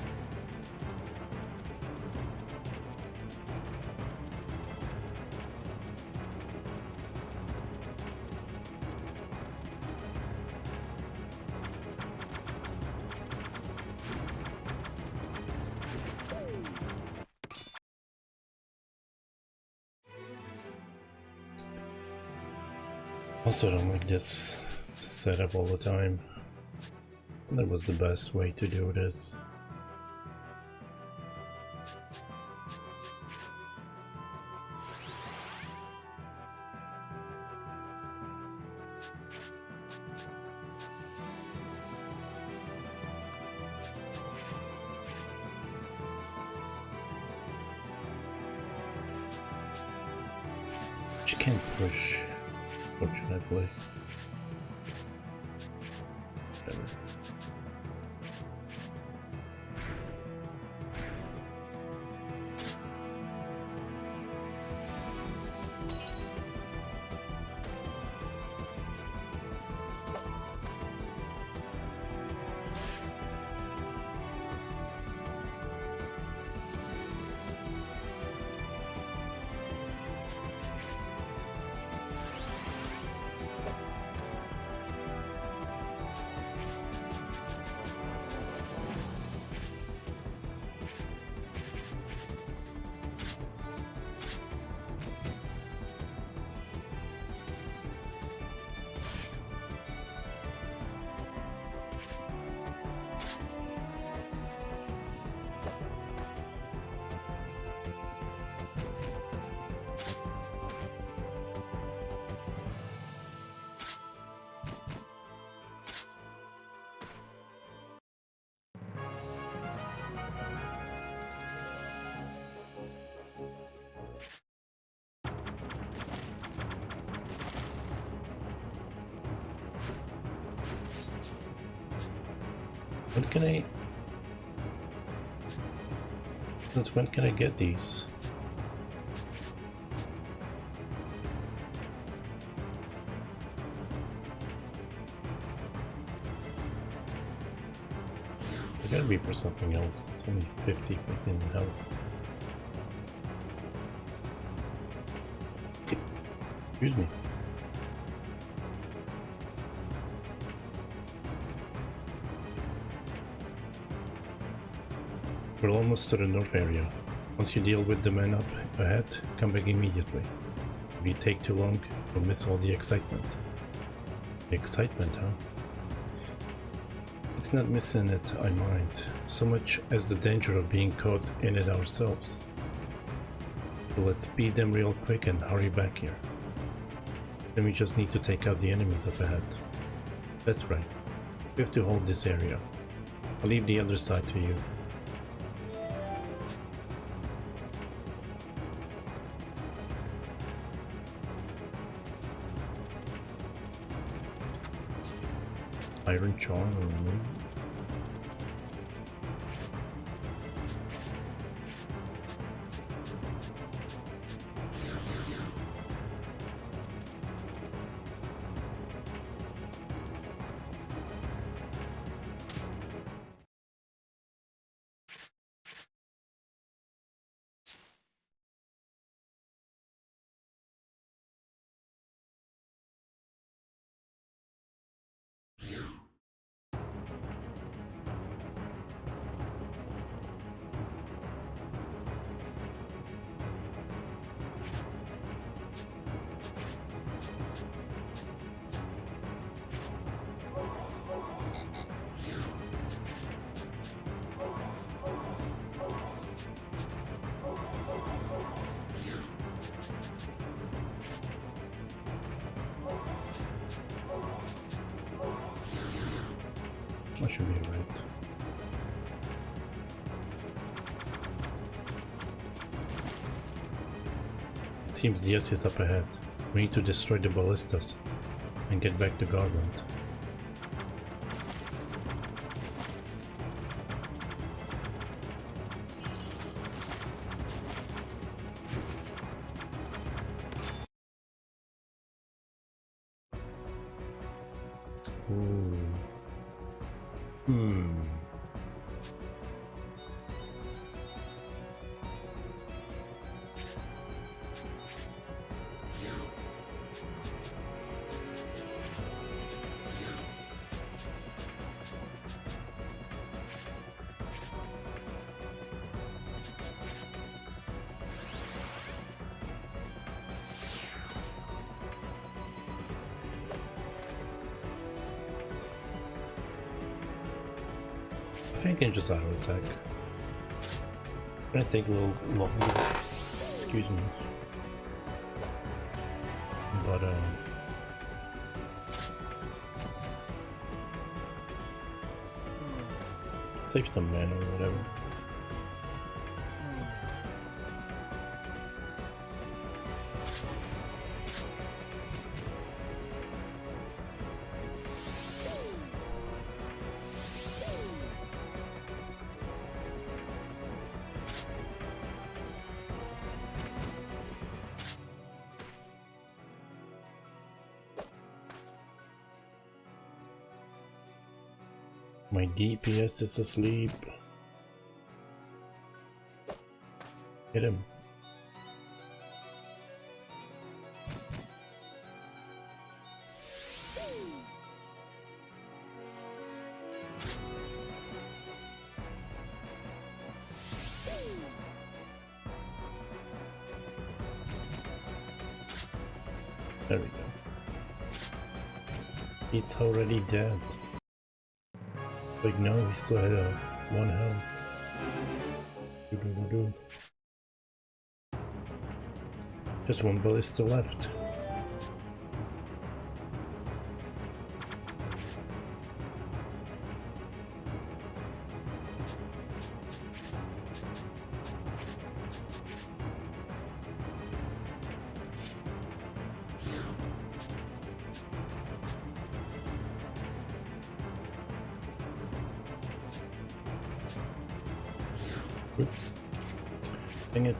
Speaker 1: Also, I don't like this setup all the time. That was the best way to do this. You can't push, fortunately. Whatever. When can I... Since when can I get these? It gotta be for something else. It's only 50 freaking health. Excuse me. We're almost to the north area. Once you deal with the men up ahead, come back immediately. If you take too long, you'll miss all the excitement. The excitement, huh? It's not missing it I mind, so much as the danger of being caught in it ourselves. So let's beat them real quick and hurry back here. Then we just need to take out the enemies up ahead. That's right. We have to hold this area. I'll leave the other side to you. Iron charm removed. That should be right. It seems the S is up ahead. We need to destroy the ballistas and get back to Garland. Ooh. I think I can just auto attack. Gonna take a little longer. Excuse me. But save some mana or whatever. My DPS is asleep. Hit him. There we go. It's already dead. Like, no, we still had one health. Just one ballista left. Oops. Dang it.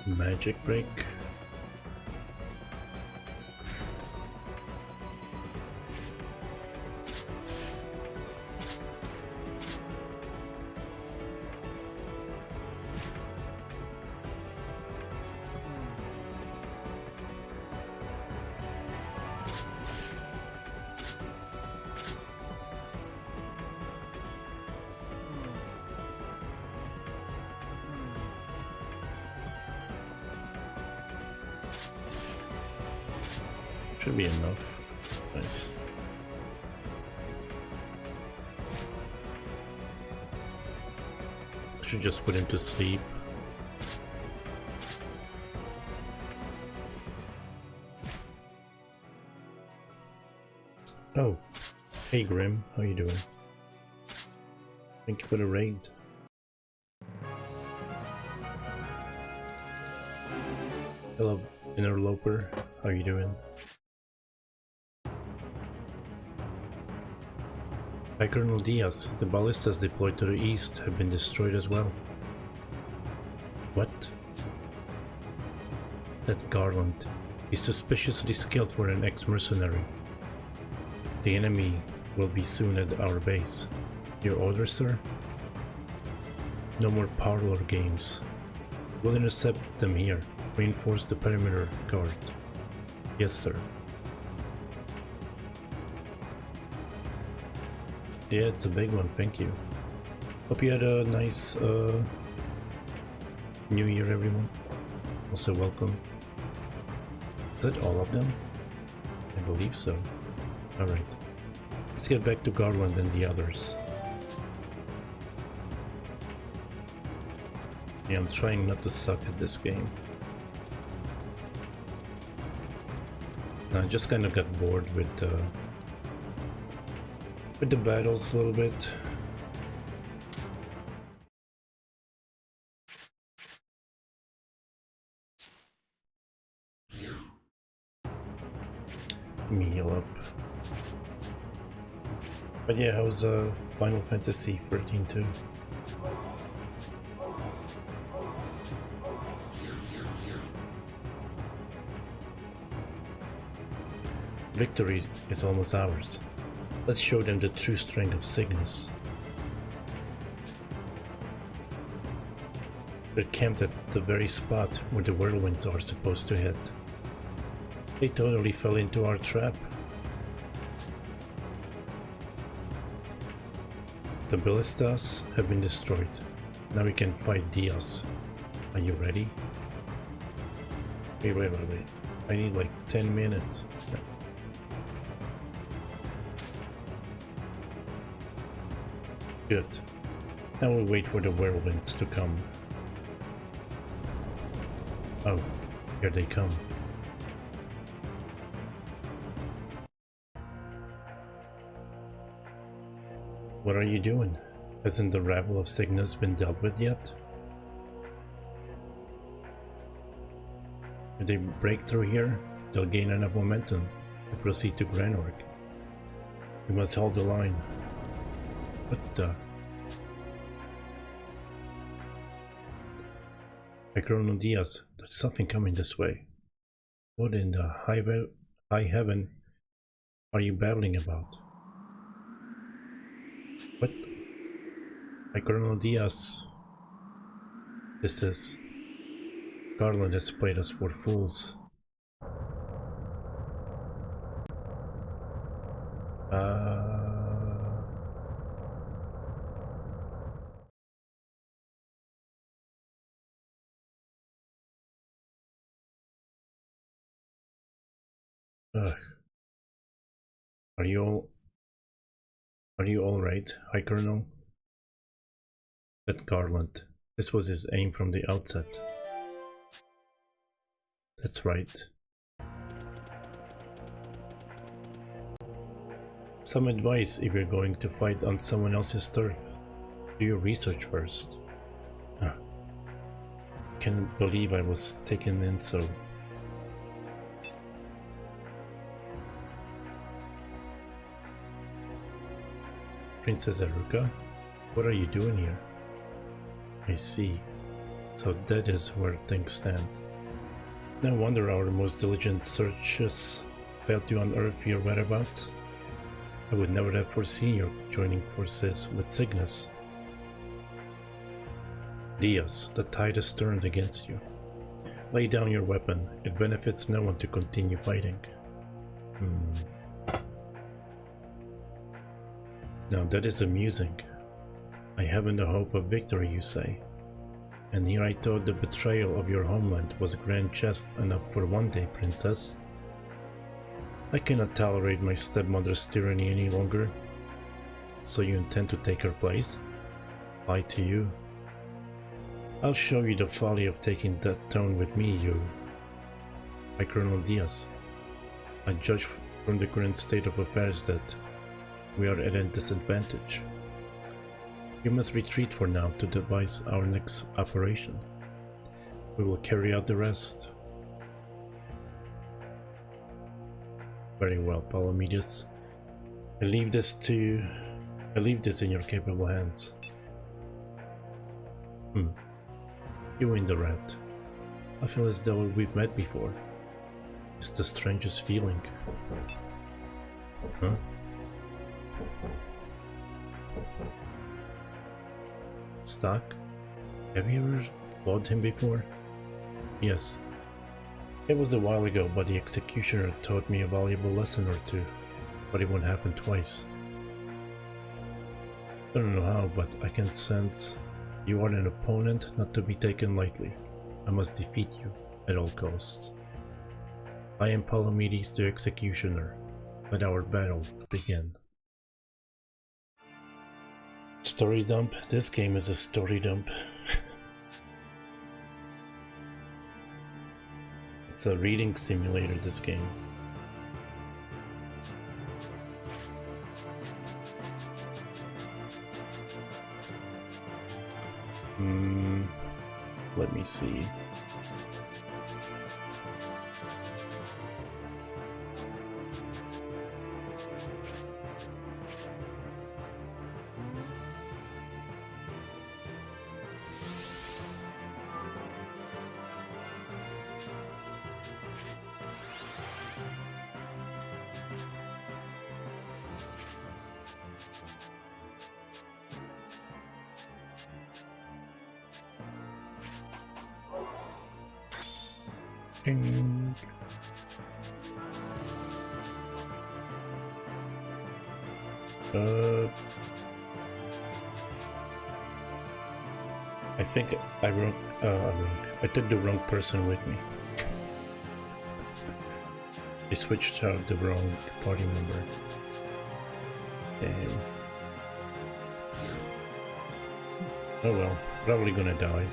Speaker 1: Magic break. Should be enough. Nice. I should just put him to sleep. Oh, hey Grim, how you doing? Thank you for the raid. Hello, interloper, how you doing? Hi Colonel Diaz, the ballistas deployed to the east have been destroyed as well. What? That Garland is suspiciously skilled for an ex-mercenary. The enemy will be soon at our base. Your order, sir? No more parlor games. We'll intercept them here. Reinforce the perimeter guard. Yes, sir. Yeah, it's a big one, thank you. Hope you had a nice New Year, everyone. Also welcome. Is that all of them? I believe so. Alright. Let's get back to Garland and the others. Yeah, I'm trying not to suck at this game. I just kind of got bored with the battles a little bit. Let me heal up. But yeah, how's Final Fantasy 13 too? Victory is almost ours. Let's show them the true strength of Cygnus. They're camped at the very spot where the whirlwinds are supposed to hit. They totally fell into our trap. The ballistas have been destroyed. Now we can fight Diaz. Are you ready? Wait. I need like 10 minutes. Good. Now we'll wait for the whirlwinds to come. Oh, here they come. What are you doing? Hasn't the rabble of Cygnus been dealt with yet? If they break through here, they'll gain enough momentum to proceed to Granorg. We must hold the line. What the? Hey Colonel Diaz, there's something coming this way. What in the high heaven are you babbling about? What? Hey Colonel Diaz. This is... Garland has played us for fools. Ugh. Are you all... Are you all right, High Colonel? Said Garland. This was his aim from the outset. That's right. Some advice if you're going to fight on someone else's turf. Do your research first. Can't believe I was taken in so. Princess Aruka, what are you doing here? I see. So that is where things stand. No wonder our most diligent searches failed to unearth your whereabouts. I would never have foreseen your joining forces with Cygnus. Diaz, the tide has turned against you. Lay down your weapon. It benefits no one to continue fighting. Now that is amusing. I haven't a hope of victory, you say. And here I thought the betrayal of your homeland was grand jest enough for one day, princess. I cannot tolerate my stepmother's tyranny any longer. So you intend to take her place? Lie to you. I'll show you the folly of taking that tone with me, you. By Colonel Diaz. I judge from the current state of affairs that we are at a disadvantage. You must retreat for now to devise our next operation. We will carry out the rest. Very well, Palamedes. I leave this in your capable hands. You and the rat. I feel as though we've met before. It's the strangest feeling. Huh? Stock? Have you ever fought him before? Yes. It was a while ago, but the executioner taught me a valuable lesson or two. But it won't happen twice. I don't know how, but I can sense you are an opponent not to be taken lightly. I must defeat you at all costs. I am Palamedes the executioner. Let our battle begin. Story dump? This game is a story dump. It's a reading simulator, this game. Let me see. I think I took the wrong person with me. I switched out the wrong party member. Damn. Oh well, probably gonna die.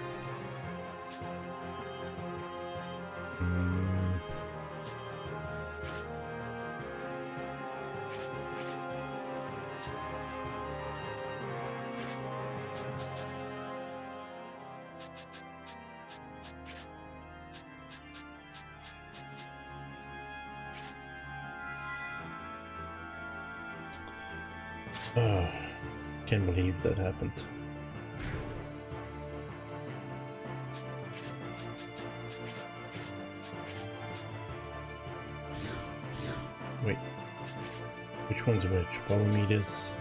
Speaker 1: Oh, can't believe that happened. Wait, which one's which? Palamedes?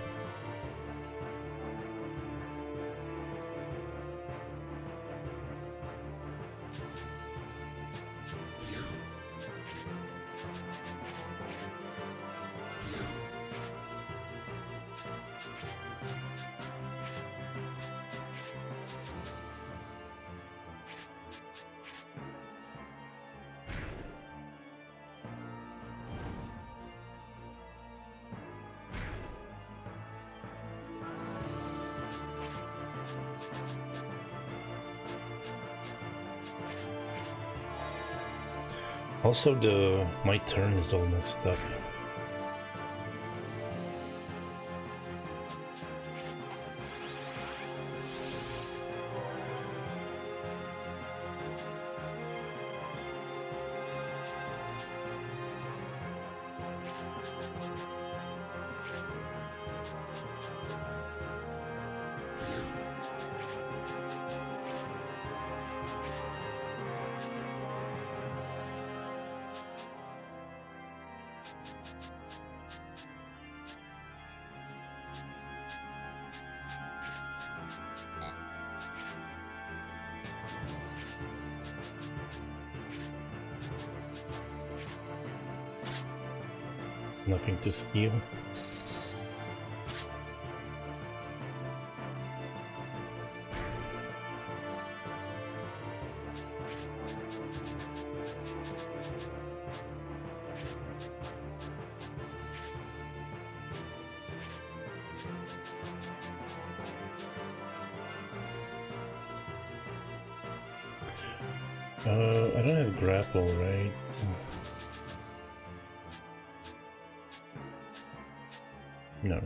Speaker 1: Also, my turn is all messed up. Nothing to steal. I don't have grapple, right? No.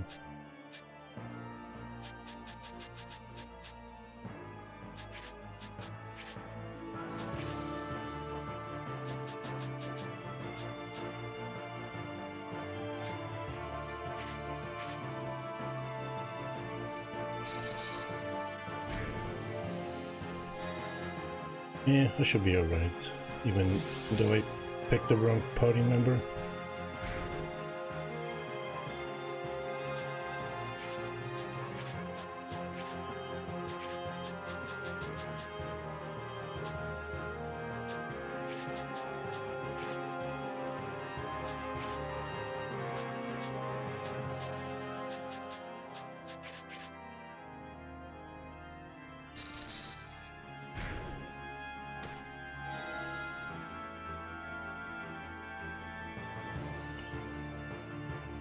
Speaker 1: Yeah, I should be alright, even though I picked the wrong party member.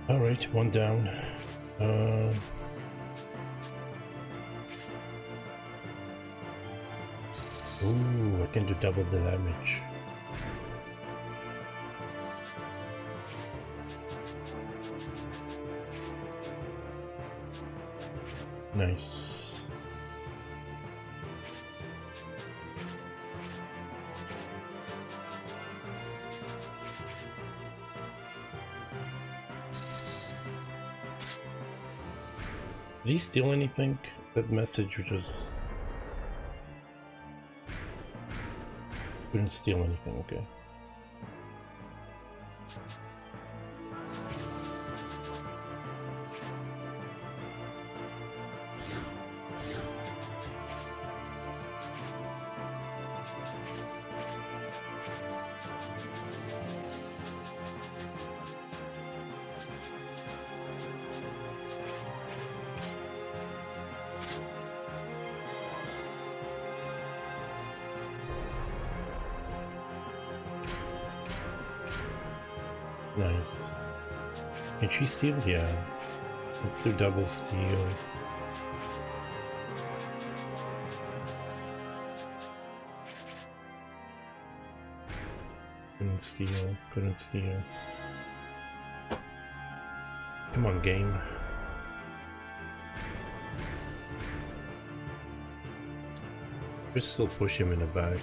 Speaker 1: Alright, one down. Ooh, I can do double the damage. Nice. Did he steal anything? That message was... Couldn't steal anything, okay. Nice. Can she steal? Yeah. Let's do double steal. Couldn't steal. Couldn't steal. Come on, game. Just still push him in the back.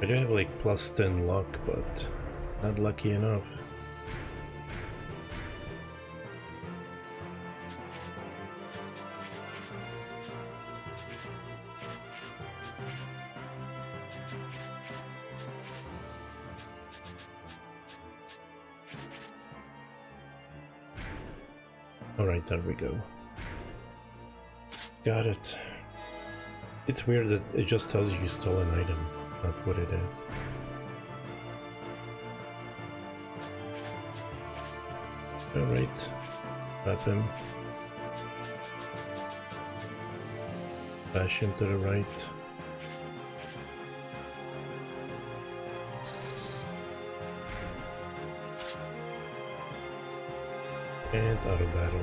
Speaker 1: I do have like plus 10 luck, but not lucky enough. Alright, there we go. Got it. It's weird that it just tells you stole an item, not what it is. Alright, grab him. Bash him to the right. And out of battle.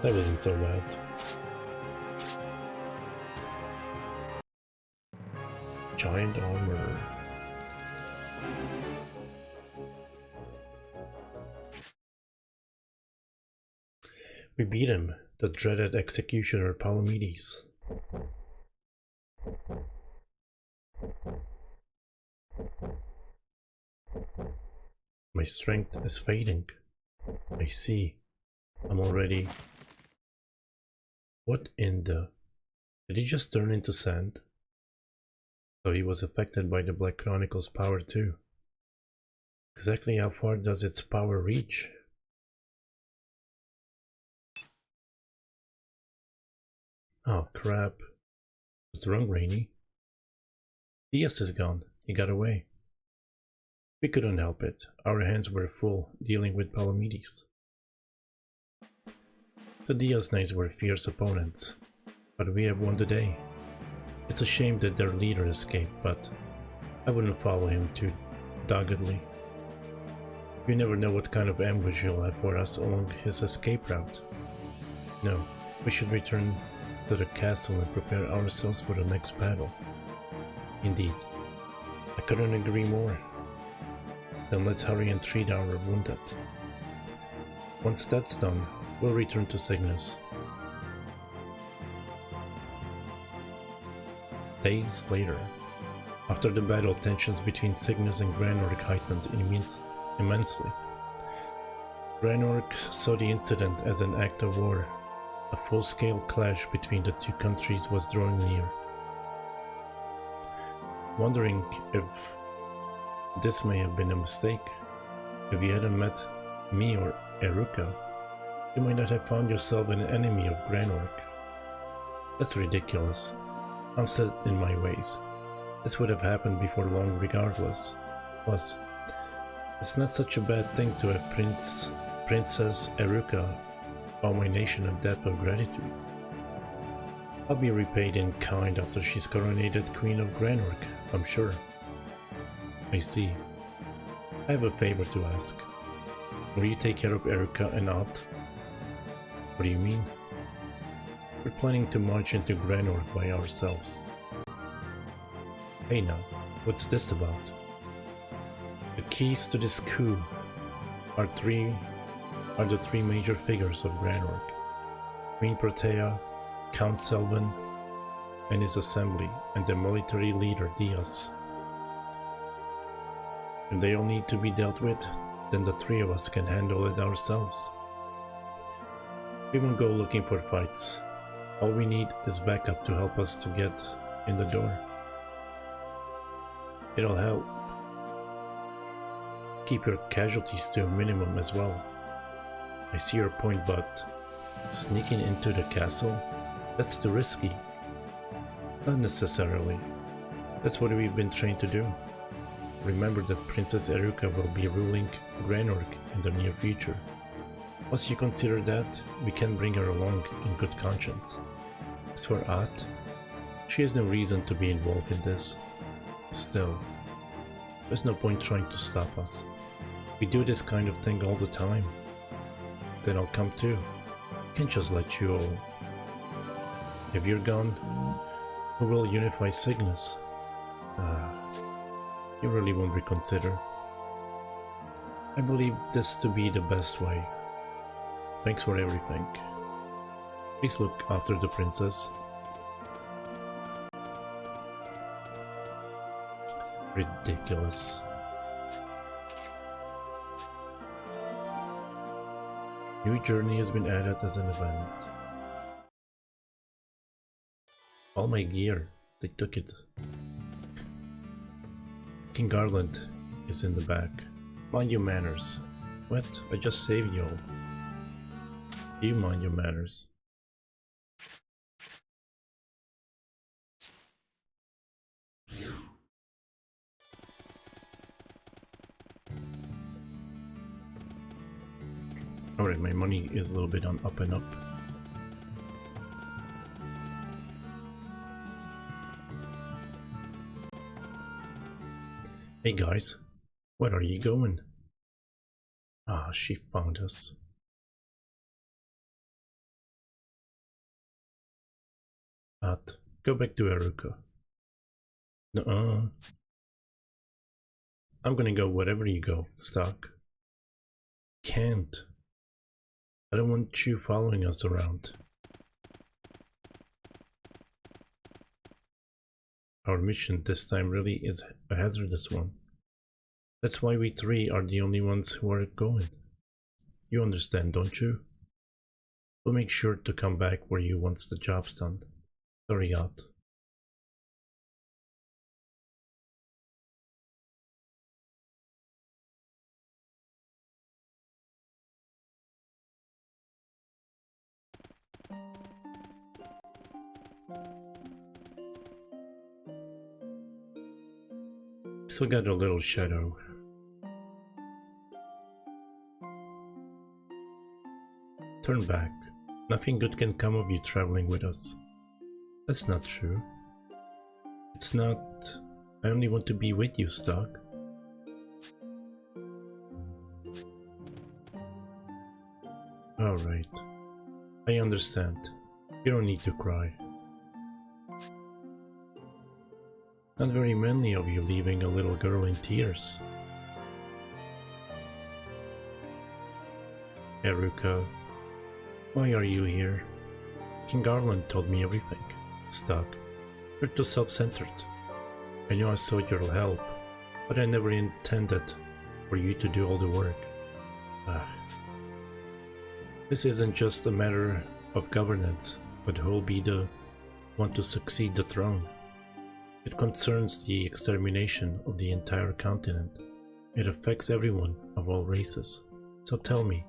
Speaker 1: That wasn't so bad. Giant armor. We beat him, the dreaded executioner Palamedes. My strength is fading. I see. I'm already... What in the... Did he just turn into sand? So he was affected by the Black Chronicle's power too. Exactly how far does its power reach? Oh crap. What's wrong, Rainy? Diaz is gone. He got away. We couldn't help it. Our hands were full dealing with Palamedes. The Diaz Knights were fierce opponents, but we have won the day. It's a shame that their leader escaped, but I wouldn't follow him too doggedly. You never know what kind of ambush he'll have for us along his escape route. No, we should return to the castle and prepare ourselves for the next battle. Indeed, I couldn't agree more. Then let's hurry and treat our wounded. Once that's done, we'll return to Cygnus. Days later, after the battle, tensions between Cygnus and Granork heightened immensely. Granork saw the incident as an act of war. A full-scale clash between the two countries was drawing near. Wondering if this may have been a mistake. If you hadn't met me or Eruka, you might not have found yourself an enemy of Granork. That's ridiculous. I'm set in my ways. This would have happened before long regardless. Plus, it's not such a bad thing to have Princess Eruka owe my nation a debt of gratitude. I'll be repaid in kind after she's coronated Queen of Granork, I'm sure. I see. I have a favor to ask. Will you take care of Eruka and Alt? What do you mean? We're planning to march into Granork by ourselves. Hey now, what's this about? The keys to this coup are the three major figures of Granork. Queen Protea, Count Selvin and his assembly, and the military leader Diaz. If they all need to be dealt with, then the three of us can handle it ourselves. We won't go looking for fights. All we need is backup to help us to get in the door. It'll help keep your casualties to a minimum as well. I see your point, but sneaking into the castle? That's too risky. Not necessarily. That's what we've been trained to do. Remember that Princess Eruka will be ruling Granork in the near future. Once you consider that, we can bring her along in good conscience. As for At, she has no reason to be involved in this. Still, there's no point trying to stop us. We do this kind of thing all the time. Then I'll come too. Can't just let you all. If you're gone, who will unify Cygnus? You really won't reconsider. I believe this to be the best way. Thanks for everything. Please look after the princess. Ridiculous. New journey has been added as an event. All my gear, they took it. King Garland is in the back. Mind your manners. What? I just saved you all. You mind your manners. Alright, my money is a little bit on up and up. Hey guys, where are you going? Ah, she found us. At, go back to Eruka. Nuh-uh. I'm gonna go wherever you go, Stark. Can't. I don't want you following us around. Our mission this time really is a hazardous one. That's why we three are the only ones who are going. You understand, don't you? We'll make sure to come back for you once the job's done. Sorry, Yacht. Still got a little shadow. Turn back. Nothing good can come of you traveling with us. That's not true. It's not... I only want to be with you, Stark. Alright. I understand. You don't need to cry. Not very manly of you leaving a little girl in tears. Eruka, why are you here? King Garland told me everything. Stark, you're too self-centered. I know I sought your help, but I never intended for you to do all the work. This isn't just a matter of governance, but who'll be the one to succeed the throne. It concerns the extermination of the entire continent. It affects everyone of all races. So tell me,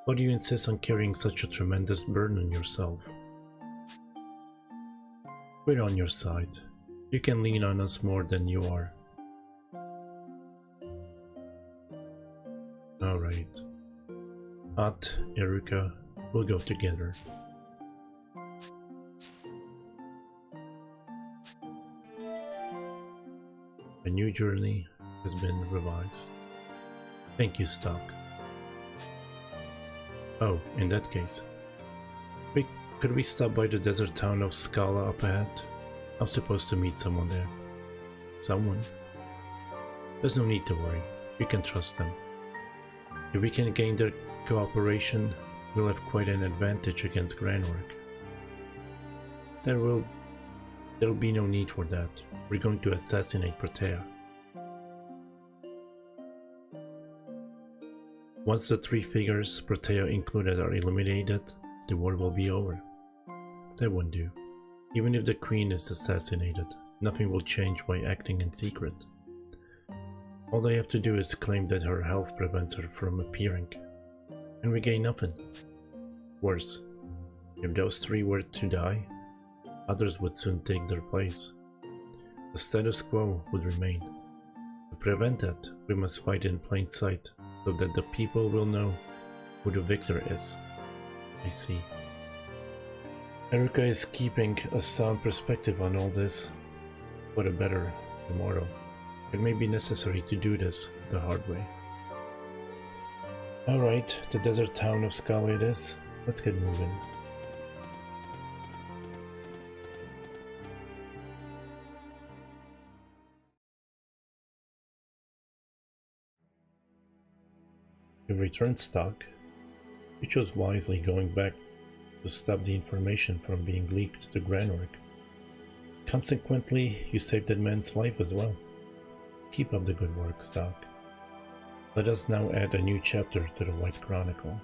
Speaker 1: why do you insist on carrying such a tremendous burden on yourself? We're on your side. You can lean on us more than you are. Alright. At Eruka, we'll go together. A new journey has been revised. Thank you, Stark. Oh, in that case, could we stop by the desert town of Scala up ahead? I'm supposed to meet someone there. Someone? There's no need to worry. You can trust them. If we can gain their cooperation, we'll have quite an advantage against Granwork. There'll be no need for that. We're going to assassinate Protea. Once the three figures, Protea included, are eliminated, the war will be over. That won't do. Even if the queen is assassinated, nothing will change by acting in secret. All they have to do is claim that her health prevents her from appearing, and we gain nothing. Worse, if those three were to die, others would soon take their place. The status quo would remain. To prevent that, we must fight in plain sight, so that the people will know who the victor is. I see. Eruka is keeping a sound perspective on all this for a better tomorrow. It may be necessary to do this the hard way. Alright, the desert town of Scala it is. Let's get moving. You've returned, Stark. You chose wisely going back to stop the information from being leaked to Granwork. Consequently, you saved that man's life as well. Keep up the good work, Stark. Let us now add a new chapter to the White Chronicle.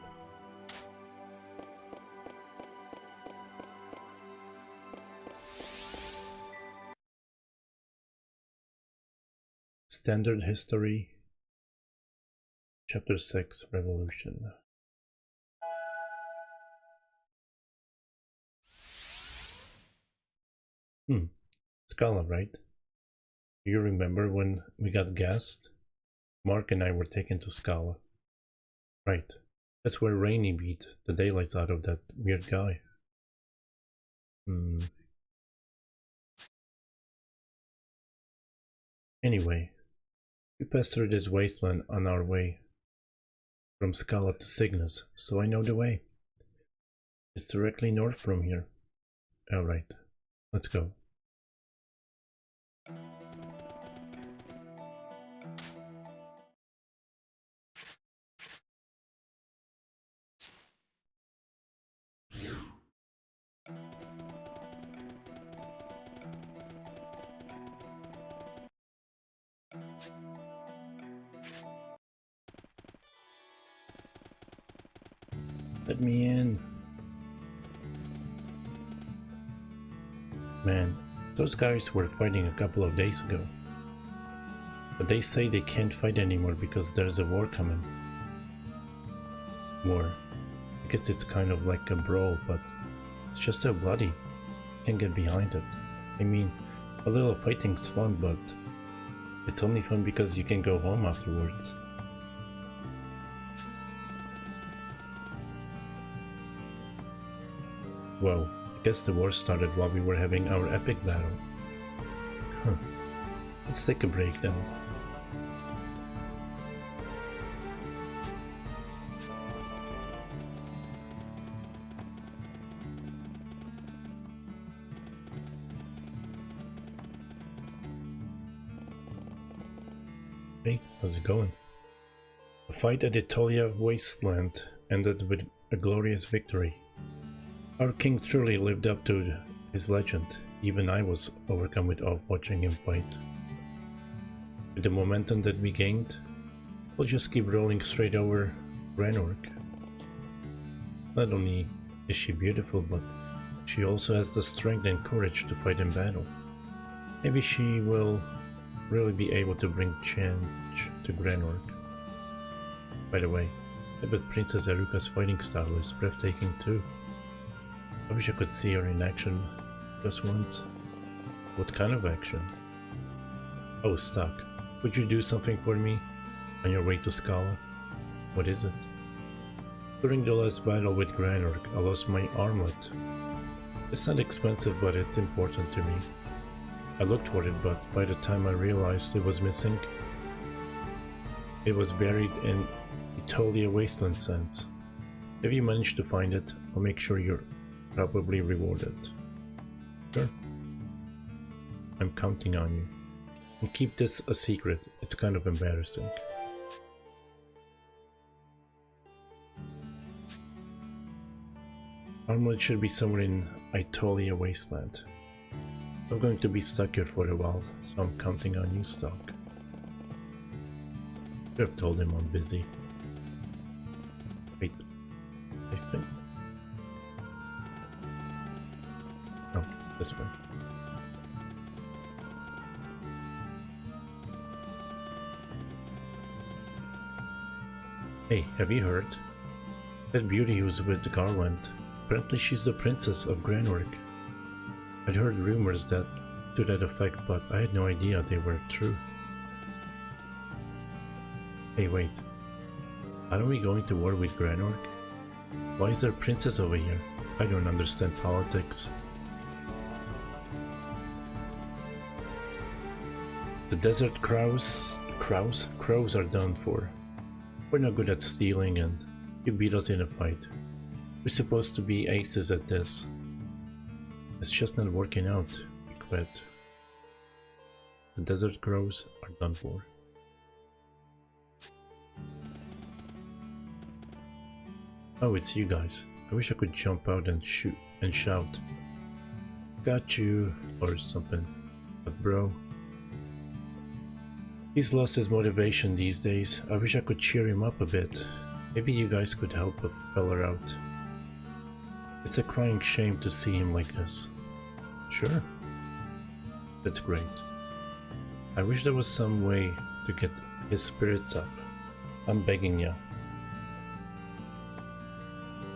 Speaker 1: Standard History, Chapter 6, Revolution. Scala, right? Do you remember when we got gassed? Mark and I were taken to Scala. Right. That's where Rainey beat the daylights out of that weird guy. Anyway, We passed through this wasteland on our way from Scala to Cygnus, so I know the way. It's directly north from here. Alright, let's go. Let me in. Man, those guys were fighting a couple of days ago. But they say they can't fight anymore because there's a war coming. War. I guess it's kind of like a brawl, but it's just so bloody. Can't get behind it. I mean, a little fighting's fun, but it's only fun because you can go home afterwards. Whoa, I guess the war started while we were having our epic battle. Huh. Let's take a break then. Hey, how's it going? The fight at Historia Wasteland ended with a glorious victory. Our king truly lived up to his legend. Even I was overcome with awe watching him fight. With the momentum that we gained, we'll just keep rolling straight over Granorg. Not only is she beautiful, but she also has the strength and courage to fight in battle. Maybe she will really be able to bring change to Granorg. By the way, I bet Princess Eruka's fighting style is breathtaking too. I wish I could see her in action just once. What kind of action? Oh, Stuck. Would you do something for me on your way to Scala? What is it? During the last battle with Granorg, I lost my armlet. It's not expensive, but it's important to me. I looked for it, but by the time I realized it was missing, it was buried in Itolia Wasteland Sands. If you manage to find it, I'll make sure you're probably rewarded. Sure. I'm counting on you. And keep this a secret, it's kind of embarrassing. Armlet should be somewhere in Itolia Wasteland. I'm going to be stuck here for a while, so I'm counting on you, Stock. Should have told him I'm busy. Wait, I think... Oh, this way. Hey, have you heard? That beauty who's with the Garland. Apparently she's the princess of Granorg. I'd heard rumors to that effect, but I had no idea they were true. Hey, wait. Aren't we going to war with Granorg? Why is there a princess over here? I don't understand politics. The desert crows are done for. We're not good at stealing and you beat us in a fight. We're supposed to be aces at this. It's just not working out. We quit. The desert crows are done for. Oh, it's you guys. I wish I could jump out and shoot and shout, "Got you," or something. But bro, he's lost his motivation these days. I wish I could cheer him up a bit. Maybe you guys could help a fella out. It's a crying shame to see him like this. Sure. That's great. I wish there was some way to get his spirits up. I'm begging ya.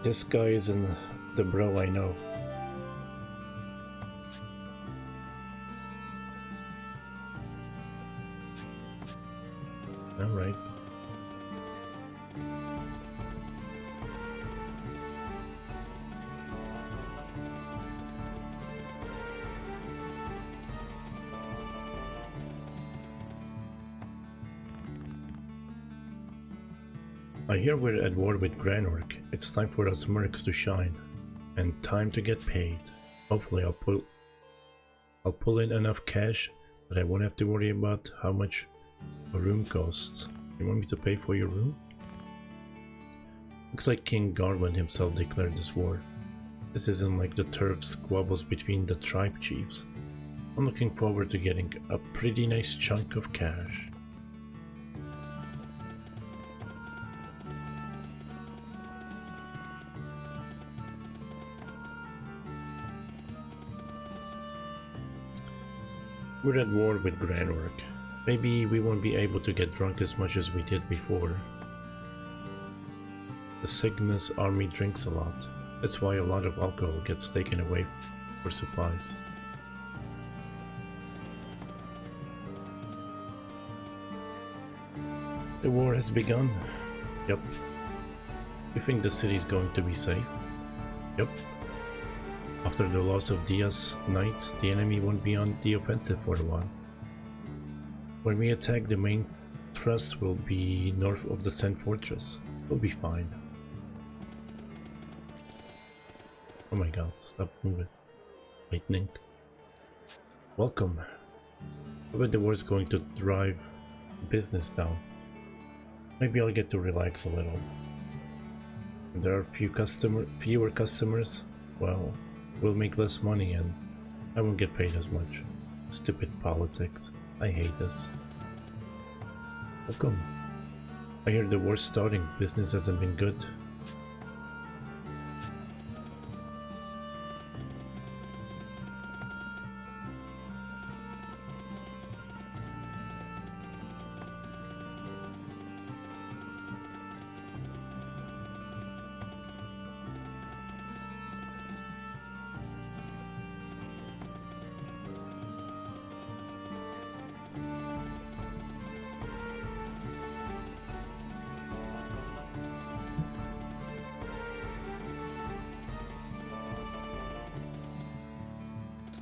Speaker 1: This guy isn't the bro I know. Alright. I hear we're at war with Granork. It's time for us mercs to shine. And time to get paid. Hopefully I'll pull in enough cash that I won't have to worry about how much a room costs. You want me to pay for your room? Looks like King Garland himself declared this war. This isn't like the turf squabbles between the tribe chiefs. I'm looking forward to getting a pretty nice chunk of cash. We're at war with Granork. Maybe we won't be able to get drunk as much as we did before. The Cygnus army drinks a lot. That's why a lot of alcohol gets taken away for supplies. The war has begun. Yep. You think the city's going to be safe? Yep. After the loss of Dia's knights, the enemy won't be on the offensive for a while. When we attack, the main thrust will be north of the Sand Fortress. We'll be fine. Oh my god, stop moving. Lightning. Welcome. I bet the war's going to drive business down. Maybe I'll get to relax a little. If there are fewer customers, well, we'll make less money and I won't get paid as much. Stupid politics. I hate this. Welcome. I hear the war's starting. Business hasn't been good.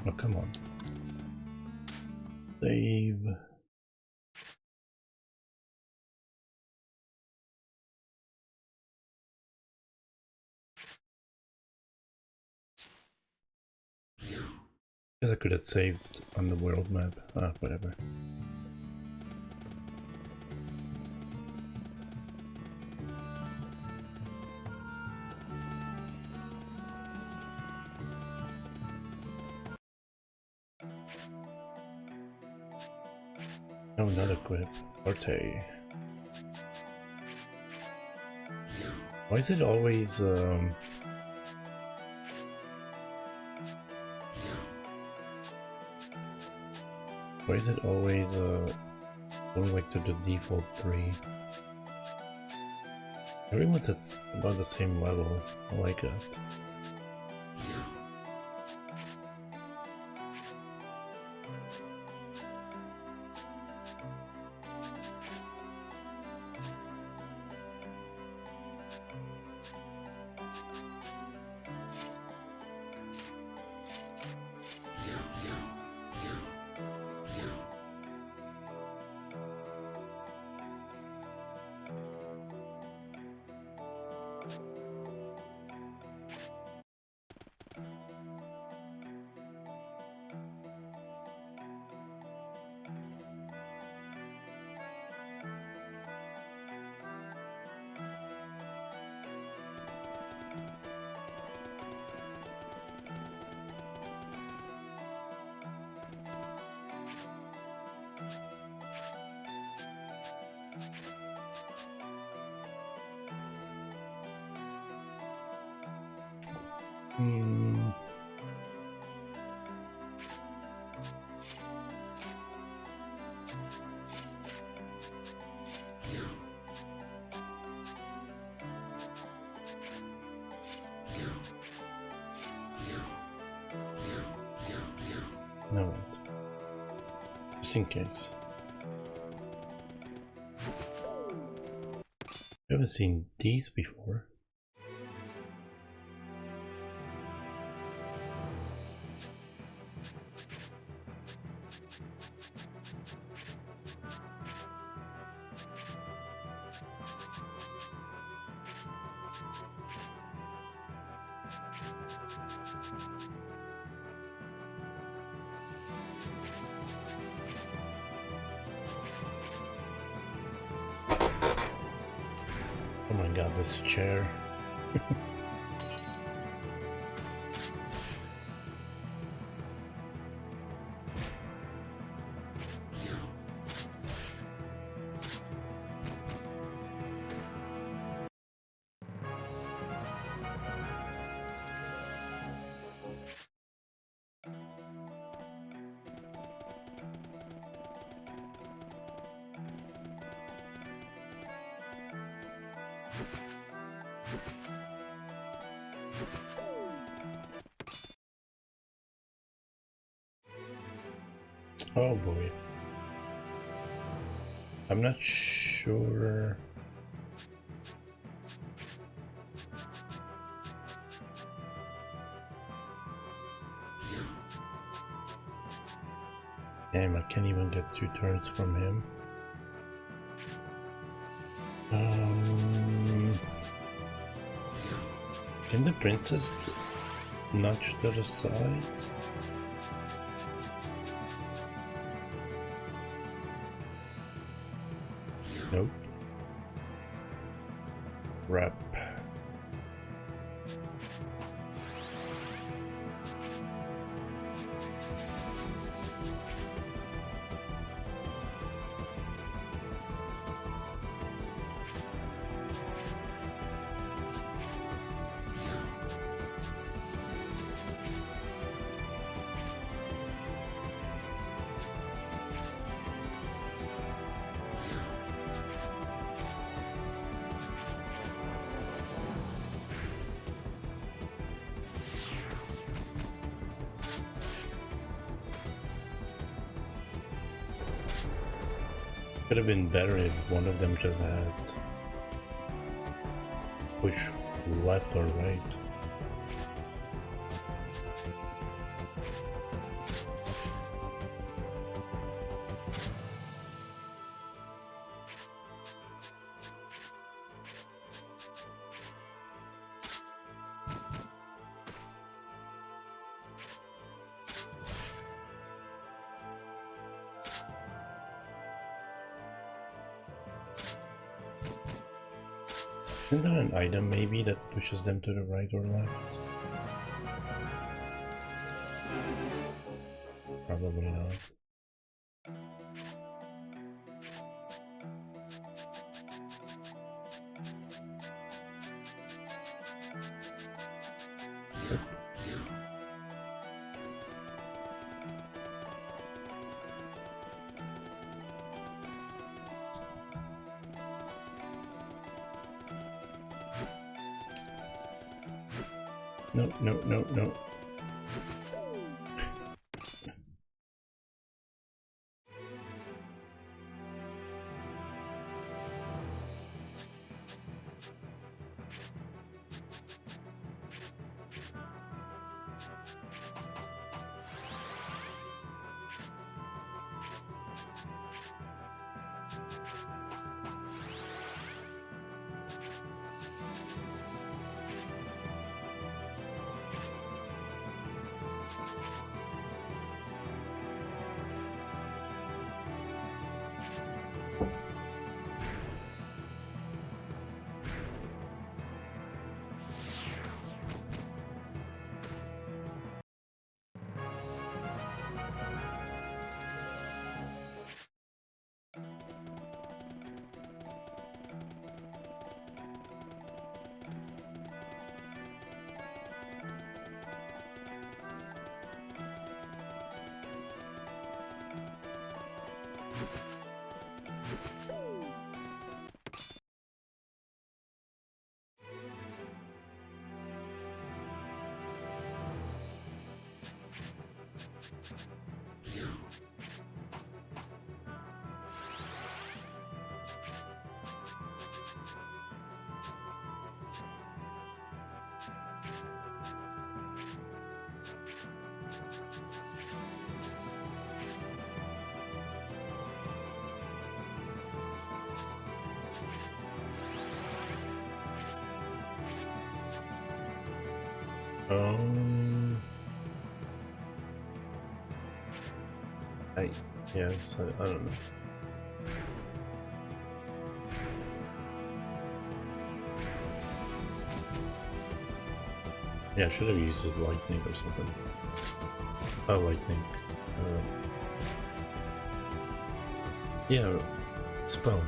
Speaker 1: Oh, come on. Save. Guess I could have saved on the world map. Ah, whatever. Oh, not equip. Forte. Why is it always going like to the default 3? Everyone's at about the same level. I like that. Alright. Just in case. I haven't seen these before. got this chair. Oh boy. I'm not sure. Damn, I can't even get 2 turns from him. Can the princess nudge to the sides? Nope. Wrap. Could have been better if one of them just had push left or right. Isn't there an item maybe that pushes them to the right or left? Probably not. No, no, no, no. Yes, I don't know. Yeah, I should have used it lightning or something. Oh, lightning. Yeah, spell.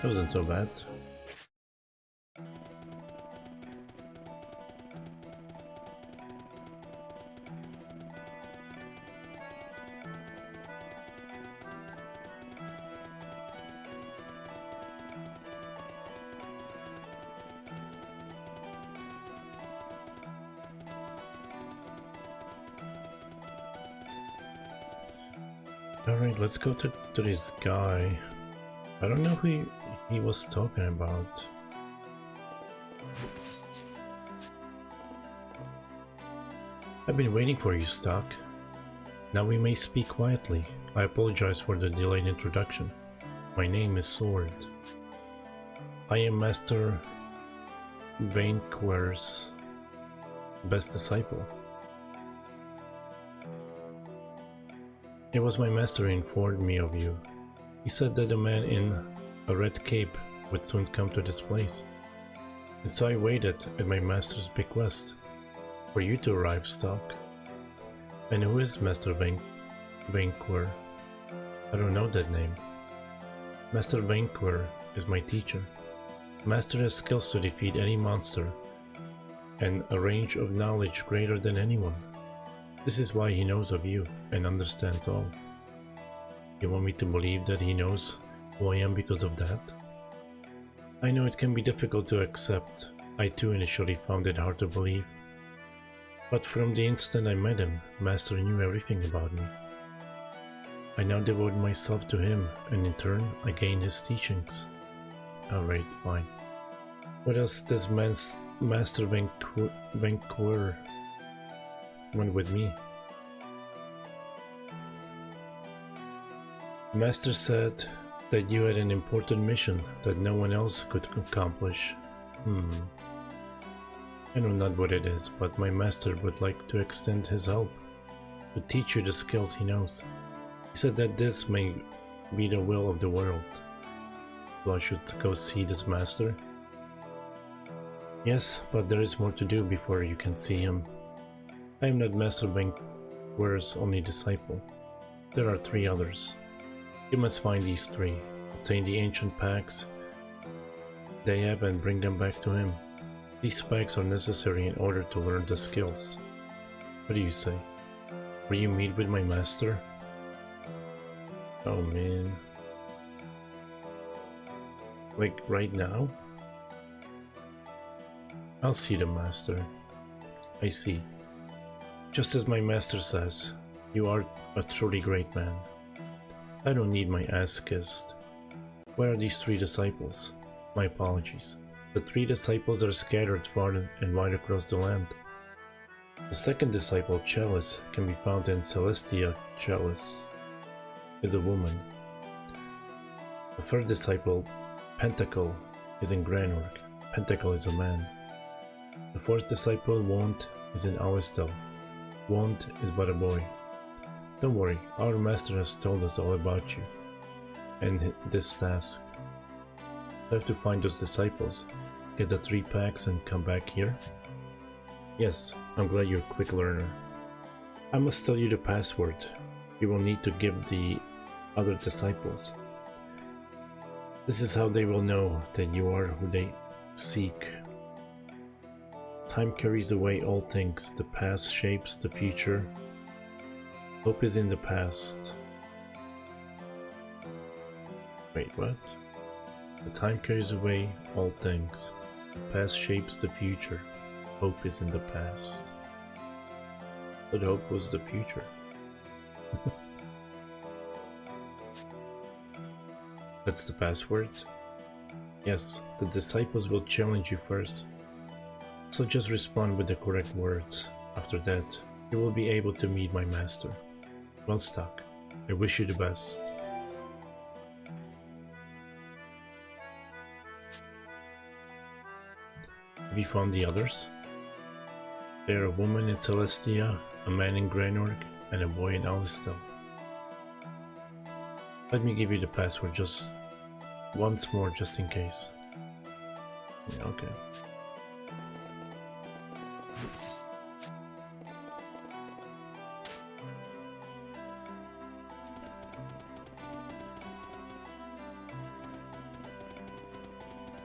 Speaker 1: That wasn't so bad. Alright, let's go to this guy. I don't know who he was talking about. I've been waiting for you, Stock. Now we may speak quietly. I apologize for the delayed introduction. My name is Sword. I am Master Vainquor's best disciple. It was my master who informed me of you. He said that a man in a red cape would soon come to this place. And so I waited at my master's bequest for you to arrive, Stock. And who is Master Vainquor? I don't know that name. Master Vainquor is my teacher. Master has skills to defeat any monster and a range of knowledge greater than anyone. This is why he knows of you and understands all. You want me to believe that he knows who I am because of that? I know it can be difficult to accept. I too initially found it hard to believe. But from the instant I met him, Master knew everything about me. I now devote myself to him, and in turn I gain his teachings. Alright, fine. What else does Master Vainquor want with me? Master said that you had an important mission that no one else could accomplish. I know not what it is, but my master would like to extend his help to teach you the skills he knows. He said that this may be the will of the world. So I should go see this master? Yes, but there is more to do before you can see him. I am not Master Vainquor's only disciple. There are 3 others. You must find these 3, obtain the ancient packs they have and bring them back to him. These packs are necessary in order to learn the skills. What do you say? Will you meet with my master? Oh man. Like right now? I'll see the master. I see. Just as my master says, you are a truly great man. I don't need my ass kissed. Where are these 3 disciples? My apologies. The 3 disciples are scattered far and wide across the land. The second disciple, Chalice, can be found in Celestia. Chalice is a woman. The third disciple, Pentacle, is in Granwork. Pentacle is a man. The fourth disciple, Wand, is in Alistel. Wand is but a boy. Don't worry, our master has told us all about you and this task. I have to find those disciples, get the 3 packs and come back here? Yes, I'm glad you're a quick learner. I must tell you the password. You will need to give the other disciples. This is how they will know that you are who they seek. Time carries away all things. The past shapes the future. Hope is in the past. Wait, what? The time carries away all things. The past shapes the future. Hope is in the past. But hope was the future. That's the password? Yes, the disciples will challenge you first. So just respond with the correct words. After that, You will be able to meet my master. Well stuck. I wish you the best. Have you found the others? They are a woman in Celestia, a man in Greynorg, and a boy in Alistel. Let me give you the password just once more, just in case. Okay.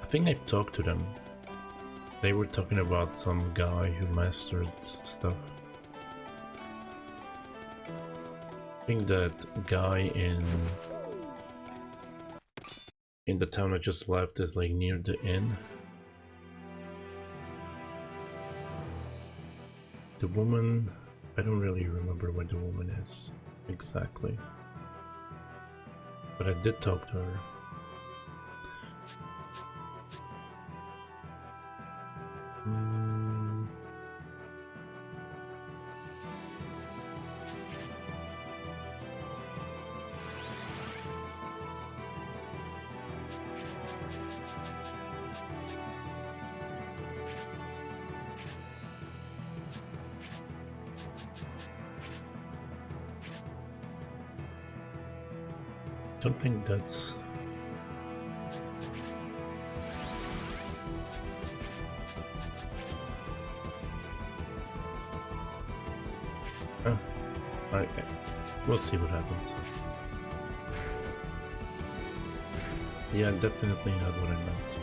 Speaker 1: I think I've talked to them. They were talking about some guy who mastered stuff. I think that guy in the town I just left is like near the inn. The woman, I don't really remember where the woman is exactly, but I did talk to her. Don't think that's... Oh, okay. We'll see what happens. Yeah, definitely not what I meant.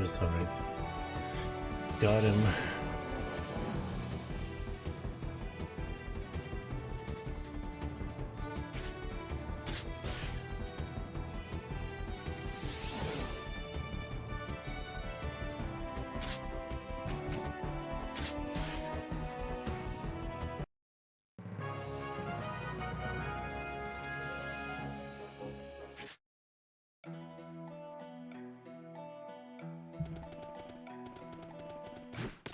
Speaker 1: Just alright. Got him.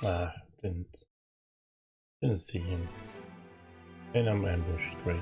Speaker 1: Ah, didn't see him. And I'm ambushed, great.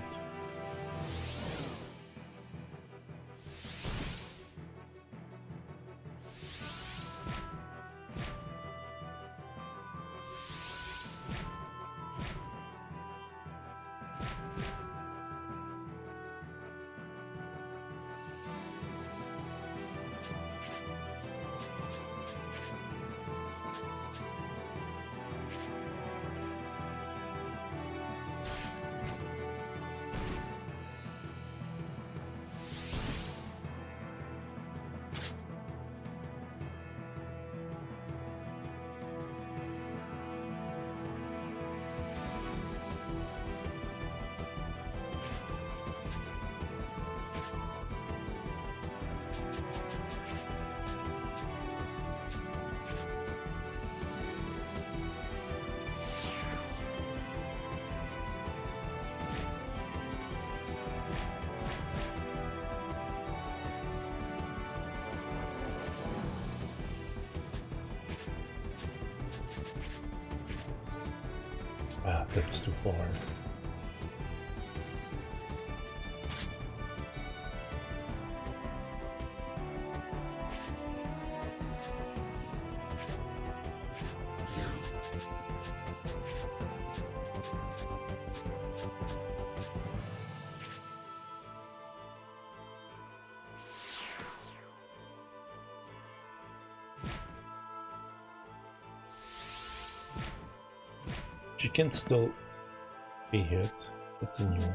Speaker 1: Ah, that's too far. She can still be hit. That's a new one.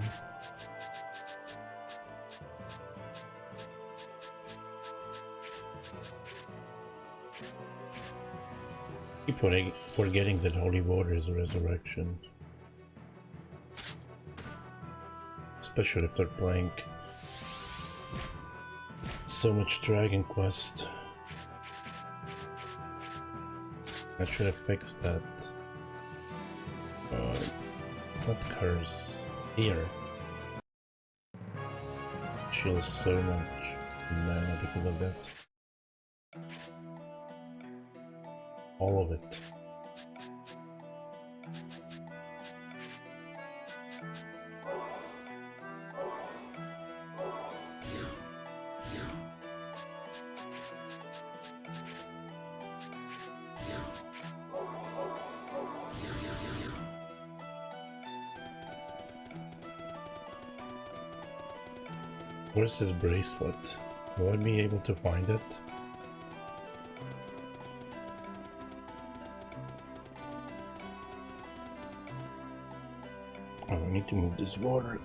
Speaker 1: Keep forgetting that holy water is a resurrection. Especially if they're playing so much Dragon Quest. I should have fixed that. It's not curse here. Chills so much mana because of that. All of it. Where's this bracelet? Will I be able to find it? Oh, I need to move this water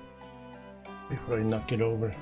Speaker 1: before I knock it over.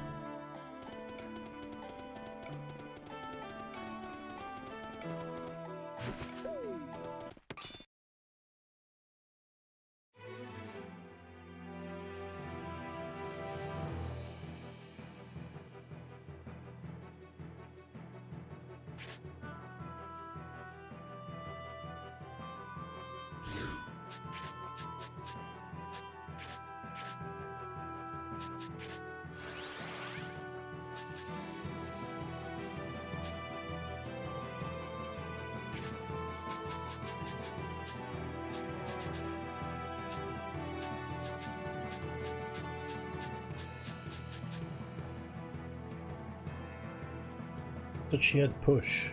Speaker 1: But she had push.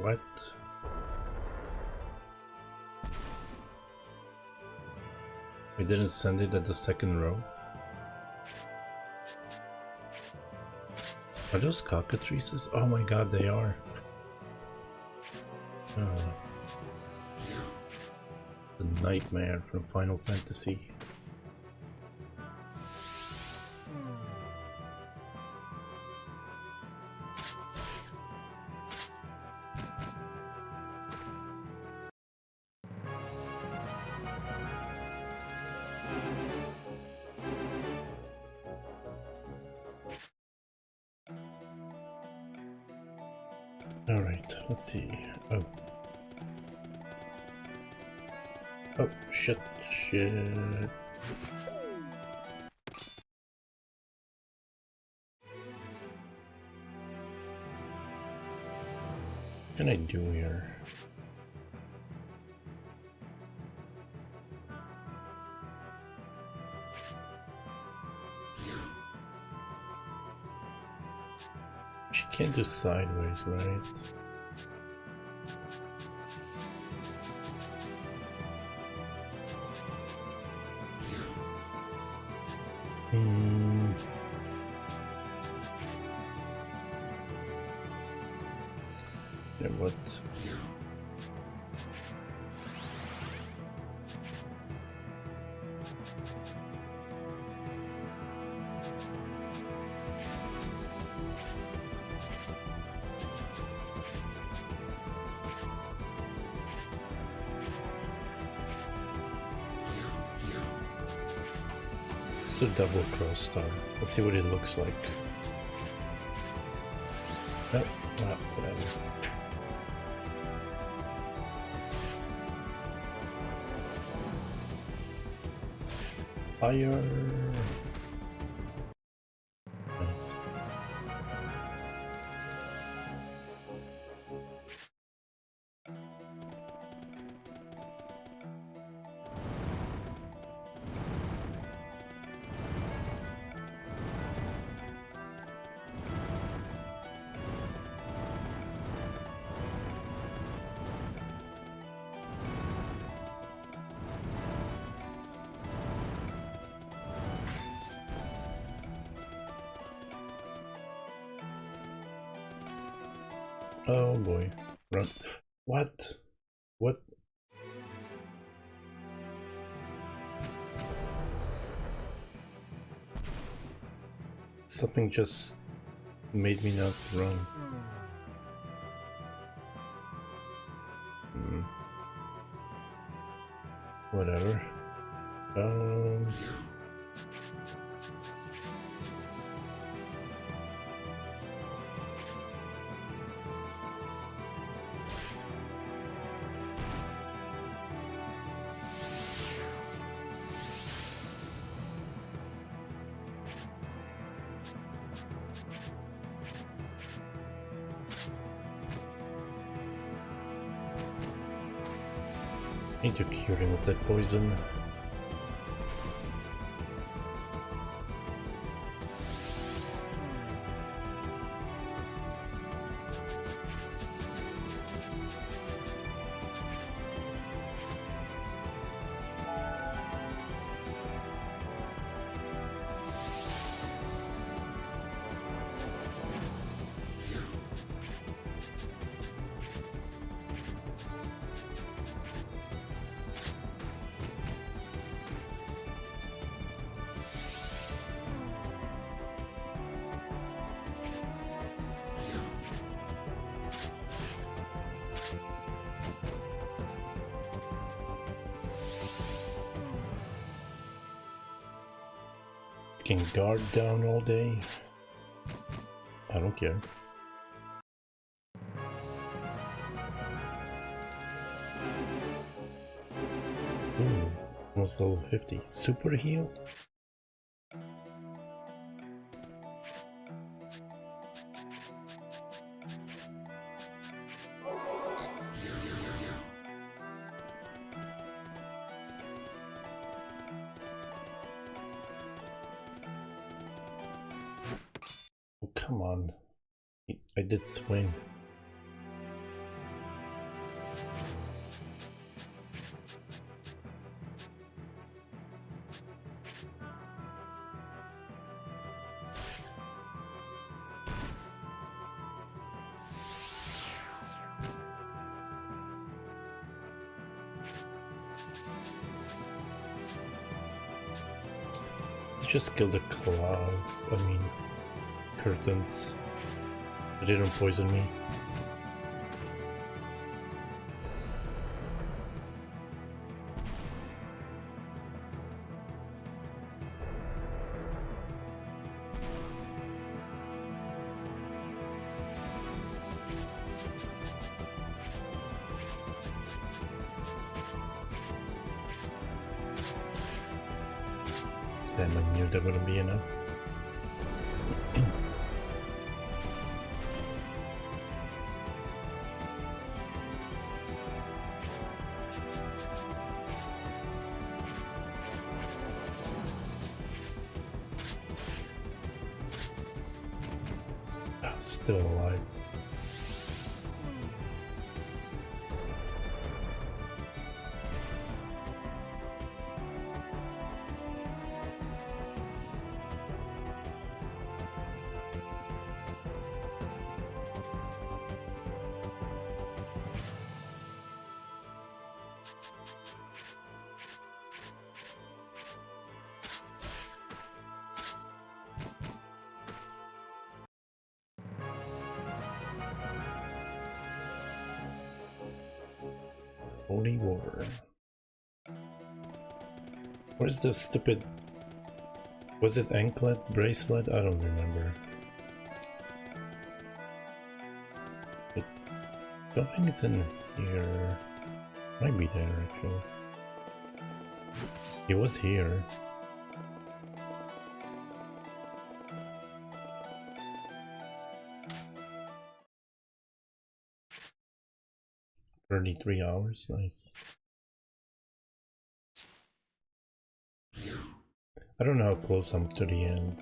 Speaker 1: What? I didn't send it at the second row. Are those cockatrices? Oh my god, they are. Oh. The nightmare from Final Fantasy. Alright, let's see. Oh. Oh, shit. What can I do here? She can't do sideways, right? Yeah, what? It's a double cross star. Let's see what it looks like. Nope, whatever. Fire. Nice. Oh boy. Run. What? What? Something just made me not run. Whatever. Need to cure him with that poison. Can guard down all day. I don't care. Ooh, almost level 50. Super heal? Oh, come on. I did swing. Just kill the clouds, I mean, curtains. They don't poison me. Damn, I knew that wouldn't be enough. Still alive. Holy water. Where's the stupid... Was it anklet? Bracelet? I don't remember. I don't think it's in here. Might be there actually. It was here. "33 hours, nice." I don't know how close I'm to the end.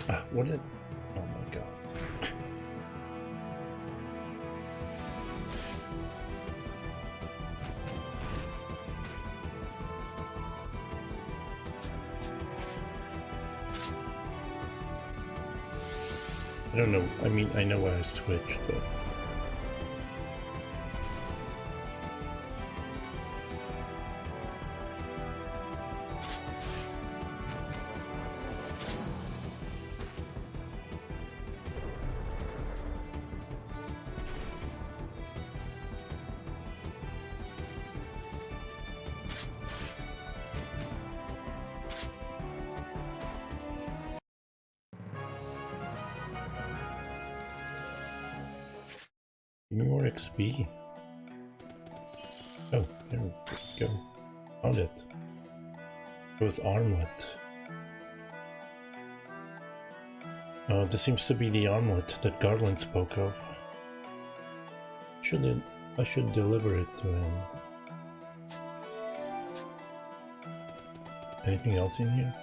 Speaker 1: Ah, what did... Oh my god. I don't know, I mean, I know why I switched, but... Give me more XP. Oh, there we go. Found it. It was armlet. Oh, this seems to be the armlet that Garland spoke of. I should deliver it to him. Anything else in here?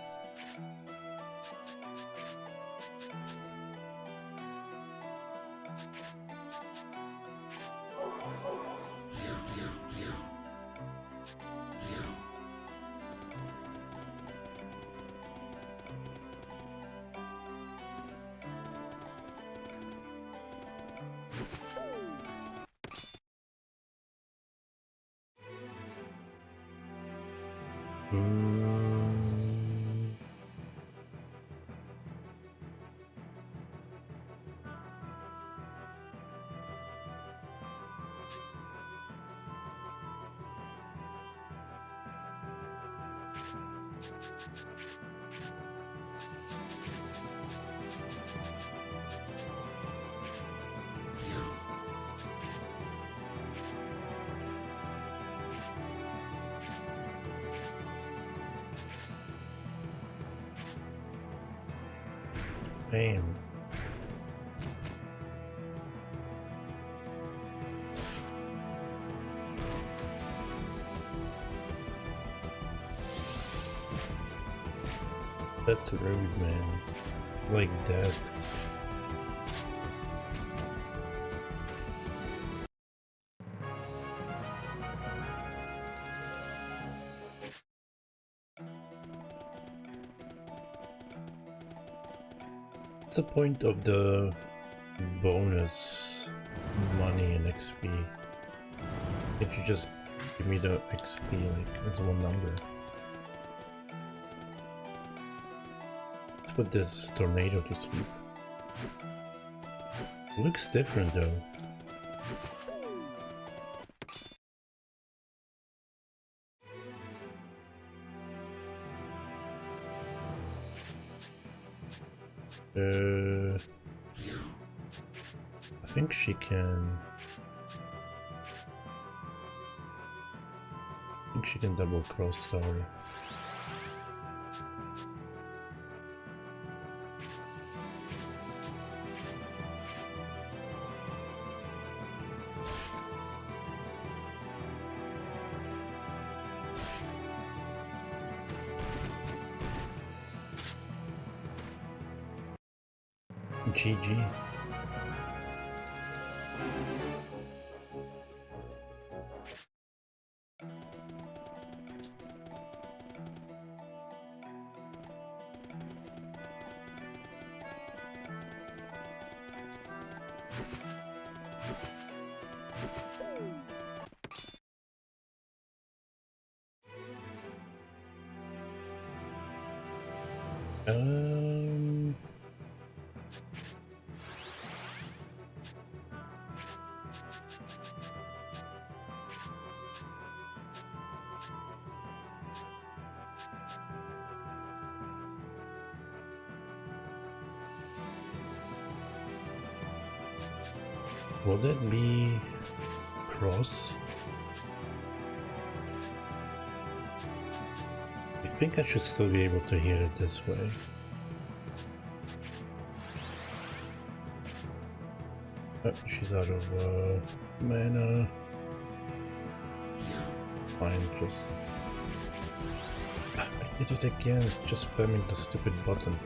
Speaker 1: Damn. That's rude, man. Like that. What's the point of the bonus money and XP? Can't you just give me the XP like as one number? Let's put this tornado to sleep. It looks different though. I think she can... I think she can double cross star. GG. Will that be cross? I think I should still be able to hear it this way. Oh, she's out of mana. Fine, just... I did it again, just spamming the stupid button.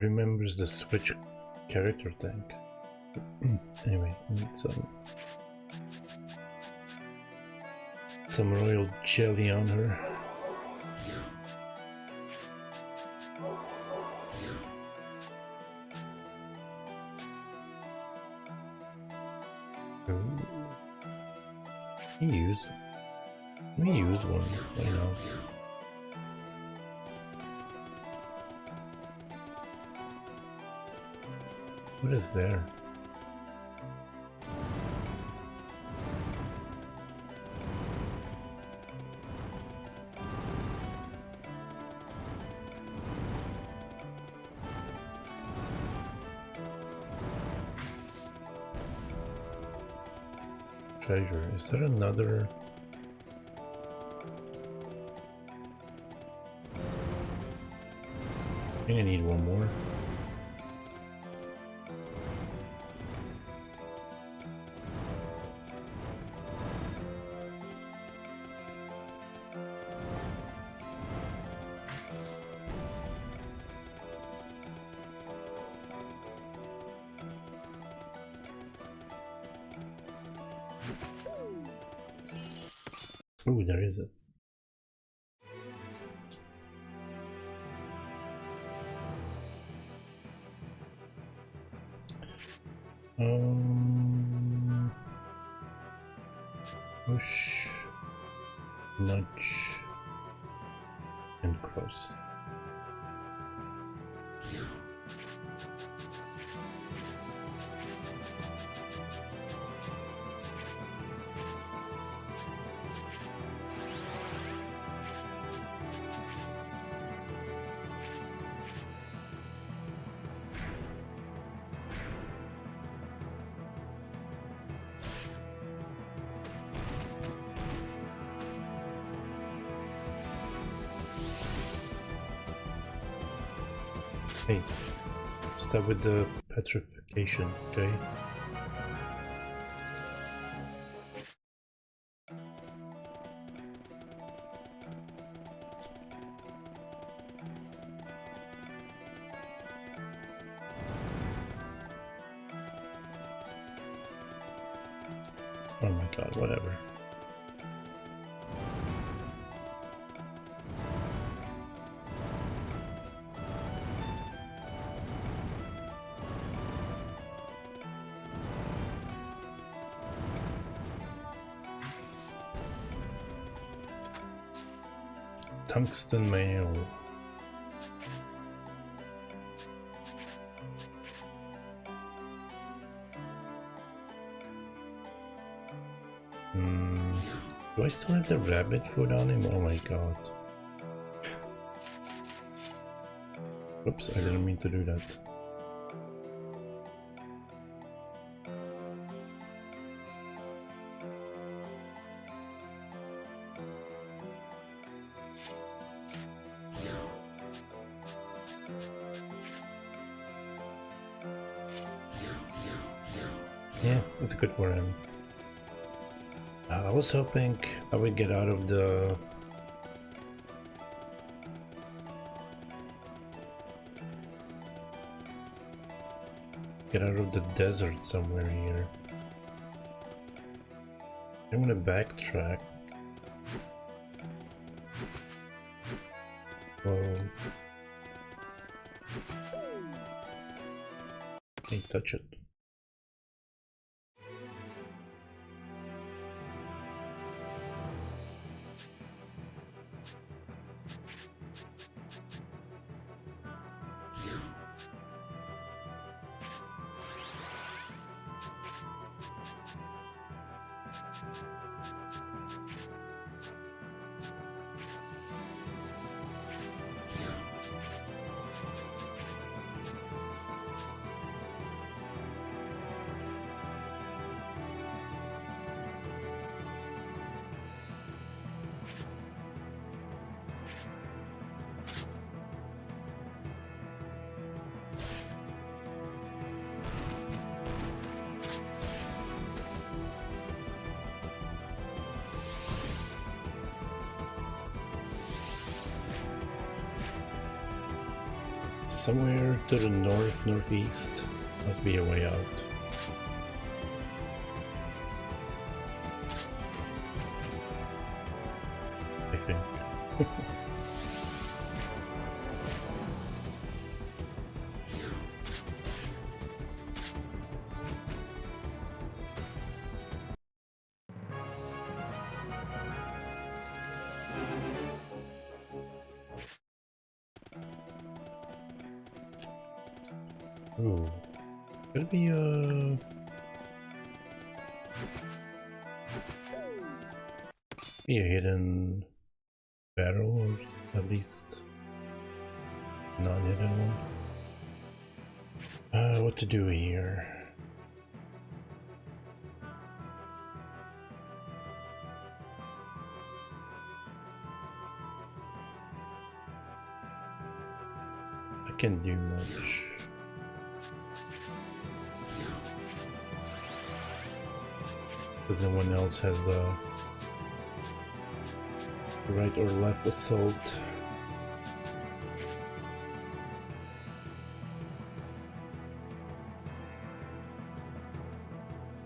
Speaker 1: Remembers the switch character tank. Anyway, I need some royal jelly on her. Ooh. Let me use one. Why not? What is there? Treasure. Is there another? I think I need one more. Ooh, there is it. Push, nudge, and cross. Hey, start with the petrification, okay? Oh my god, whatever. Tungsten mail. Do I still have the rabbit food on him? Oh my god. Oops, I didn't mean to do that. Yeah, it's good for him. I was hoping I would get out of the... desert somewhere here. I'm gonna backtrack. Whoa. Can't touch it. Somewhere to the northeast must be a way out. I think. Ooh, could be a hidden barrel, or at least non-hidden one. What to do here? I can't do much. Because no one else has right or left assault.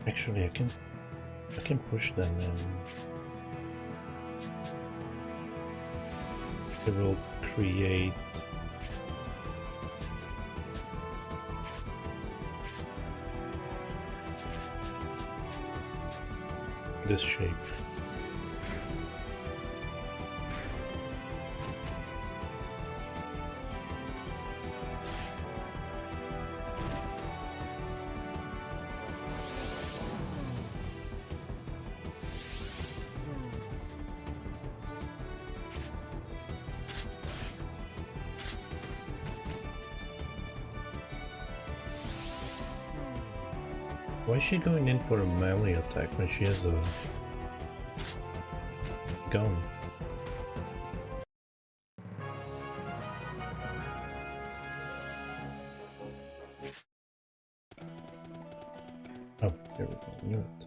Speaker 1: Actually, I can push them in. It will create this shape. Why is she going in for a melee attack when she has a gun? Oh, there we go, knew it.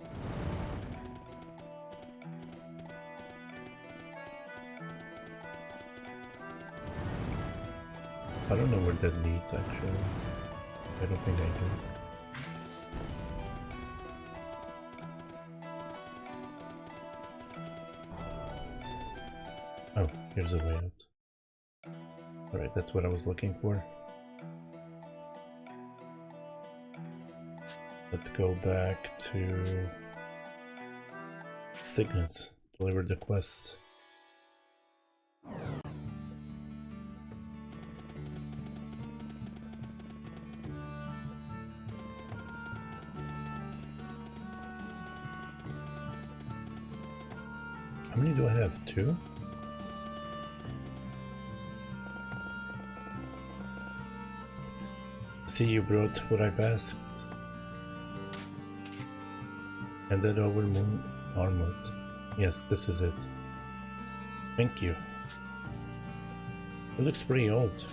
Speaker 1: I don't know where that leads actually. I don't think I do. Oh, here's a way out. Alright, that's what I was looking for. Let's go back to Cygnus, deliver the quests. How many do I have? 2? See, you brought what I've asked. And that over moon armored. Yes, this is it. Thank you. It looks pretty old.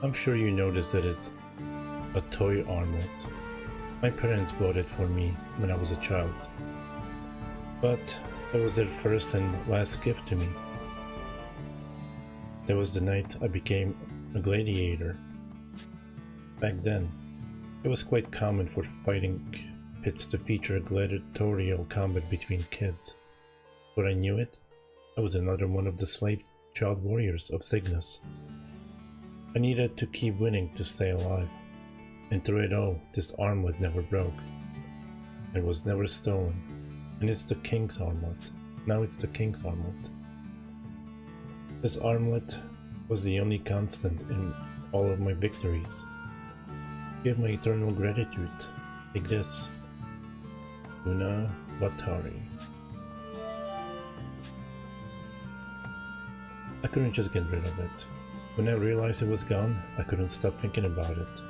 Speaker 1: I'm sure you noticed that it's a toy armored. My parents bought it for me when I was a child. But that was their first and last gift to me. That was the night I became a gladiator. Back then, it was quite common for fighting pits to feature gladiatorial combat between kids. But I knew it, I was another one of the slave child warriors of Cygnus. I needed to keep winning to stay alive. And through it all, this armlet never broke. It was never stolen. And it's the king's armlet. Now it's the king's armlet. This armlet was the only constant in all of my victories. Give my eternal gratitude. Take this. Luna, Batari. I couldn't just get rid of it. When I realized it was gone, I couldn't stop thinking about it.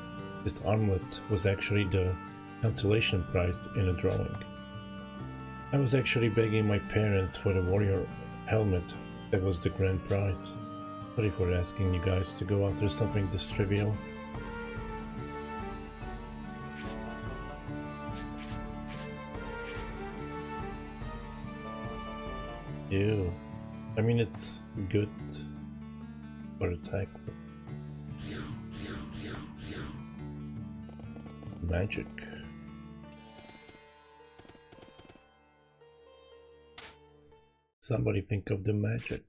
Speaker 1: This armlet was actually the cancellation prize in a drawing. I was actually begging my parents for the warrior helmet that was the grand prize. Sorry for asking you guys to go after something this trivial. Ew. I mean, it's good for attack. Magic. Somebody think of the magic.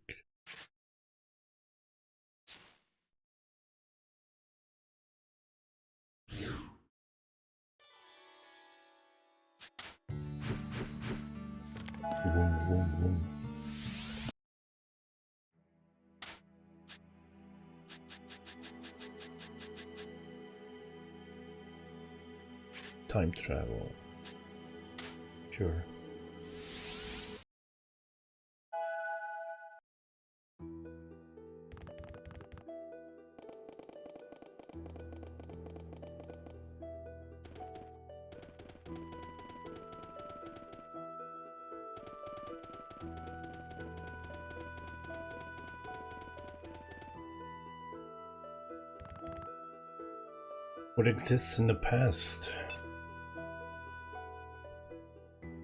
Speaker 1: Vroom, vroom, vroom. Time travel. Sure. What exists in the past?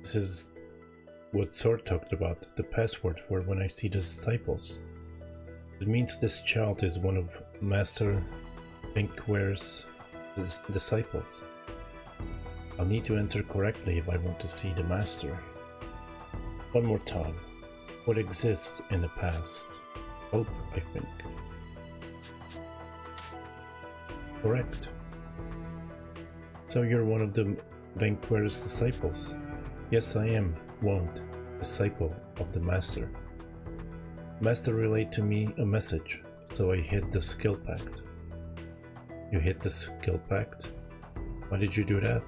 Speaker 1: This is what Sword talked about, the password for when I see the disciples. It means this child is one of Master Inquir's disciples. I'll need to answer correctly if I want to see the Master. One more time. What exists in the past? Hope, I think. Correct. So you're one of the Vanquir's disciples? Yes, I am one, disciple of the Master. Master relayed to me a message, so I hit the skill pact. You hit the skill pact? Why did you do that?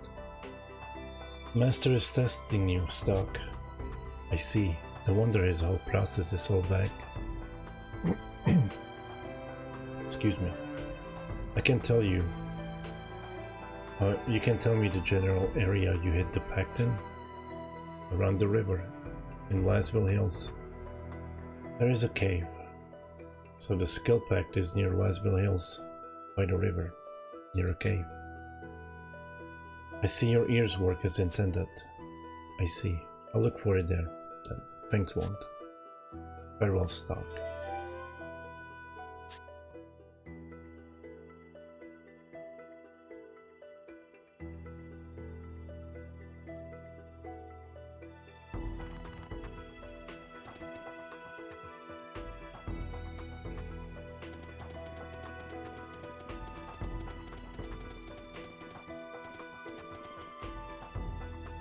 Speaker 1: Master is testing you, Stock. I see. The wonder is how process this all back. Excuse me. I can tell you. You can tell me the general area you hit the pact in? Around the river, in Lasville Hills. There is a cave. So the skill pact is near Lasville Hills, by the river, near a cave. I see your ears work as intended. I see. I'll look for it there, then. Thanks, Wand. Farewell, Stock.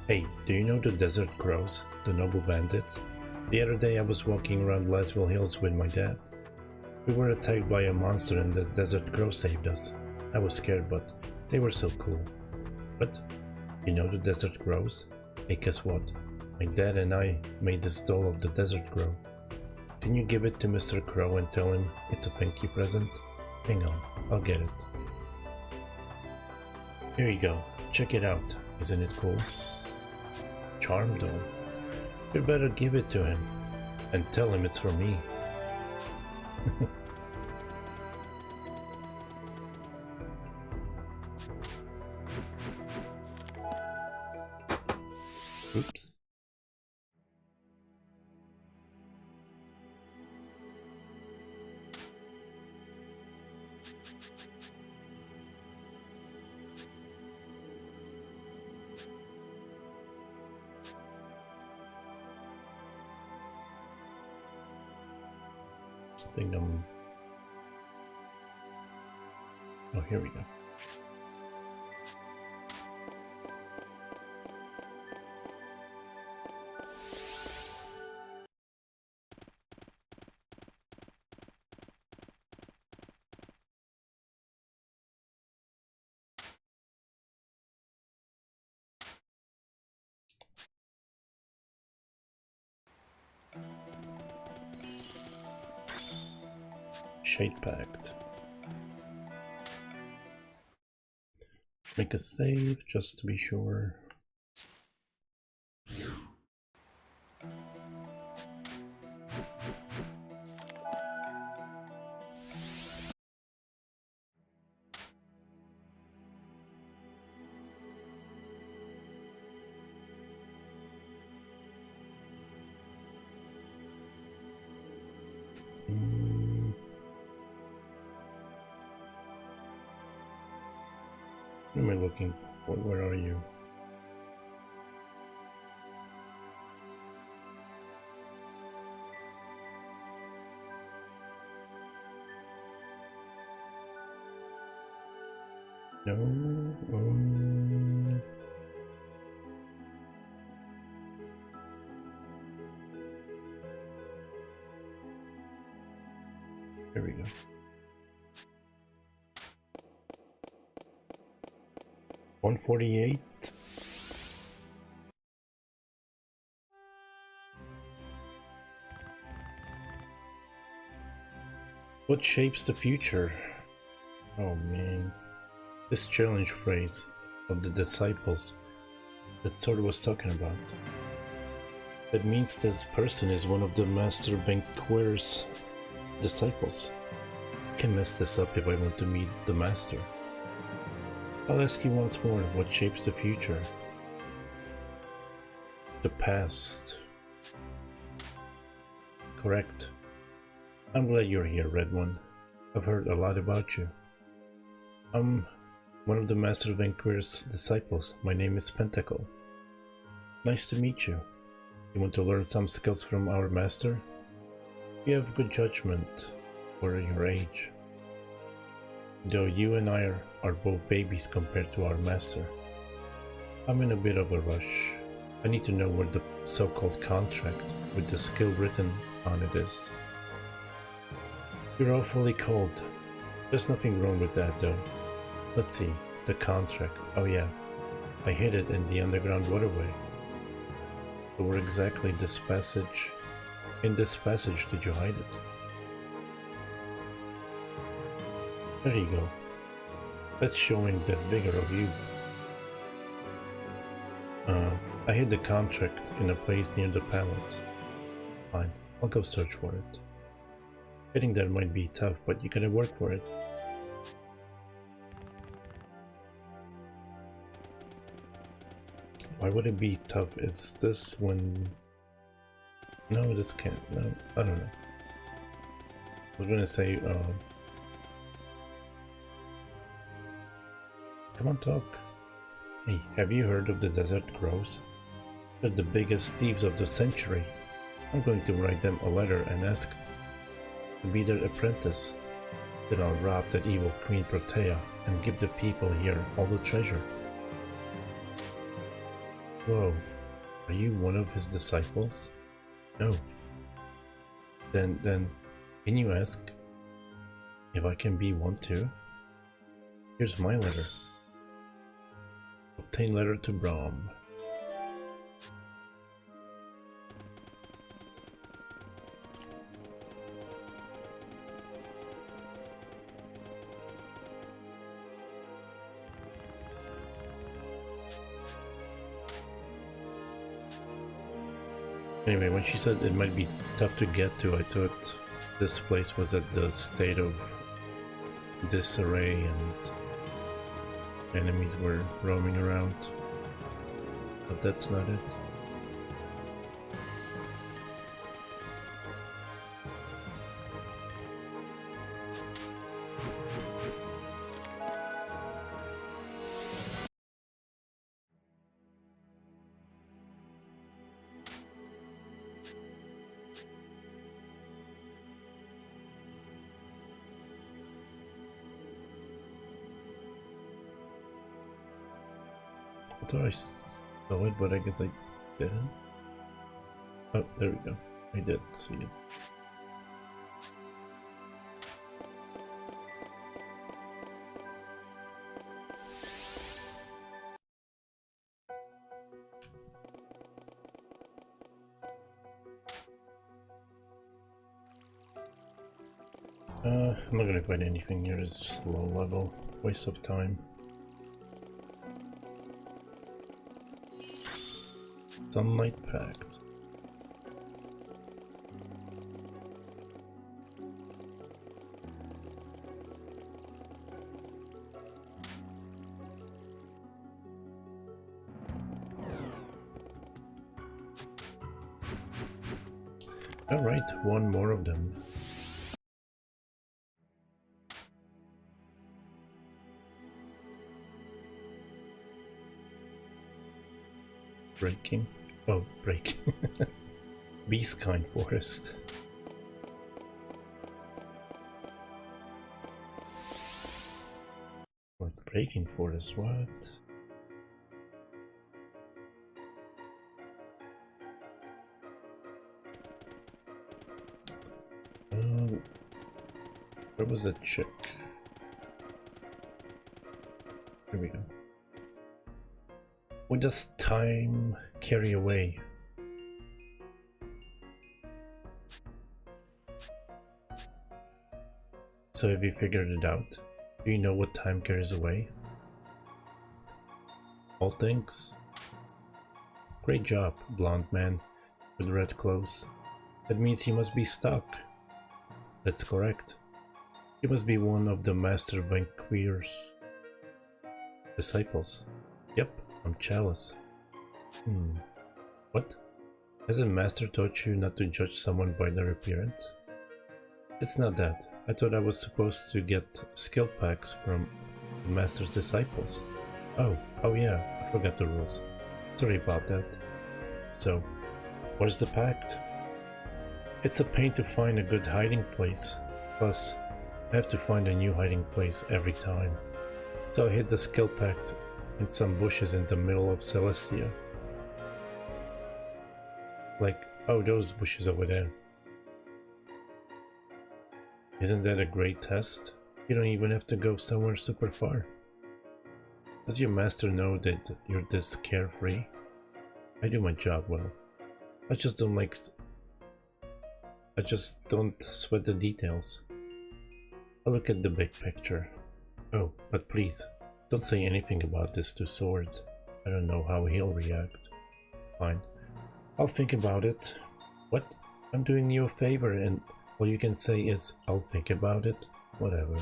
Speaker 1: Hey, do you know the Desert Crows, the noble bandits? The other day I was walking around Lasville Hills with my dad. We were attacked by a monster and the Desert Crow saved us. I was scared, but they were so cool. But, you know the Desert Crows? Hey, guess what? My dad and I made this doll of the Desert Crow. Can you give it to Mr. Crow and tell him it's a thank you present? Hang on, I'll get it. Here you go, check it out. Isn't it cool? Charm doll. You better give it to him and tell him it's for me. Oops. I think oh, here we go. Shade Pact. Make a save just to be sure. What am I looking for? Where are you? No. There we go. $148. What shapes the future? Oh man. This challenge phrase of the disciples that Sword was talking about. That means this person is one of the Master Vanquir's disciples. I can mess this up if I want to meet the Master. I'll ask you once more, what shapes the future? The past. Correct. I'm glad you're here, Red One. I've heard a lot about you. I'm one of the Master Vanquir's disciples. My name is Pentacle. Nice to meet you. You want to learn some skills from our Master? You have good judgment for your age. Though you and I are both babies compared to our Master. I'm in a bit of a rush. I need to know where the so-called contract with the skill written on it is. You're awfully cold. There's nothing wrong with that though. Let's see, the contract. Oh yeah, I hid it in the underground waterway. So where exactly in this passage did you hide it? There you go. That's showing the vigor of youth. I hid the contract in a place near the palace. Fine, I'll go search for it. Getting there might be tough, but you gotta work for it. Why would it be tough? Is this when... No, this can't. No, I don't know. I was gonna say, come on, talk. Hey, have you heard of the Desert Crows? They're the biggest thieves of the century. I'm going to write them a letter and ask to be their apprentice. Then I'll rob that evil Queen Protea and give the people here all the treasure. Whoa, are you one of his disciples? No. Then, can you ask if I can be one too? Here's my letter. Obtain letter to Brahm. Anyway, when she said it might be tough to get to, I thought this place was at the state of disarray and enemies were roaming around. But that's not it. I thought I saw it, but I guess I didn't. Oh, there we go. I did see it. I'm not gonna find anything here, it's just low level. Waste of time. Sunlight Pact. Alright, one more of them. Breaking. Oh, breaking. Beastkind Forest. Like breaking forest, what? Where was that chick? Here we go. What does time carry away? So have you figured it out? Do you know what time carries away? All things? Great job, blonde man with red clothes. That means he must be stuck. That's correct. He must be one of the Master Vanquier's disciples. Yep, I'm Chalice. What? Hasn't Master taught you not to judge someone by their appearance? It's not that. I thought I was supposed to get skill packs from the Master's disciples. Oh yeah, I forgot the rules. Sorry about that. So, what's the pact? It's a pain to find a good hiding place. Plus, I have to find a new hiding place every time. So I hid the skill pact in some bushes in the middle of Celestia. Like, oh, those bushes over there. Isn't that a great test? You don't even have to go somewhere super far. Does your master know that you're this carefree? I do my job well. I just don't sweat the details. I look at the big picture. Oh, but please, don't say anything about this to Sword. I don't know how he'll react. Fine. I'll think about it. What? I'm doing you a favor and all you can say is, I'll think about it. Whatever.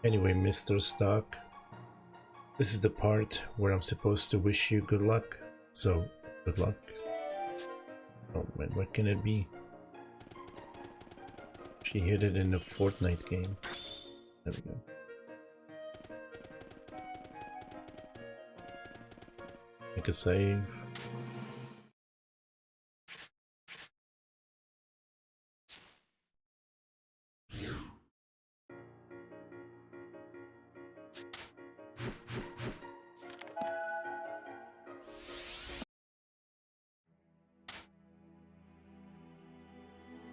Speaker 1: Anyway, Mr. Stark, this is the part where I'm supposed to wish you good luck. So, good luck. Oh man, what can it be? She hit it in a Fortnite game. There we go. Make a save.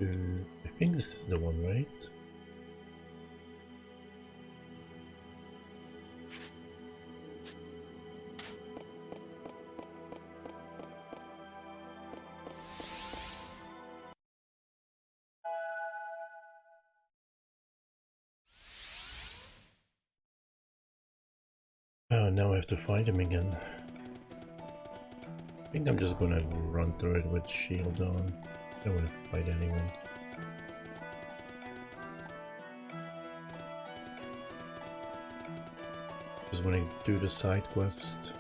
Speaker 1: I think this is the one, right? Oh, now I have to find him again. I think I'm just gonna run through it with shield on. I don't want to fight anyone. Just want to do the side quest.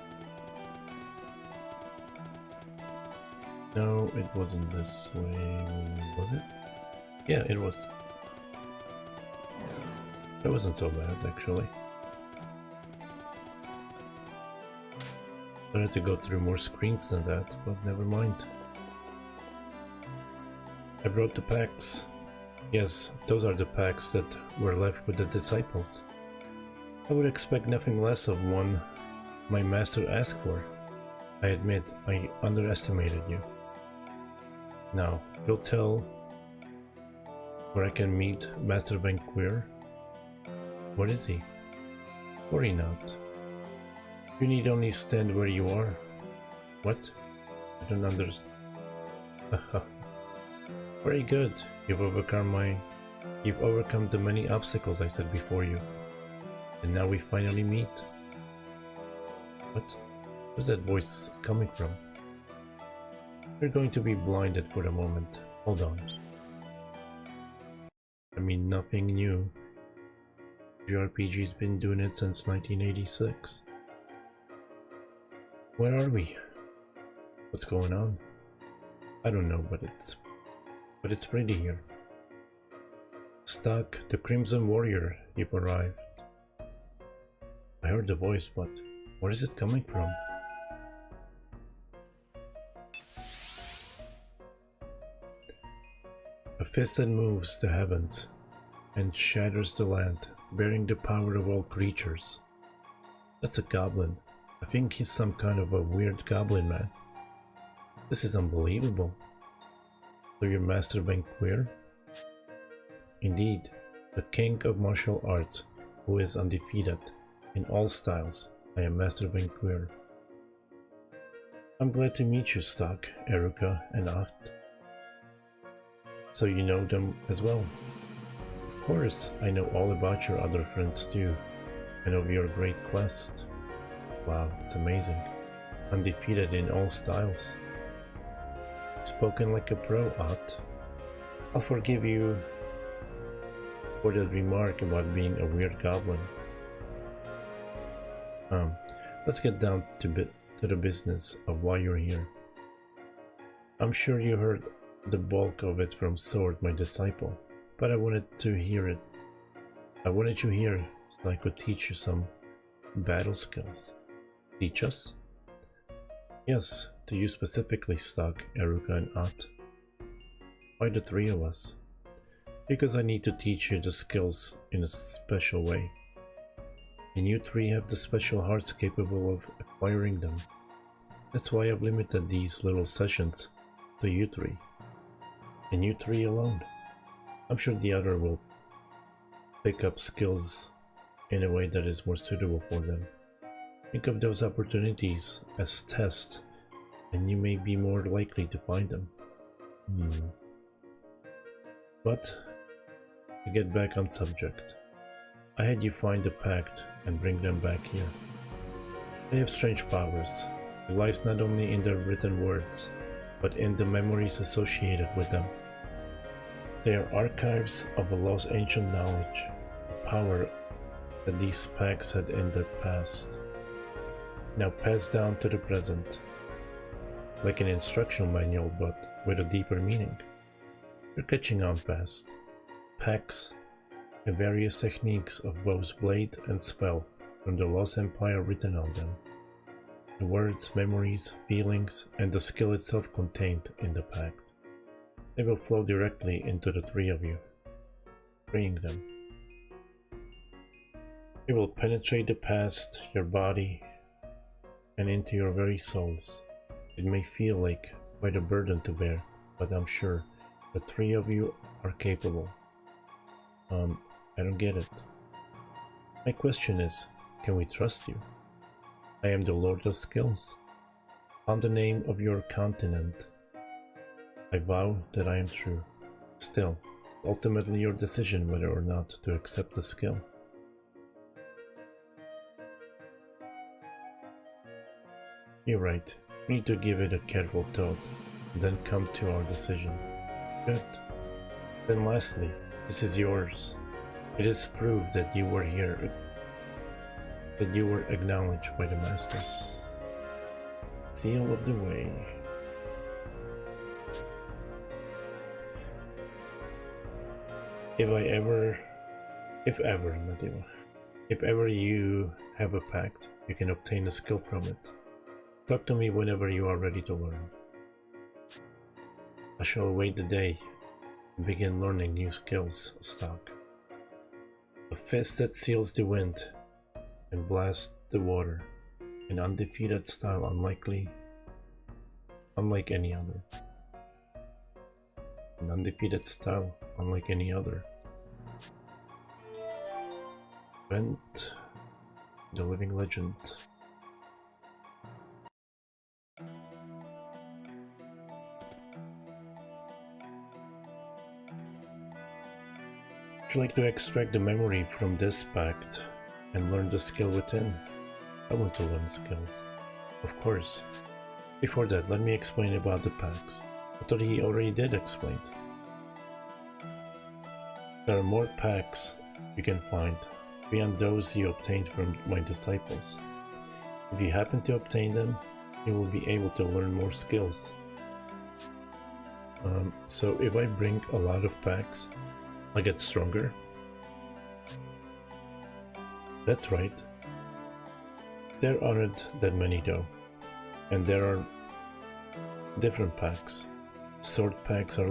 Speaker 1: No, it wasn't this way, was it? Yeah, it was. That wasn't so bad, actually. I had to go through more screens than that, but never mind. I brought the packs. Yes, those are the packs that were left with the disciples. I would expect nothing less of one my master asked for. I admit, I underestimated you. Now, you'll tell where I can meet Master Vanquier? What is he? Worry not. You need only stand where you are. What? I don't understand. Very good. You've overcome my You've overcome the many obstacles I set before you, and now we finally meet. What? Where's that voice coming from? You're going to be blinded for a moment. Hold on. I mean, nothing new. JRPG's been doing it since 1986. Where are we? What's going on? I don't know, but it's pretty here. Stuck, the Crimson Warrior, you've arrived. I heard the voice, but where is it coming from? A fist that moves the heavens and shatters the land, bearing the power of all creatures. That's a goblin. I think he's some kind of a weird goblin man. This is unbelievable. So you're Master Banquer? Indeed, the king of martial arts, who is undefeated in all styles. I am Master Banquer. I'm glad to meet you, Stock, Eruka, and Acht. So you know them as well? Of course, I know all about your other friends too, and of your great quest. Wow, it's amazing. Undefeated in all styles. Spoken like a pro, Acht. I'll forgive you for that remark about being a weird goblin. Let's get down to the business of why you're here. I'm sure you heard the bulk of it from Sword, my disciple, but I wanted you here so I could teach you some battle skills. Teach us? Yes, to you specifically, Stock, Eruka, and At. Why the three of us? Because I need to teach you the skills in a special way. And you three have the special hearts capable of acquiring them. That's why I've limited these little sessions to you three. And you three alone. I'm sure the other will pick up skills in a way that is more suitable for them. Think of those opportunities as tests, and you may be more likely to find them. But, to get back on subject, I had you find the pact and bring them back here. They have strange powers. It lies not only in their written words, but in the memories associated with them. They are archives of a lost ancient knowledge, a power that these pacts had in the past, now passed down to the present, like an instructional manual but with a deeper meaning. You're catching on fast. Pacts have various techniques of both blade and spell from the Lost Empire written on them. The words, memories, feelings, and the skill itself contained in the pact. They will flow directly into the three of you, freeing them. It will penetrate the past, your body, and into your very souls. It may feel like quite a burden to bear, but I'm sure the three of you are capable. I don't get it. My question is, can we trust you? I am the Lord of Skills. On the name of your continent, I vow that I am true. Still, ultimately your decision whether or not to accept the skill. You're right. We need to give it a careful thought, and then come to our decision. Good. Then lastly, this is yours. It is proof that you were here, that you were acknowledged by the Master. Seal of the way. If ever you have a pact, you can obtain a skill from it. Talk to me whenever you are ready to learn. I shall await the day and begin learning new skills, Stock. A fist that seals the wind and blasts the water, an undefeated style unlike any other. An undefeated style unlike any other. Bent, the living legend. Would you like to extract the memory from this pact and learn the skill within? I want to learn skills. Of course. Before that, let me explain about the pacts. I thought he already did explain. There are more pacts you can find beyond those you obtained from my disciples. If you happen to obtain them, you will be able to learn more skills. So if I bring a lot of packs, I get stronger? That's right. There aren't that many though, and there are different packs. Sword packs are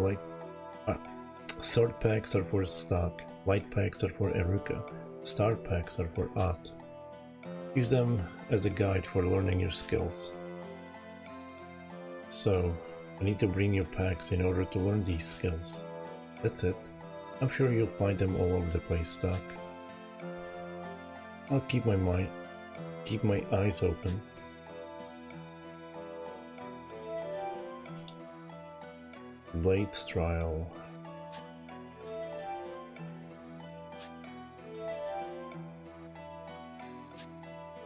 Speaker 1: for stock, light packs are for Eruka, star packs are for art. Use them as a guide for learning your skills. So, I need to bring you packs in order to learn these skills. That's it. I'm sure you'll find them all over the place stock. I'll keep my eyes open. Blades trial.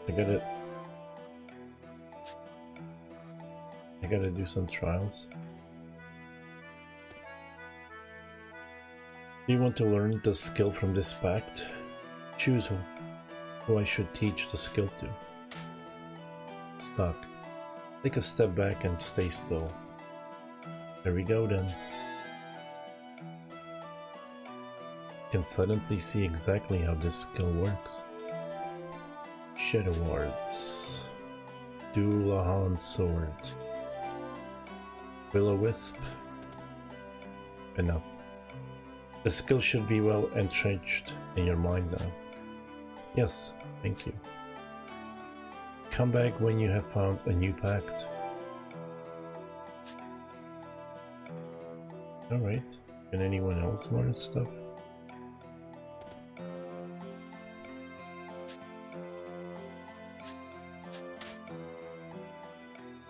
Speaker 1: I gotta do some trials. Do you want to learn the skill from this pact? Choose who I should teach the skill to. Stock. Take a step back and stay still. There we go then. You can suddenly see exactly how this skill works. Shadow Wards. Dualahan Sword. Will-o-wisp. Enough. The skill should be well entrenched in your mind now. Yes, thank you. Come back when you have found a new pact. Alright, can anyone else learn stuff?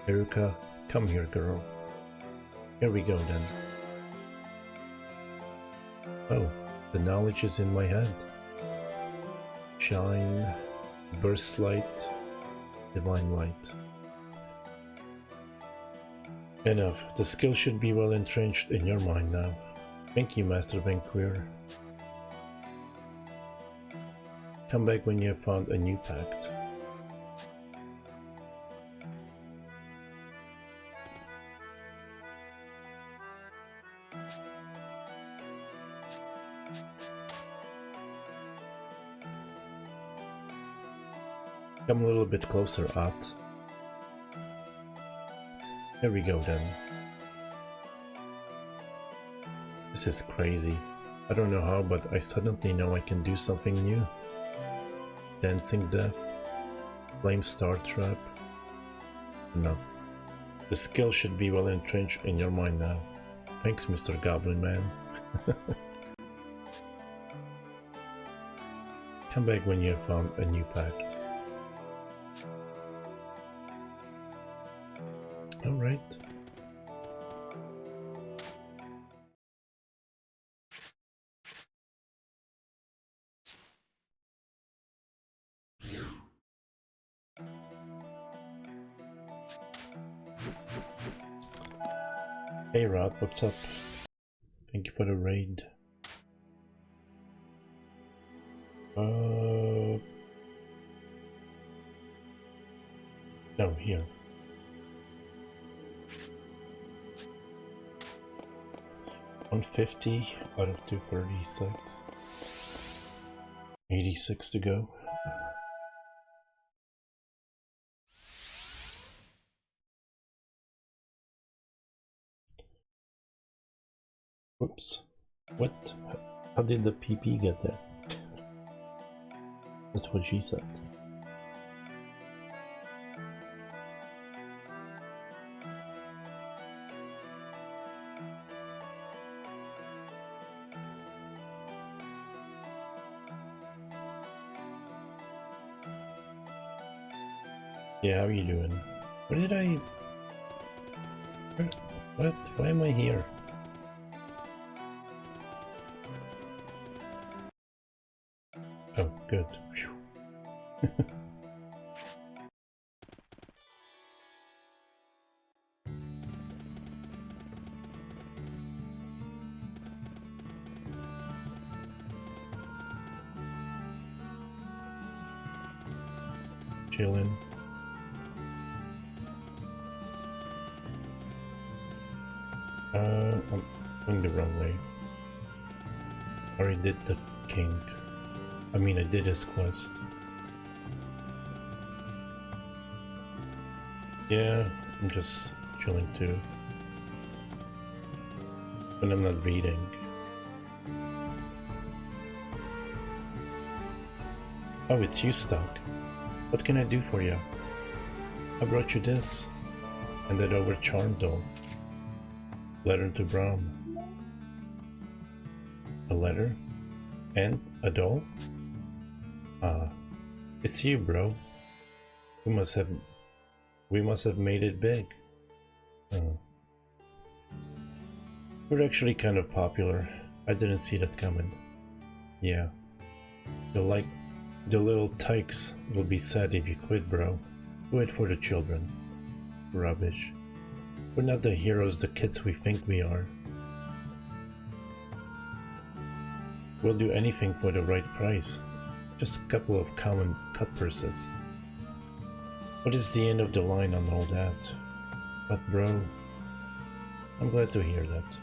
Speaker 1: Eruka, come here, girl. Here we go then. Oh, the knowledge is in my head. Shine, burst light, divine light. Enough. The skill should be well entrenched in your mind now. Thank you, Master Vanquir. Come back when you have found a new pact. Come a little bit closer, Art. There we go then. This is crazy. I don't know how, but I suddenly know I can do something new. Dancing Death, Flame Star Trap. Enough. The skill should be well entrenched in your mind now. Thanks, Mr. Goblin Man. Come back when you have found a new pact. Alright. Hey Rod, what's up? Thank you for the raid. No, here. $150 out of 236. 86 to go. Whoops. What? How did the PP get there? That's what she said. Yeah, how are you doing? What did I... What? Why am I here? good. Phew. Chilling. I'm going the wrong way. I already did the king. I mean, I did his quest. Yeah, I'm just chilling too. When I'm not reading. Oh, it's you, Stock. What can I do for you? I brought you this. And that over charm doll. Letter to Brahm. A letter? And a doll? Ah, it's you, bro. We must have made it big. We're actually kind of popular. I didn't see that coming. Yeah. The little tykes will be sad if you quit, bro. Do it for the children. Rubbish. We're not the heroes the kids we think we are. We'll do anything for the right price. Just a couple of common cut purses. What is the end of the line on all that? But bro, I'm glad to hear that.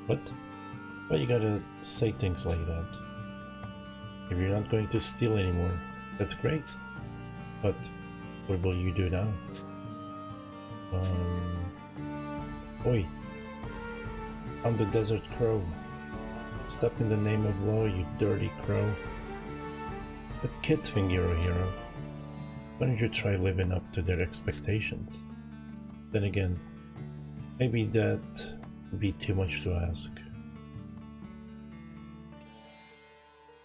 Speaker 1: What? Why you gotta say things like that? If you're not going to steal anymore, that's great. But what will you do now? Oi. I'm the Desert Crow. Step in the name of law, you dirty crow. The kids think you're a hero. Why don't you try living up to their expectations? Then again, maybe that would be too much to ask.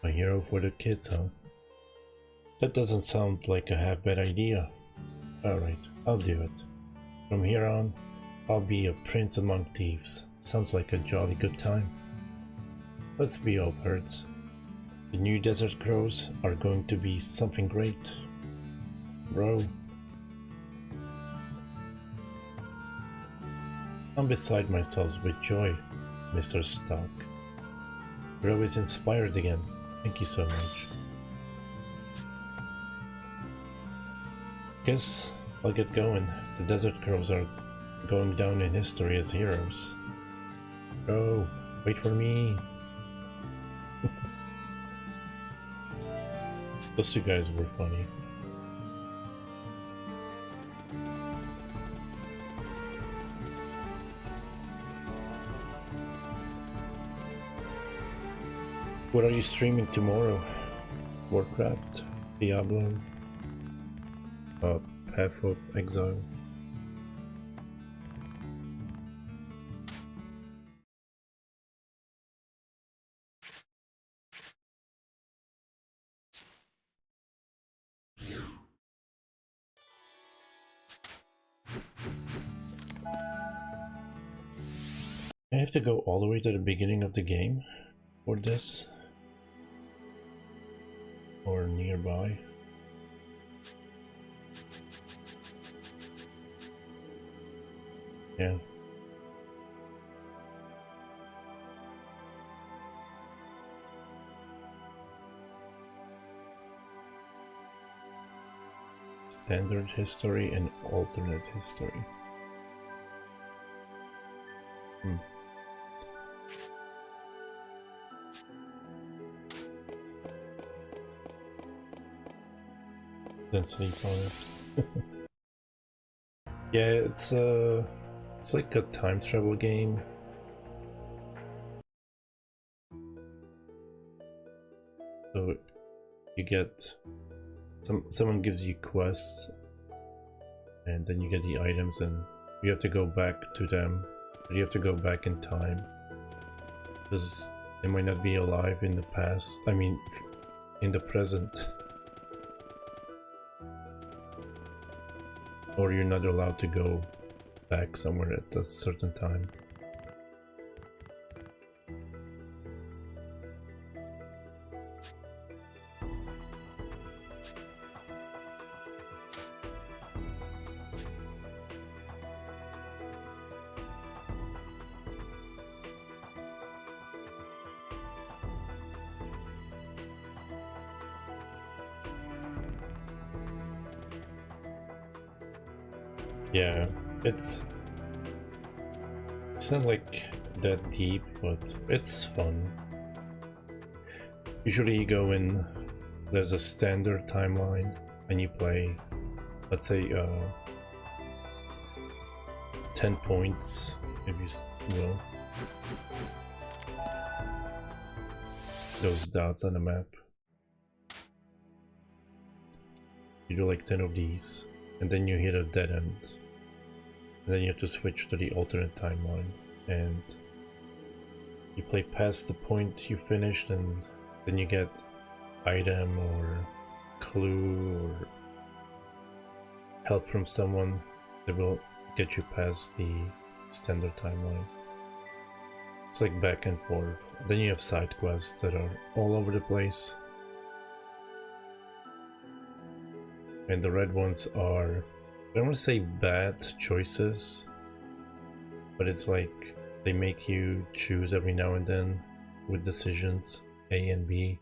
Speaker 1: A hero for the kids, huh? That doesn't sound like a half-bad idea. Alright, I'll do it. From here on, I'll be a prince among thieves. Sounds like a jolly good time. Let's be off, herds. The new Desert Crows are going to be something great. Bro. I'm beside myself with joy, Mr. Stock. Bro is inspired again. Thank you so much. Guess I'll get going. The Desert Crows are going down in history as heroes. Bro, wait for me. Those two guys were funny. What are you streaming tomorrow? Warcraft? Diablo? Path of Exile? I have to go all the way to the beginning of the game for this, or nearby. Yeah. Standard history and alternate history. Then sleep on it. Yeah, it's like a time travel game. So you get someone gives you quests, and then you get the items, and you have to go back to them. But you have to go back in time because they might not be alive in the past. I mean, in the present. Or you're not allowed to go back somewhere at a certain time. Yeah, it's not like that deep, but it's fun. Usually you go in, there's a standard timeline, and you play, let's say, 10 points, if you will. Those dots on the map. You do like 10 of these, and then you hit a dead end. And then you have to switch to the alternate timeline, and you play past the point you finished, and then you get item or clue or help from someone that will get you past the standard timeline. It's like back and forth. Then you have side quests that are all over the place. And the red ones are, I don't want to say bad choices, but it's like they make you choose every now and then with decisions A and B,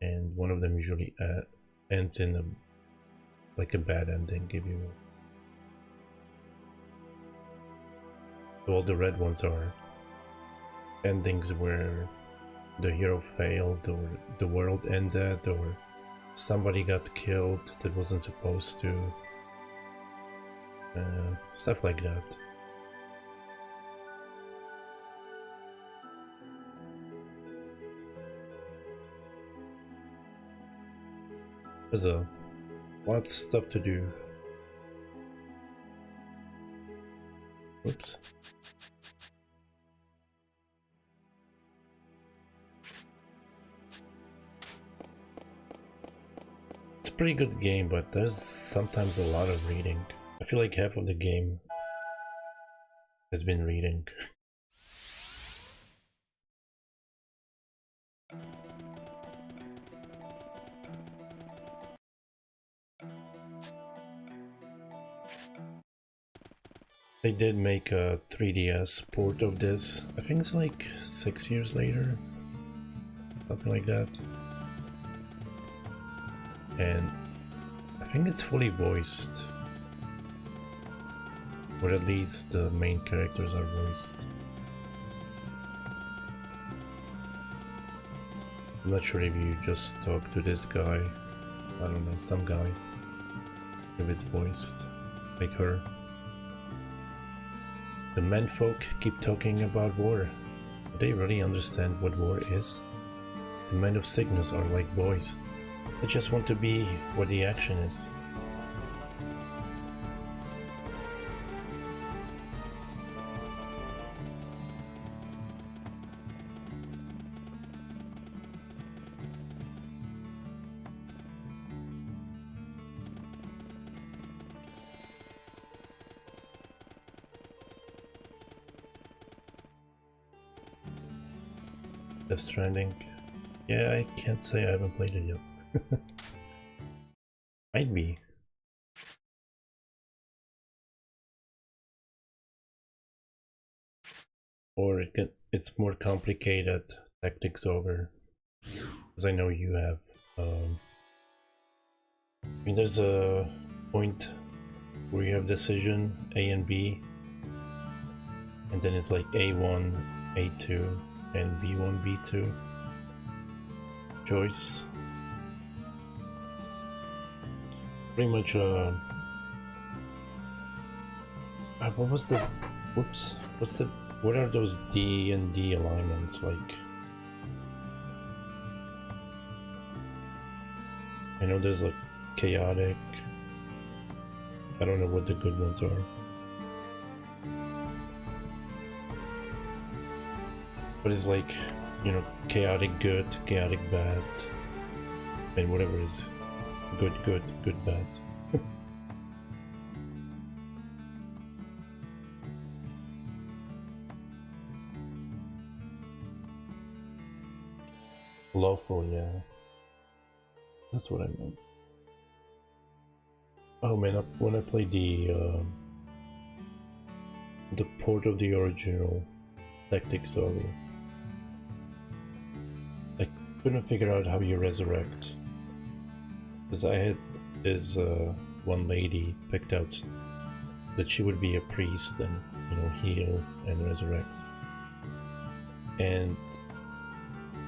Speaker 1: and one of them usually ends in a like a bad ending. Give you all the red ones are endings where the hero failed, or the world ended, or somebody got killed that wasn't supposed to. Stuff like that. There's a lot of stuff to do. Oops. It's a pretty good game, but there's sometimes a lot of reading. I feel like half of the game has been reading. They did make a 3DS port of this. I think it's like 6 years later, something like that. And I think it's fully voiced, or at least the main characters are voiced. I'm not sure if you just talk to this guy, I don't know, some guy, if it's voiced, like her. The menfolk keep talking about war. Do they really understand what war is? The men of sickness are like boys. They just want to be where the action is. Death Stranding. Yeah, I can't say I haven't played it yet. Might be. Or it's more complicated tactics over. Because I know you have. I mean, there's a point where you have decision A and B, and then it's like A1, A2, and B1, B2 choice. Pretty much what was the, whoops, what are those D and D alignments like? I know there's like chaotic, I don't know what the good ones are. But it's like, you know, chaotic good, chaotic bad, and whatever is good, good, good, bad. Lawful, yeah. That's what I meant. Oh man, when I played the port of the original Tactics earlier, I couldn't figure out how you resurrect. Because I had this one lady picked out that she would be a priest and, you know, heal and resurrect. And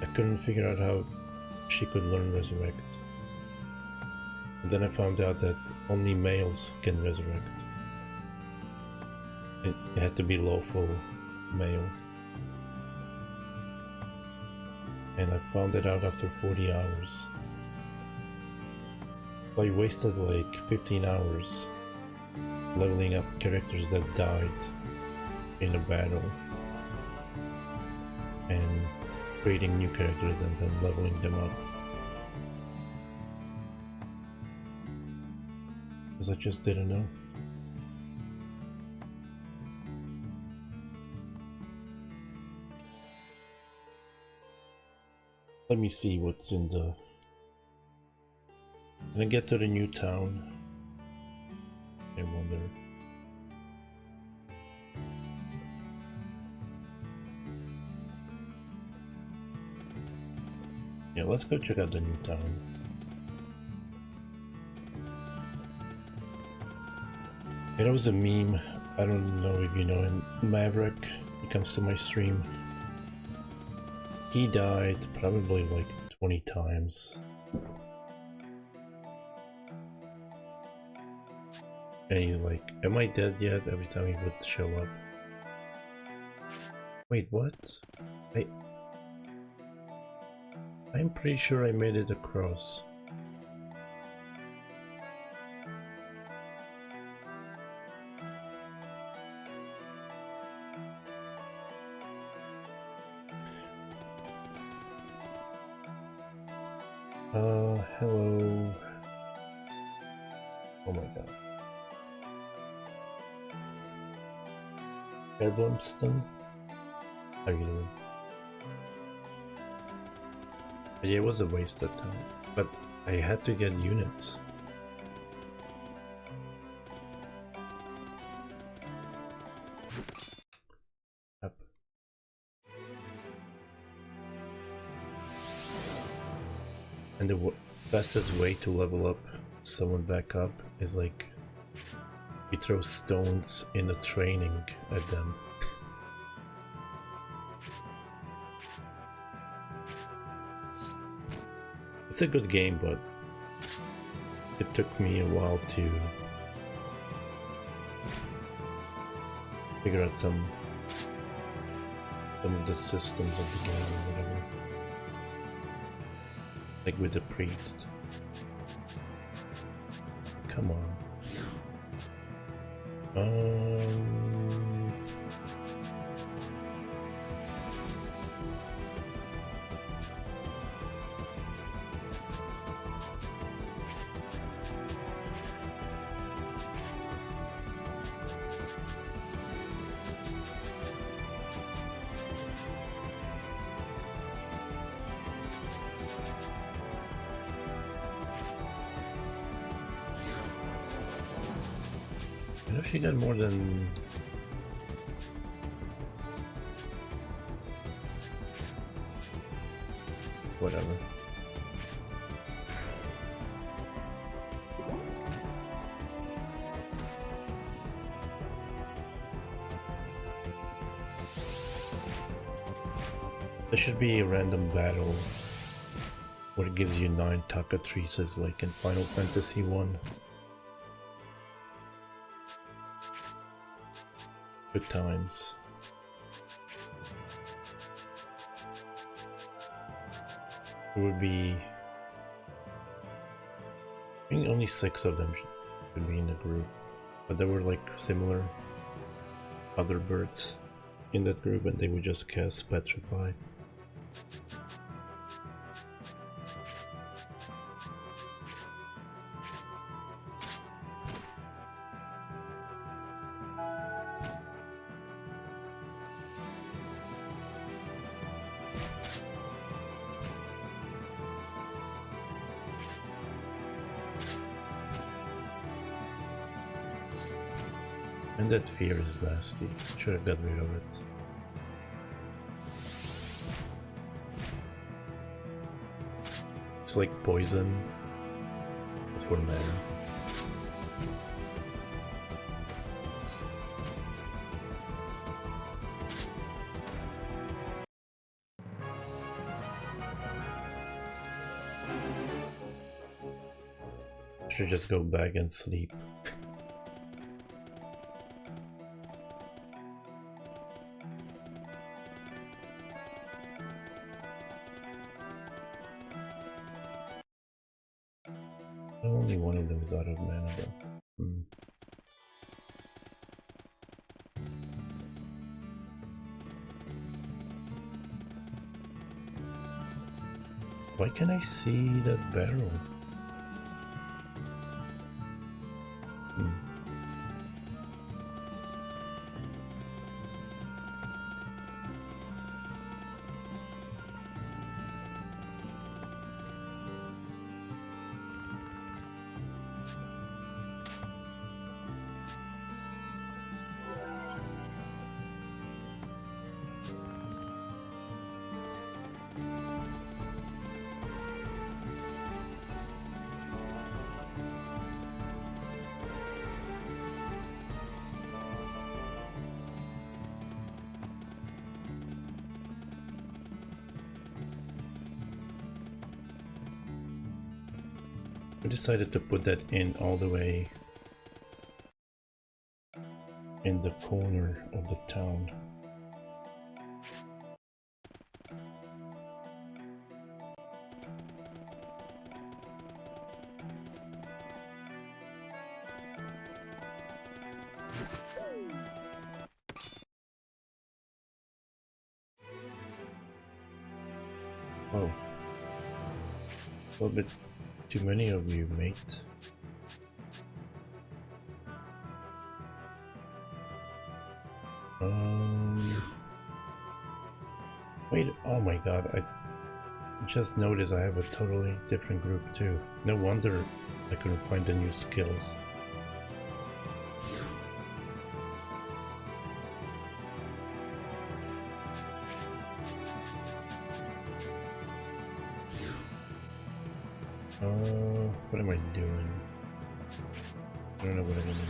Speaker 1: I couldn't figure out how she could learn resurrect. And then I found out that only males can resurrect. It had to be lawful male. And I found it out after 40 hours. I wasted like 15 hours leveling up characters that died in a battle and creating new characters and then leveling them up. Because I just didn't know. Let me see what's in the... Can I get to the new town? I wonder. Yeah, let's go check out the new town. It was a meme. I don't know if you know him. Maverick, he comes to my stream. He died probably like 20 times. And he's like, am I dead yet? Every time he would show up. Wait, what? I'm pretty sure I made it across. Hello. Oh my god. Airblumston? How are you doing? But yeah, it was a waste of time. But I had to get units. Yep. And the fastest way to level up someone back up is like you throw stones in a training at them. It's a good game, but it took me a while to figure out some of the systems of the game or whatever. Like with the priest. Come on. I know she got more than... whatever. There should be a random battle where it gives you 9 Takatrisas like in Final Fantasy 1. Good times. It would be... I think only 6 of them should be in the group. But there were like similar other birds in that group and they would just cast Petrify. And that fear is nasty. Should have got rid of it. It's like poison, but for mana. should just go back and sleep. Only one of them is out of mana though. Why can't I see that barrel? I decided to put that in all the way in the corner of the town. Oh, a little bit too many of you, mate. Wait, oh my god, I just noticed I have a totally different group too. No wonder I couldn't find the new skills. What am I doing? I don't know what I'm gonna do.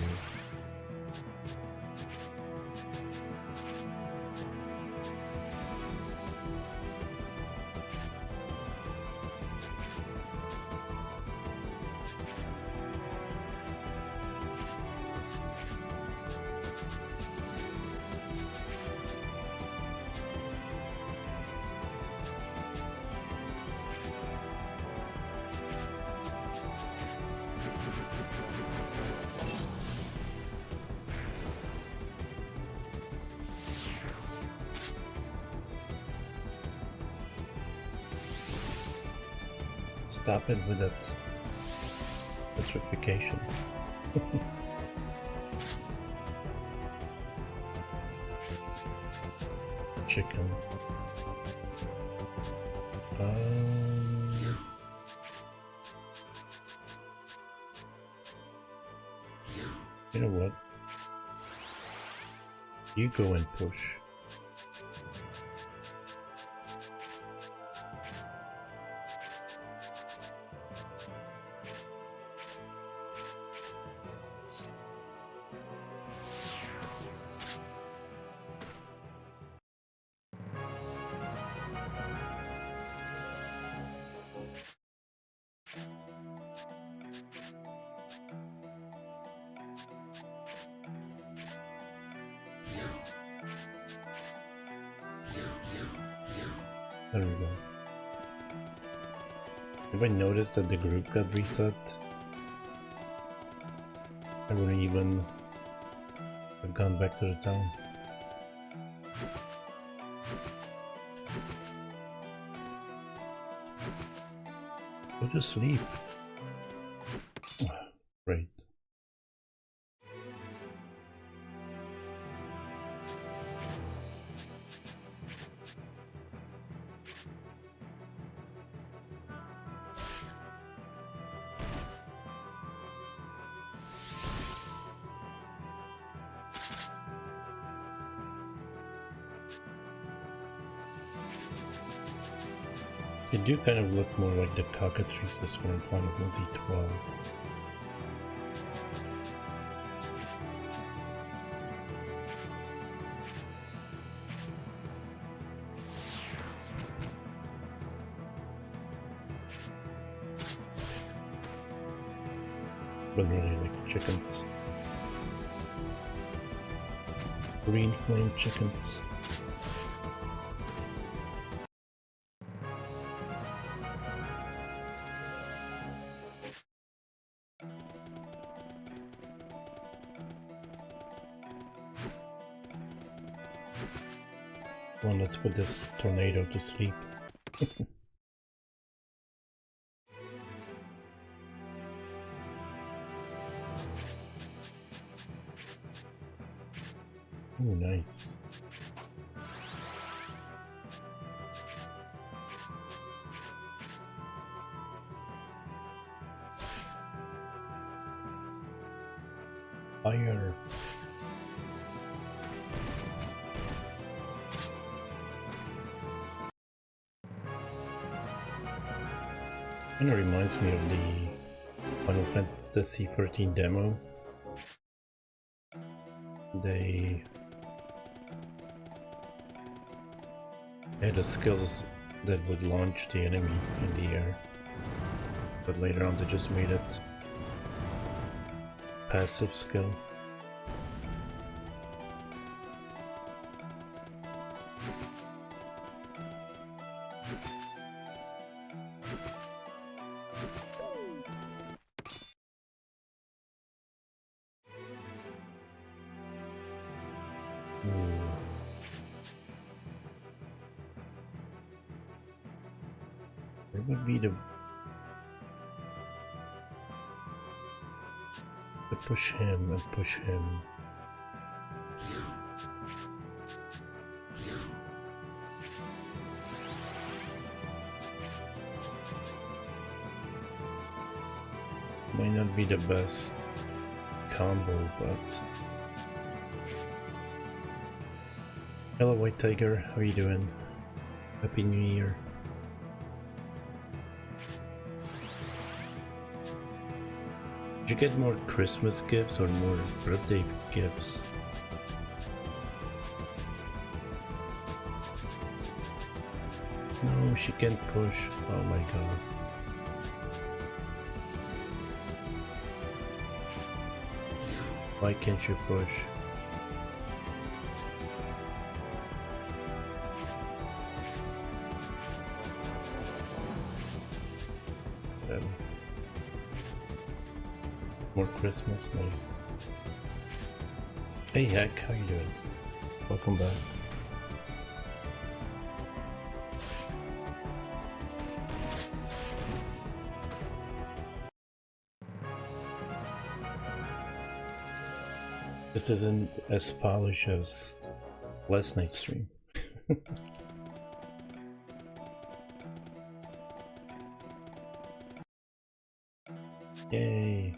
Speaker 1: Stop it with that petrification. Chicken. You know what? You go and push. There we go. If I noticed that the group got reset, I wouldn't even have gone back to the town. Go to sleep. Great. They do kind of look more like the cockatrices from Final Fantasy 12. but really like chickens. Green flame chickens. Well, let's put this tornado to sleep. Oh, nice. Fire. Kind of reminds me of the Final Fantasy 13 demo. They had the skills that would launch the enemy in the air, but later on they just made it passive skill. Where would be the push him and push him? Might not be the best combo, but hello White Tiger, how are you doing? Happy New Year. Did you get more Christmas gifts or more birthday gifts? No, she can't push. Oh my god. Why can't you push? More Christmas, nice. Hey Heck, how you doing? Welcome back. This isn't as polished as last night's stream. Yay.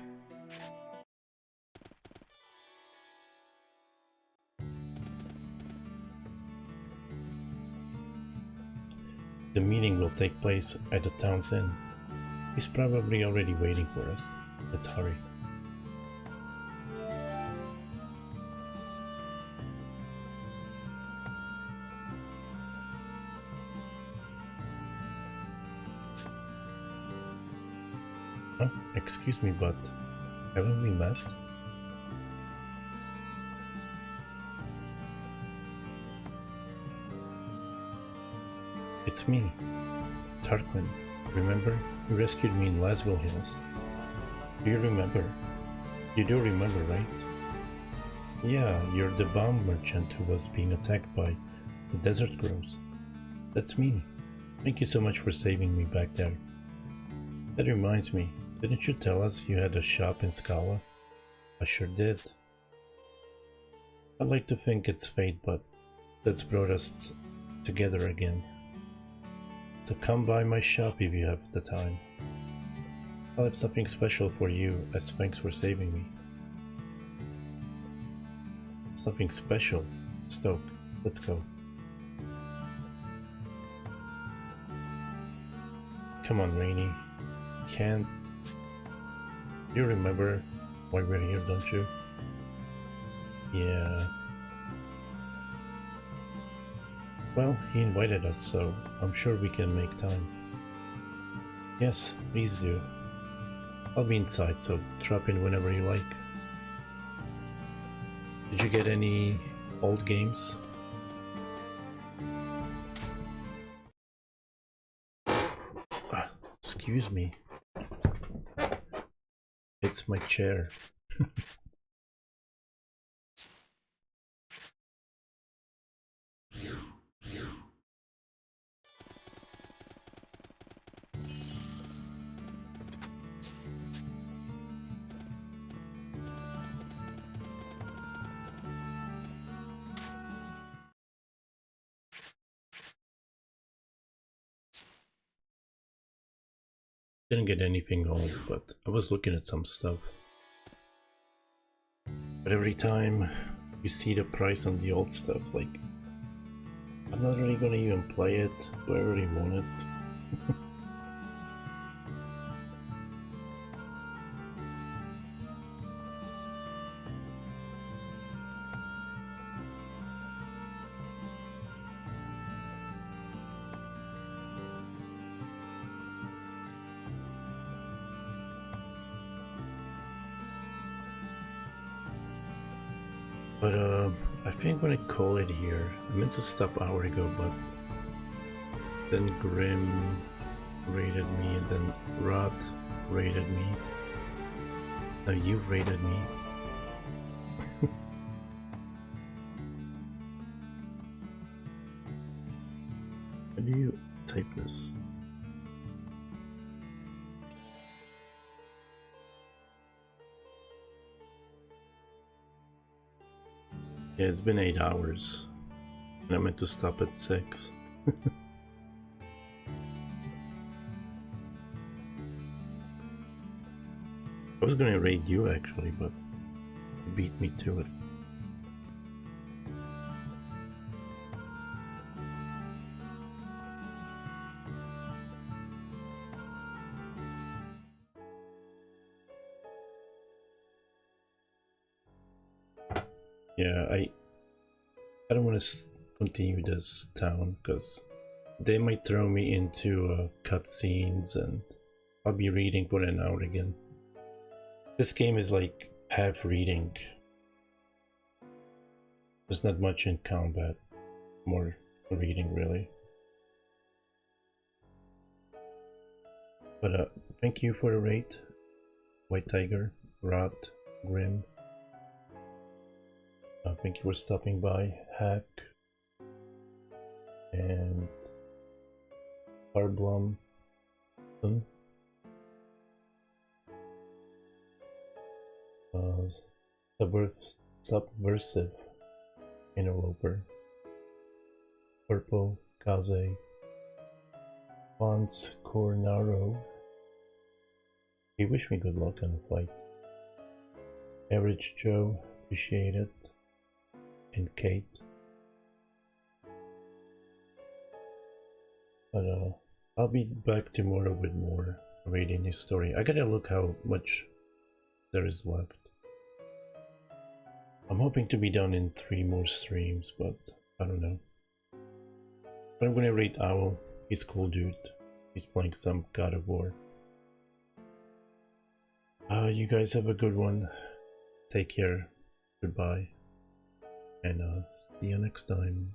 Speaker 1: The meeting will take place at the town's inn. He's probably already waiting for us. Let's hurry. Oh, excuse me, but haven't we met? It's me, Tarquin. Remember? You rescued me in Laswell Hills. Do you remember? You do remember, right? Yeah, you're the bomb merchant who was being attacked by the desert crows. That's me. Thank you so much for saving me back there. That reminds me, didn't you tell us you had a shop in Scala? I sure did. I'd like to think it's fate, but that's brought us together again. So come by my shop if you have the time. I'll have something special for you as thanks for saving me. Something special? Stoke, let's go. Come on, Rainy. Can't... You remember why we're here, don't you? Yeah. Well, he invited us, so I'm sure we can make time. Yes, please do. I'll be inside, so drop in whenever you like. Did you get any old games? Excuse me. It's my chair. Didn't get anything old, but I was looking at some stuff. But every time you see the price on the old stuff, like, I'm not really gonna even play it. Do I really want it? But I think I'm gonna call it here. I meant to stop an hour ago, but then Grim raided me, and then Rod raided me. Now you've raided me. How do you type this? Yeah, it's been 8 hours. And I meant to stop at 6. I was gonna raid you actually, but you beat me to it. Yeah, I don't want to continue this town because they might throw me into cutscenes and I'll be reading for an hour again. This game is like half reading. There's not much in combat, more reading really. But thank you for the raid, White Tiger, Rod, Grim. Thank you for stopping by, Hack, and Arblum. Subversive Interloper, Purple, Kaze, Fonz Cornaro. He wish me good luck on the fight. Average Joe, appreciate it. And Kate. But I'll be back tomorrow with more raiding Historia. I gotta look how much there is left. I'm hoping to be done in 3 more streams, but I don't know. But I'm gonna raid Owl. He's a cool dude. He's playing some God of War. You guys have a good one. Take care. Goodbye. And see you next time.